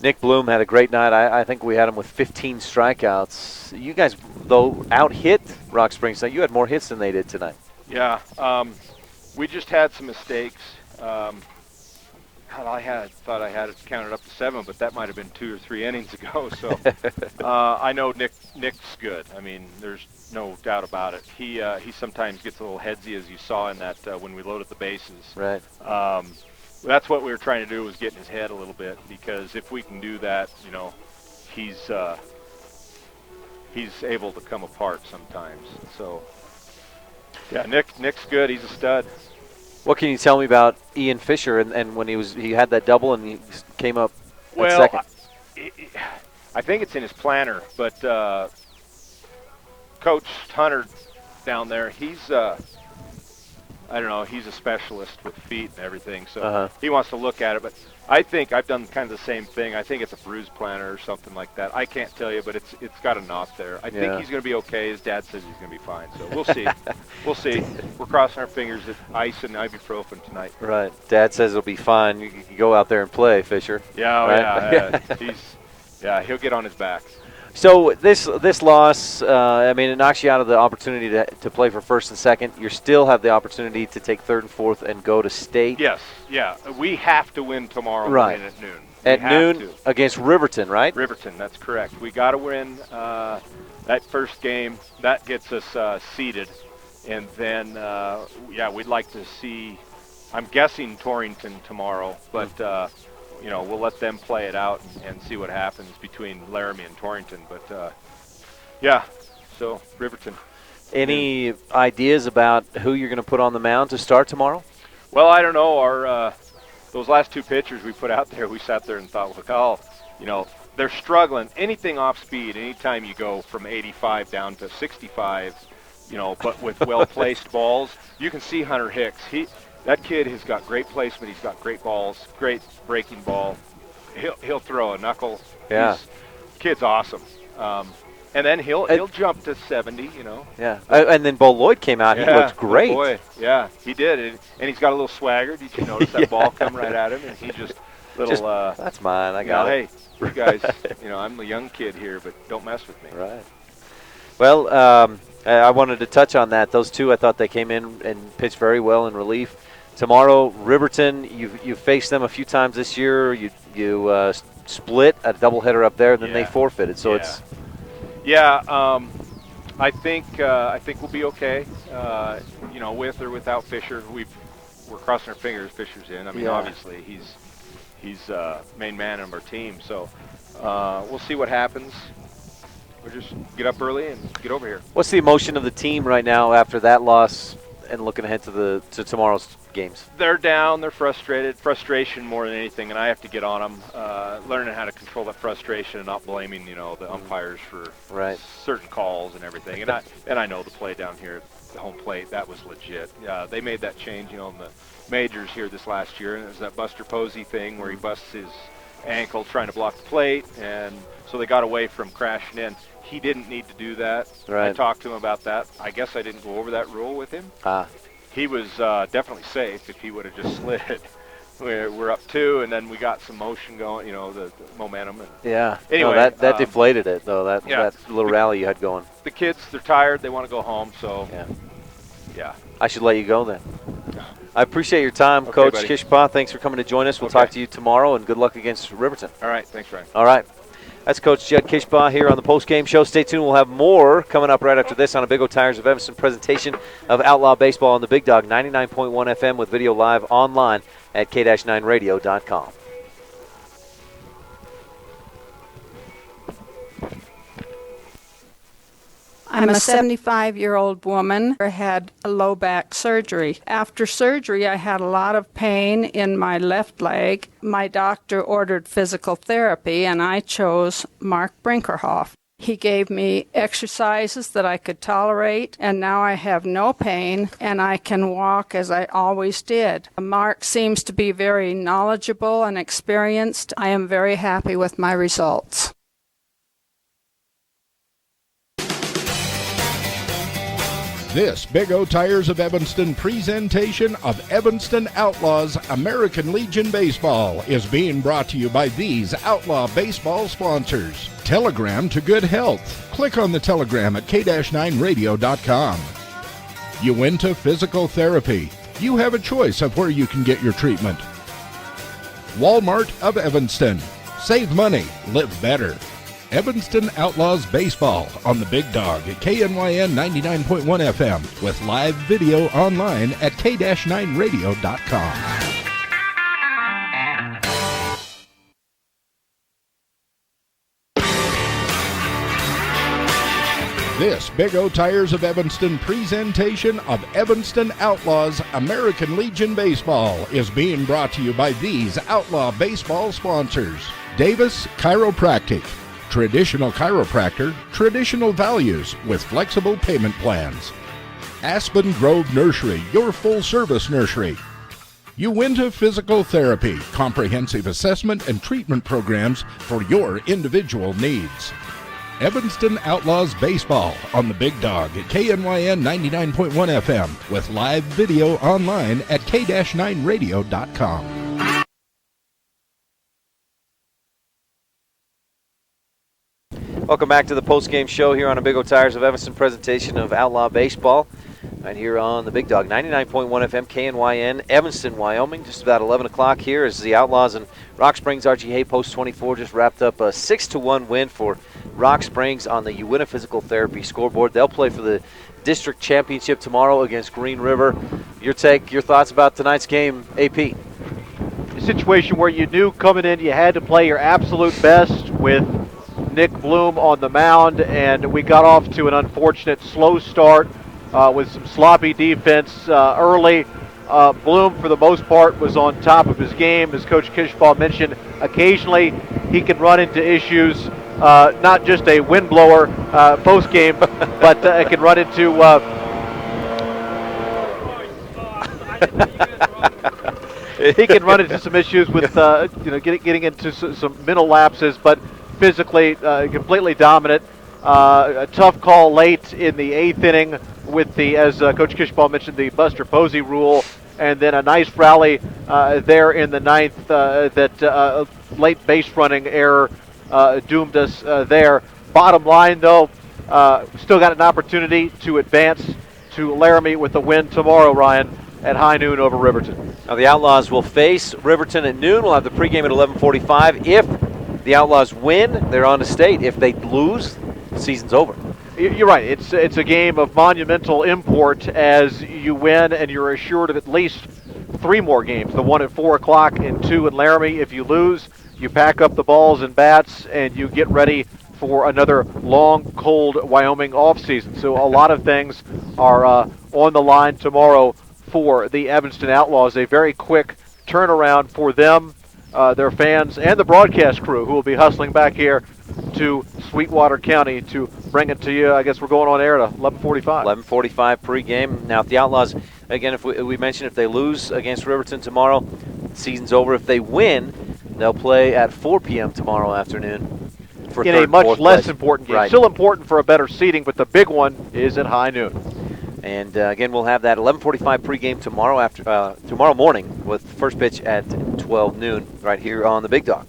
Nick Bloom had a great night. I think we had him with 15 strikeouts. You guys, though, out-hit Rock Springs tonight. You had more hits than they did tonight. Yeah, we just had some mistakes. God, I thought I had it counted up to 7, but that might have been 2 or 3 innings ago. So I know Nick's good. I mean, there's no doubt about it. He sometimes gets a little headsy, as you saw in that when we loaded the bases. Right. That's what we were trying to do, was get in his head a little bit, because if we can do that, he's able to come apart sometimes. So yeah, Nick's good. He's a stud. What can you tell me about Ian Fisher and when he had that double and he came up at second? I think it's in his planner, but Coach Hunter down there, he's I don't know, he's a specialist with feet and everything, so he wants to look at it. But I think I've done kind of the same thing. I think it's a bruise planner or something like that. I can't tell you, but it's got a knot there. I think he's going to be okay. His dad says he's going to be fine, so we'll see. We'll see. We're crossing our fingers at ice and ibuprofen tonight. Right. Dad says it'll be fine. You can go out there and play, Fisher. Yeah, right? He'll get on his back. So this loss, it knocks you out of the opportunity to play for first and second. You still have the opportunity to take third and fourth and go to state. Yes, yeah. We have to win tomorrow right. at noon. At noon against Riverton, right? Riverton, that's correct. We got to win that first game. That gets us seeded. And then, we'd like to see, I'm guessing Torrington tomorrow, but we'll let them play it out and see what happens between Laramie and Torrington. But, so Riverton. Any ideas about who you're going to put on the mound to start tomorrow? Well, I don't know. Those last 2 pitchers we put out there, we sat there and thought, they're struggling. Anything off speed, anytime you go from 85 down to 65, but with well-placed balls, you can see Hunter Hicks. That kid has got great placement. He's got great balls, great breaking ball. He'll throw a knuckle. Yeah. Kid's awesome. And then he'll jump to 70, Yeah. And then Bo Lloyd came out. He looked great. Boy. Yeah, he did. And he's got a little swagger. Did you notice that ball come right at him? And he just that's mine. I got it. Hey, you guys, I'm a young kid here, but don't mess with me. Right. Well, I wanted to touch on that. Those 2, I thought they came in and pitched very well in relief. Tomorrow, Riverton, you've faced them a few times this year. You split a doubleheader up there, and then they forfeited. So it's. Yeah, I think we'll be okay. With or without Fisher, we're crossing our fingers. Fisher's in. I mean, obviously he's main man of our team. So we'll see what happens. We'll just get up early and get over here. What's the emotion of the team right now after that loss and looking ahead to tomorrow's games? They're down. They're frustrated. Frustration more than anything, and I have to get on them. Learning how to control that frustration and not blaming, the umpires for certain calls and everything. And I know the play down here at the home plate, that was legit. They made that change, in the majors here this last year, and it was that Buster Posey thing where he busts his ankle trying to block the plate, and so they got away from crashing in. He didn't need to do that. Right. I talked to him about that. I guess I didn't go over that rule with him. He was definitely safe if he would have just slid. We're up 2, and then we got some motion going, the momentum. And anyway, that deflated it, though, that little rally you had going. The kids, they're tired. They want to go home, so yeah. I should let you go then. I appreciate your time, Okay, Coach buddy. Kishpa. Thanks for coming to join us. We'll talk to you tomorrow, and good luck against Riverton. All right. Thanks, Ryan. All right. That's Coach Jed Kishba here on the post-game show. Stay tuned. We'll have more coming up right after this on a Big O Tires of Evanston presentation of Outlaw Baseball on the Big Dog 99.1 FM with video live online at k-9radio.com. I'm a 75-year-old woman who had a low back surgery. After surgery, I had a lot of pain in my left leg. My doctor ordered physical therapy, and I chose Mark Brinkerhoff. He gave me exercises that I could tolerate, and now I have no pain, and I can walk as I always did. Mark seems to be very knowledgeable and experienced. I am very happy with my results. This Big O Tires of Evanston presentation of Evanston Outlaws American Legion Baseball is being brought to you by these Outlaw Baseball sponsors. Telegram to good health. Click on the telegram at k-9radio.com. Uinta Physical Therapy. You have a choice of where you can get your treatment. Walmart of Evanston. Save money, live better. Evanston Outlaws Baseball on the Big Dog at KNYN 99.1 FM with live video online at k-9radio.com. This Big O Tires of Evanston presentation of Evanston Outlaws American Legion Baseball is being brought to you by these Outlaw Baseball sponsors. Davis Chiropractic. Traditional chiropractor, traditional values with flexible payment plans. Aspen Grove Nursery, your full-service nursery. Uinta Physical Therapy, comprehensive assessment and treatment programs for your individual needs. Evanston Outlaws Baseball on the Big Dog at KNYN 99.1 FM with live video online at k-9radio.com. Welcome back to the post-game show here on a Big O Tires of Evanston presentation of Outlaw Baseball. Right here on the Big Dog, 99.1 FM, KNYN, Evanston, Wyoming. Just about 11 o'clock here as the Outlaws and Rock Springs. Archie Hay, Post 24, just wrapped up a 6-1 win for Rock Springs on the Uinta Physical Therapy scoreboard. They'll play for the district championship tomorrow against Green River. Your take, your thoughts about tonight's game, AP? A situation where you knew coming in you had to play your absolute best with Nick Bloom on the mound, and we got off to an unfortunate slow start with some sloppy defense early. Bloom, for the most part, was on top of his game. As Coach Kishbaugh mentioned, occasionally he can run into issues, not just a windblower post-game, but it can run into he can run into some issues with getting into some mental lapses, but physically completely dominant. A tough call late in the 8th inning with the, as Coach Kishbaugh mentioned, the Buster Posey rule, and then a nice rally there in the 9th that late base running error doomed us there. Bottom line, though, still got an opportunity to advance to Laramie with a win tomorrow, Ryan, at high noon over Riverton. Now the Outlaws will face Riverton at noon. We'll have the pregame at 11:45. If the Outlaws win, they're on to state. If they lose, the season's over. You're right. It's a game of monumental import as you win, and you're assured of at least 3 more games. The one at 4 o'clock and 2 in Laramie. If you lose, you pack up the balls and bats, and you get ready for another long, cold Wyoming offseason. So a lot of things are on the line tomorrow for the Evanston Outlaws. A very quick turnaround for them, their fans, and the broadcast crew who will be hustling back here to Sweetwater County to bring it to you. I guess we're going on air at 11:45. 11:45 pregame. Now, if the Outlaws, again, if we mentioned if they lose against Riverton tomorrow, the season's over. If they win, they'll play at 4 p.m. tomorrow afternoon. For in a much less important game. Right. Still important for a better seeding, but the big one is at high noon. And again, we'll have that 11:45 pregame tomorrow tomorrow morning with first pitch at 12 noon right here on the Big Dog.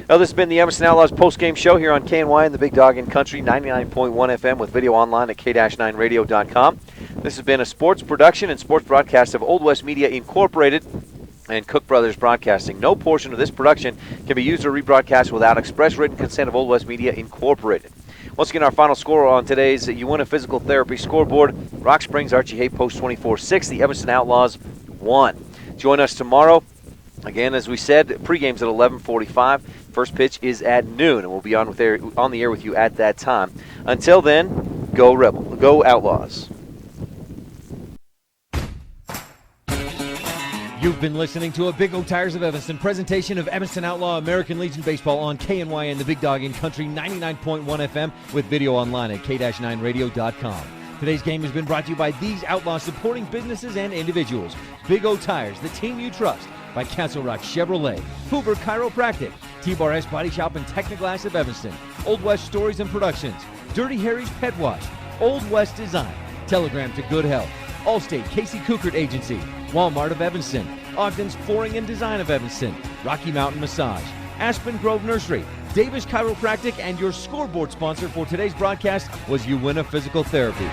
Now, this has been the Evanston Outlaws postgame show here on KNY and the Big Dog in Country, 99.1 FM with video online at k-9radio.com. This has been a sports production and sports broadcast of Old West Media Incorporated and Cook Brothers Broadcasting. No portion of this production can be used or rebroadcast without express written consent of Old West Media Incorporated. Once again, our final score on today's Uinta Physical Therapy scoreboard: Rock Springs Archie Hay Post 24-6. The Evanston Outlaws 1. Join us tomorrow. Again, as we said, pregame's at 11:45. First pitch is at noon, and we'll be on the air with you at that time. Until then, go Rebel, go Outlaws. You've been listening to a Big O Tires of Evanston presentation of Evanston Outlaw American Legion Baseball on KNY and the Big Dog in Country, 99.1 FM with video online at k-9radio.com. Today's game has been brought to you by these Outlaws supporting businesses and individuals. Big O Tires, the team you trust, by Castle Rock Chevrolet, Hoover Chiropractic, T-Bar S Body Shop and Technoglass of Evanston, Old West Stories and Productions, Dirty Harry's Pet Wash, Old West Design, Telegram to Good Health, Allstate Casey Kukert Agency, Walmart of Evanston, Ogden's Flooring and Design of Evanston, Rocky Mountain Massage, Aspen Grove Nursery, Davis Chiropractic, and your scoreboard sponsor for today's broadcast was Uinta Physical Therapy.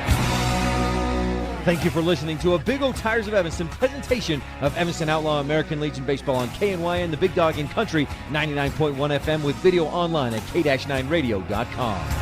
Thank you for listening to a Big O Tires of Evanston presentation of Evanston Outlaw American Legion Baseball on KNYN, the Big Dog in Country, 99.1 FM with video online at k-9radio.com.